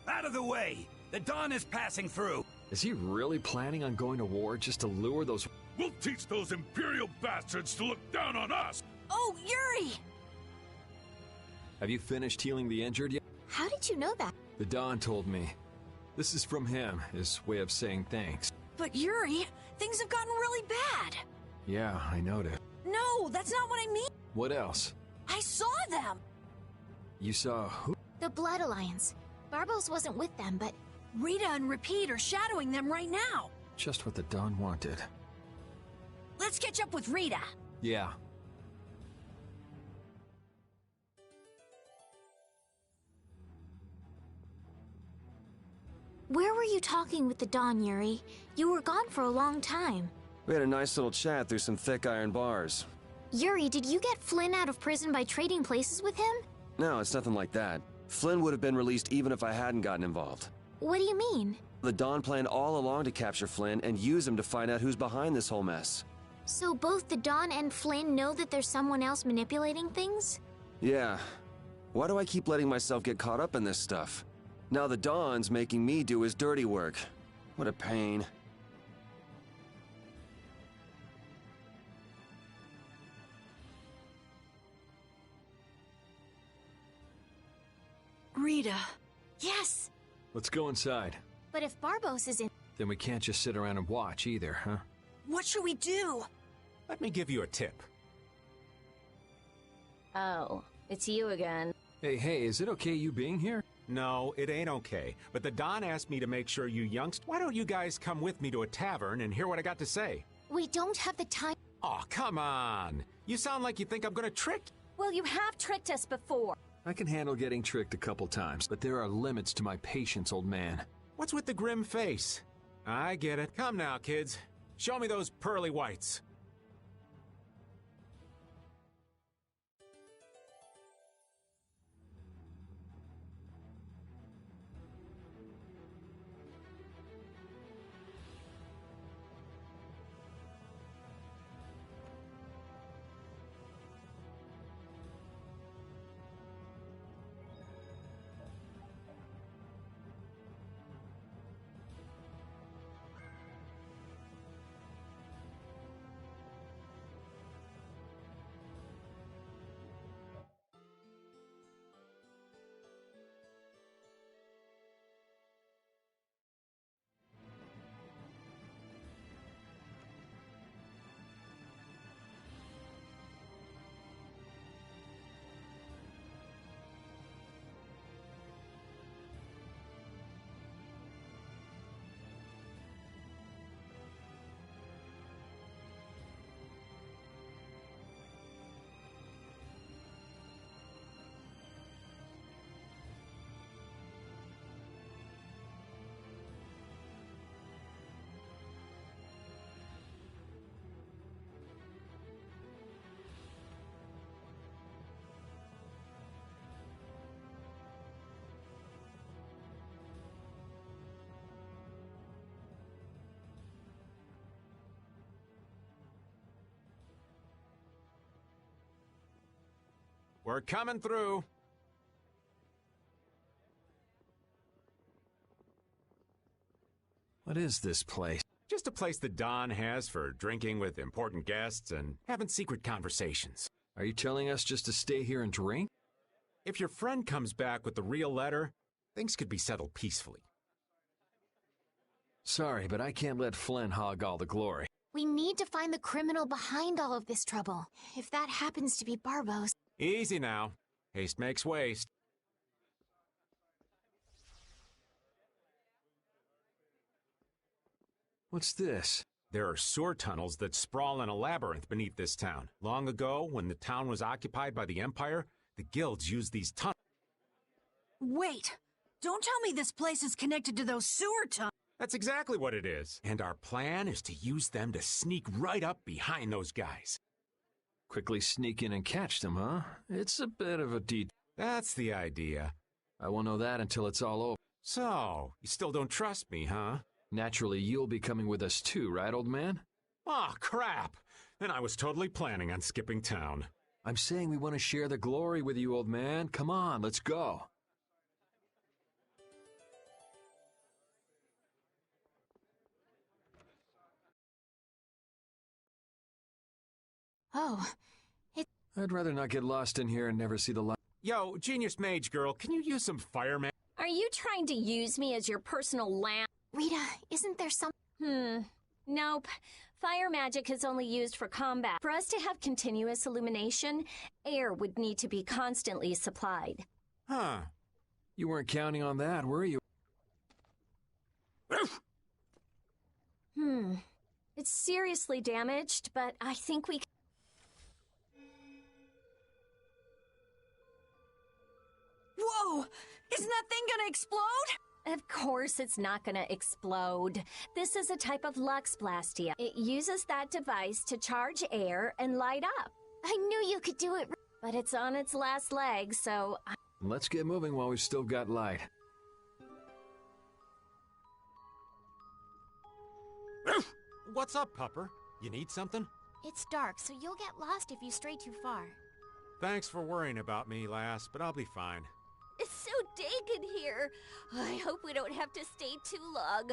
Out of the way! The Dawn is passing through! Is he really planning on going to war just to lure those... We'll teach those Imperial bastards to look down on us! Oh, Yuri! Have you finished healing the injured yet? How did you know that? The Don told me. This is from him, his way of saying thanks. But Yuri, things have gotten really bad. Yeah, I noticed. No, that's not what I mean. What else? I saw them. You saw who? The Blood Alliance. Barbos wasn't with them, but... Rita and Repeat are shadowing them right now. Just what the Don wanted. Let's catch up with Rita. Yeah. Where were you talking with the Don, Yuri? You were gone for a long time. We had a nice little chat through some thick iron bars. Yuri, did you get Flynn out of prison by trading places with him? No, it's nothing like that. Flynn would have been released even if I hadn't gotten involved. What do you mean? The Don planned all along to capture Flynn and use him to find out who's behind this whole mess. So both the Don and Flynn know that there's someone else manipulating things? Yeah. Why do I keep letting myself get caught up in this stuff? Now the Don's making me do his dirty work. What a pain. Rita. Yes! Let's go inside. But if Barbos is in... Then we can't just sit around and watch either, huh? What should we do? Let me give you a tip. Oh, it's you again. Hey, is it okay you being here? No, it ain't okay. But the Don asked me to make sure you youngsters... Why don't you guys come with me to a tavern and hear what I got to say? We don't have the time... Oh, come on. You sound like you think I'm gonna trick... Well, you have tricked us before. I can handle getting tricked a couple times, but there are limits to my patience, old man. What's with the grim face? I get it. Come now, kids. Show me those pearly whites. We're coming through. What is this place? Just a place the Don has for drinking with important guests and having secret conversations. Are you telling us just to stay here and drink? If your friend comes back with the real letter, things could be settled peacefully. Sorry, but I can't let Flynn hog all the glory. We need to find the criminal behind all of this trouble. If that happens to be Barbos... Easy now. Haste makes waste. What's this? There are sewer tunnels that sprawl in a labyrinth beneath this town. Long ago, when the town was occupied by the Empire, the guilds used these tunnels. Wait! Don't tell me this place is connected to those sewer tunnels. That's exactly what it is. And our plan is to use them to sneak right up behind those guys. Quickly sneak in and catch them, huh? It's a bit of a detour. That's the idea. I won't know that until it's all over. So, you still don't trust me, huh? Naturally, you'll be coming with us too, right, old man? Aw, crap! And I was totally planning on skipping town. I'm saying we want to share the glory with you, old man. Come on, let's go. Oh, I'd rather not get lost in here and never see the light. Yo, Genius Mage Girl, can you use some fire magic? Are you trying to use me as your personal lamp? Rita, isn't there some... Nope. Fire magic is only used for combat. For us to have continuous illumination, air would need to be constantly supplied. Huh. You weren't counting on that, were you? It's seriously damaged, but I think we can... Whoa! Isn't that thing gonna explode? Of course it's not gonna explode. This is a type of Lux Blastia. It uses that device to charge air and light up. I knew you could do it. But it's on its last leg, so... Let's get moving while we've still got light. What's up, Pupper? You need something? It's dark, so you'll get lost if you stray too far. Thanks for worrying about me, lass, but I'll be fine. It's so dank in here. I hope we don't have to stay too long.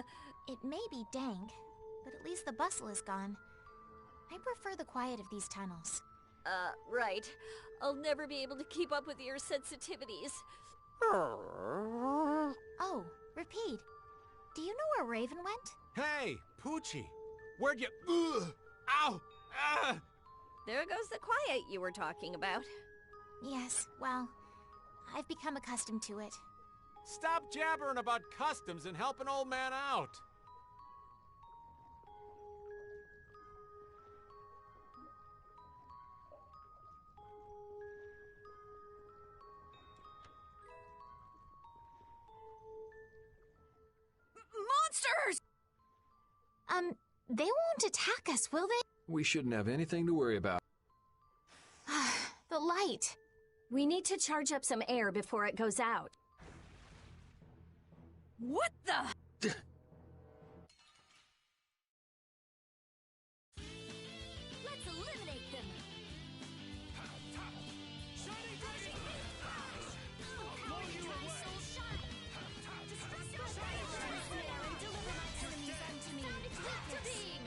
It may be dank, but at least the bustle is gone. I prefer the quiet of these tunnels. Right. I'll never be able to keep up with your sensitivities. Oh, Repeat. Do you know where Raven went? Hey, Poochie! Where'd you... Ow! Ah! There goes the quiet you were talking about. Yes, well, I've become accustomed to it. Stop jabbering about customs and help an old man out! Monsters! They won't attack us, will they? We shouldn't have anything to worry about. The light. We need to charge up some air before it goes out. What the? Let's eliminate them. Shining Dragon Flash! Blow you away. Soul shine. And deliver my enemies unto me. Victor beam.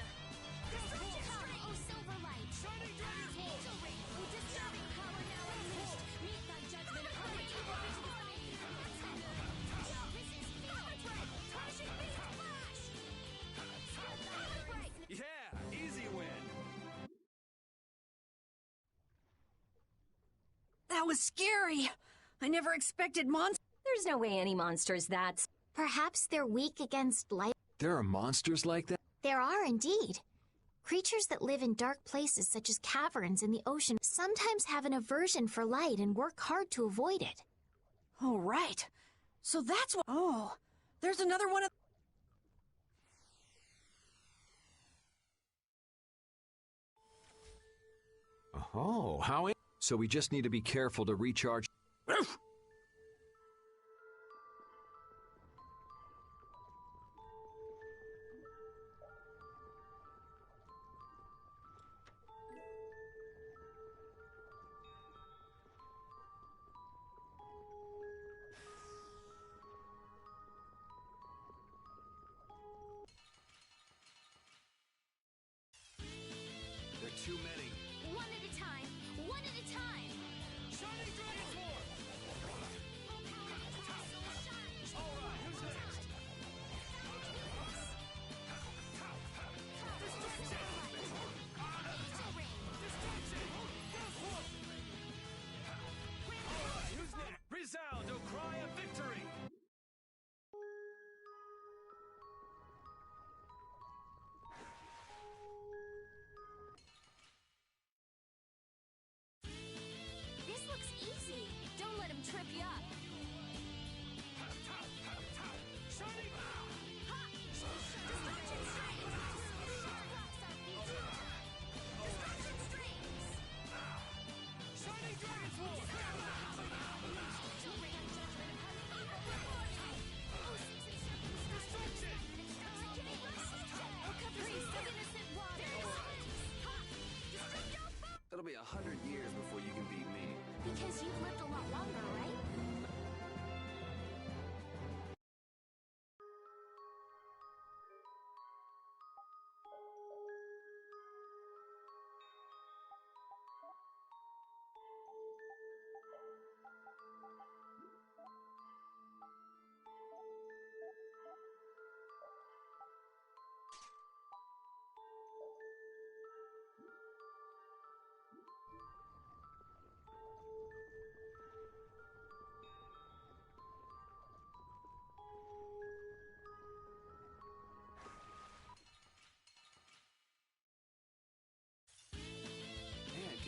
Come, O silver light. Shining Dragon Angel ring. O disturbing power now unleashed. Meet thy judgment upon the evil before me. Crashing beast flash. Yeah, easy win. That was scary. I never expected monsters. There's no way any monster's that... Perhaps they're weak against light. There are monsters like that? There are indeed. Creatures that live in dark places such as caverns in the ocean sometimes have an aversion for light and work hard to avoid it. Oh, right. So that's what... Oh, there's another one of... Oh, how... So we just need to be careful to recharge... There are too many. One at a time. One at a time. Shining Dragon Sword. All right, who's next? All right, who's next? Resound, O cry of victory! This looks easy. Don't let him trip you up.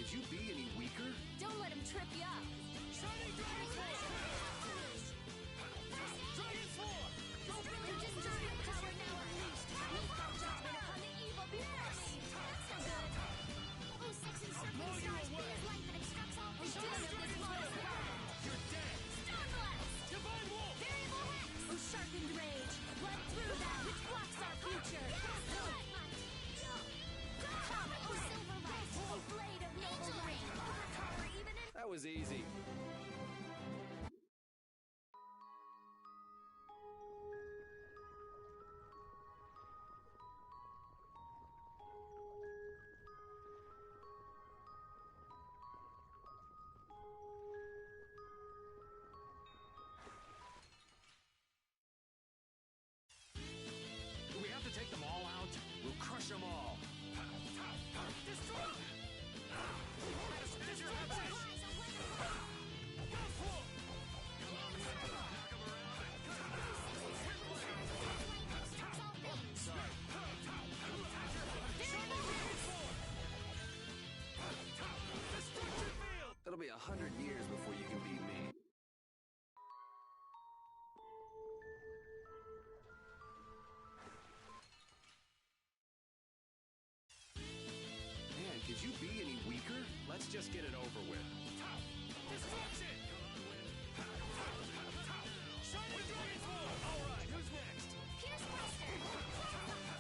could you be any weaker? Don't let him trip you up. Shining Dragon Force! Dragon Force! Destructive power now unleashed. Meet my judgment upon the evil before me. That's no good. Oh, six encircling stars, be as light that obstructs all things. Doom of this mortal world. You're dead. Stone Blast! Divine Wolf! Variable Hex! Oh, sharpened rage. Blood through that which blocks our future. That was easy. Do we have to take them all out? We'll crush them all. Destroy them! It'll be 100 years before you can beat me. Man, could you be any weaker? Let's just get it over with. Destruction! Shining Dragon Force! Alright, who's next? Pierce Buster!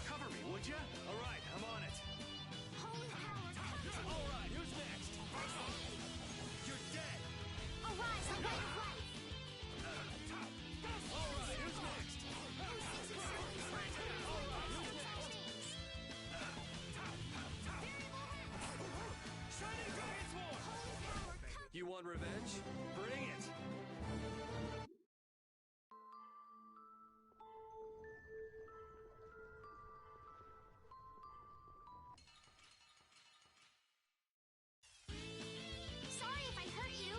Cover me, would ya? Alright, I'm on it. Holy power, come! Alright, who's next? You're dead! Arise, a light of life! Alright, who's next? Oh, six encircling stars, be as light that obstructs all things. Shining Dragon Force! Holy power, come! You want revenge? Bring it! Sorry if I hurt you.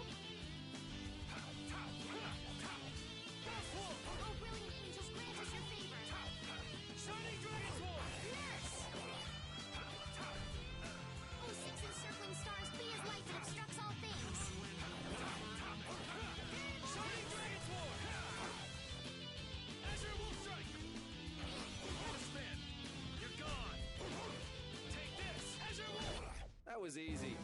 Oh, brilliant angels, grant us your favor. Shining Dragon Force! Nurse! Oh, six encircling stars, be as light that obstructs all things. Shining Dragon Force! Azure Wolf Strike! What a spin! You're gone! Take this! Azure Wolf! That was easy.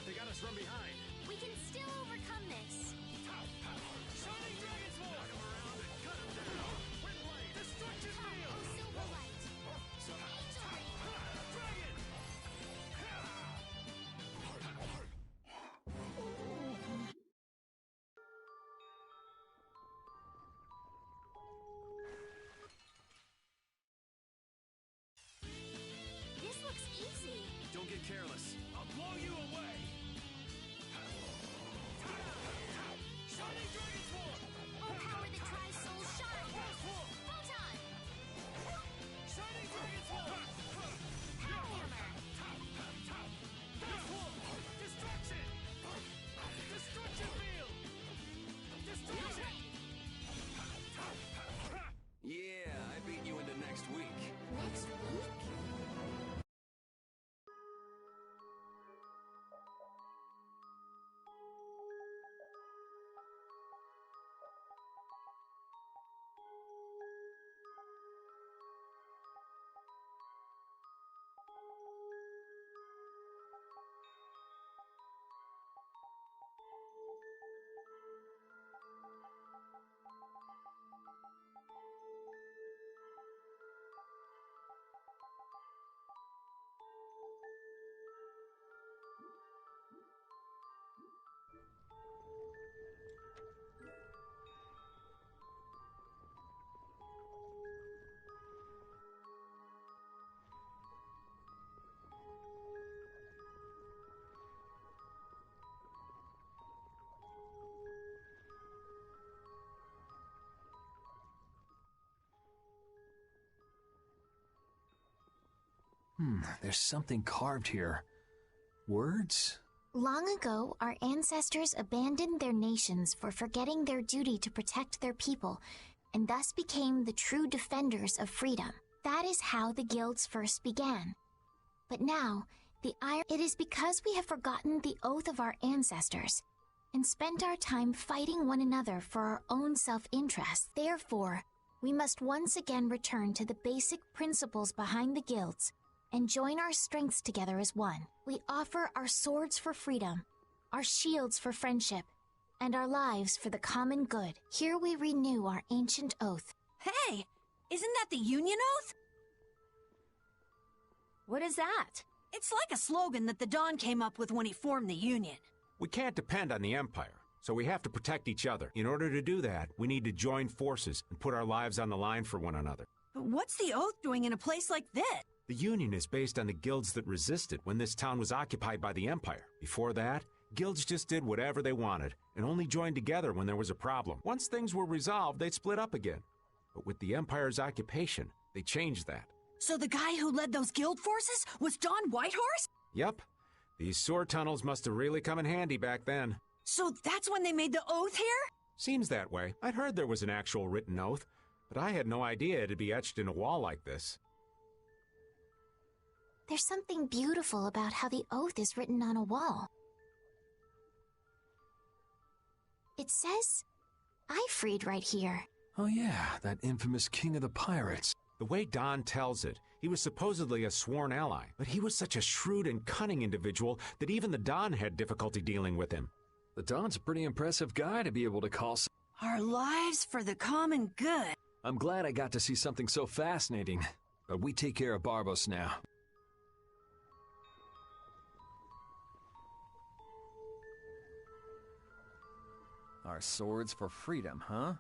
They got us from behind. We can still overcome this. Shining Dragon Force! Knock him around and cut him down! Wind Blade! Destruction Come, Field! oh, silver light. Angel ring. Dragon! This looks easy. Don't get careless. I'll blow you away! Shining Dragon Force! Oh, power that tries souls, shine. Wolf! Photon. Shining Dragon Force! Power hammer. Wolf! Destruction! Destruction Field! Destruction! Yeah, I beat you into next week. Next week? There's something carved here. Words? Long ago, our ancestors abandoned their nations for forgetting their duty to protect their people, and thus became the true defenders of freedom. That is how the guilds first began. But now, it is because we have forgotten the oath of our ancestors and spent our time fighting one another for our own self-interest. Therefore, we must once again return to the basic principles behind the guilds and join our strengths together as one. We offer our swords for freedom, our shields for friendship, and our lives for the common good. Here we renew our ancient oath. Hey! Isn't that the Union Oath? What is that? It's like a slogan that the Don came up with when he formed the Union. We can't depend on the Empire, so we have to protect each other. In order to do that, we need to join forces and put our lives on the line for one another. But what's the Oath doing in a place like this? The Union is based on the guilds that resisted when this town was occupied by the Empire. Before that, guilds just did whatever they wanted and only joined together when there was a problem. Once things were resolved, they'd split up again. But with the Empire's occupation, they changed that. So the guy who led those guild forces was Don Whitehorse? Yep. These sewer tunnels must have really come in handy back then. So that's when they made the Oath here? Seems that way. I'd heard there was an actual written oath, but I had no idea it'd be etched in a wall like this. There's something beautiful about how the oath is written on a wall. It says, "I freed" right here. Oh yeah, that infamous king of the pirates. The way Don tells it, he was supposedly a sworn ally, but he was such a shrewd and cunning individual that even the Don had difficulty dealing with him. The Don's a pretty impressive guy to be able to call... Our lives for the common good. I'm glad I got to see something so fascinating, but we take care of Barbos now. Our swords for freedom, huh?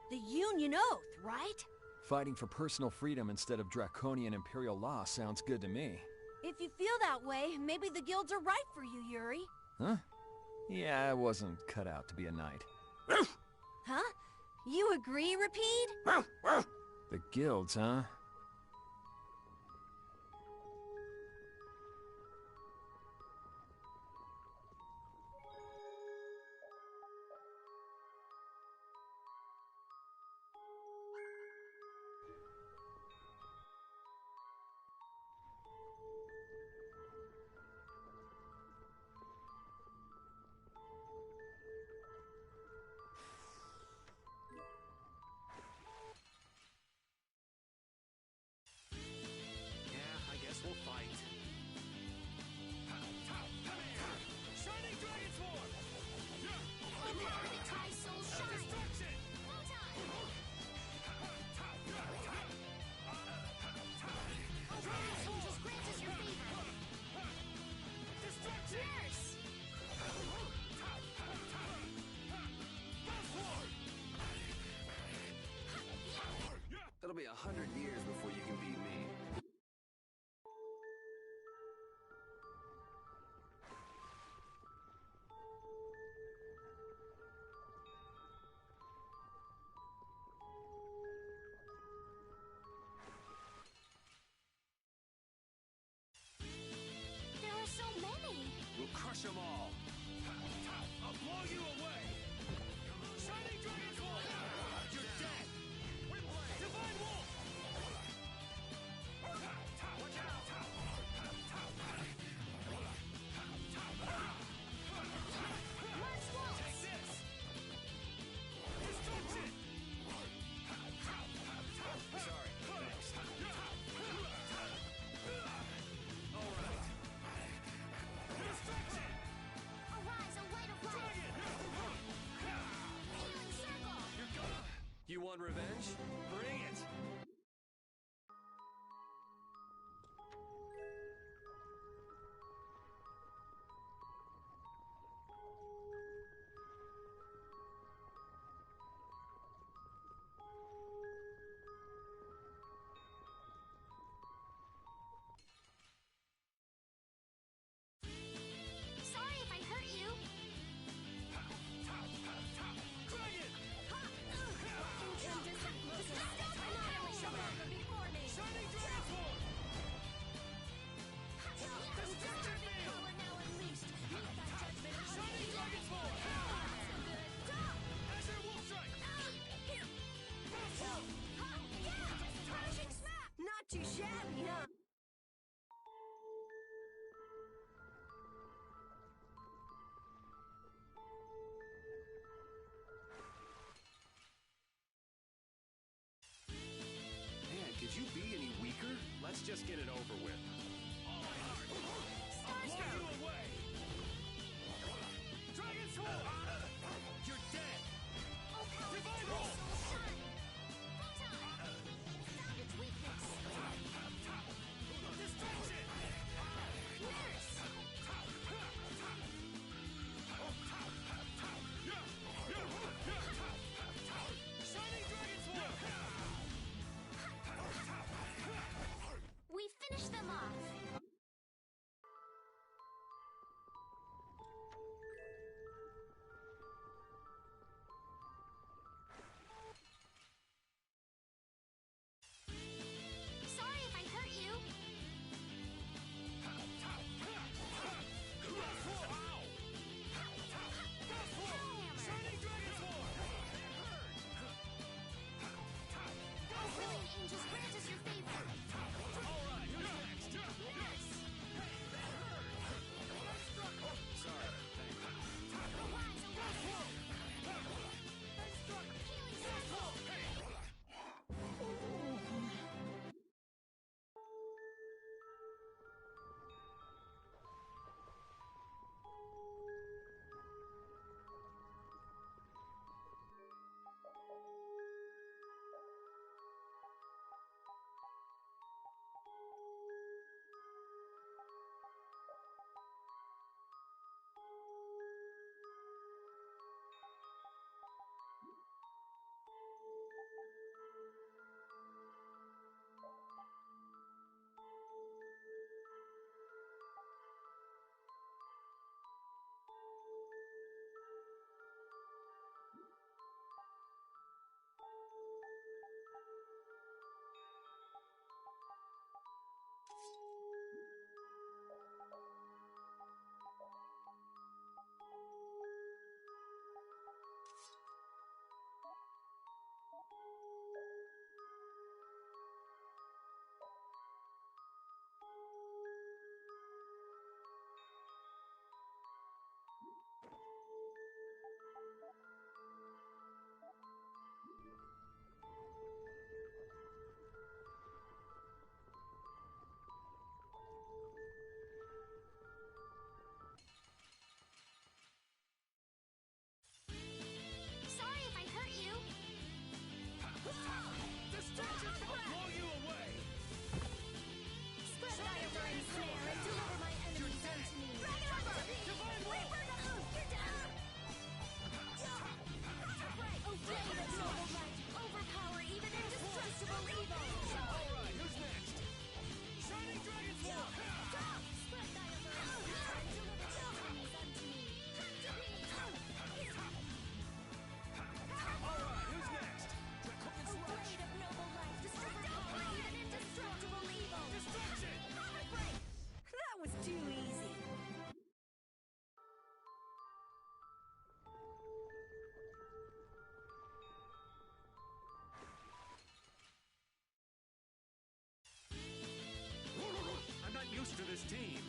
The Union Oath, right? Fighting for personal freedom instead of draconian imperial law sounds good to me. If you feel that way, maybe the guilds are right for you, Yuri. Huh? Yeah, I wasn't cut out to be a knight. Huh? You agree, Rapide? The guilds, huh? We'll fight. Shining Dragon Swarm! Soul shine! Destruction! Dragon Soul just grant us your favor! Destruction! Nurse! It'll be 100 years before you can beat me. There are so many! We'll crush them all! I'll blow you away! Shining Dragon Swarm! You're dead! Windblade! Divine Wolf! Watch out! March Wolf! Take this! Destruction! Sorry, next. All right. Destruction! Arise, a light of light! Healing circle! You're gonna... You want revenge? Bring it! Sorry if I hurt you! Dragon! Danger! just get it over with. Starstroke! You away! Dragon Sword! You're dead! Revival! Shine! Photon! Found its weakness! Distraction! Nurse! Shining Dragon Sword! We finished them off. Sorry if I hurt you. Shining Dragon Sword! Go, brilliant angels, grant us your favor. Alright, who's next? Nurse! Sorry. Rise, awaken! Healing circle! Sorry if I hurt you. Distraction! I'll blow you away! Spread thy alluring snare and deliver my enemies unto me. Dragon Armor! Divine Will! You're down! Oh, blade of noble light, overpower even indestructible evil! Alright, who's next? Shining Dragon Sword! Spread thy alluring snare and deliver my enemies unto me. Alright, who's next? Oh, blade of noble light, overpower even indestructible evil! Distraction! That was too easy. I'm not used to this team.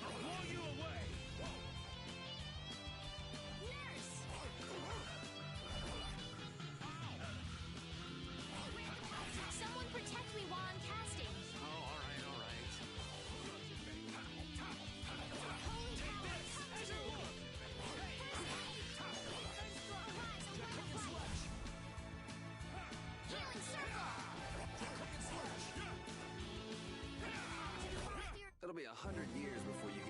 I'll blow you away! Nurse! Someone protect me while I'm casting. Oh, all right, all right. Holy power, come to me! Healing circle! It'll be 100 years before you...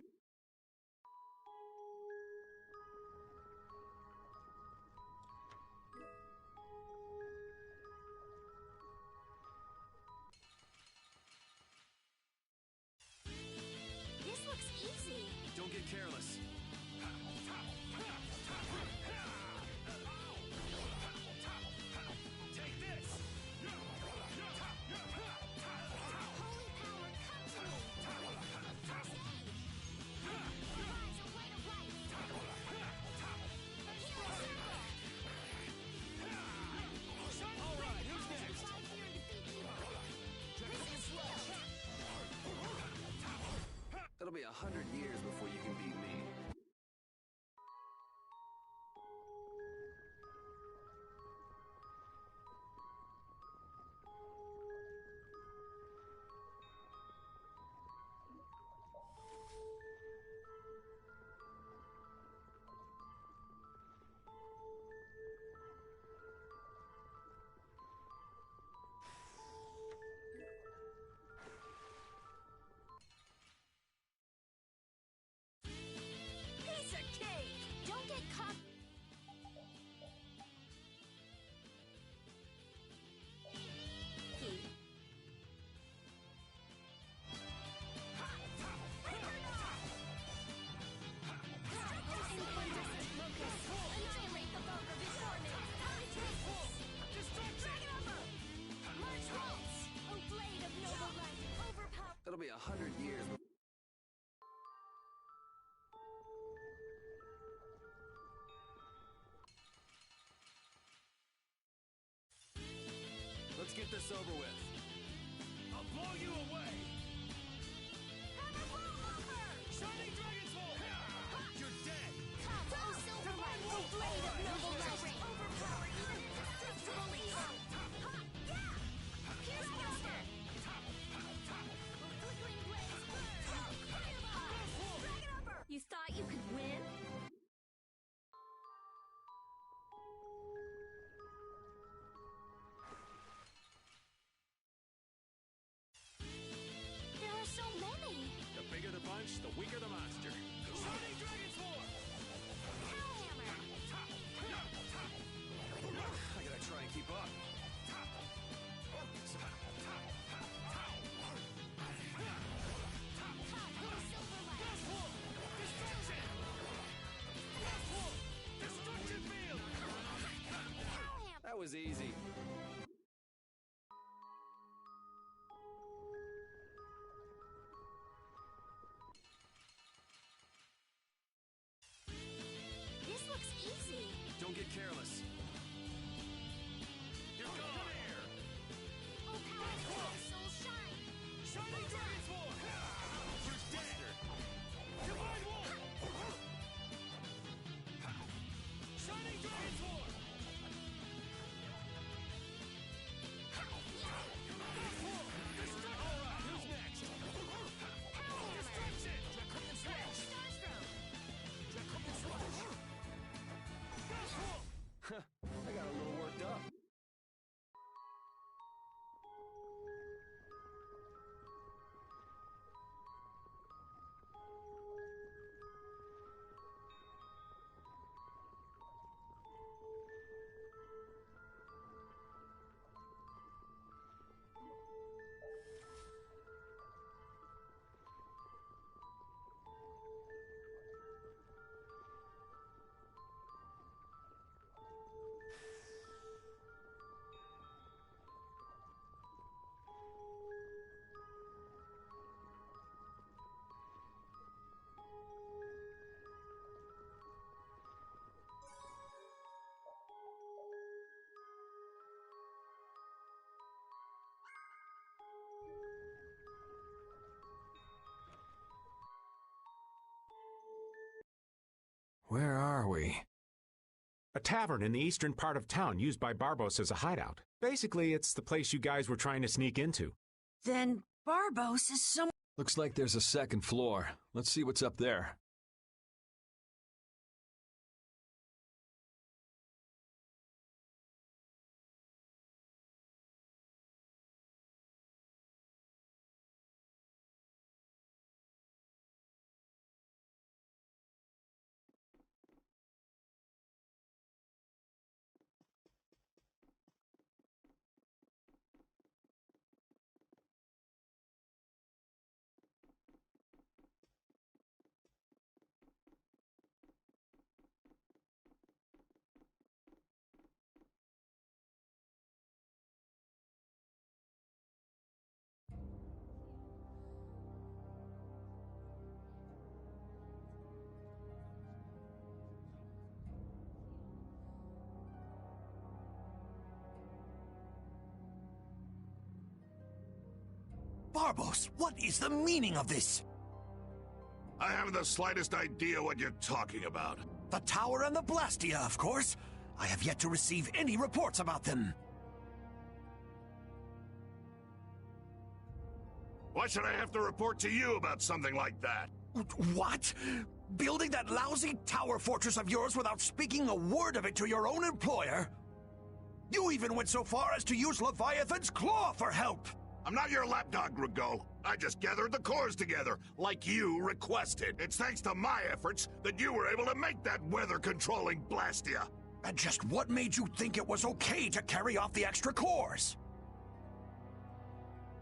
This looks easy. Don't get careless. Take this! Holy power, come to me! First aid! Rise, a light of life! Healing circle! Alright, who's next? Defy fear and defeat evil! Resist shield! It'll be 100 years before you can beat me. 100 years. Let's get this over with. I'll blow you away! Shining Dragon's Fall! You're dead! Come, O Silver Light, O blade of noble light! Overpower even indestructible leap! Here's Monster! Flickering blaze, fireball! Dragon Upper! You thought you could win? There are so many! The bigger the bunch, the weaker the monster. Shining Dragon's Fall! I gotta try and keep up. That was easy. This looks easy! Don't get careless. You're gone! O power of soul shine! Shining Dragon's Fall! You're dead! Divine Wall! Shining Dragon's Fall! Alright, who's next? Destruction! Draconian Slash! Draconian Slash! I got a little worked up. Where are we? A tavern in the eastern part of town used by Barbos as a hideout. Basically, it's the place you guys were trying to sneak into. Then Barbos is some. Looks like there's a second floor. Let's see what's up there. Barbos, what is the meaning of this? I haven't the slightest idea what you're talking about. The tower and the Blastia, of course. I have yet to receive any reports about them. Why should I have to report to you about something like that? What? Building that lousy tower fortress of yours without speaking a word of it to your own employer? You even went so far as to use Leviathan's Claw for help! I'm not your lapdog, Rigaud. I just gathered the cores together, like you requested. It's thanks to my efforts that you were able to make that weather-controlling Blastia. And just what made you think it was okay to carry off the extra cores?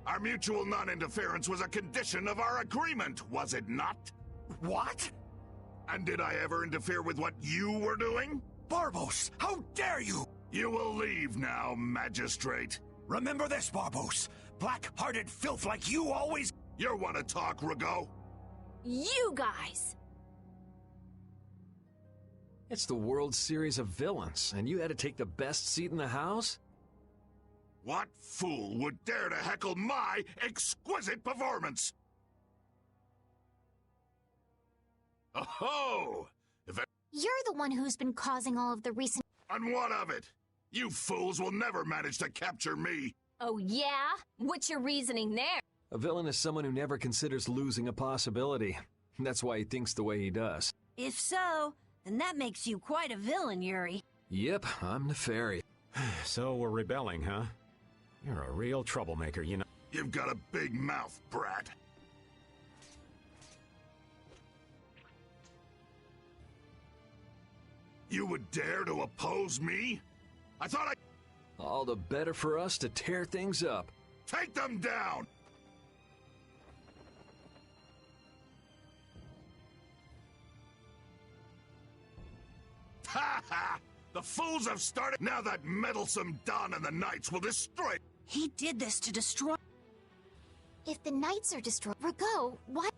Our mutual non-interference was a condition of our agreement, was it not? What? And did I ever interfere with what you were doing? Barbos, how dare you! You will leave now, Magistrate. Remember this, Barbos. Black-hearted filth like you always... You want to talk, Rago? You guys! It's the World Series of Villains, and you had to take the best seat in the house? What fool would dare to heckle my exquisite performance? Oh! You're the one who's been causing all of the recent... And what of it? You fools will never manage to capture me! Oh yeah? What's your reasoning there? A villain is someone who never considers losing a possibility. That's why he thinks the way he does. If so, then that makes you quite a villain, Yuri. Yep, I'm nefarious. So we're rebelling, huh? You're a real troublemaker, you know. You've got a big mouth, brat. You would dare to oppose me? I thought I... All the better for us to tear things up. Take them down! Ha ha! The fools have started. Now that meddlesome Don and the Knights will destroy. He did this to destroy. If the Knights are destroyed, Rago, what?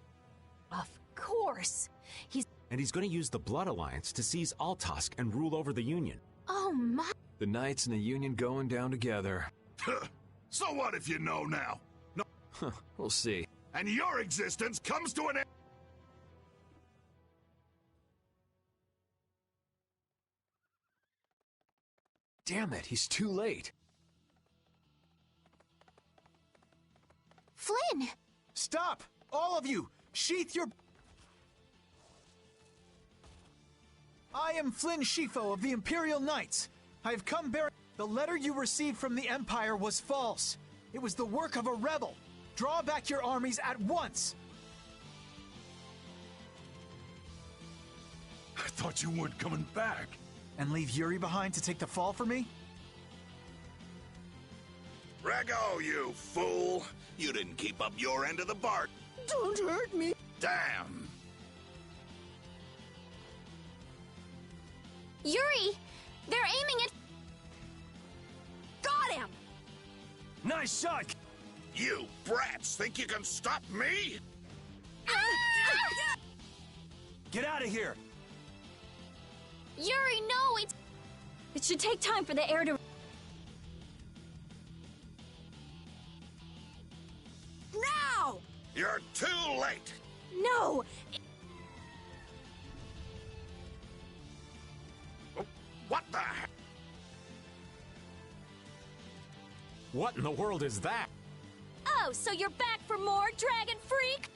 Of course. And he's going to use the Blood Alliance to seize Altosk and rule over the Union. Oh my... The Knights and the Union going down together. So what if you know now? No. We'll see. And your existence comes to an end. Damn it, he's too late. Flynn! Stop! All of you! Sheath your... I am Flynn Shifo of the Imperial Knights. I have come bearing... The letter you received from the Empire was false. It was the work of a rebel. Draw back your armies at once. I thought you weren't coming back. And leave Yuri behind to take the fall for me? Rago, you fool! You didn't keep up your end of the bargain. Don't hurt me. Damn! Yuri! They're aiming at... Got him! Nice shot! You brats think you can stop me? Get out of here! Yuri, no, it's... It should take time for the air to... Now! You're too late! No! What the heck? What in the world is that? Oh, so you're back for more, Dragon Freak?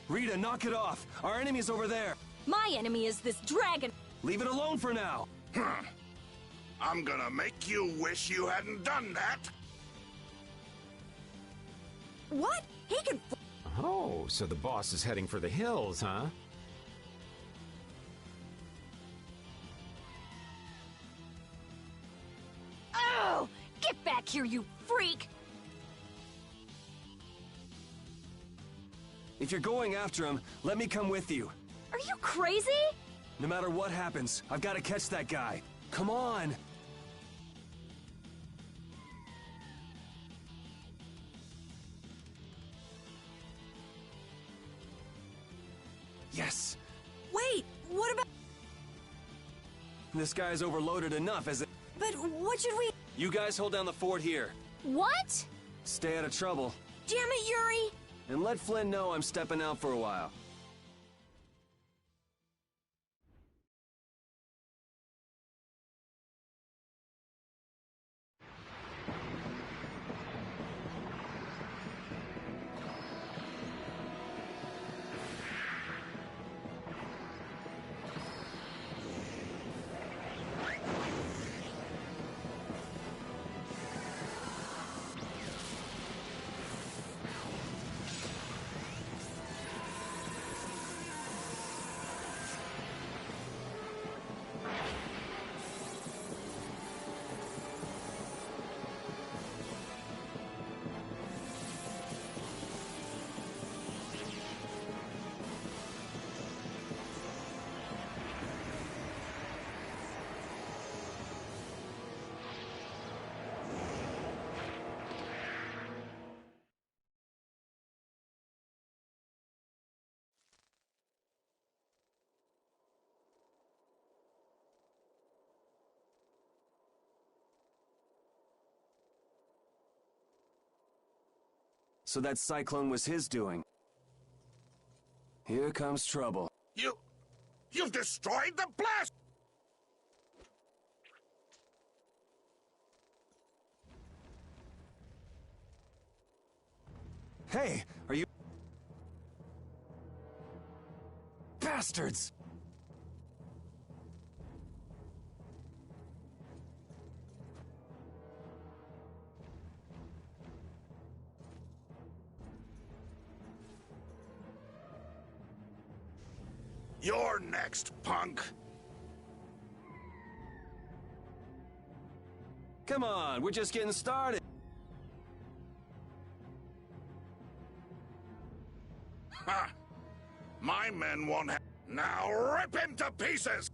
Rita, knock it off! Our enemy's over there! My enemy is this dragon. Leave it alone for now! I'm gonna make you wish you hadn't done that! What? He can... Oh, so the boss is heading for the hills, huh? Oh! Get back here, you freak! If you're going after him, let me come with you. Are you crazy? No matter what happens, I've got to catch that guy. Come on! Yes! Wait, what about... This guy's overloaded enough, as it... But what should we... You guys hold down the fort here. What? Stay out of trouble. Damn it, Yuri! And let Flynn know I'm stepping out for a while. So that cyclone was his doing. Here comes trouble. You've destroyed the blast! Hey, are you... Bastards! You're next, punk. Come on, we're just getting started. Ha! My men won't have... Now rip him to pieces!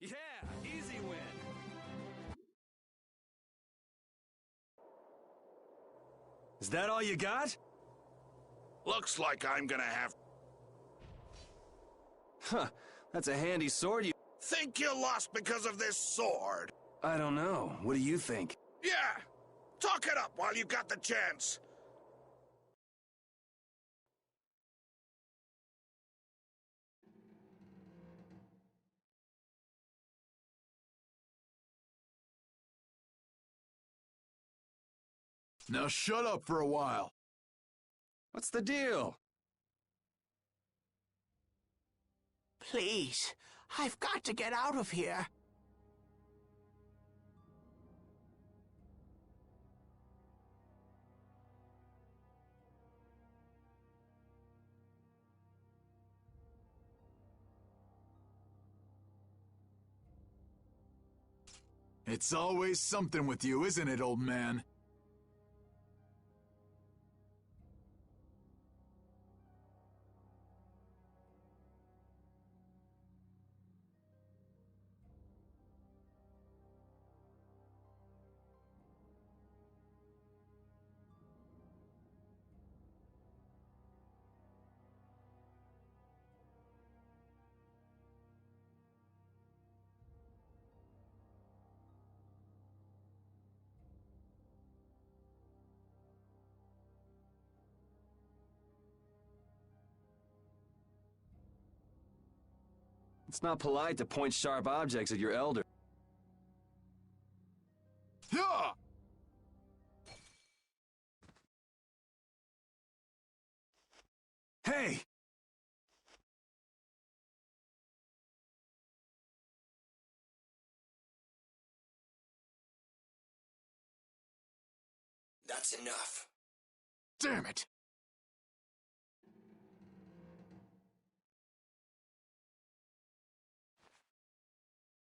Yeah, easy win. Is that all you got? Looks like I'm gonna have... Huh, that's a handy sword you... Think you lost because of this sword? I don't know. What do you think? Yeah! Talk it up while you got the chance! Now shut up for a while. What's the deal? Please, I've got to get out of here. It's always something with you, isn't it, old man? It's not polite to point sharp objects at your elder. Yeah! Hey! That's enough. Damn it!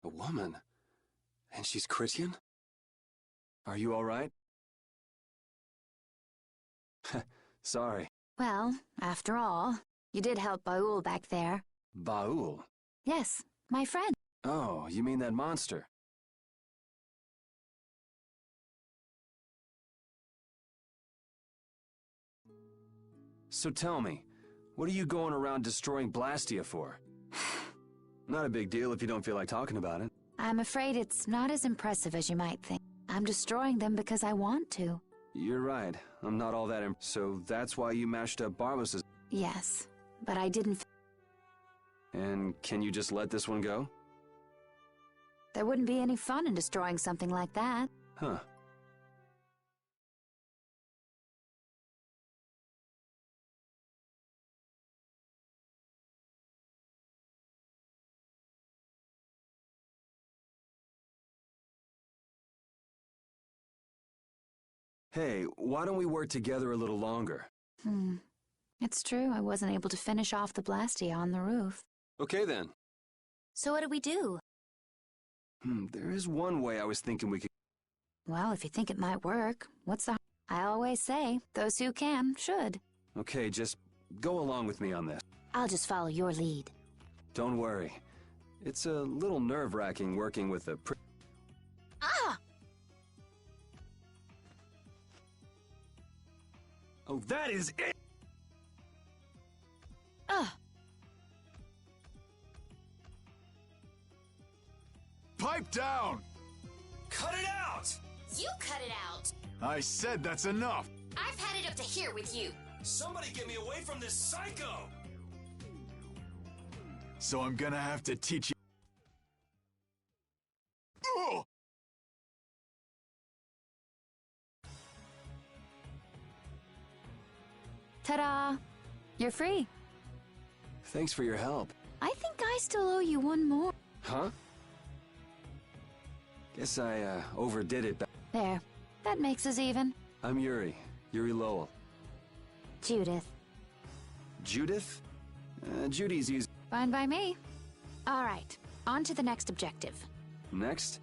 A woman? And she's Christian? Are you all right? Sorry. Well, after all, you did help Baul back there. Baul? Yes, my friend. Oh, you mean that monster? So tell me, what are you going around destroying Blastia for? Not a big deal if you don't feel like talking about it. I'm afraid it's not as impressive as you might think. I'm destroying them because I want to. You're right. I'm not all that so that's why you mashed up Barlos's... Yes, but I didn't... And can you just let this one go? There wouldn't be any fun in destroying something like that. Huh. Hey, why don't we work together a little longer? It's true, I wasn't able to finish off the Blastia on the roof. Okay then. So what do we do? There is one way I was thinking we could... Well, if you think it might work, what's the... I always say, those who can, should. Okay, just go along with me on this. I'll just follow your lead. Don't worry. It's a little nerve-wracking working with a... Ah! Oh, that is it! Pipe down! Cut it out! You cut it out! I said that's enough! I've had it up to here with you. Somebody get me away from this psycho! So I'm gonna have to teach you... Oh! Ta-da! You're free. Thanks for your help. I think I still owe you one more. Huh? Guess I, overdid it. There. That makes us even. I'm Yuri. Yuri Lowell. Judith. Judith? Judy's easy. Fine by me. All right. On to the next objective. Next?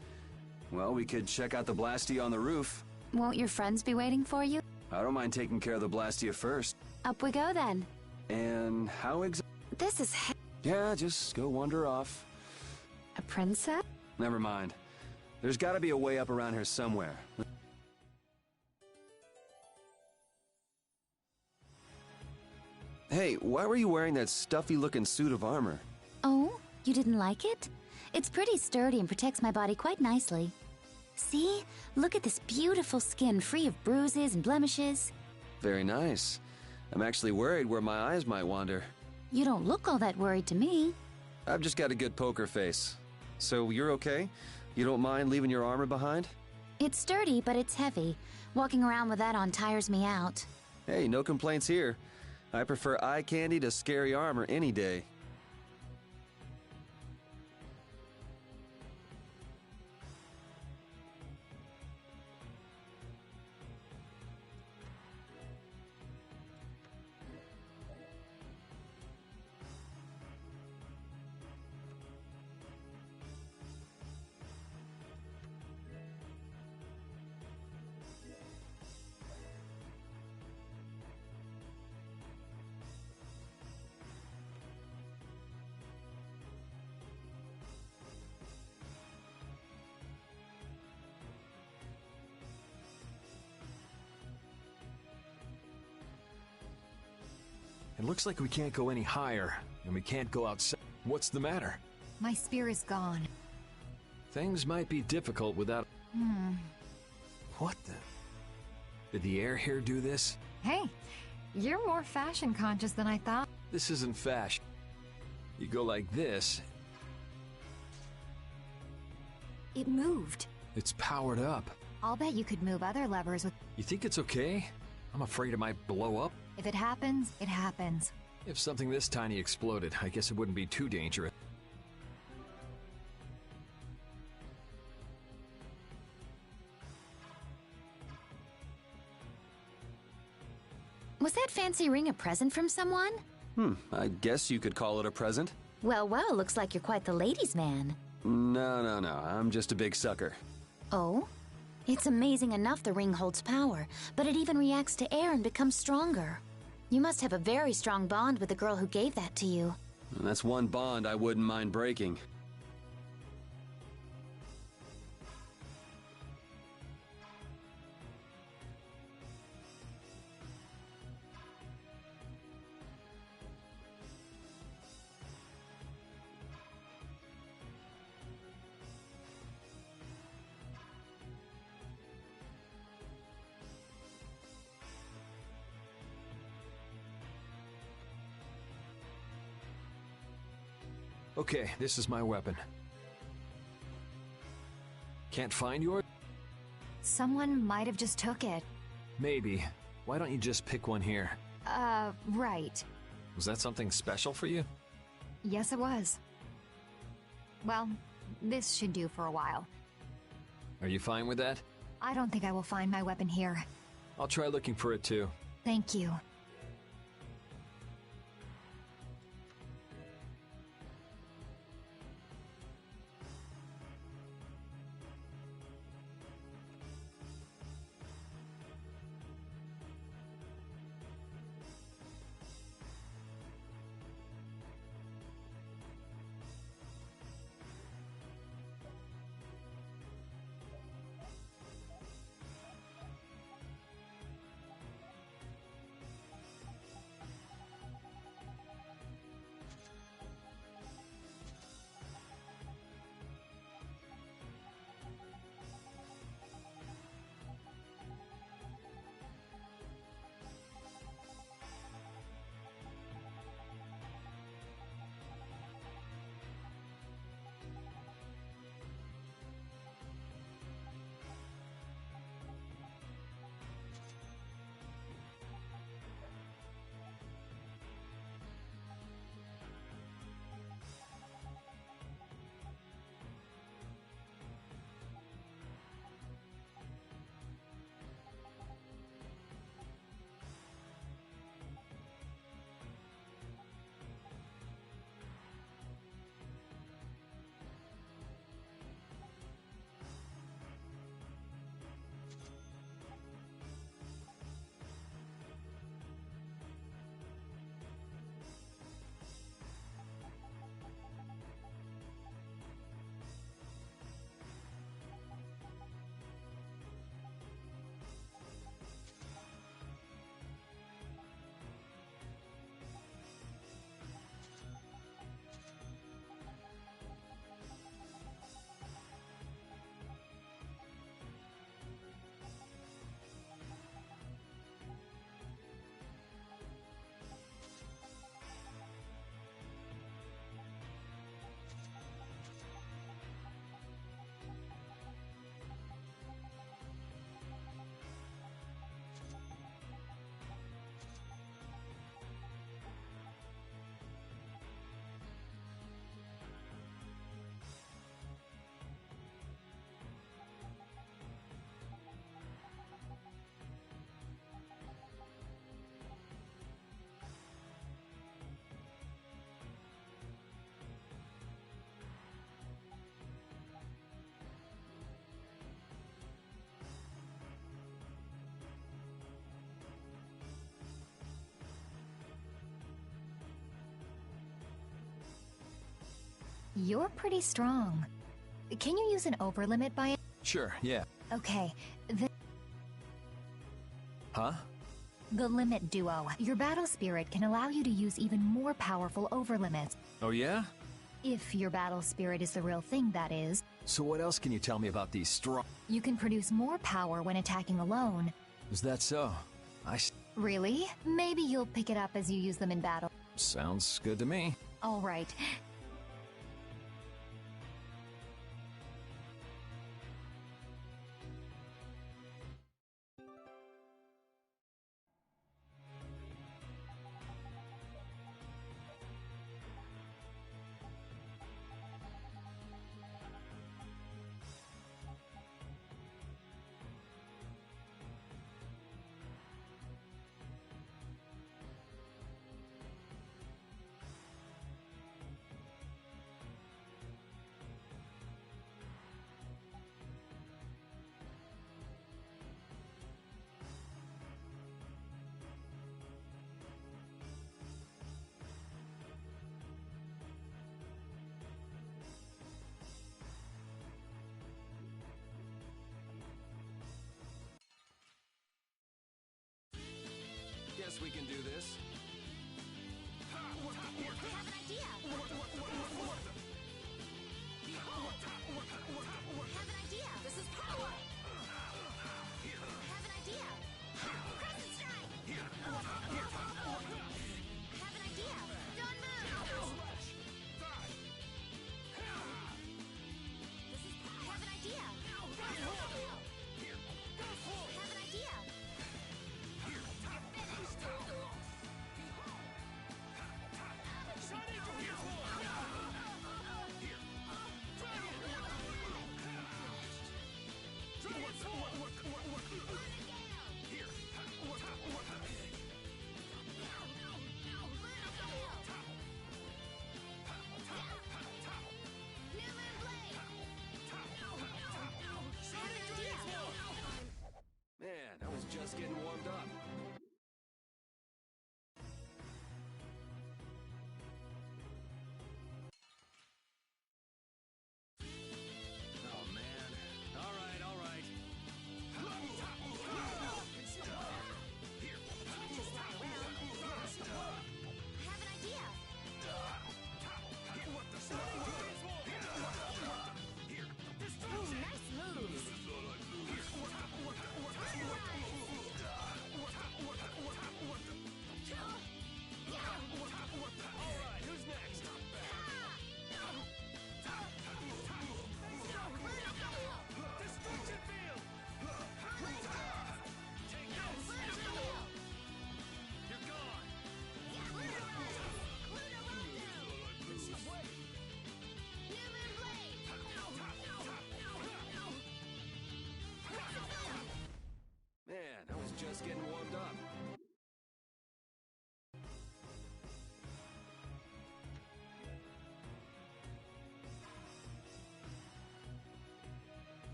Well, we could check out the Blastia on the roof. Won't your friends be waiting for you? I don't mind taking care of the Blastia first. Up we go then. And how This is Yeah, just go wander off. A princess? Never mind. There's gotta be a way up around here somewhere. Hey, why were you wearing that stuffy-looking suit of armor? Oh, you didn't like it? It's pretty sturdy and protects my body quite nicely. See? Look at this beautiful skin free of bruises and blemishes. Very nice. I'm actually worried where my eyes might wander. You don't look all that worried to me. I've just got a good poker face. So you're okay? You don't mind leaving your armor behind? It's sturdy, but it's heavy. Walking around with that on tires me out. Hey, no complaints here. I prefer eye candy to scary armor any day. It looks like we can't go any higher, and we can't go outside. What's the matter? My spear is gone. Things might be difficult without... What the... Did the air here do this? Hey, you're more fashion conscious than I thought. This isn't fashion. You go like this... It moved. It's powered up. I'll bet you could move other levers with... You think it's okay? I'm afraid it might blow up. If it happens, it happens. If something this tiny exploded, I guess it wouldn't be too dangerous. Was that fancy ring a present from someone? I guess you could call it a present. Well, looks like you're quite the ladies' man. No. I'm just a big sucker. Oh? It's amazing enough the ring holds power, but it even reacts to air and becomes stronger. You must have a very strong bond with the girl who gave that to you. And that's one bond I wouldn't mind breaking. Okay, this is my weapon. Can't find yours? Someone might have just took it. Maybe. Why don't you just pick one here? Right. Was that something special for you? Yes, it was. Well, this should do for a while. Are you fine with that? I don't think I will find my weapon here. I'll try looking for it too. Thank you. You're pretty strong. Can you use an overlimit by it? Sure, yeah. Okay, Huh? the Limit Duo. Your battle spirit can allow you to use even more powerful overlimits. Oh yeah? If your battle spirit is the real thing, that is. So what else can you tell me about these strong... You can produce more power when attacking alone. Is that so? Really? Maybe you'll pick it up as you use them in battle. Sounds good to me. All right.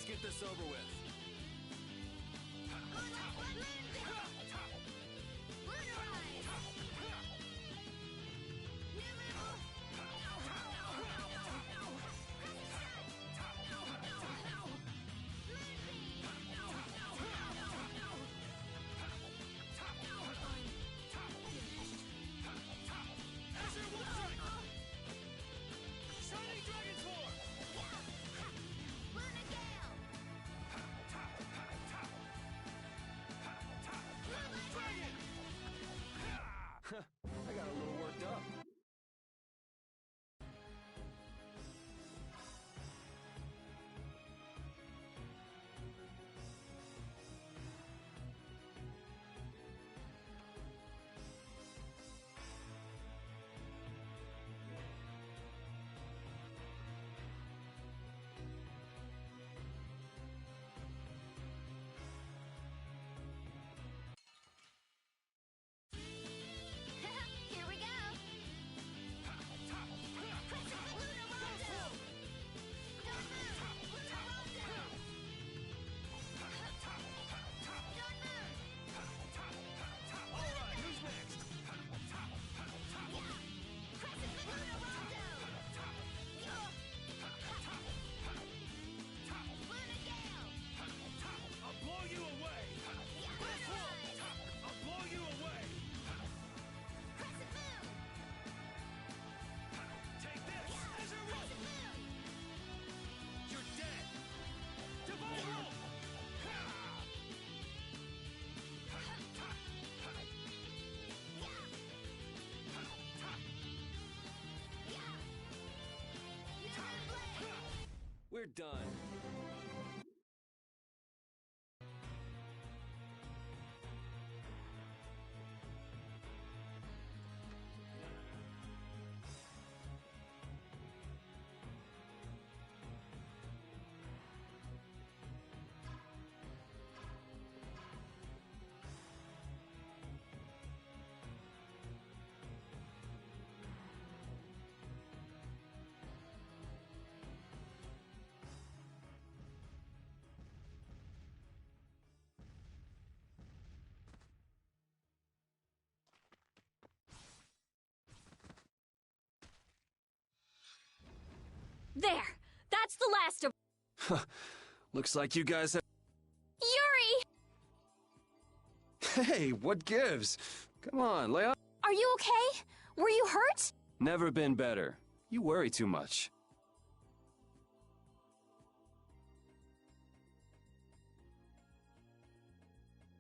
get this over with. I got a little worked up. Here we go. I'll blow you away! I'll blow you away! Take this! Azure Wolf! You're dead! Divine Wolf! We're done. There! That's the last of— Looks like you guys have... Yuri! Hey, what gives? Come on, lay on. Are you okay? Were you hurt? Never been better. You worry too much.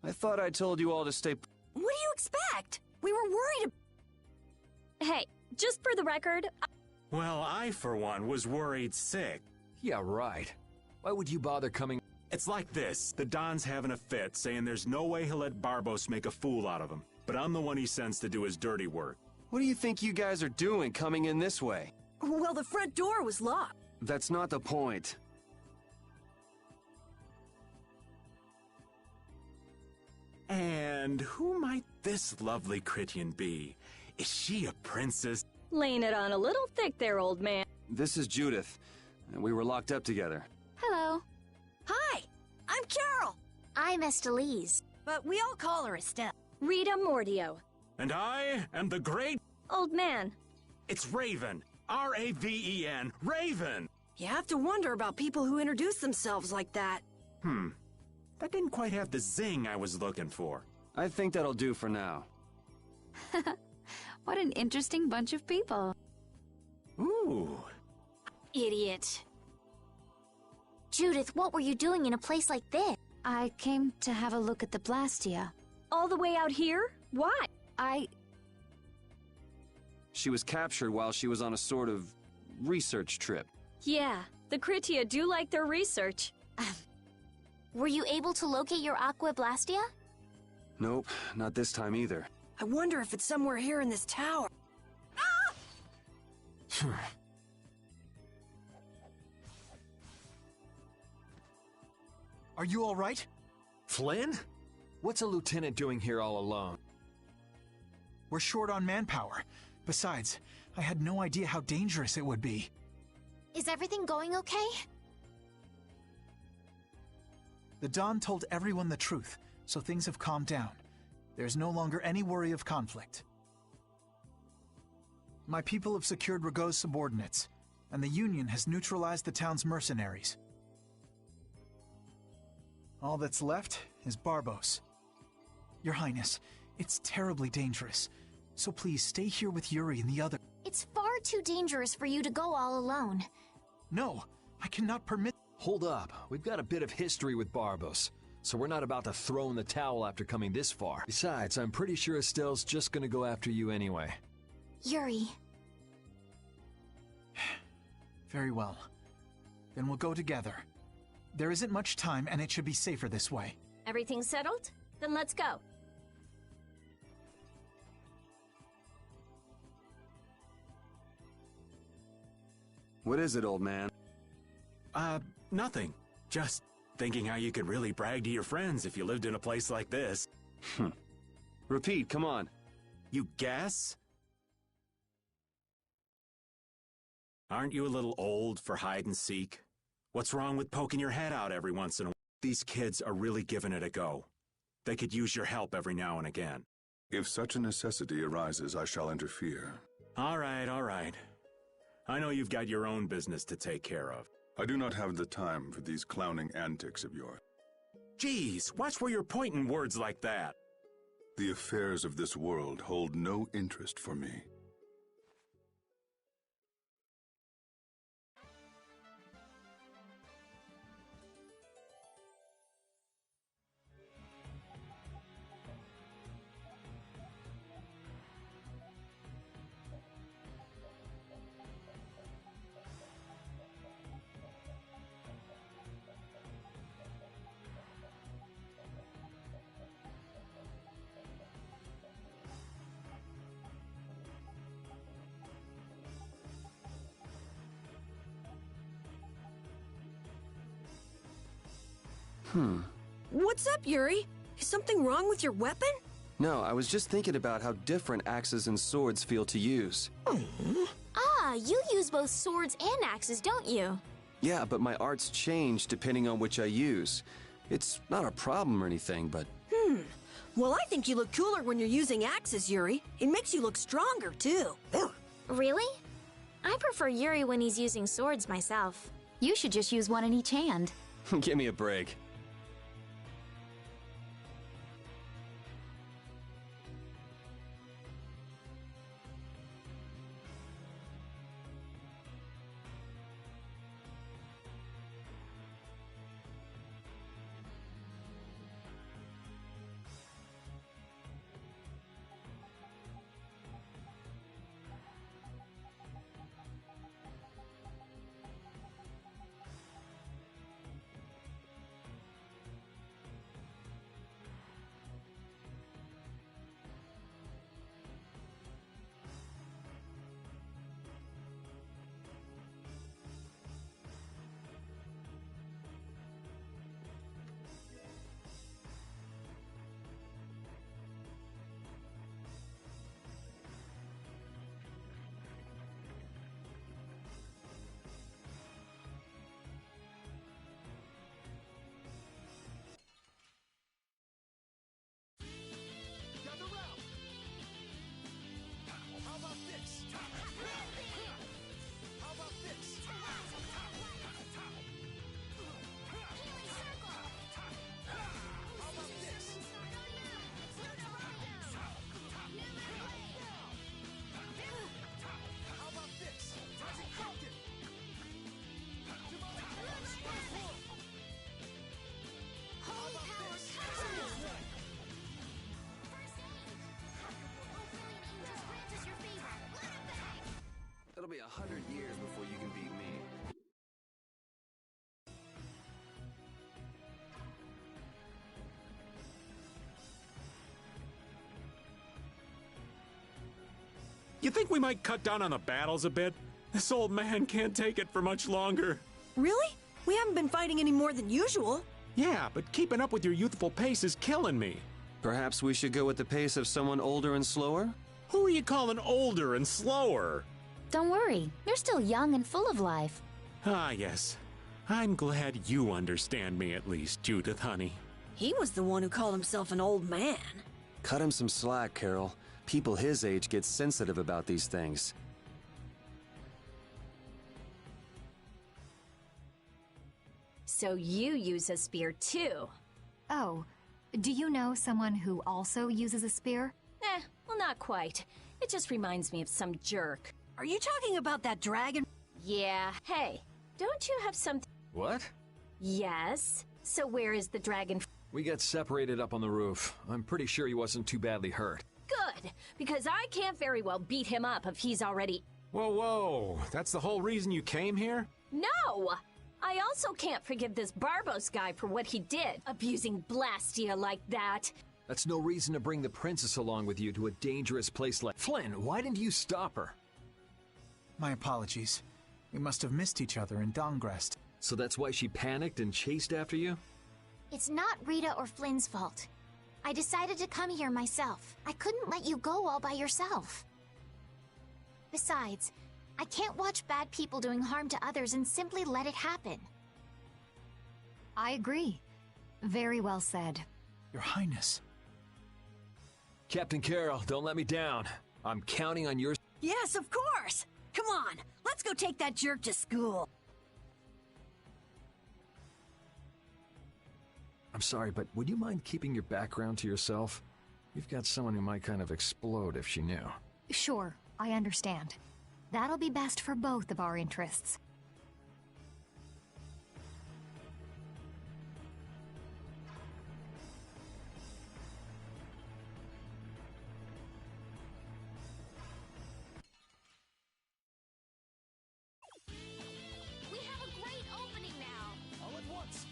I thought I told you all to stay... What do you expect? We were worried. Hey, just for the record, Well, I, for one, was worried sick. Yeah, right. Why would you bother coming? It's like this. The Don's having a fit, saying there's no way he'll let Barbos make a fool out of him. But I'm the one he sends to do his dirty work. What do you think you guys are doing coming in this way? Well, the front door was locked. That's not the point. And who might this lovely Critian be? Is she a princess? laying it on a little thick there, old man. This is Judith, and we were locked up together. Hello. Hi, I'm Carol. I'm Estelise. But we all call her Estelle. Rita Mordio. And I am the great... Old man. It's Raven. R-A-V-E-N. Raven! You have to wonder about people who introduce themselves like that. That didn't quite have the zing I was looking for. I think that'll do for now. What an interesting bunch of people. Ooh. Idiot. Judith, what were you doing in a place like this? I came to have a look at the Blastia. All the way out here? Why? She was captured while she was on a sort of research trip. Yeah, the Kritia do like their research. Were you able to locate your Aqua Blastia? Nope, not this time either. I wonder if it's somewhere here in this tower. Are you all right? Flynn? What's a lieutenant doing here all alone? We're short on manpower. Besides, I had no idea how dangerous it would be. Is everything going okay? The Don told everyone the truth, so things have calmed down. There's no longer any worry of conflict. My people have secured Rago's subordinates, and the Union has neutralized the town's mercenaries. All that's left is Barbos. Your Highness, it's terribly dangerous, so please stay here with Yuri and the other. It's far too dangerous for you to go all alone. No, I cannot permit. Hold up. We've got a bit of history with Barbos, so we're not about to throw in the towel after coming this far. Besides, I'm pretty sure Estelle's just gonna go after you anyway. Yuri. Very well. Then we'll go together. There isn't much time, and it should be safer this way. Everything settled? Then let's go. What is it, old man? Nothing. Just thinking how you could really brag to your friends if you lived in a place like this. Repeat, come on. You guess? Aren't you a little old for hide and seek? What's wrong with poking your head out every once in a while? These kids are really giving it a go. They could use your help every now and again. If such a necessity arises, I shall interfere. All right, all right. I know you've got your own business to take care of. I do not have the time for these clowning antics of yours. Geez, watch where you're pointing words like that. The affairs of this world hold no interest for me. What's up, Yuri? Is something wrong with your weapon? No, I was just thinking about how different axes and swords feel to use. Ah, you use both swords and axes, don't you? Yeah, but my arts change depending on which I use. It's not a problem or anything, but... Well, I think you look cooler when you're using axes, Yuri. It makes you look stronger, too. Really? I prefer Yuri when he's using swords myself. You should just use one in each hand. Give me a break. It'll be 100 years before you can beat me. You think we might cut down on the battles a bit? This old man can't take it for much longer. Really? We haven't been fighting any more than usual. Yeah, but keeping up with your youthful pace is killing me. Perhaps we should go with the pace of someone older and slower? Who are you calling older and slower? Don't worry, you're still young and full of life. Ah, yes. I'm glad you understand me at least, Judith, honey. He was the one who called himself an old man. Cut him some slack, Carol. People his age get sensitive about these things. So you use a spear too? Oh, do you know someone who also uses a spear? Well, not quite. It just reminds me of some jerk. Are you talking about that dragon? Yeah. Hey, don't you have something? What? Yes. So where is the dragon? We got separated up on the roof. I'm pretty sure he wasn't too badly hurt. Good, because I can't very well beat him up if he's already... Whoa, whoa. That's the whole reason you came here? No! I also can't forgive this Barbos guy for what he did, abusing Blastia like that. That's no reason to bring the princess along with you to a dangerous place like... Flynn, why didn't you stop her? My apologies. We must have missed each other in Dongrest. So that's why she panicked and chased after you? It's not Rita or Flynn's fault. I decided to come here myself. I couldn't let you go all by yourself. Besides, I can't watch bad people doing harm to others and simply let it happen. I agree. Very well said. Your Highness. Captain Carol, don't let me down. I'm counting on your... Yes, of course! Come on, let's go take that jerk to school. I'm sorry, but would you mind keeping your background to yourself? We've got someone who might kind of explode if she knew. Sure, I understand. That'll be best for both of our interests. We have a great opening now. All at once.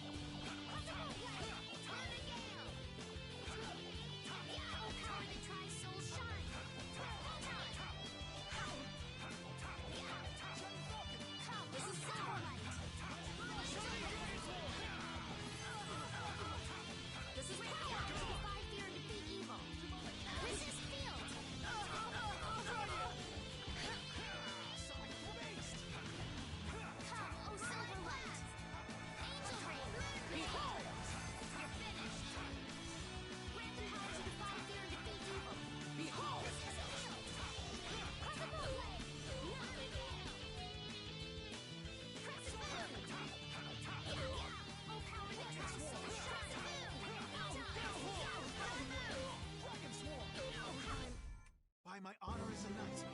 By my honor as a knight.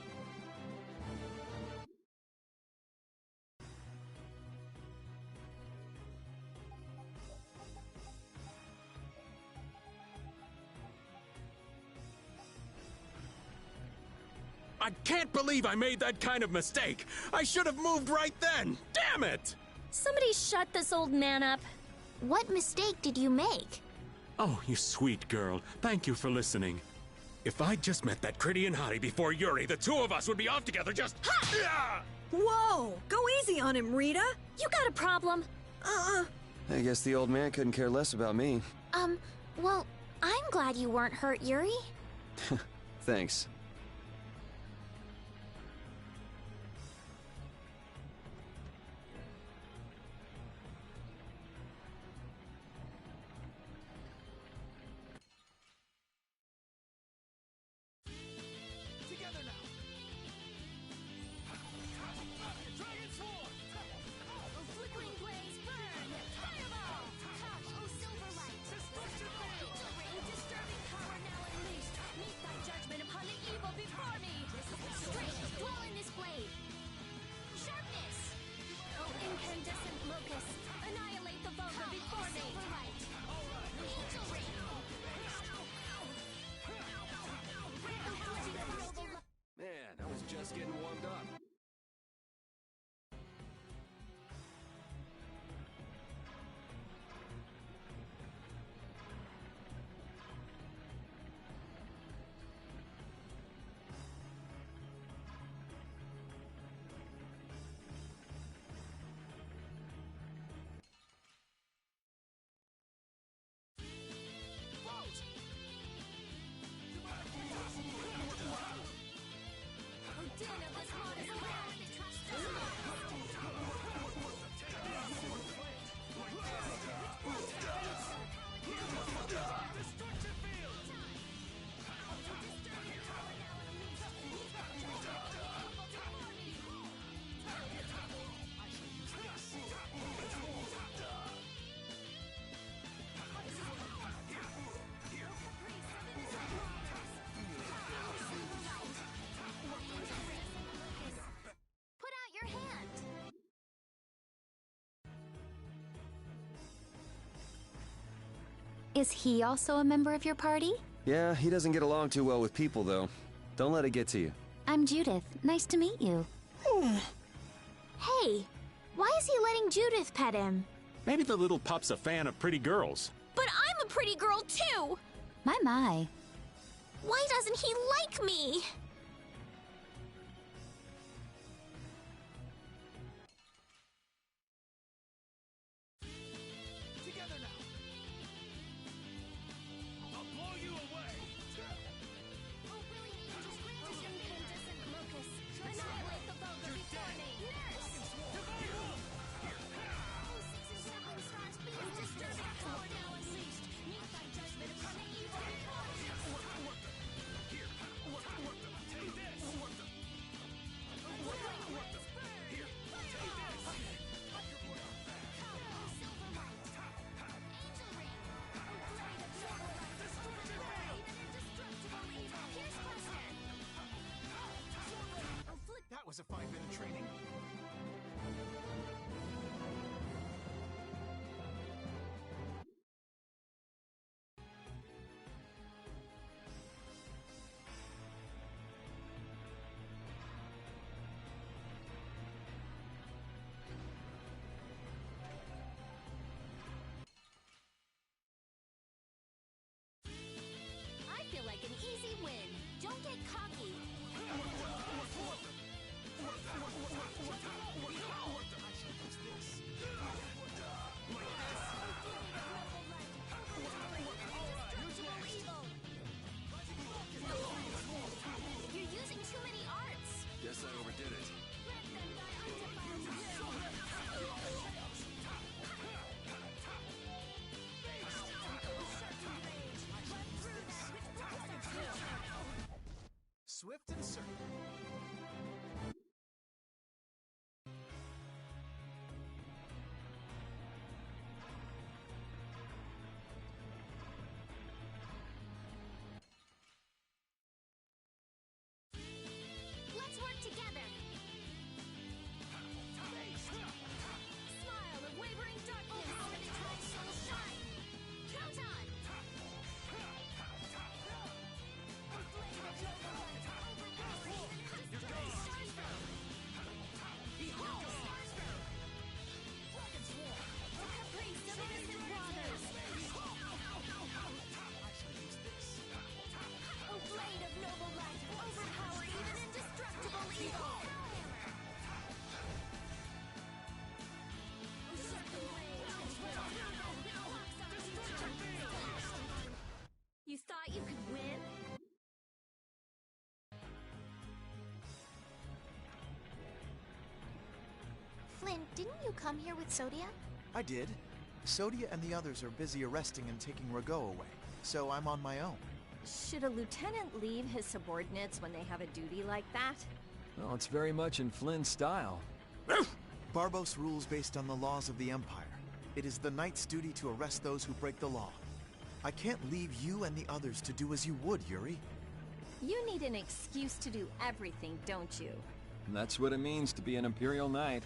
I can't believe I made that kind of mistake. I should have moved right then. Damn it! Somebody shut this old man up. What mistake did you make? Oh, you sweet girl. Thank you for listening. If I'd just met that Crittian hottie before Yuri, the two of us would be off together just... Ha! Whoa! Go easy on him, Rita! You got a problem? I guess the old man couldn't care less about me. Well, I'm glad you weren't hurt, Yuri. Thanks. Disturbing power now unleashed. Meet thy judgment upon the evil Is he also a member of your party? Yeah, he doesn't get along too well with people, though. Don't let it get to you. I'm Judith. Nice to meet you. Hey, why is he letting Judith pet him? Maybe the little pup's a fan of pretty girls. But I'm a pretty girl too! My. Why doesn't he like me? Together now. I'll blow you away. Oh, Willie, just grant us incandescent locus. Annihilate the vulgar before me. Nurse! Oh, six encircling stars, please disturb our power now unleashed. Meet thy judgment upon the evil report. Here. Take this. Here. Take this. That was a fine bit of training. I feel like an easy win. Don't get cocky. You're using too many arts. Guess I overdid it. Swift and certain. Let's work together. Smile of wavering darkness. Oh, how the try shall shine. Count on. A flame of noble light, overpowering even distance. Stars grow. Behold, stars grow. Dragon swarm. A caprice of innocent waters. A blade of noble light, overpowered even indestructible evil. You thought you could win? Flynn, didn't you come here with Sodia? I did. Sodia and the others are busy arresting and taking Rago away, so I'm on my own. Should a lieutenant leave his subordinates when they have a duty like that? Well, it's very much in Flynn's style. Barbos rules based on the laws of the Empire. It is the Knight's duty to arrest those who break the law. I can't leave you and the others to do as you would, Yuri. You need an excuse to do everything, don't you? And that's what it means to be an Imperial Knight.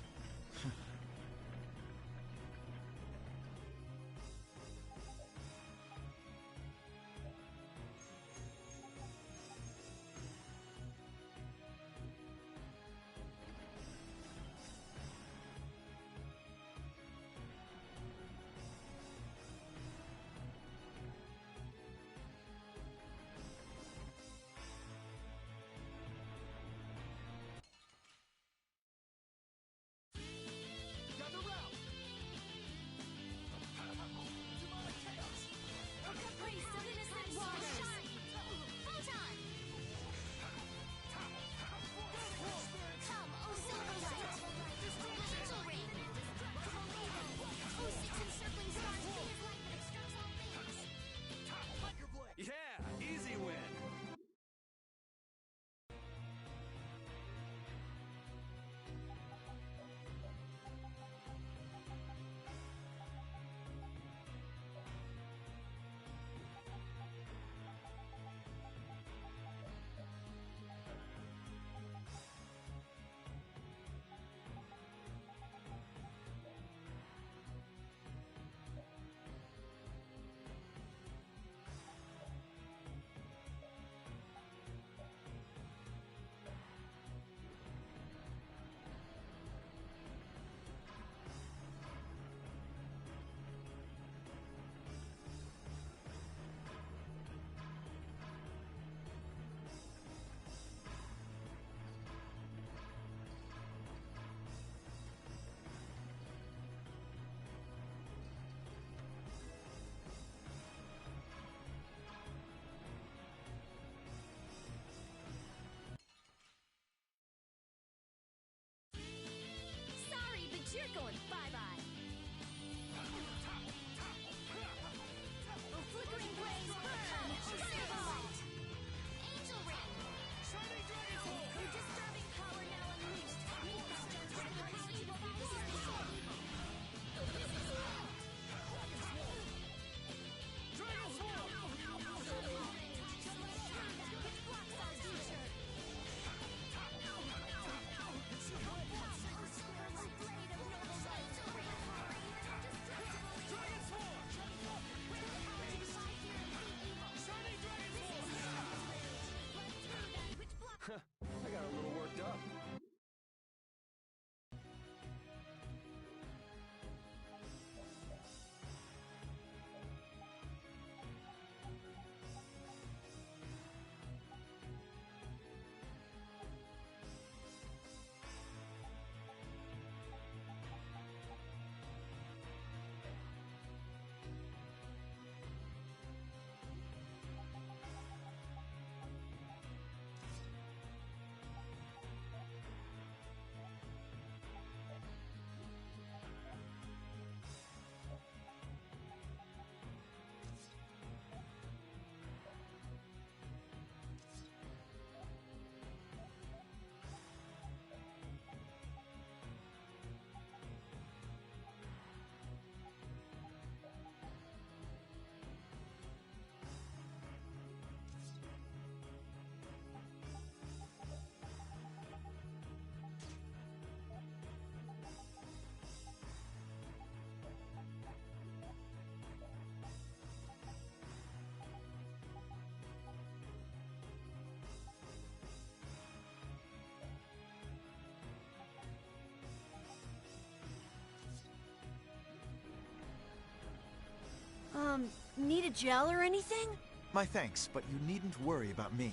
Need a gel or anything? My thanks, but you needn't worry about me.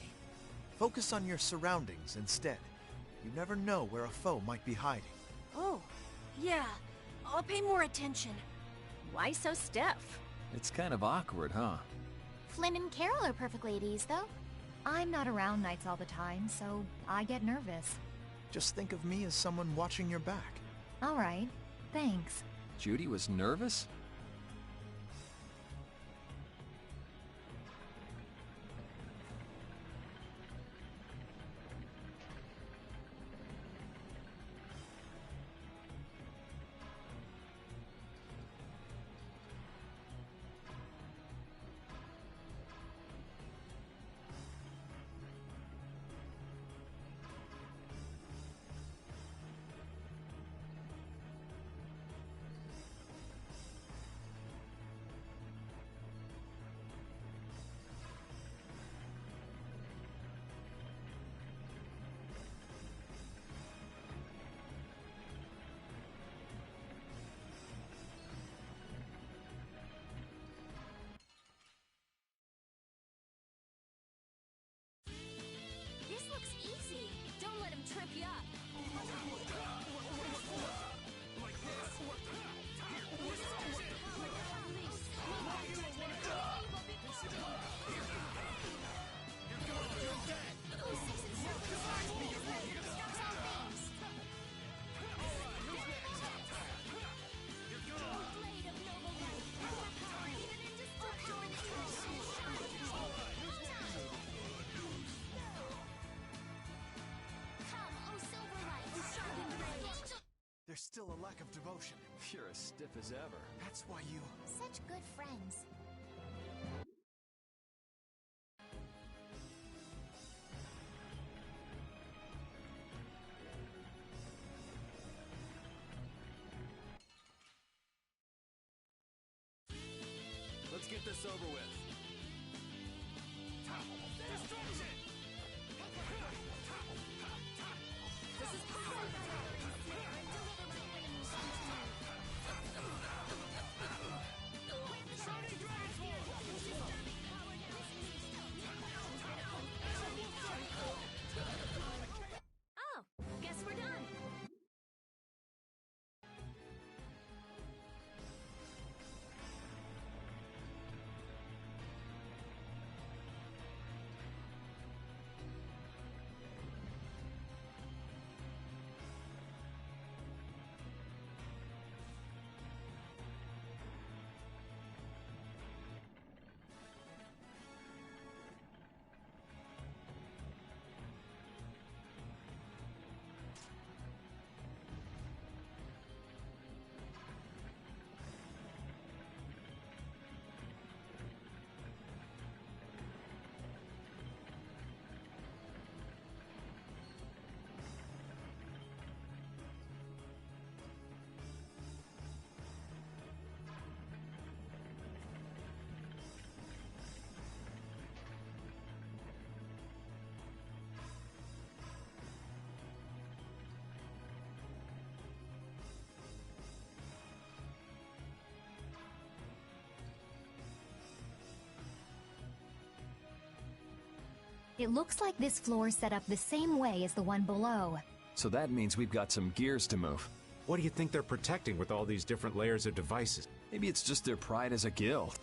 Focus on your surroundings instead. You never know where a foe might be hiding. Oh, yeah. I'll pay more attention. Why so stiff? It's kind of awkward, huh? Flynn and Carol are perfectly at ease, though. I'm not around nights all the time, so I get nervous. Just think of me as someone watching your back. All right, thanks. Judy was nervous? This looks easy. Don't let him trip you up. There's still a lack of devotion. You're as stiff as ever. That's why you... Such good friends. Let's get this over with. Oh, guess we're done. It looks like this floor is set up the same way as the one below. So that means we've got some gears to move. What do you think they're protecting with all these different layers of devices? Maybe it's just their pride as a guild.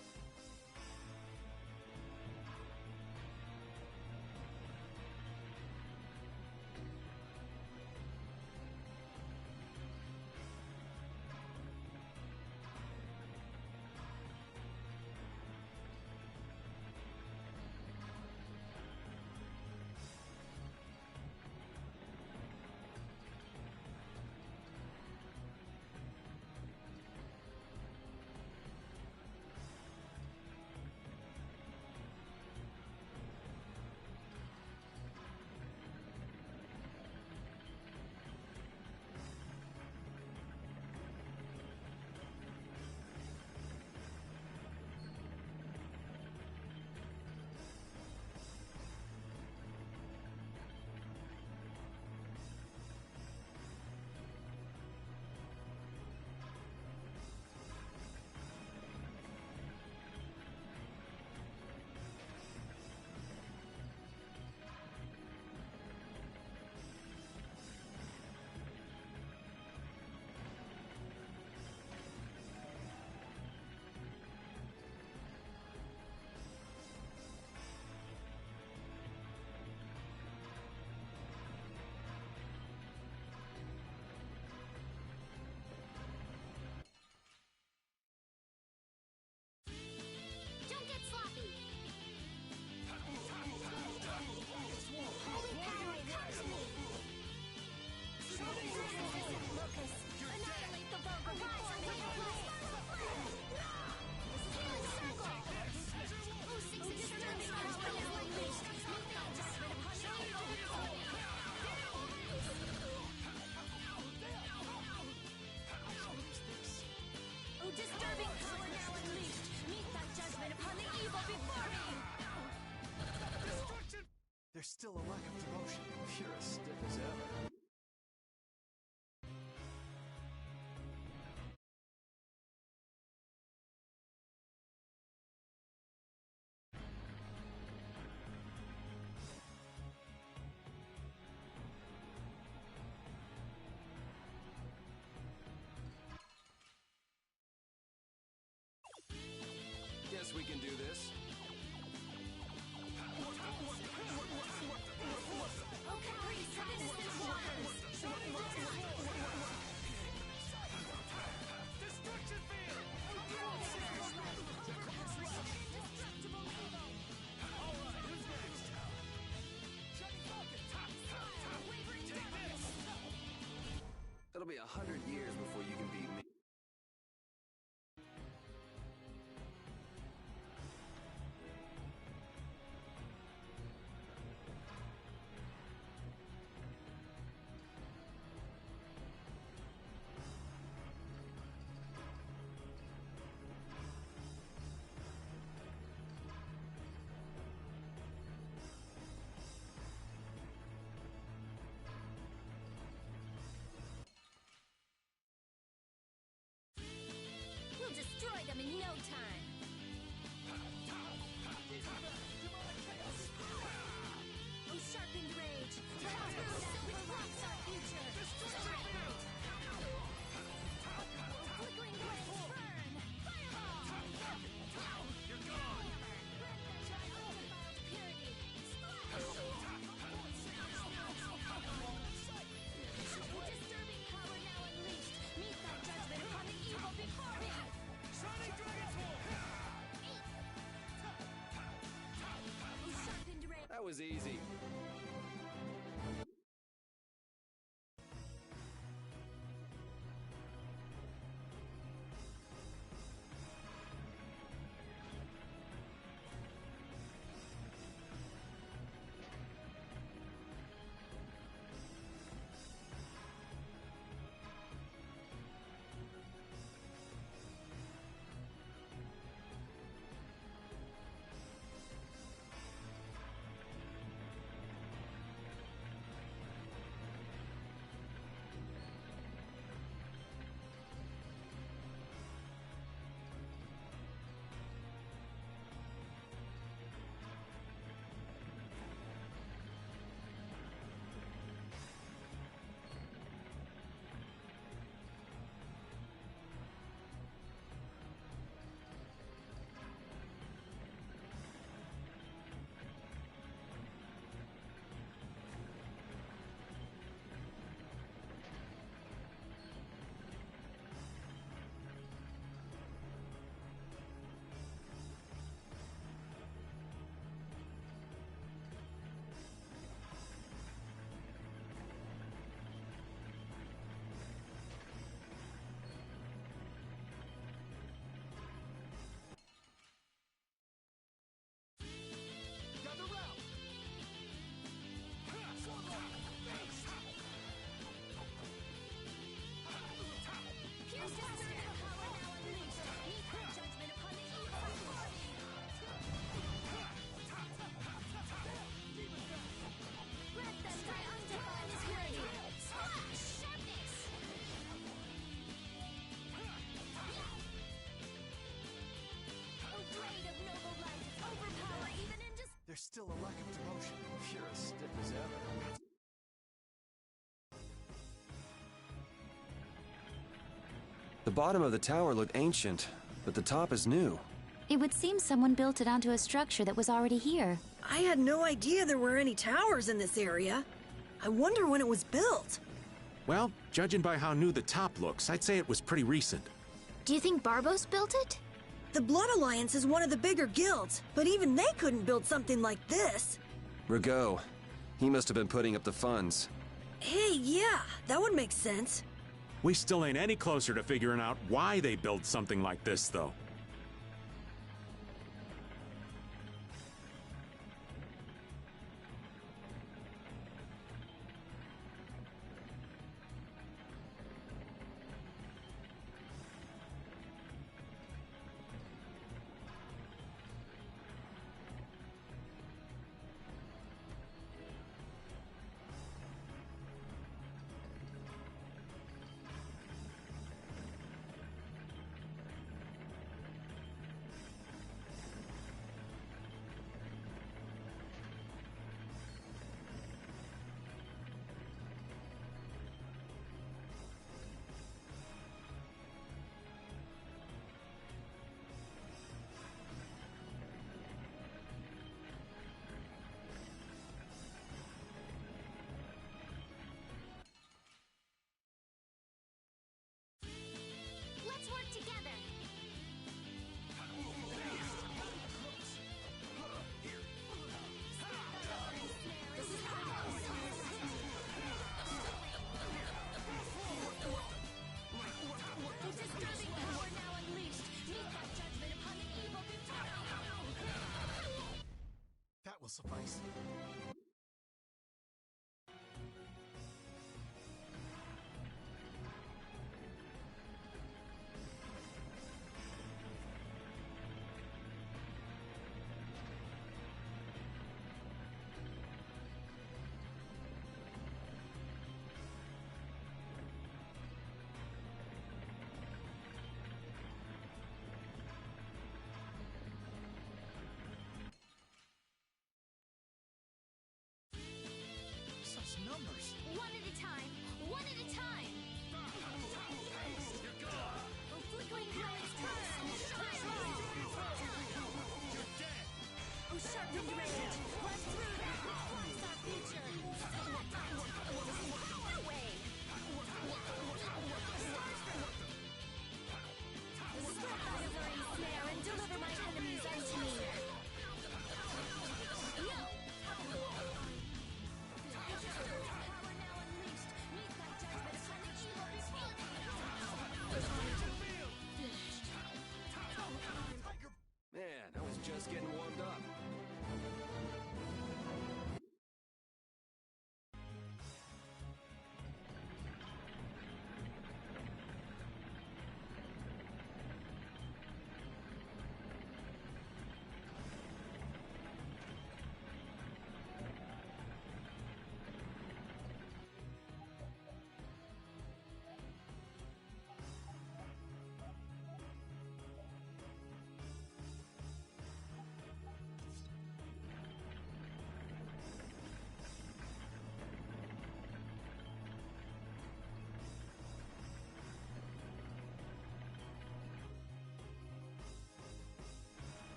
be 100 years before you can beat me. We'll destroy them in no time. Oh, sharpened rage. Silver rocks our future. Strike. Flickering blaze, burn. Fireball. You're gone. Grant them thy undefiled purity. Disturbing power now unleashed. Meet thy judgment upon the evil before me. Sonic Dragon's sharpened ray. That was easy. There's still a lack of devotion. You're as stiff as ever. The bottom of the tower looked ancient, but the top is new. It would seem someone built it onto a structure that was already here. I had no idea there were any towers in this area. I wonder when it was built. Well, judging by how new the top looks, I'd say it was pretty recent. Do you think Barbos built it? The Blood Alliance is one of the bigger guilds, but even they couldn't build something like this. Rigaud. He must have been putting up the funds. Hey, yeah, that would make sense. We still ain't any closer to figuring out why they built something like this, though.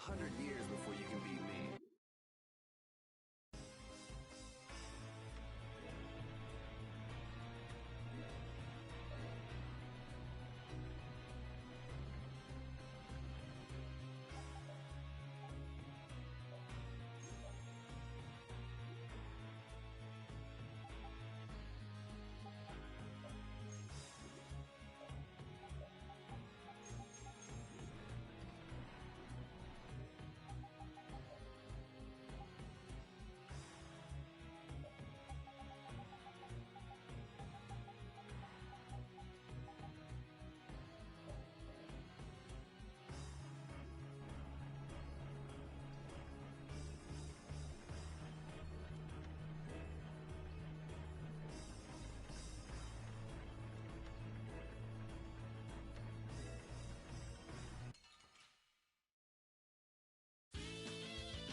100 years before you can beat me.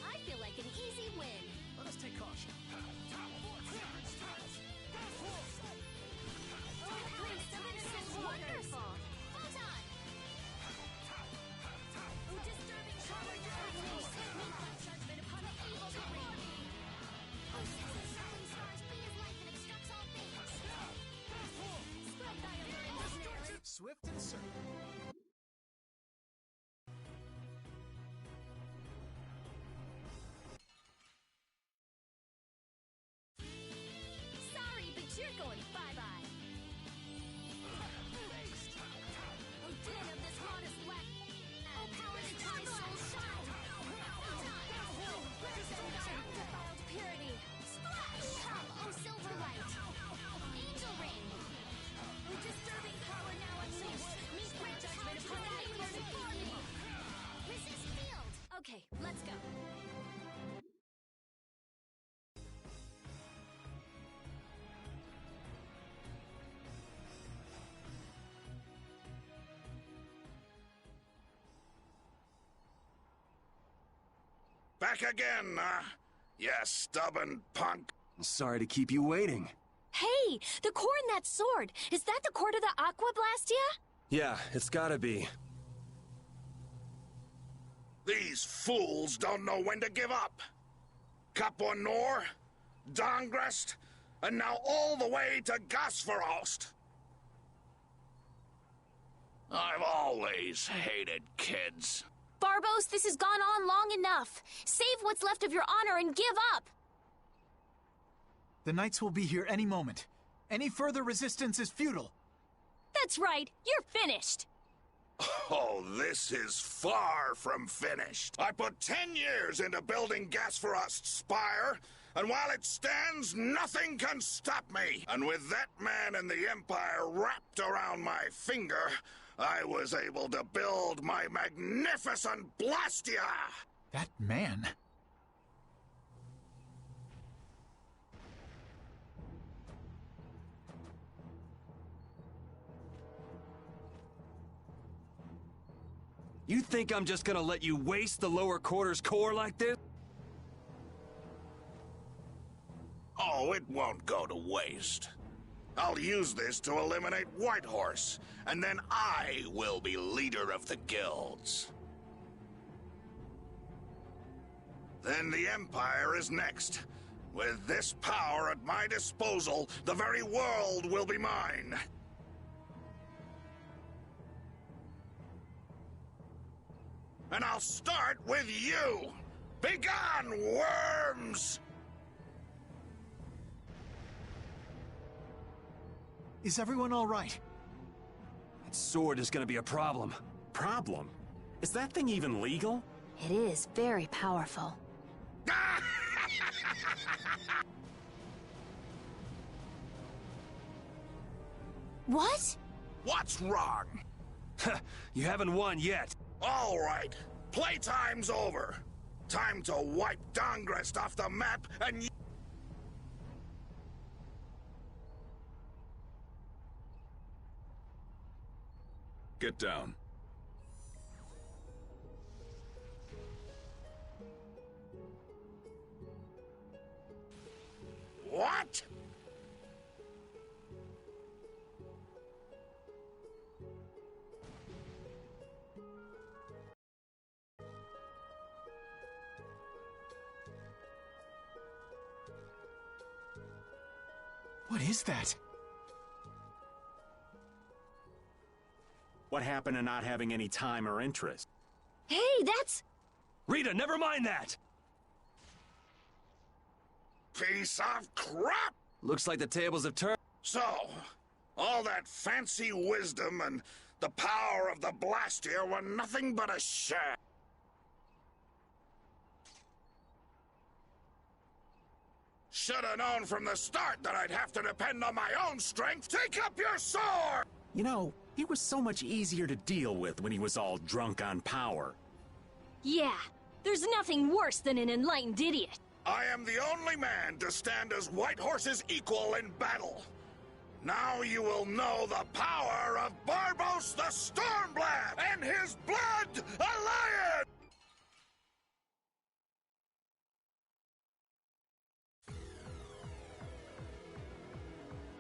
I feel like an easy win. Let us take caution. Oh, please, this is wonderful. Photon! Oh, disturbing power now. Meet my judgment upon the evil before me. Oh, since the stars free his life and extracts all things. Spread thy allure in this narrative. Swift and certain. Sorry, but you're going bye-bye. Oh, din of this modest lack. Oh, power to my soul shine. Undefiled purity. Splash! Come, oh silver light. Angel ring. Oh, disturbing power now unleashed. Meet my judgment upon the evil before me. Resist field. Okay, let's go. Back again, you stubborn punk. Sorry to keep you waiting. Hey, the core in that sword. Is that the core to the Aqua Blastia? Yeah, it's gotta be. These fools don't know when to give up. Capua Nor, Dongrest, and now all the way to Gasferost. I've always hated kids. Barbos, this has gone on long enough. Save what's left of your honor and give up. The Knights will be here any moment. Any further resistance is futile. That's right, you're finished. Oh, this is far from finished. I put 10 years into building Gasferost's spire, and while it stands, nothing can stop me. And with that man in the Empire wrapped around my finger, I was able to build my magnificent Blastia! That man? You think I'm just gonna let you waste the lower quarters core like this? Oh, it won't go to waste. I'll use this to eliminate Whitehorse, and then I will be leader of the guilds. Then the Empire is next. With this power at my disposal, the very world will be mine. And I'll start with you! Begone, worms! Is everyone all right? That sword is gonna be a problem. Problem? Is that thing even legal? It is very powerful. What? What's wrong? You haven't won yet. All right, playtime's over. Time to wipe Dongrest off the map and Get down. What? What is that? What happened to not having any time or interest? Hey, that's... Rita, never mind that! Piece of crap! Looks like the tables have turned. So, all that fancy wisdom and the power of the Blastia were nothing but a sham. Should have known from the start that I'd have to depend on my own strength. Take up your sword! You know, he was so much easier to deal with when he was all drunk on power. Yeah, there's nothing worse than an enlightened idiot. I am the only man to stand as White Horse's equal in battle. Now you will know the power of Barbos the Stormblast and his blood alliance!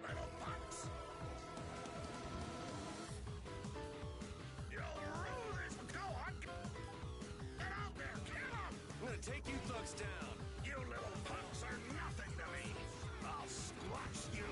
Little punks! You'll rule this. Go on! Get out there! Kill him! I'm gonna take you thugs down. You little punks are nothing to me! I'll squash you!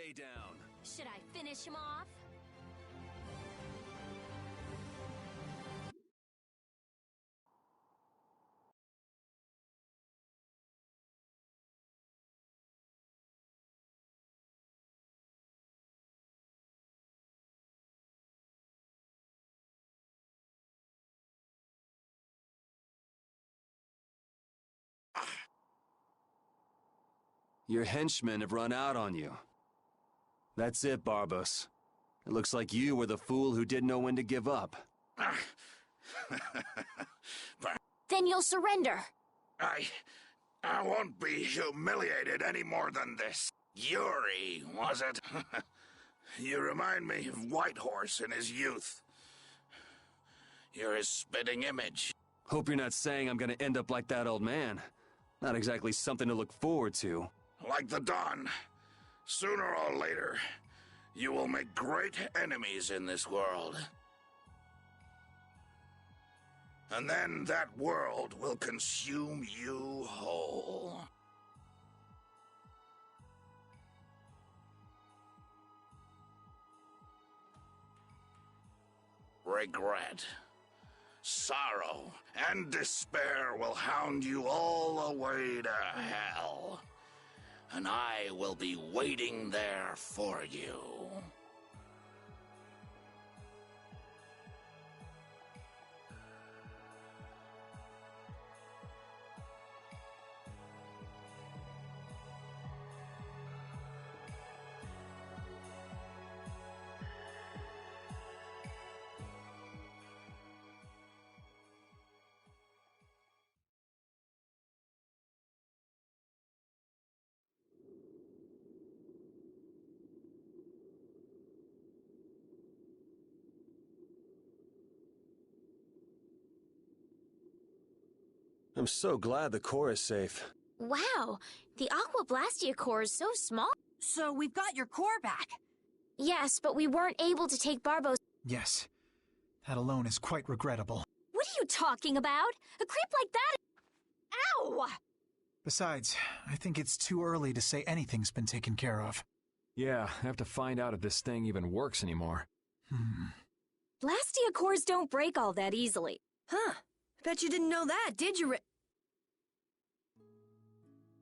stay down. Should I finish him off? Your henchmen have run out on you. That's it, Barbos. It looks like you were the fool who didn't know when to give up. Then you'll surrender. I won't be humiliated any more than this. Yuri, was it? You remind me of Whitehorse in his youth. You're his spitting image. Hope you're not saying I'm gonna end up like that old man. Not exactly something to look forward to. Like the Don. Sooner or later, you will make great enemies in this world. And then that world will consume you whole. Regret, sorrow, and despair will hound you all the way to hell. And I will be waiting there for you. I'm so glad the core is safe. Wow, the Aqua Blastia core is so small. So we've got your core back. Yes, but we weren't able to take Barbo's. Yes. That alone is quite regrettable. What are you talking about? A creep like that? Ow! Besides, I think it's too early to say anything's been taken care of. Yeah, I have to find out if this thing even works anymore. Blastia cores don't break all that easily. Huh. Bet you didn't know that, did you,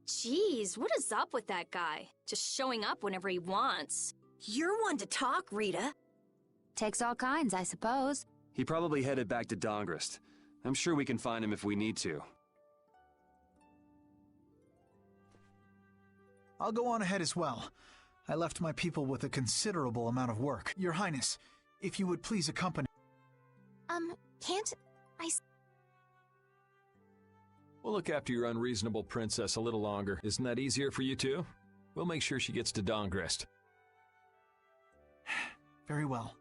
Jeez, what is up with that guy? Just showing up whenever he wants. You're one to talk, Rita. Takes all kinds, I suppose. He probably headed back to Dongrist. I'm sure we can find him if we need to. I'll go on ahead as well. I left my people with a considerable amount of work. Your Highness, if you would please accompany... Can't I... We'll look after your unreasonable princess a little longer. Isn't that easier for you too? We'll make sure she gets to Dongrist. Very well.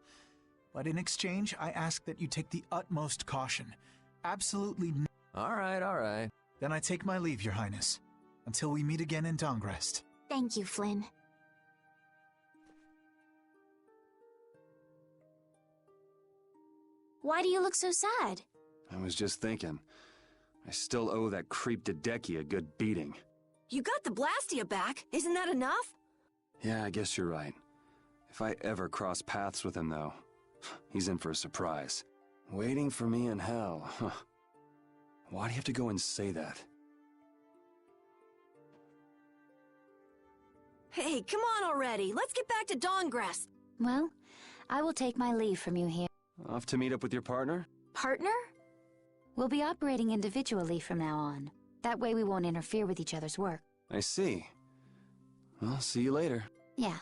But in exchange, I ask that you take the utmost caution. Absolutely All right. Then I take my leave, Your Highness. Until we meet again in Dongrest. Thank you, Flynn. Why do you look so sad? I was just thinking. I still owe that creep Hideki a good beating. You got the Blastia back. Isn't that enough? Yeah, I guess you're right. If I ever cross paths with him, though, he's in for a surprise. Waiting for me in hell, huh. Why do you have to go and say that? Hey, come on already. Let's get back to Dongrest. Well, I will take my leave from you here. Off to meet up with your partner? Partner? We'll be operating individually from now on. That way we won't interfere with each other's work. I see. Well, see you later. Yeah.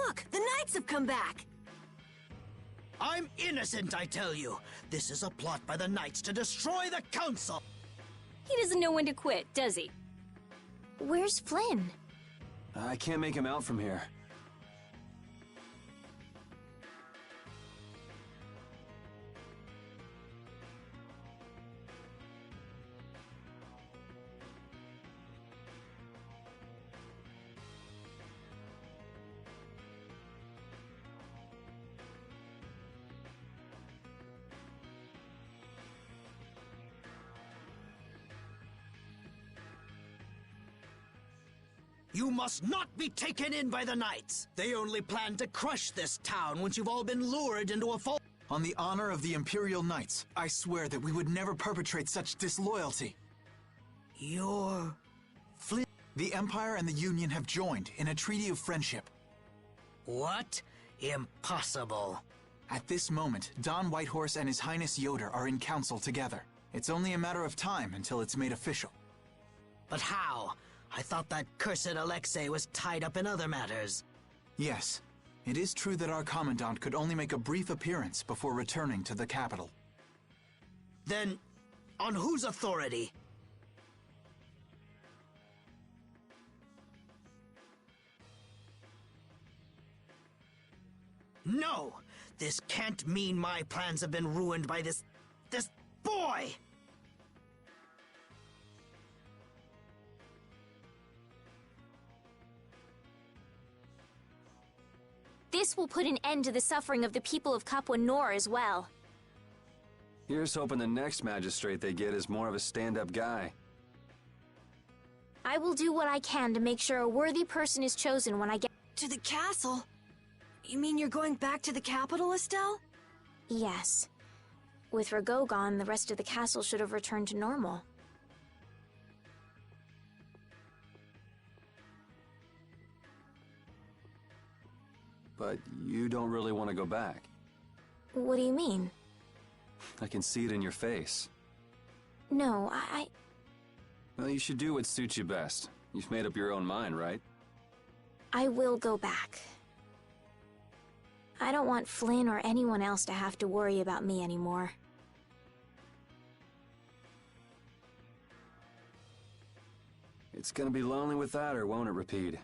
Look, the Knights have come back! I'm innocent, I tell you. This is a plot by the Knights to destroy the Council. He doesn't know when to quit, does he? Where's Flynn? I can't make him out from here. You must not be taken in by the Knights. They only plan to crush this town once you've all been lured into a false... On the honor of the Imperial Knights, I swear that we would never perpetrate such disloyalty. You're... Flynn... The Empire and the Union have joined in a treaty of friendship. What? Impossible. At this moment, Don Whitehorse and His Highness Yoder are in council together. It's only a matter of time until it's made official. But how? I thought that cursed Alexei was tied up in other matters. Yes, it is true that our Commandant could only make a brief appearance before returning to the capital. Then, on whose authority? No! This can't mean my plans have been ruined by this boy! This will put an end to the suffering of the people of Capua Nor as well. Here's hoping the next magistrate they get is more of a stand-up guy. I will do what I can to make sure a worthy person is chosen when I get... To the castle? You mean you're going back to the capital, Estelle? Yes. With Rago gone, the rest of the castle should have returned to normal. But you don't really want to go back. What do you mean? I can see it in your face. No, Well, you should do what suits you best. You've made up your own mind, right? I will go back. I don't want Flynn or anyone else to have to worry about me anymore. It's gonna be lonely without her, won't it, Rapide?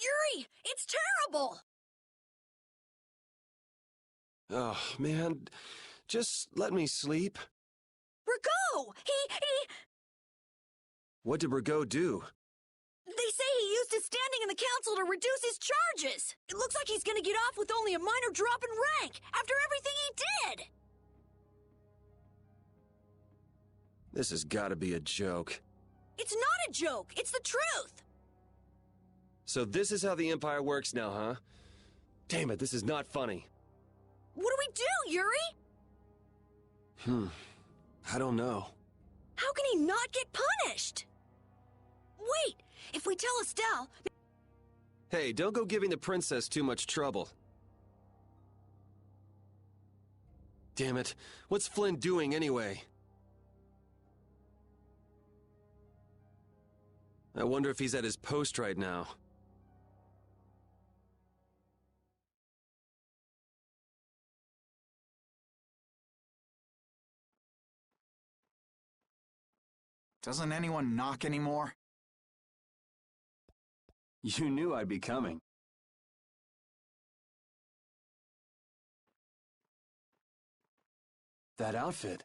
Yuri, it's terrible! Oh, man. Just let me sleep. Rigaud! He... What did Rigaud do? They say he used his standing in the council to reduce his charges! It looks like he's gonna get off with only a minor drop in rank, after everything he did! This has gotta be a joke. It's not a joke, it's the truth! So this is how the Empire works now, huh? Damn it, this is not funny. What do we do, Yuri? I don't know. How can he not get punished? Wait, if we tell Estelle... Hey, don't go giving the princess too much trouble. Damn it, what's Flynn doing anyway? I wonder if he's at his post right now. Doesn't anyone knock anymore? You knew I'd be coming. That outfit.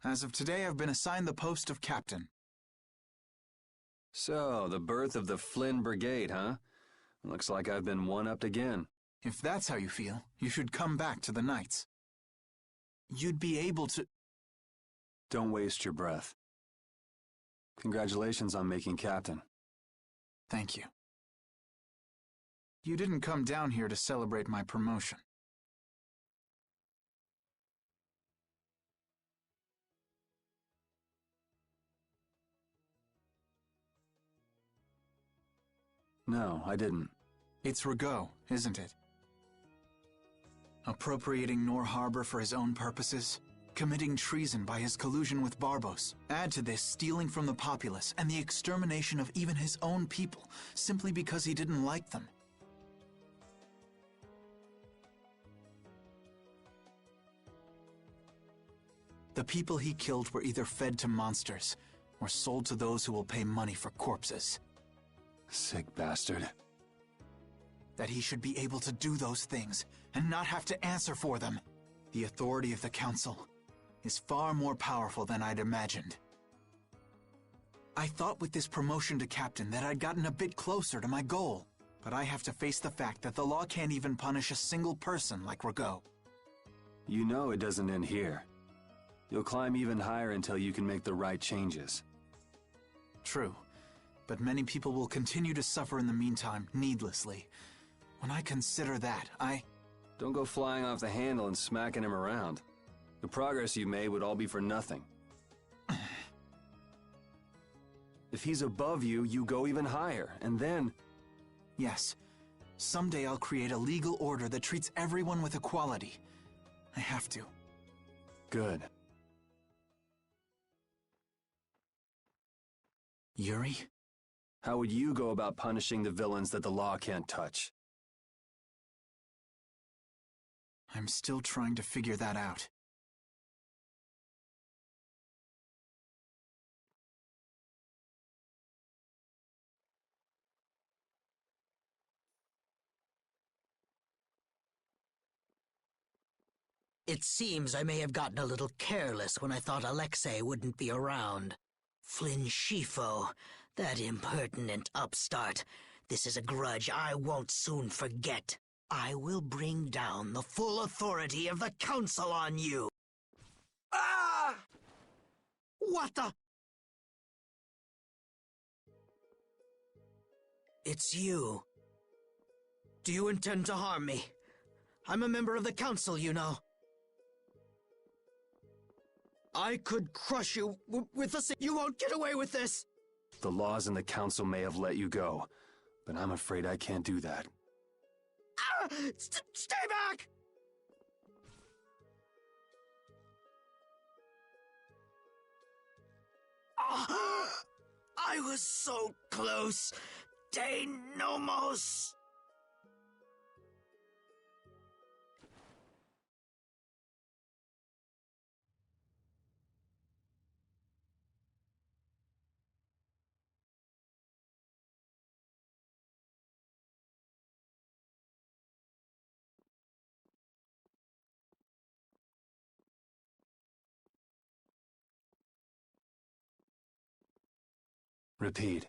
As of today, I've been assigned the post of captain. So, the birth of the Flynn Brigade, huh? Looks like I've been one-upped again. If that's how you feel, you should come back to the Knights. You'd be able to... Don't waste your breath. Congratulations on making captain. Thank you. You didn't come down here to celebrate my promotion. No, I didn't. It's Rigaud, isn't it? Appropriating Nor Harbor for his own purposes, committing treason by his collusion with Barbos. Add to this stealing from the populace and the extermination of even his own people, simply because he didn't like them. The people he killed were either fed to monsters, or sold to those who will pay money for corpses. Sick bastard. That he should be able to do those things, and not have to answer for them. The authority of the Council is far more powerful than I'd imagined. I thought with this promotion to captain that I'd gotten a bit closer to my goal, but I have to face the fact that the law can't even punish a single person like Rigaud. You know it doesn't end here. You'll climb even higher until you can make the right changes. True, but many people will continue to suffer in the meantime, needlessly. When I consider that, Don't go flying off the handle and smacking him around. The progress you made would all be for nothing. If he's above you, you go even higher, and then... Yes. Someday I'll create a legal order that treats everyone with equality. I have to. Good. Yuri? How would you go about punishing the villains that the law can't touch? I'm still trying to figure that out. It seems I may have gotten a little careless when I thought Alexei wouldn't be around. Flynn Scifo, that impertinent upstart. This is a grudge I won't soon forget. I will bring down the full authority of the Council on you. Ah! What the? It's you. Do you intend to harm me? I'm a member of the Council, you know. I could crush you with a... You won't get away with this! The laws and the Council may have let you go, but I'm afraid I can't do that. Ah! Stay back! Ah! I was so close. De Nomos. Repeat.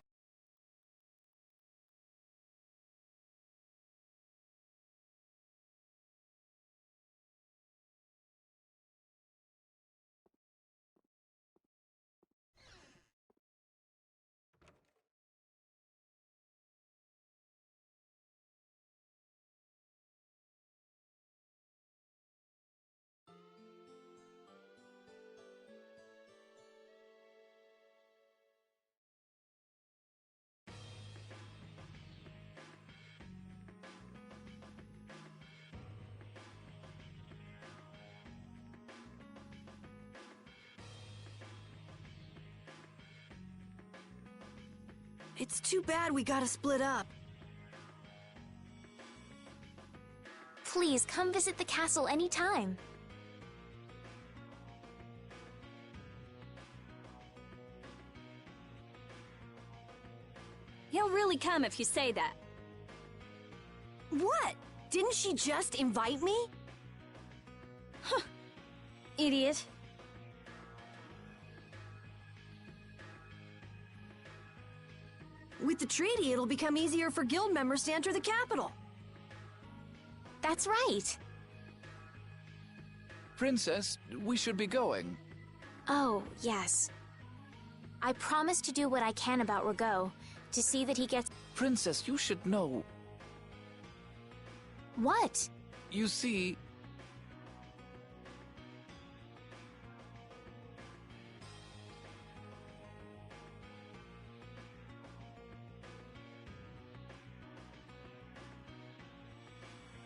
It's too bad we gotta split up. Please come visit the castle anytime. He'll really come if you say that. What? Didn't she just invite me? Huh. Idiot. With the treaty, it'll become easier for guild members to enter the capital. That's right. Princess, we should be going. Oh, yes. I promise to do what I can about Rago, to see that he gets... Princess, you should know. What? You see...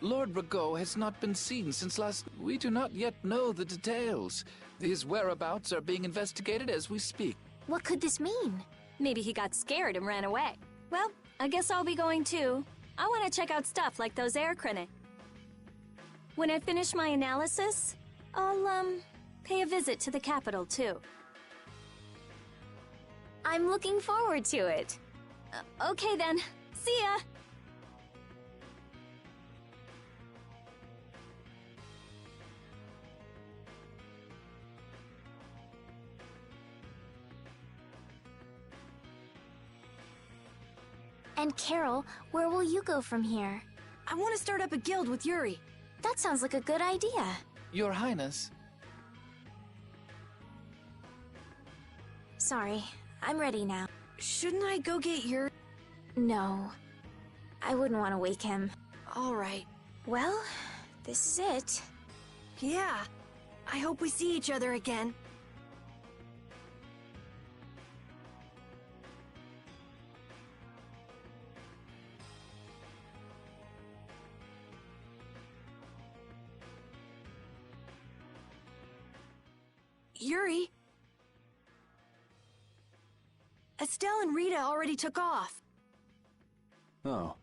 Lord Rago has not been seen since last... We do not yet know the details. His whereabouts are being investigated as we speak. What could this mean? Maybe he got scared and ran away. Well, I guess I'll be going too. I want to check out stuff like those air crinic. When I finish my analysis, I'll, pay a visit to the capital too. I'm looking forward to it. Okay then. See ya! And Carol, where will you go from here? I want to start up a guild with Yuri. That sounds like a good idea. Your Highness. Sorry, I'm ready now. Shouldn't I go get Yuri? No. I wouldn't want to wake him. All right. Well, this is it. Yeah. I hope we see each other again. Yuri? Estelle and Rita already took off. Oh,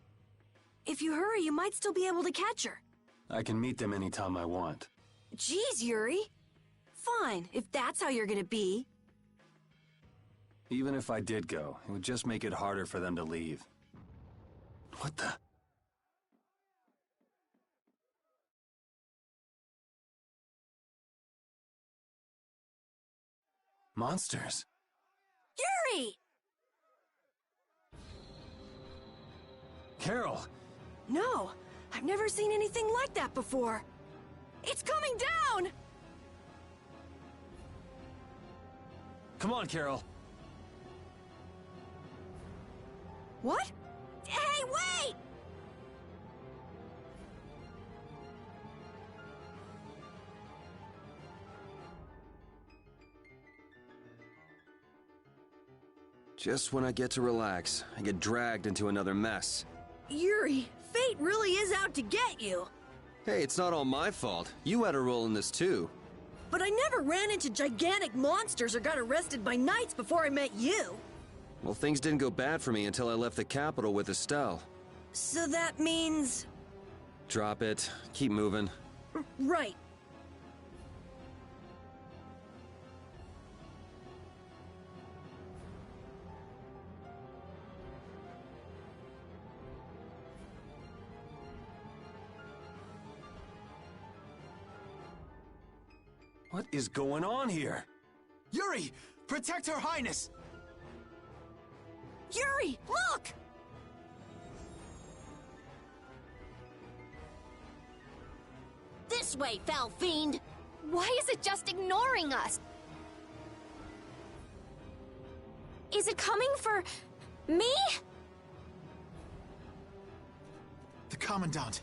If you hurry, you might still be able to catch her. I can meet them anytime I want. Jeez, Yuri. Fine, if that's how you're gonna be. Even if I did go, it would just make it harder for them to leave. What the? Monsters. Yuri! Carol! No, I've never seen anything like that before. It's coming down! Come on, Carol. What? Hey, wait! Just when I get to relax, I get dragged into another mess. Yuri, fate really is out to get you. Hey, it's not all my fault. You had a role in this too. But I never ran into gigantic monsters or got arrested by knights before I met you. Well, things didn't go bad for me until I left the capital with Estelle. So that means... Drop it. Keep moving. Right. What is going on here? Yuri! Protect Her Highness! Yuri, look! This way, foul fiend! Why is it just ignoring us? Is it coming for me? The Commandant.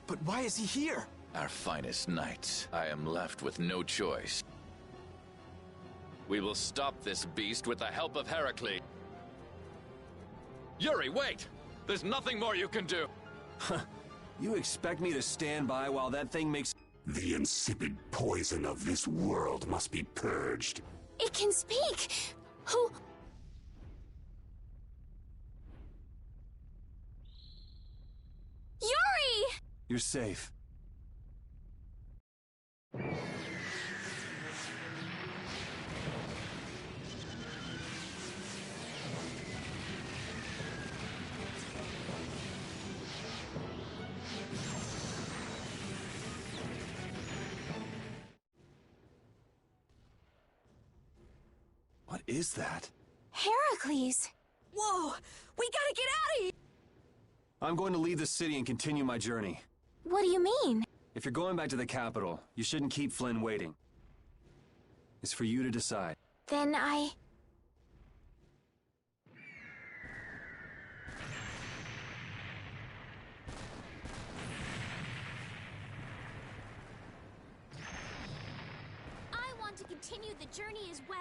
But why is he here? Our finest knights. I am left with no choice. We will stop this beast with the help of Heracles. Yuri, wait! There's nothing more you can do! You expect me to stand by while that thing makes... The insipid poison of this world must be purged. It can speak! Who... Yuri! You're safe. What is that? Heracles! Whoa! We gotta get out of here! I'm going to leave the city and continue my journey. What do you mean? If you're going back to the capital, you shouldn't keep Flynn waiting. It's for you to decide. Then I... I want to continue the journey as well.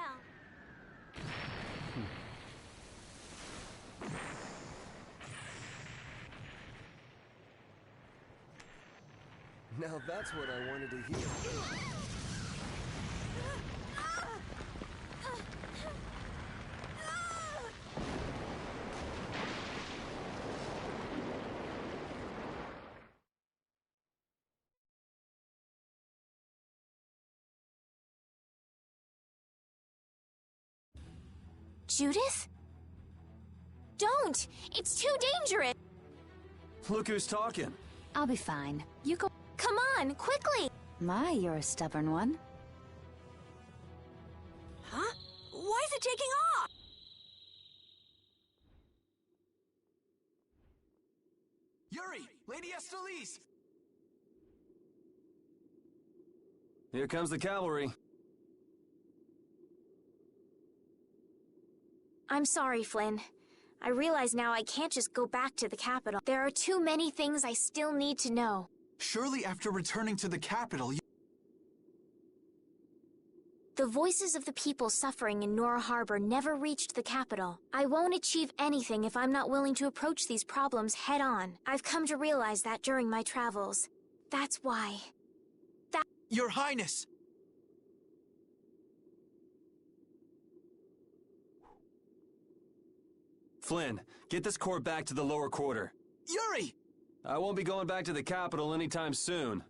Now that's what I wanted to hear. Judith? Don't! It's too dangerous! Look who's talking. I'll be fine. You go. Come on, quickly! My, you're a stubborn one. Huh? Why is it taking off? Yuri! Lady Estelise! Here comes the cavalry. I'm sorry, Flynn. I realize now I can't just go back to the capital. There are too many things I still need to know. Surely after returning to the capital, you... The voices of the people suffering in Nora Harbor never reached the capital. I won't achieve anything if I'm not willing to approach these problems head-on. I've come to realize that during my travels. That's why. Your Highness! Flynn, get this corps back to the lower quarter. Yuri! I won't be going back to the capital anytime soon.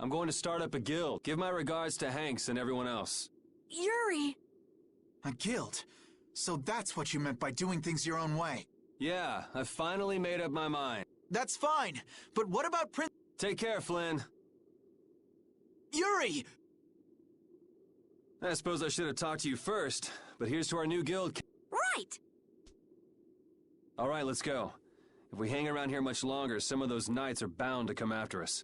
I'm going to start up a guild. Give my regards to Hanks and everyone else. Yuri! A guild? So that's what you meant by doing things your own way. Yeah, I've finally made up my mind. That's fine, but what about Prince... Take care, Flynn. Yuri! I suppose I should have talked to you first, but here's to our new guild. Right! All right, let's go. If we hang around here much longer, some of those knights are bound to come after us.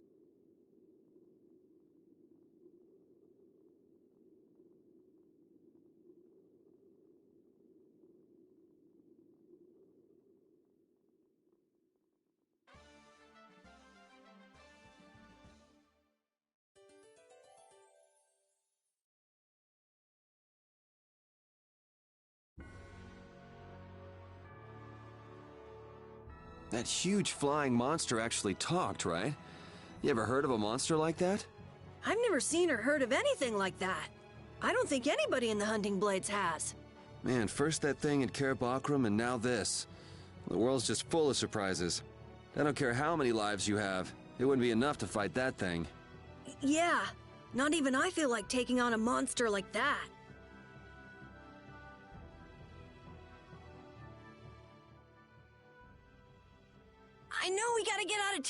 That huge flying monster actually talked, right? You ever heard of a monster like that? I've never seen or heard of anything like that. I don't think anybody in the Hunting Blades has. Man, first that thing in Cair Bakram and now this. The world's just full of surprises. I don't care how many lives you have. It wouldn't be enough to fight that thing. Yeah, not even I feel like taking on a monster like that. I know we gotta get out of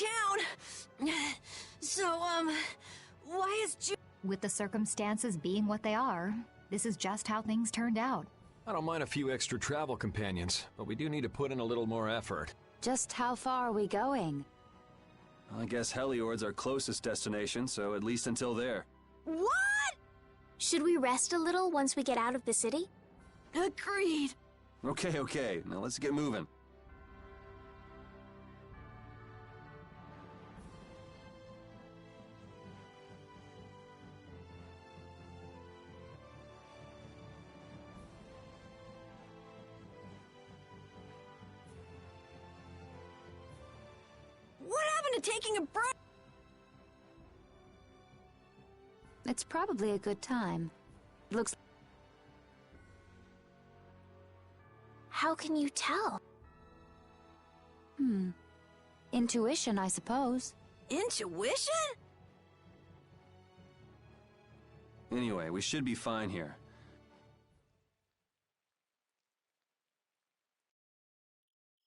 town. So, why is With the circumstances being what they are, this is just how things turned out. I don't mind a few extra travel companions, but we do need to put in a little more effort. Just how far are we going? I guess Heliord's our closest destination, so at least until there. What? Should we rest a little once we get out of the city? Agreed. Okay, now let's get moving. What happened to taking a break? It's probably a good time. Looks... How can you tell? Intuition, I suppose. Intuition? Anyway, we should be fine here.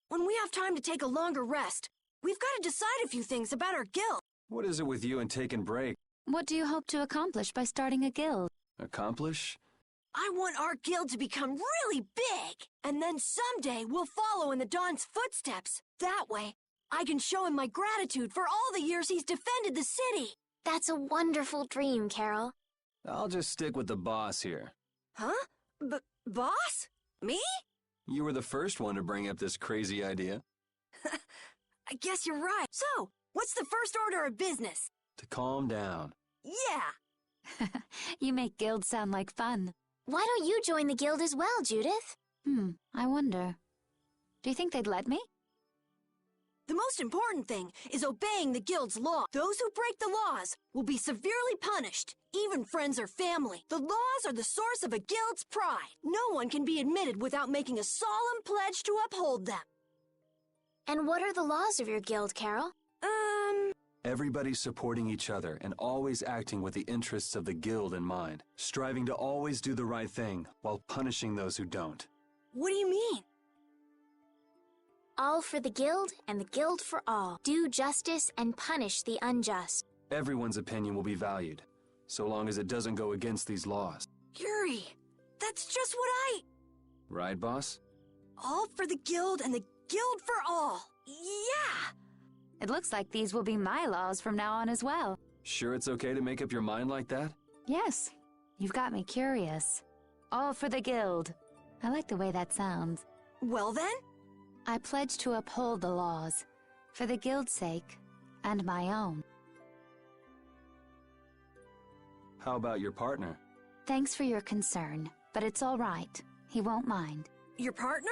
When we have time to take a longer rest, we've got to decide a few things about our guild. What is it with you and taking break? What do you hope to accomplish by starting a guild? Accomplish? I want our guild to become really big, and then someday we'll follow in the Don's footsteps. That way, I can show him my gratitude for all the years he's defended the city. That's a wonderful dream, Carol. I'll just stick with the boss here. Huh? Boss? Me? You were the first one to bring up this crazy idea. I guess you're right. So, what's the first order of business? To calm down. Yeah! You make guilds sound like fun. Why don't you join the guild as well, Judith? I wonder. Do you think they'd let me? The most important thing is obeying the guild's law. Those who break the laws will be severely punished, even friends or family. The laws are the source of a guild's pride. No one can be admitted without making a solemn pledge to uphold them. And what are the laws of your guild, Carol? Everybody supporting each other and always acting with the interests of the guild in mind. Striving to always do the right thing while punishing those who don't. What do you mean? All for the guild and the guild for all. Do justice and punish the unjust. Everyone's opinion will be valued, so long as it doesn't go against these laws. Yuri, that's just what I... Right, boss? All for the guild and the guild for all. Yeah! It looks like these will be my laws from now on as well. Sure it's okay to make up your mind like that? Yes. You've got me curious. All for the guild. I like the way that sounds. Well then? I pledge to uphold the laws, for the guild's sake, and my own. How about your partner? Thanks for your concern, but it's all right. He won't mind. Your partner?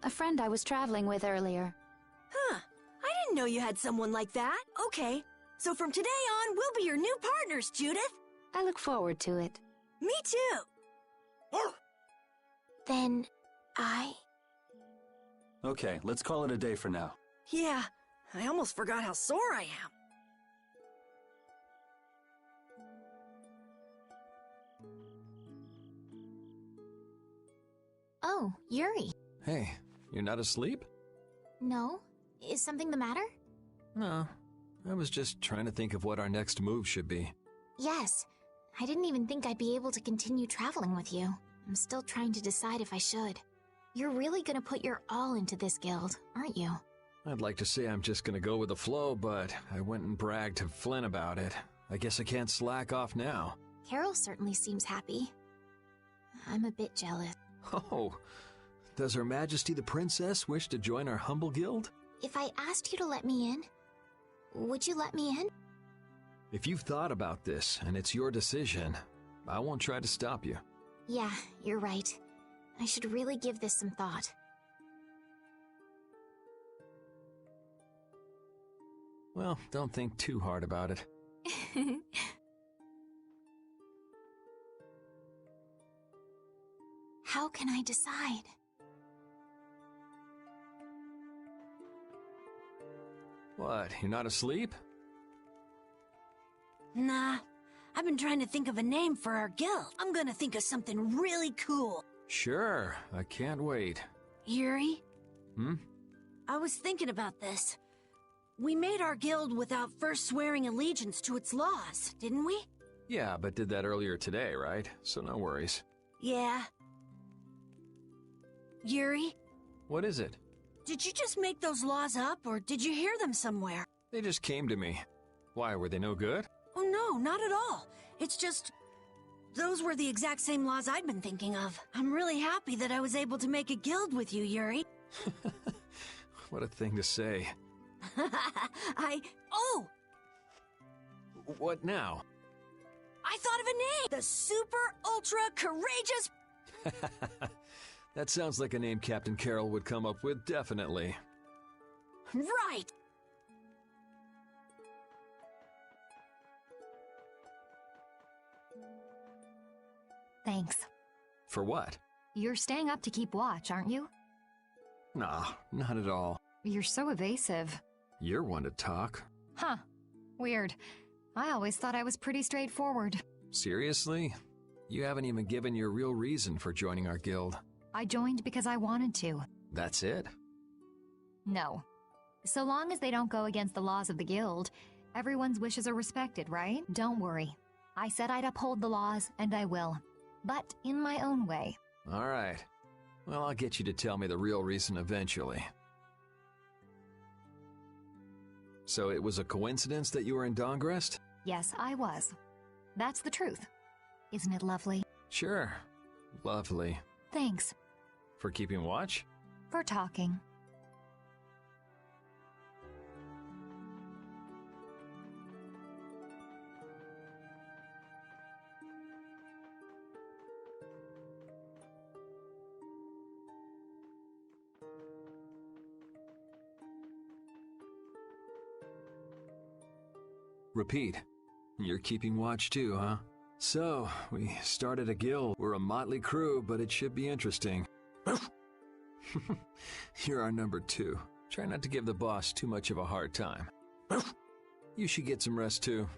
A friend I was traveling with earlier. Huh. I didn't know you had someone like that. Okay. So from today on, we'll be your new partners, Judith. I look forward to it. Me too. Then, Okay, let's call it a day for now. Yeah, I almost forgot how sore I am. Oh, Yuri. Hey, you're not asleep? No? Is something the matter? No, I was just trying to think of what our next move should be. Yes. I didn't even think I'd be able to continue traveling with you. I'm still trying to decide if I should. You're really gonna put your all into this guild, aren't you? I'd like to say I'm just gonna go with the flow, but I went and bragged to Flynn about it. I guess I can't slack off now. Carol certainly seems happy. I'm a bit jealous. Oh, does Her Majesty the Princess wish to join our humble guild? If I asked you to let me in, would you let me in? If you've thought about this and it's your decision, I won't try to stop you. Yeah, you're right. I should really give this some thought. Well, don't think too hard about it. How can I decide? What, you're not asleep? Nah, I've been trying to think of a name for our guild. I'm gonna think of something really cool. Sure, I can't wait. Yuri? Hmm? I was thinking about this. We made our guild without first swearing allegiance to its laws, didn't we? Yeah, but did that earlier today, right? So no worries. Yeah. Yuri, What is it? did you just make those laws up, or did you hear them somewhere? They just came to me. Why, were they no good? Oh no, not at all. It's just... those were the exact same laws I'd been thinking of. I'm really happy that I was able to make a guild with you, Yuri. What a thing to say. Oh! What now? I thought of a name! The Super Ultra Courageous... That sounds like a name Captain Carroll would come up with, definitely. Right! Thanks. For what? You're staying up to keep watch, aren't you? Nah, not at all. You're so evasive. You're one to talk. Huh. Weird. I always thought I was pretty straightforward. Seriously? You haven't even given your real reason for joining our guild. I joined because I wanted to. That's it? No. So long as they don't go against the laws of the guild, everyone's wishes are respected, right? Don't worry. I said I'd uphold the laws, and I will. But in my own way. All right. Well, I'll get you to tell me the real reason eventually. So it was a coincidence that you were in Dongrest? Yes, I was. That's the truth. Isn't it lovely? Sure. Lovely. Thanks. For keeping watch? For talking. Repeat. You're keeping watch too, huh? So, we started a guild. We're a motley crew, but it should be interesting. You're our number 2. Try not to give the boss too much of a hard time. You should get some rest too.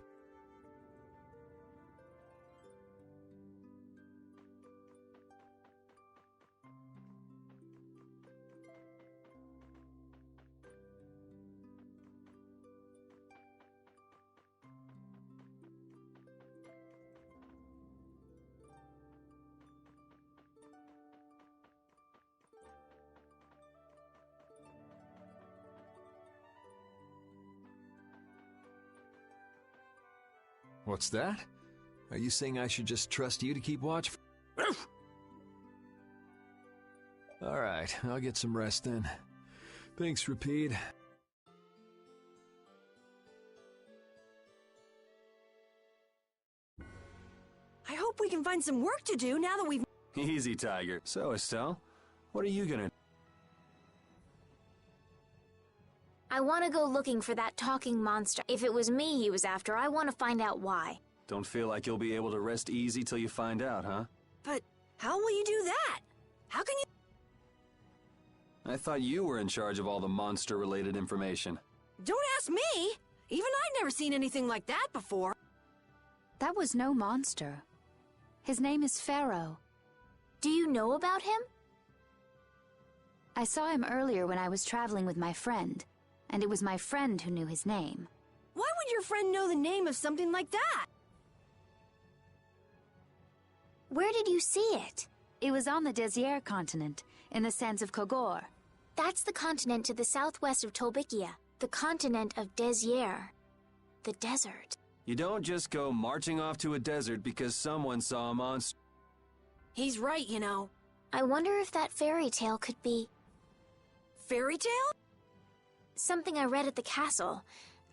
What's that? Are you saying I should just trust you to keep watch? Alright, I'll get some rest then. Thanks, Rapide. I hope we can find some work to do now that we've... Easy, Tiger. So, Estelle, what are you gonna... I want to go looking for that talking monster. If it was me he was after, I want to find out why. Don't feel like you'll be able to rest easy till you find out, huh? But how will you do that? How can you... I thought you were in charge of all the monster-related information. Don't ask me! Even I'd never seen anything like that before. That was no monster. His name is Pharaoh. Do you know about him? I saw him earlier when I was traveling with my friend, and it was my friend who knew his name. Why would your friend know the name of something like that? Where did you see it? It was on the Desier continent, in the sands of Kogor. That's the continent to the southwest of Tolbikia. The continent of Desier. The desert. You don't just go marching off to a desert because someone saw a monster. He's right, you know. I wonder if that fairy tale could be... Fairy tale? Something I read at the castle.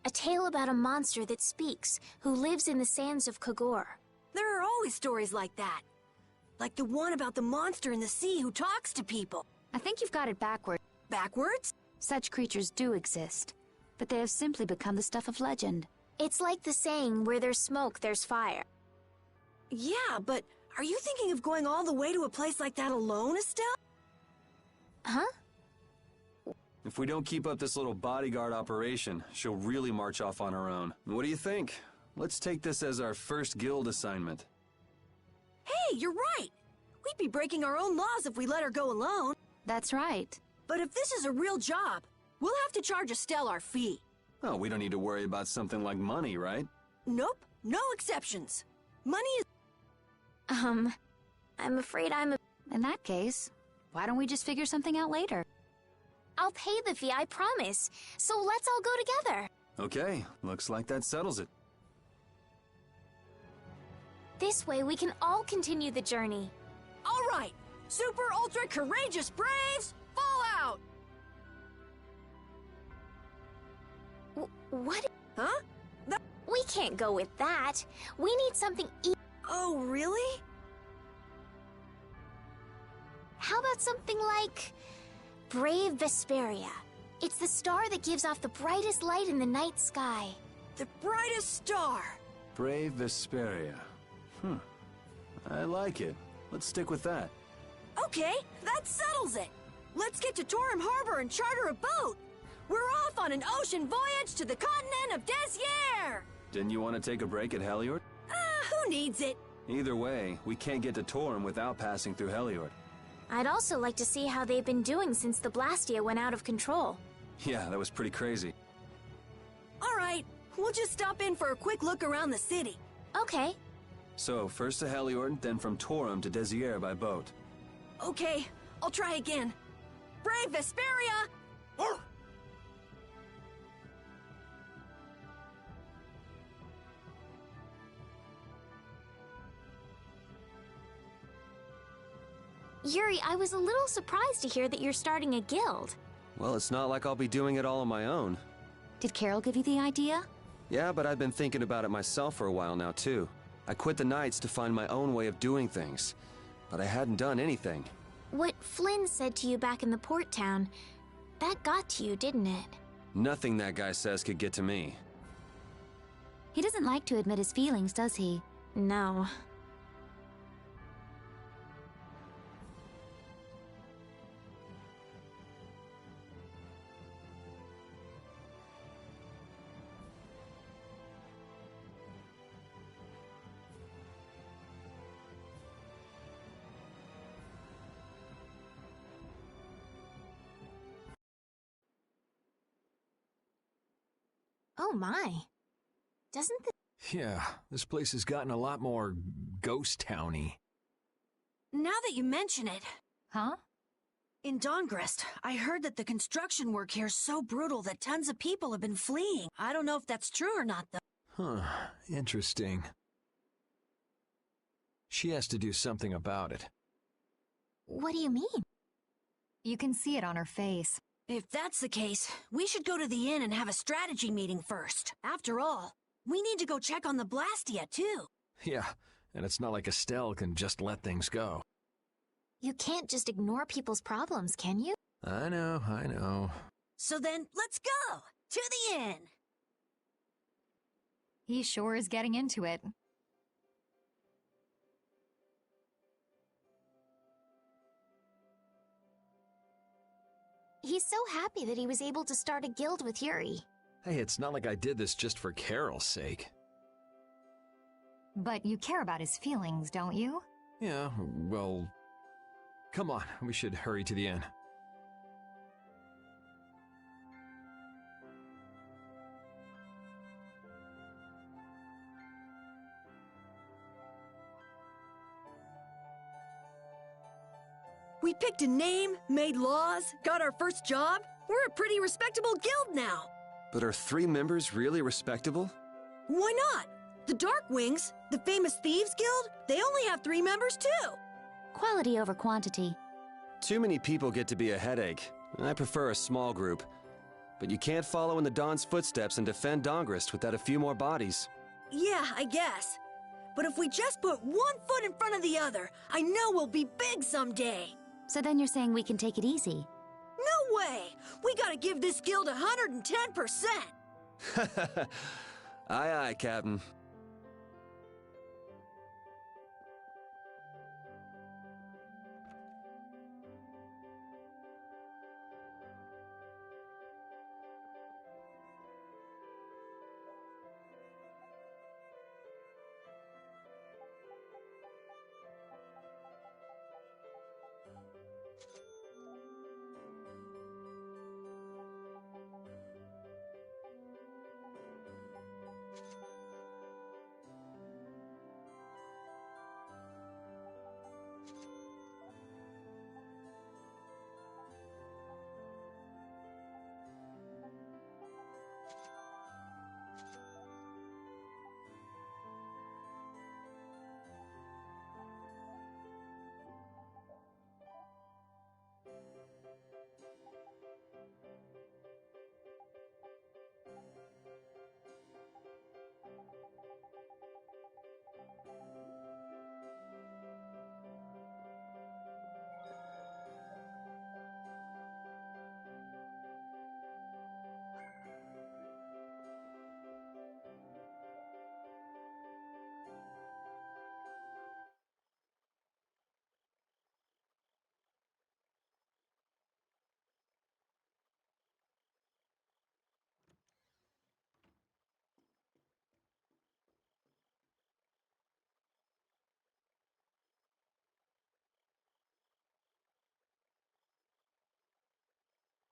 A tale about a monster that speaks, who lives in the sands of Kogor. There are always stories like that. Like the one about the monster in the sea who talks to people. I think you've got it backwards. Backwards? Such creatures do exist, but they have simply become the stuff of legend. It's like the saying, where there's smoke, there's fire. Yeah, but are you thinking of going all the way to a place like that alone, Estelle? Huh? If we don't keep up this little bodyguard operation, she'll really march off on her own. What do you think? Let's take this as our first guild assignment. Hey, you're right! We'd be breaking our own laws if we let her go alone. That's right. But if this is a real job, we'll have to charge Estelle our fee. Oh, we don't need to worry about something like money, right? Nope, no exceptions. Money is... I'm afraid I'm a... In that case, Why don't we just figure something out later? I'll pay the fee, I promise. So let's all go together. Okay, looks like that settles it. This way we can all continue the journey. All right, super ultra courageous braves, fall out! What? Huh? We can't go with that. We need something Oh, really? How about something like Brave Vesperia? It's the star that gives off the brightest light in the night sky. The brightest star. Brave Vesperia. I like it. Let's stick with that. Okay, that settles it. Let's get to Torum Harbor and charter a boat. We're off on an ocean voyage to the continent of Desier. Didn't you want to take a break at Heliord? Who needs it? Either way, we can't get to Torum without passing through Heliord. I'd also like to see how they've been doing since the Blastia went out of control. Yeah, that was pretty crazy. All right, we'll just stop in for a quick look around the city. Okay. So, first to Heliord, then from Torum to Desier by boat. Okay, I'll try again. Brave Vesperia! Yuri, I was a little surprised to hear that you're starting a guild. Well, it's not like I'll be doing it all on my own. Did Carol give you the idea? Yeah, but I've been thinking about it myself for a while now, too. I quit the Knights to find my own way of doing things. But I hadn't done anything. What Flynn said to you back in the port town, that got to you, didn't it? Nothing that guy says could get to me. He doesn't like to admit his feelings, does he? No. Oh my. Doesn't the... Yeah, this place has gotten a lot more ghost towny. Now that you mention it... Huh? In Dongrest, I heard that the construction work here is so brutal that tons of people have been fleeing. I don't know if that's true or not, though. Huh, interesting. She has to do something about it. What do you mean? You can see it on her face. If that's the case, we should go to the inn and have a strategy meeting first. After all, we need to go check on the Blastia, too. Yeah, and it's not like Estelle can just let things go. You can't just ignore people's problems, can you? I know. So then, let's go! To the inn! He sure is getting into it. He's so happy that he was able to start a guild with Yuri. Hey, it's not like I did this just for Carol's sake. But you care about his feelings, don't you? Yeah, well... Come on, we should hurry to the inn. We picked a name, made laws, got our first job. We're a pretty respectable guild now. But are 3 members really respectable? Why not? The Darkwings, the famous Thieves Guild, they only have 3 members too. Quality over quantity. Too many people get to be a headache, and I prefer a small group. But you can't follow in the Dawn's footsteps and defend Dongrest without a few more bodies. Yeah, I guess. But if we just put one foot in front of the other, I know we'll be big someday. So then you're saying we can take it easy? No way! We gotta give this guild 110%! Aye, aye, Captain.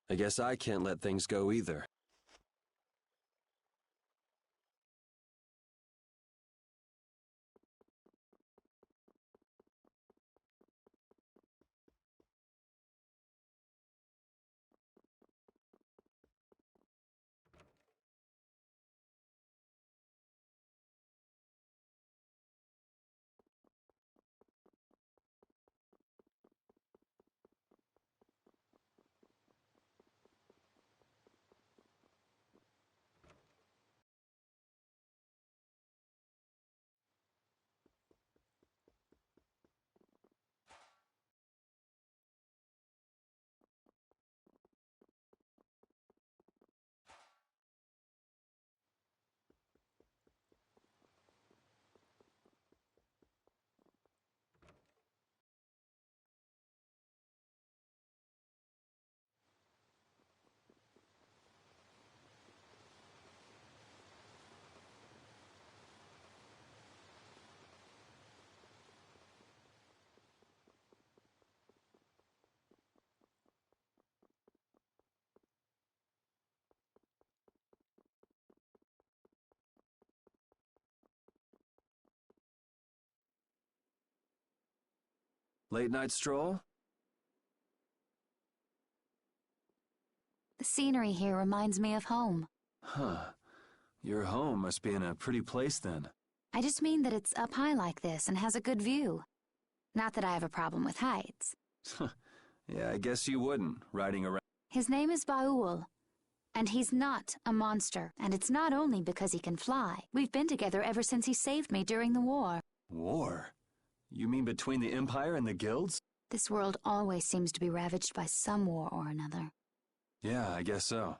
I guess I can't let things go either. Late night stroll? The scenery here reminds me of home. Huh. Your home must be in a pretty place then. I just mean that it's up high like this and has a good view. Not that I have a problem with heights. Yeah, I guess you wouldn't, riding around. His name is Baul, and he's not a monster, and it's not only because he can fly. We've been together ever since he saved me during the war. War? You mean between the Empire and the guilds? This world always seems to be ravaged by some war or another. Yeah, I guess so.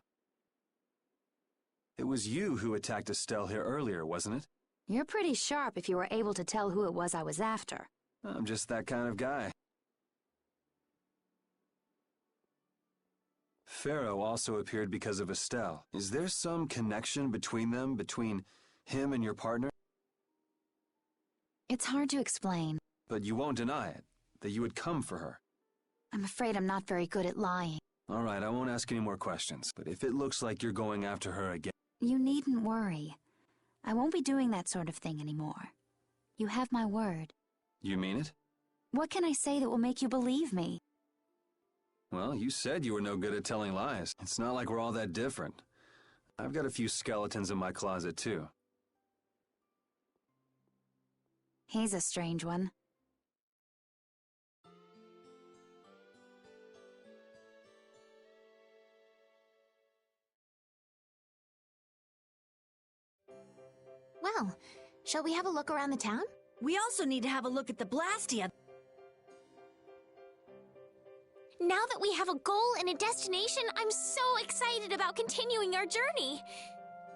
It was you who attacked Estelle here earlier, wasn't it? You're pretty sharp if you were able to tell who it was I was after. I'm just that kind of guy. Pharaoh also appeared because of Estelle. Is there some connection between them, between him and your partner? It's hard to explain. But you won't deny it, that you would come for her. I'm afraid I'm not very good at lying. All right, I won't ask any more questions, but if it looks like you're going after her again... You needn't worry. I won't be doing that sort of thing anymore. You have my word. You mean it? What can I say that will make you believe me? Well, you said you were no good at telling lies. It's not like we're all that different. I've got a few skeletons in my closet, too. He's a strange one. Well, shall we have a look around the town? We also need to have a look at the Blastia. Now that we have a goal and a destination, I'm so excited about continuing our journey.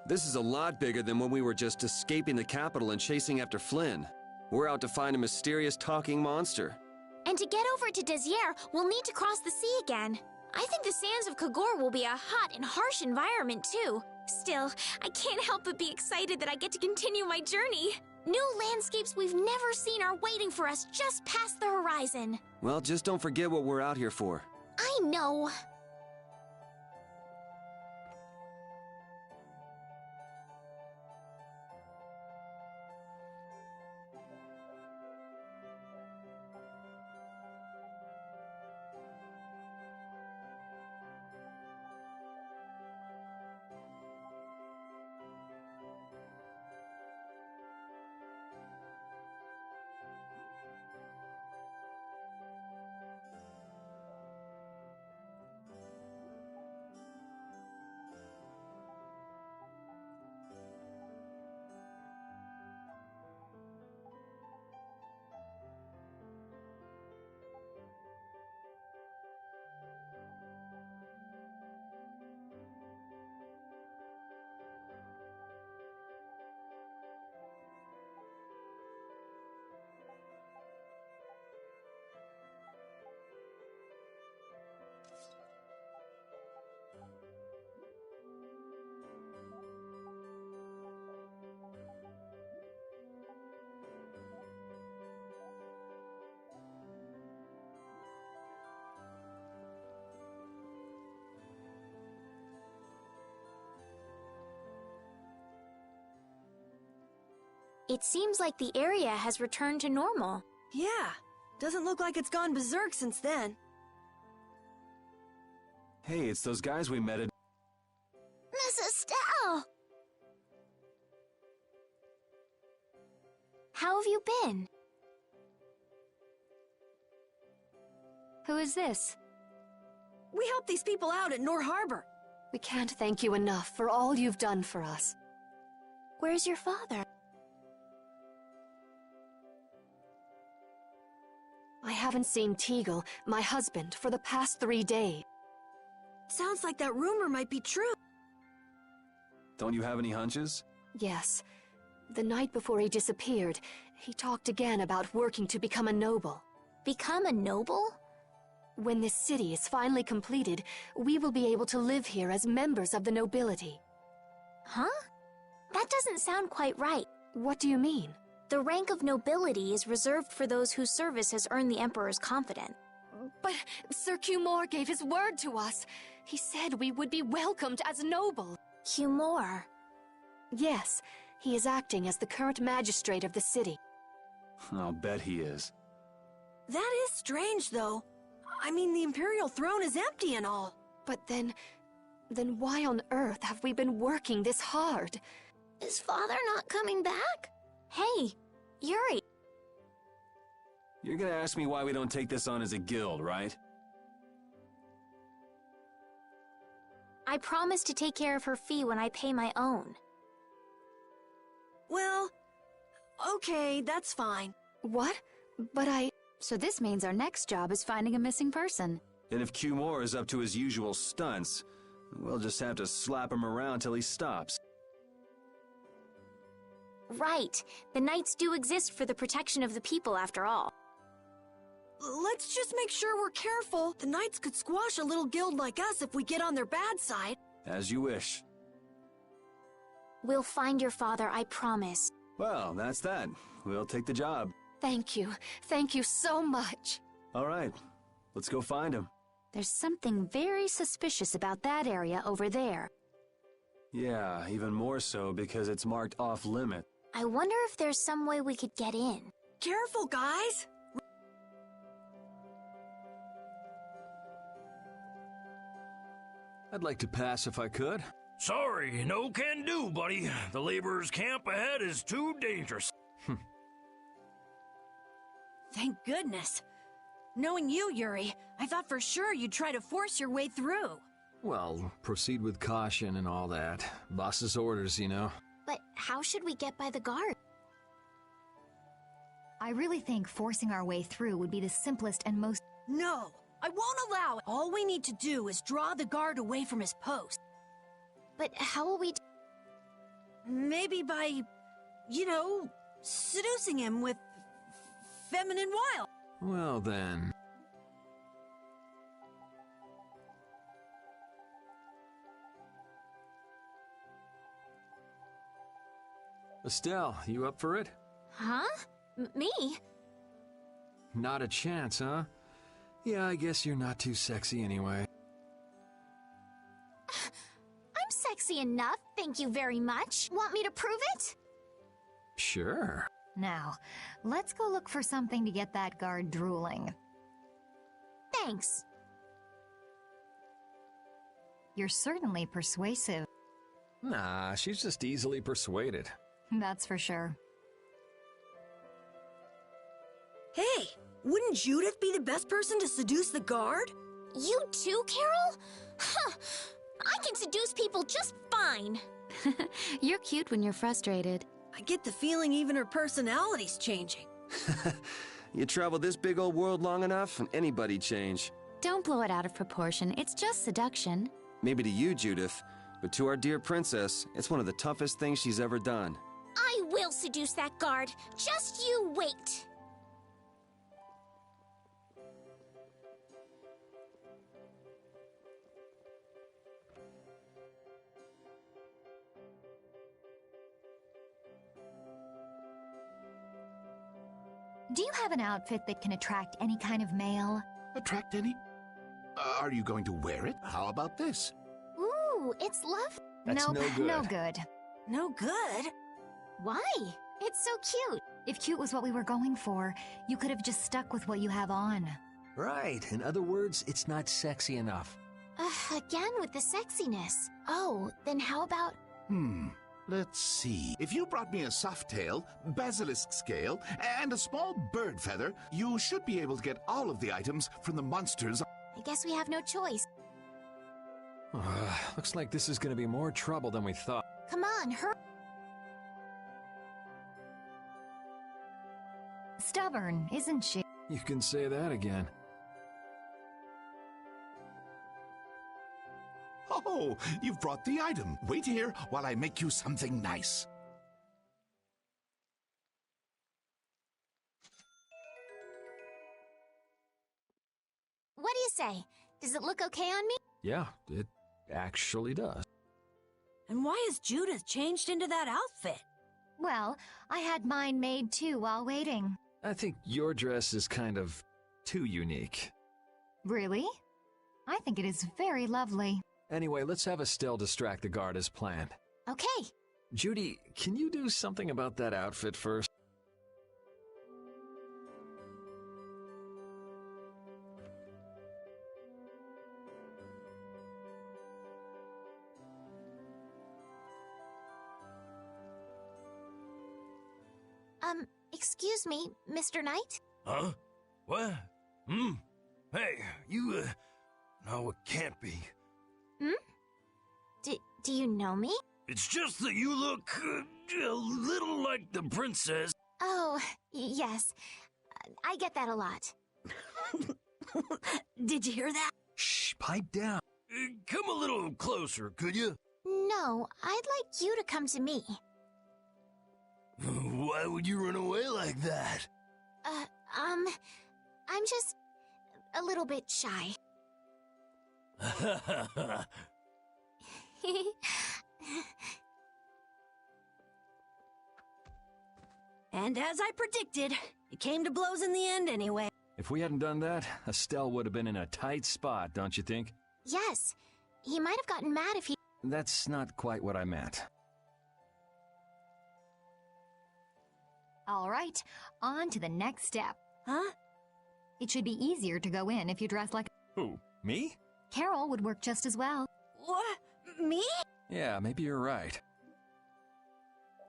This is a lot bigger than when we were just escaping the capital and chasing after Flynn. We're out to find a mysterious talking monster. And to get over to Desier, we'll need to cross the sea again. I think the sands of Kagor will be a hot and harsh environment, too. Still, I can't help but be excited that I get to continue my journey. New landscapes we've never seen are waiting for us just past the horizon. Well, just don't forget what we're out here for. I know. It seems like the area has returned to normal. Yeah, doesn't look like it's gone berserk since then. Hey, it's those guys we met at... Miss Estelle! How have you been? Who is this? We helped these people out at Nor Harbor. We can't thank you enough for all you've done for us. Where's your father? I haven't seen Teagle, my husband, for the past 3 days. Sounds like that rumor might be true. Don't you have any hunches? Yes. The night before he disappeared, he talked again about working to become a noble. Become a noble? When this city is finally completed, we will be able to live here as members of the nobility. Huh? That doesn't sound quite right. What do you mean? The rank of nobility is reserved for those whose service has earned the Emperor's confidence. But Sir Cumore gave his word to us. He said we would be welcomed as noble. Cumore? Yes, he is acting as the current magistrate of the city. I'll bet he is. That is strange, though. I mean, the Imperial throne is empty and all. But then why on earth have we been working this hard? Is father not coming back? Hey, Yuri. You're gonna ask me why we don't take this on as a guild, right? I promise to take care of her fee when I pay my own. Well, okay, that's fine. What? So this means our next job is finding a missing person. And if Cumore is up to his usual stunts, we'll just have to slap him around till he stops. Right. The Knights do exist for the protection of the people, after all. Let's just make sure we're careful. The Knights could squash a little guild like us if we get on their bad side. As you wish. We'll find your father, I promise. Well, that's that. We'll take the job. Thank you. Thank you so much. All right. Let's go find him. There's something very suspicious about that area over there. Yeah, even more so because it's marked off-limit. I wonder if there's some way we could get in. Careful, guys! I'd like to pass if I could. Sorry, no can do, buddy. The laborers' camp ahead is too dangerous. Thank goodness. Knowing you, Yuri, I thought for sure you'd try to force your way through. Well, proceed with caution and all that. Boss's orders, you know. But how should we get by the guard? I really think forcing our way through would be the simplest and most... No, I won't allow it. All we need to do is draw the guard away from his post. But how will we... Maybe by, you know, seducing him with feminine wiles. Well then... Estelle, you up for it? Huh? Me? Not a chance, huh? Yeah, I guess you're not too sexy anyway. I'm sexy enough, thank you very much. Want me to prove it? Sure. Now, let's go look for something to get that guard drooling. Thanks. You're certainly persuasive. Nah, she's just easily persuaded. That's for sure. Hey, wouldn't Judith be the best person to seduce the guard? You too, Carol? Huh. I can seduce people just fine. You're cute when you're frustrated. I get the feeling even her personality's changing. You travel this big old world long enough, and anybody change. Don't blow it out of proportion. It's just seduction. Maybe to you, Judith, but to our dear princess, it's one of the toughest things she's ever done. I will seduce that guard. Just you wait. Do you have an outfit that can attract any kind of male? Attract any? Are you going to wear it? How about this? Ooh, it's lovely. That's Nope, no good. no good. No good? Why? It's so cute. If cute was what we were going for, you could have just stuck with what you have on. Right. In other words, it's not sexy enough. Again with the sexiness. Oh, then how about... Let's see. If you brought me a soft tail, basilisk scale, and a small bird feather, you should be able to get all of the items from the monsters. I guess we have no choice. Looks like this is going to be more trouble than we thought. Come on, hurry. Stubborn, isn't she? You can say that again. Oh, you've brought the item. Wait here while I make you something nice. What do you say? Does it look okay on me? Yeah, it actually does. And why has Judith changed into that outfit? Well, I had mine made too while waiting. I think your dress is kind of too unique. Really? I think it is very lovely. Anyway, let's have Estelle distract the guard as planned. Okay. Judy, can you do something about that outfit first? Excuse me, Mr. Knight? Huh? What? Hey, you, no, it can't be. Do you know me? It's just that you look a little like the princess. Oh, yes. I get that a lot. Did you hear that? Shh, pipe down. Come a little closer, could you? No, I'd like you to come to me. Why would you run away like that? I'm just a little bit shy. And as I predicted, it came to blows in the end anyway. If we hadn't done that, Estelle would have been in a tight spot, don't you think? Yes. He might have gotten mad if he... That's not quite what I meant. All right, on to the next step. Huh? It should be easier to go in if you dress like... Who, me? Carol would work just as well. What? Me? Yeah, maybe you're right.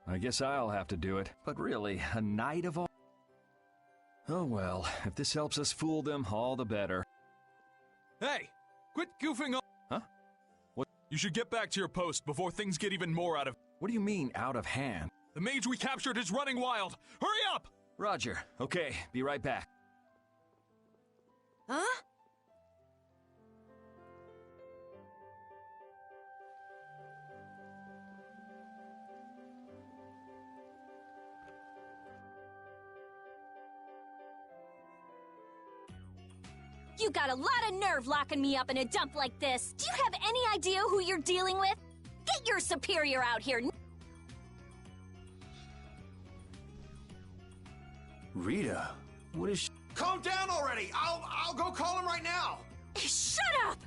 I guess I'll have to do it. But really, a night of all... Oh well, if this helps us fool them, all the better. Hey! Quit goofing off! Huh? What? You should get back to your post before things get even more out of... What do you mean, out of hand? The mage we captured is running wild! Hurry up! Roger. Okay, be right back. Huh? You got a lot of nerve locking me up in a dump like this. Do you have any idea who you're dealing with? Get your superior out here. Rita, what is she... Calm down already! I'll go call him right now! Shut up!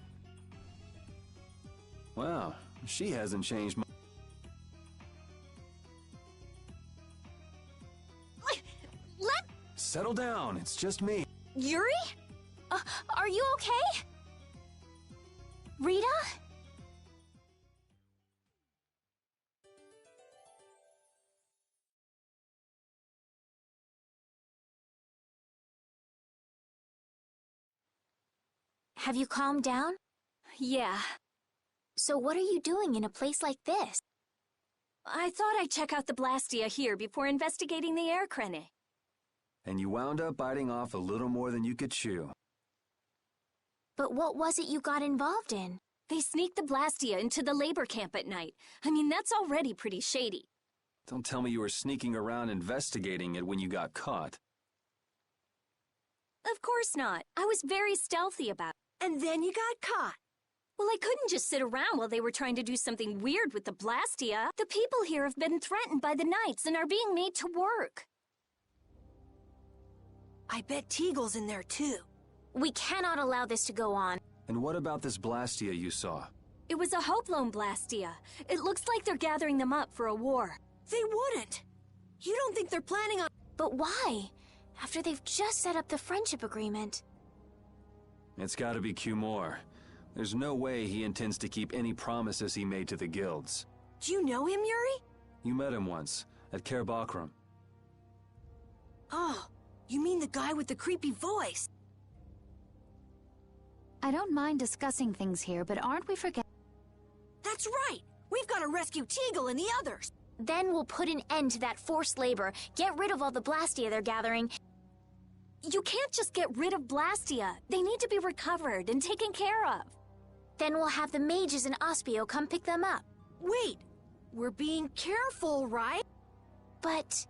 Wow, she hasn't changed much. Let... Settle down, it's just me. Yuri? Are you okay? Rita? Have you calmed down? Yeah. So what are you doing in a place like this? I thought I'd check out the Blastia here before investigating the air crane. And you wound up biting off a little more than you could chew. But what was it you got involved in? They sneaked the Blastia into the labor camp at night. I mean, that's already pretty shady. Don't tell me you were sneaking around investigating it when you got caught. Of course not. I was very stealthy about it. And then you got caught. Well, I couldn't just sit around while they were trying to do something weird with the Blastia. The people here have been threatened by the Knights and are being made to work. I bet Teagle's in there too. We cannot allow this to go on. And what about this Blastia you saw? It was a Hope Loan Blastia. It looks like they're gathering them up for a war. They wouldn't. You don't think they're planning on... But why? After they've just set up the friendship agreement. It's gotta be Cumore. There's no way he intends to keep any promises he made to the guilds. Do you know him, Yuri? You met him once, at Caer Bakram. Oh, you mean the guy with the creepy voice? I don't mind discussing things here, but aren't we forgetting? That's right! We've got to rescue Teagle and the others! Then we'll put an end to that forced labor, get rid of all the Blastia they're gathering. You can't just get rid of Blastia. They need to be recovered and taken care of. Then we'll have the mages and Ospio come pick them up. Wait! We're being careful, right? But...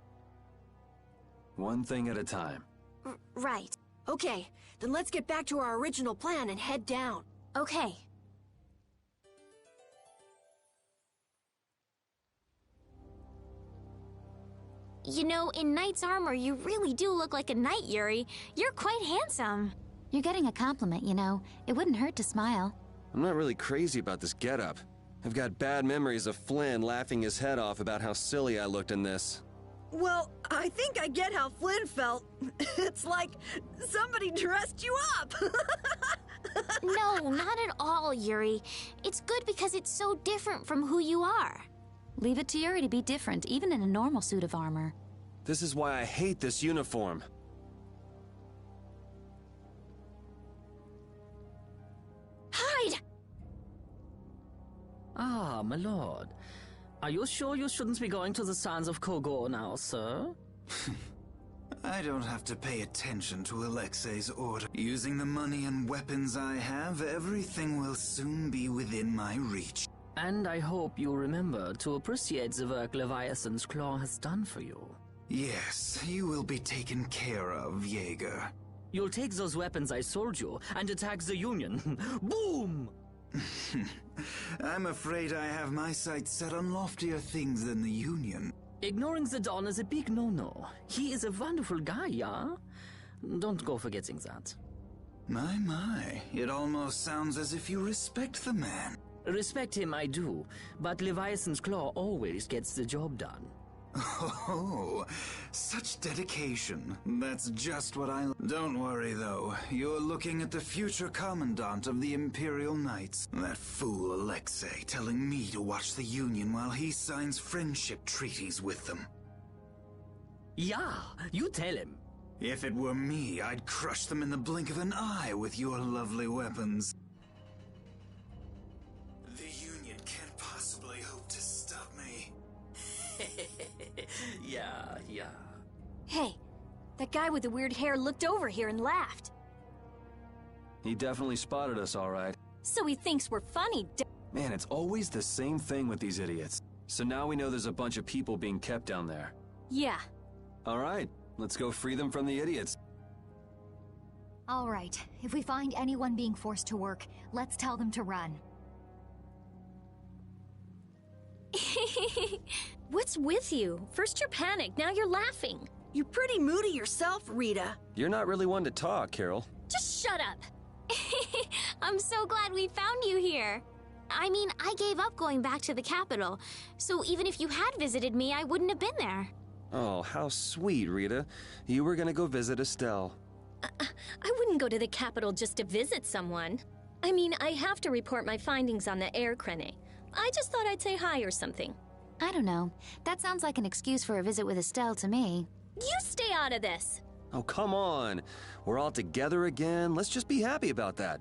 One thing at a time. Right. Okay, then let's get back to our original plan and head down. Okay. You know, in knight's armor, you really do look like a knight, Yuri. You're quite handsome. You're getting a compliment, you know. It wouldn't hurt to smile. I'm not really crazy about this getup. I've got bad memories of Flynn laughing his head off about how silly I looked in this. Well, I think I get how Flynn felt. It's like somebody dressed you up. No, not at all, Yuri. It's good because it's so different from who you are. Leave it to Yuri to be different, even in a normal suit of armor. This is why I hate this uniform. Hide! Ah, my lord. Are you sure you shouldn't be going to the sands of Kogor now, sir? I don't have to pay attention to Alexei's order. Using the money and weapons I have, everything will soon be within my reach. And I hope you remember to appreciate the work Leviathan's Claw has done for you. Yes, you will be taken care of, Jaeger. You'll take those weapons I sold you and attack the Union. Boom! I'm afraid I have my sights set on loftier things than the Union. Ignoring the Don is a big no-no. He is a wonderful guy, yeah? Don't go forgetting that. My, it almost sounds as if you respect the man. Respect him I do, but Leviathan's Claw always gets the job done. Oh, such dedication. That's just what I... Don't worry, though. You're looking at the future commandant of the Imperial Knights. That fool Alexei telling me to watch the Union while he signs friendship treaties with them. Yeah, you tell him. If it were me, I'd crush them in the blink of an eye with your lovely weapons. The Union can't possibly hope to stop me. Yeah. Hey, that guy with the weird hair looked over here and laughed. He definitely spotted us, all right. So he thinks we're funny, Man, it's always the same thing with these idiots. So now we know there's a bunch of people being kept down there. Yeah. All right, let's go free them from the idiots. All right, if we find anyone being forced to work, let's tell them to run. What's with you? First you're panicked, now you're laughing. You're pretty moody yourself, Rita. You're not really one to talk, Carol. Just shut up. I'm so glad we found you here. I mean, I gave up going back to the capital, so even if you had visited me, I wouldn't have been there. Oh, how sweet, Rita. You were gonna go visit Estelle. I wouldn't go to the capital just to visit someone. I mean, I have to report my findings on the air crane. I just thought I'd say hi or something. I don't know. That sounds like an excuse for a visit with Estelle to me. You stay out of this. Oh, come on. We're all together again. Let's just be happy about that.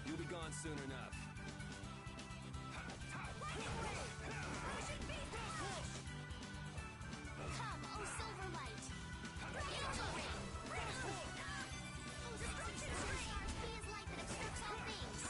You'll be gone soon enough. Come, O Silverlight! O destruction star! He is light that obstructs all things!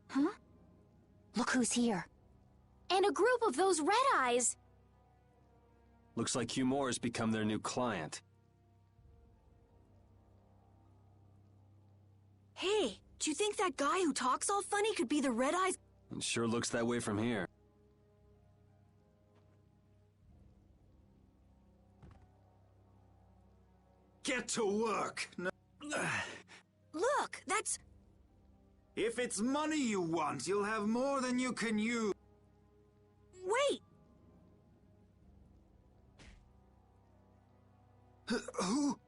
Huh? Look who's here. And a group of those Red Eyes! Looks like Humore's become their new client. Hey, do you think that guy who talks all funny could be the Red Eyes? It sure looks that way from here. Get to work! No. Look, that's... If it's money you want, you'll have more than you can use. Wait! Who?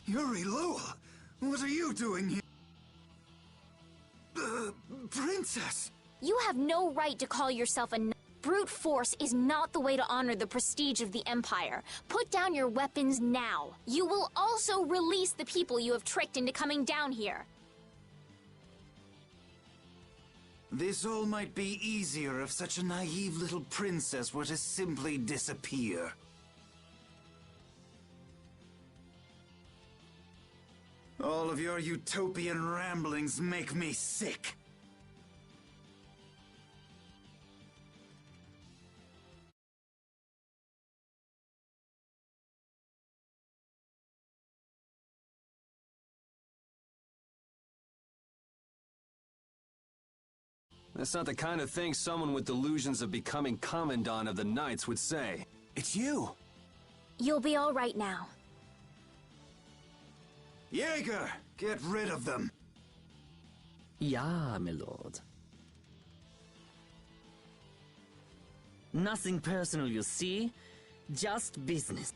Yuri Lowell? What are you doing here? Princess! You have no right to call yourself a... Brute force is not the way to honor the prestige of the Empire. Put down your weapons now. You will also release the people you have tricked into coming down here. This all might be easier if such a naive little princess were to simply disappear. All of your utopian ramblings make me sick. That's not the kind of thing someone with delusions of becoming Commandant of the Knights would say. It's you! You'll be all right now. Jaeger, get rid of them! Ja, my lord. Nothing personal, you see? Just business.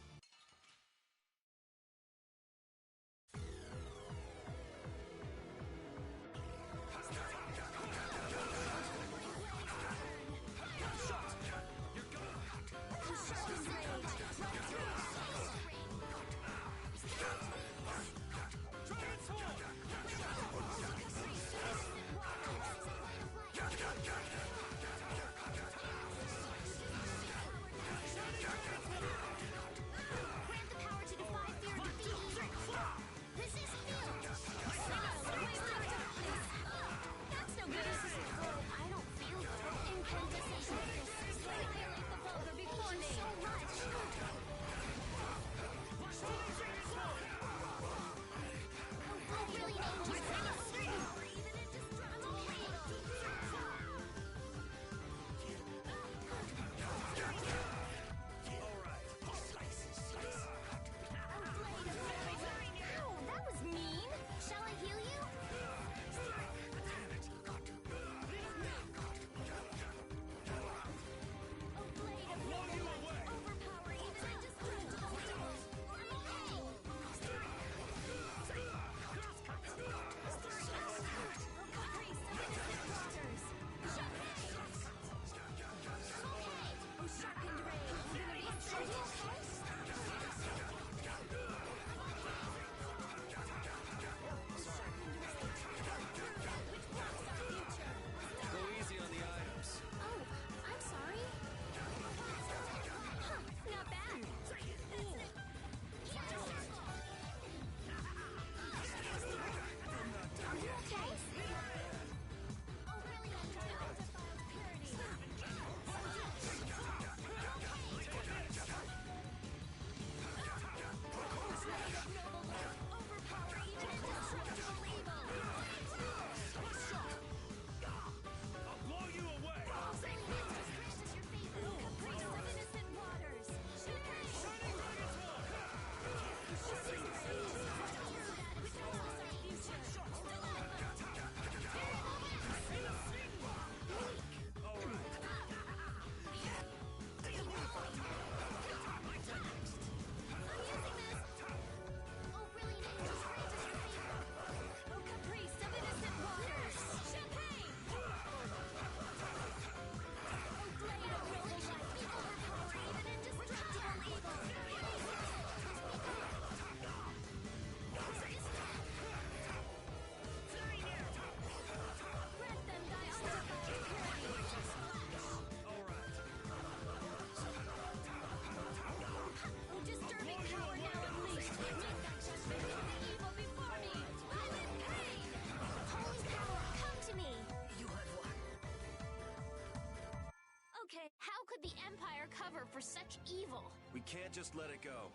can't just let it go.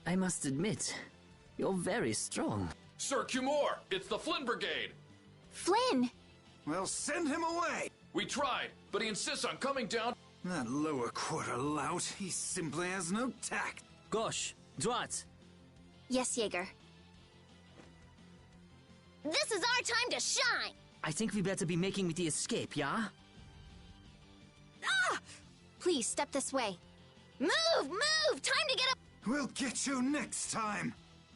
I must admit, you're very strong. Sir Cumore, it's the Flynn Brigade! Flynn! Well, send him away! We tried, but he insists on coming down. That lower quarter lout, he simply has no tact. Gosh, Drat! Yes, Jaeger. This is our time to shine! I think we better be making the escape, yeah? Ah! Please, step this way. Move! Move! Time to get up! We'll get you next time!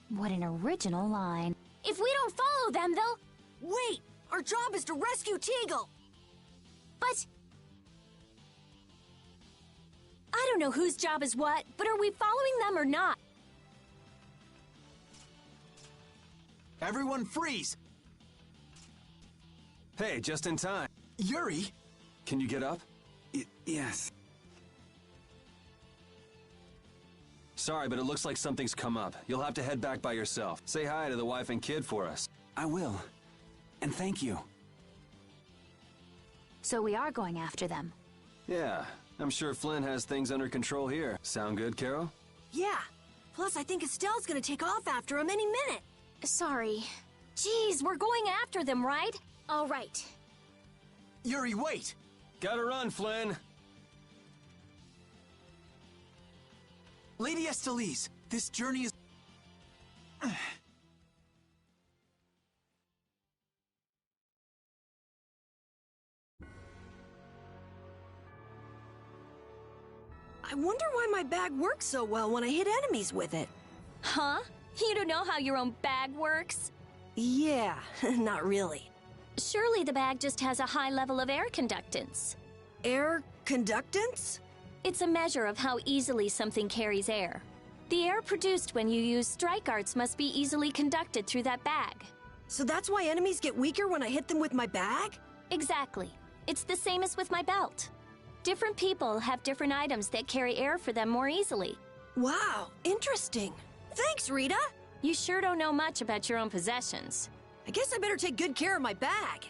What an original line. If we don't follow them, they'll... Wait! Our job is to rescue Teagle! But... I don't know whose job is what, but are we following them or not? Everyone freeze! Hey, just in time. Yuri! Can you get up? Yes. Sorry, but it looks like something's come up. You'll have to head back by yourself. Say hi to the wife and kid for us. I will. And thank you. So we are going after them. Yeah, I'm sure Flynn has things under control here. Sound good, Carol? Yeah. Plus, I think Estelle's gonna take off after him any minute. Sorry. Jeez, we're going after them, right? All right. Yuri, wait! Gotta run, Flynn! Lady Estellise, this journey is... I wonder why my bag works so well when I hit enemies with it. Huh? You don't know how your own bag works? Yeah, not really. Surely the bag just has a high level of air conductance. Air conductance? It's a measure of how easily something carries air. The air produced when you use strike arts must be easily conducted through that bag. So that's why enemies get weaker when I hit them with my bag? Exactly. It's the same as with my belt. Different people have different items that carry air for them more easily. Wow, interesting. Thanks, Rita. You sure don't know much about your own possessions. I guess I better take good care of my bag.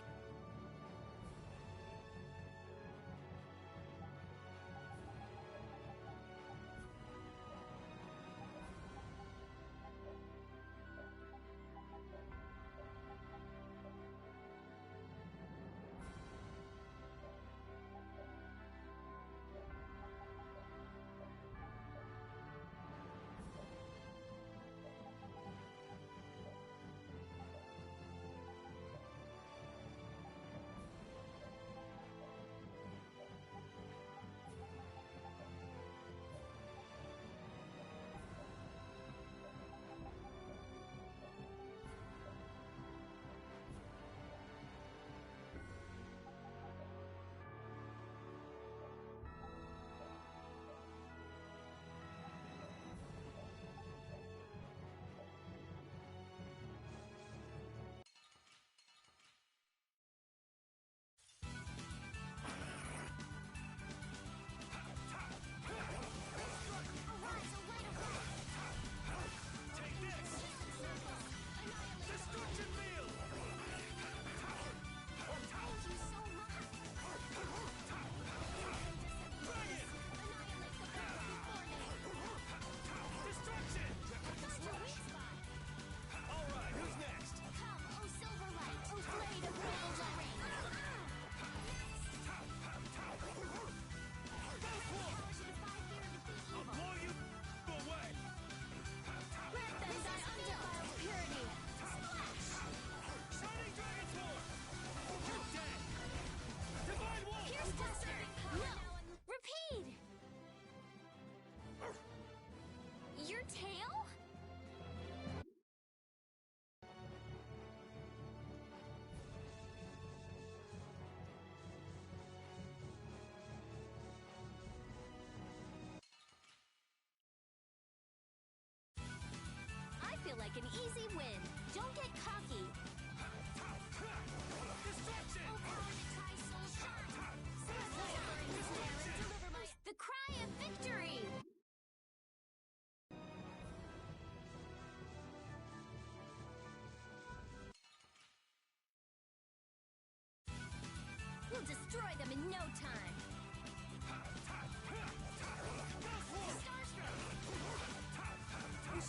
destroy them in no time.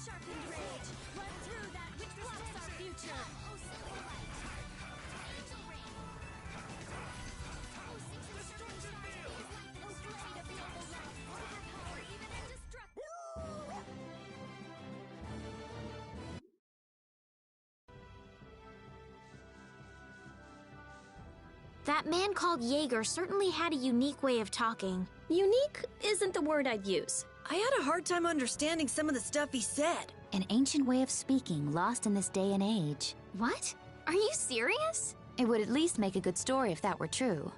Sharpened rage, run through that which blocks our future. Oh, silver light. Angel ring. Oh, destruction field. Oh, blade of noble light. Overpower even and destruct. That man called Jaeger certainly had a unique way of talking. Unique isn't the word I'd use. I had a hard time understanding some of the stuff he said. An ancient way of speaking lost in this day and age. What? Are you serious? It would at least make a good story if that were true.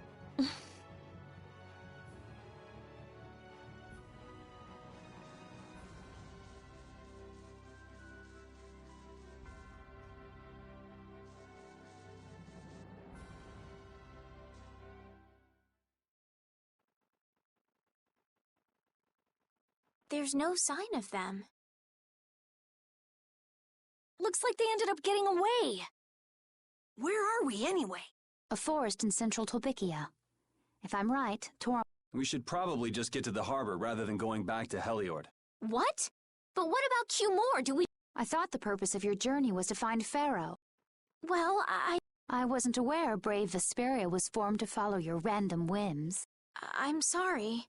There's no sign of them. Looks like they ended up getting away. Where are we anyway? A forest in central Tolbikia. If I'm right, We should probably just get to the harbor rather than going back to Heliord. What? But what about Cumore? Do we... I thought the purpose of your journey was to find Pharaoh. Well, I wasn't aware brave Vesperia was formed to follow your random whims. I'm sorry.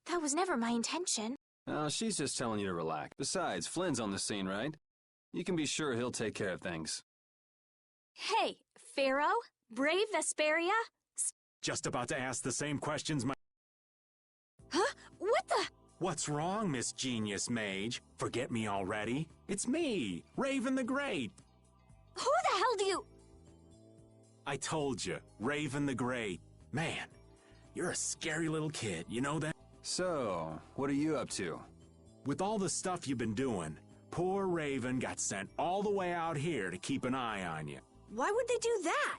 That was never my intention. Oh, she's just telling you to relax. Besides, Flynn's on the scene, right? You can be sure he'll take care of things. Hey, Pharaoh? Brave Vesperia? Just about to ask the same questions Huh? What the? What's wrong, Miss Genius Mage? Forget me already? It's me, Raven the Great. Who the hell do you... I told you, Raven the Great. Man, you're a scary little kid, you know that? So, what are you up to? With all the stuff you've been doing, poor Raven got sent all the way out here to keep an eye on you. Why would they do that?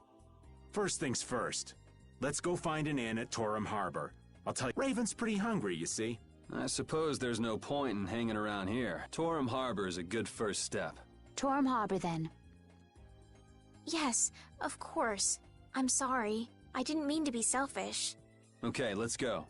First things first, let's go find an inn at Torum Harbor. I'll tell you, Raven's pretty hungry, you see. I suppose there's no point in hanging around here. Torum Harbor is a good first step. Torum Harbor, then. Yes, of course. I'm sorry. I didn't mean to be selfish. Okay, let's go.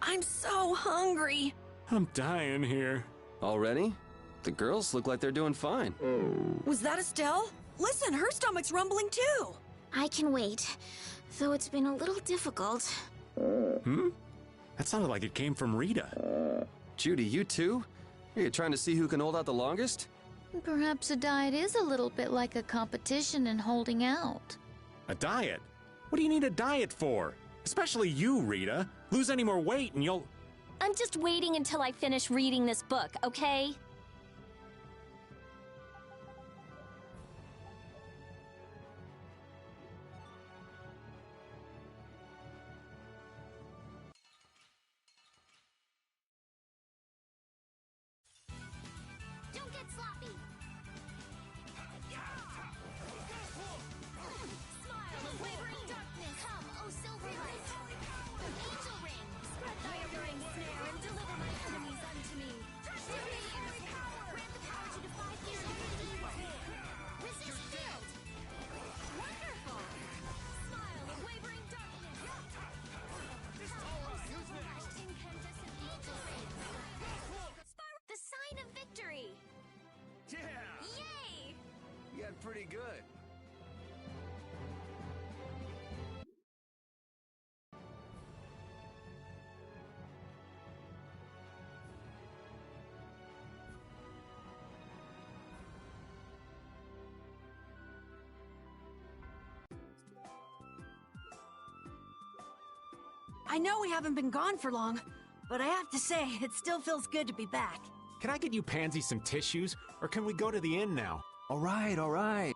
I'm so hungry. I'm dying here. Already? The girls look like they're doing fine. Was that Estelle? Listen, her stomach's rumbling too. I can wait, though it's been a little difficult. That sounded like it came from Rita. Judy, you too? Are you trying to see who can hold out the longest? Perhaps a diet is a little bit like a competition in holding out. A diet? What do you need a diet for? Especially you, Rita. Lose any more weight and you'll... I'm just waiting until I finish reading this book, okay? Don't get sloppy. Smile, wavering darkness. pretty good. I know we haven't been gone for long, but I have to say, it still feels good to be back. Can I get you Pansy some tissues, or can we go to the inn now? All right, all right.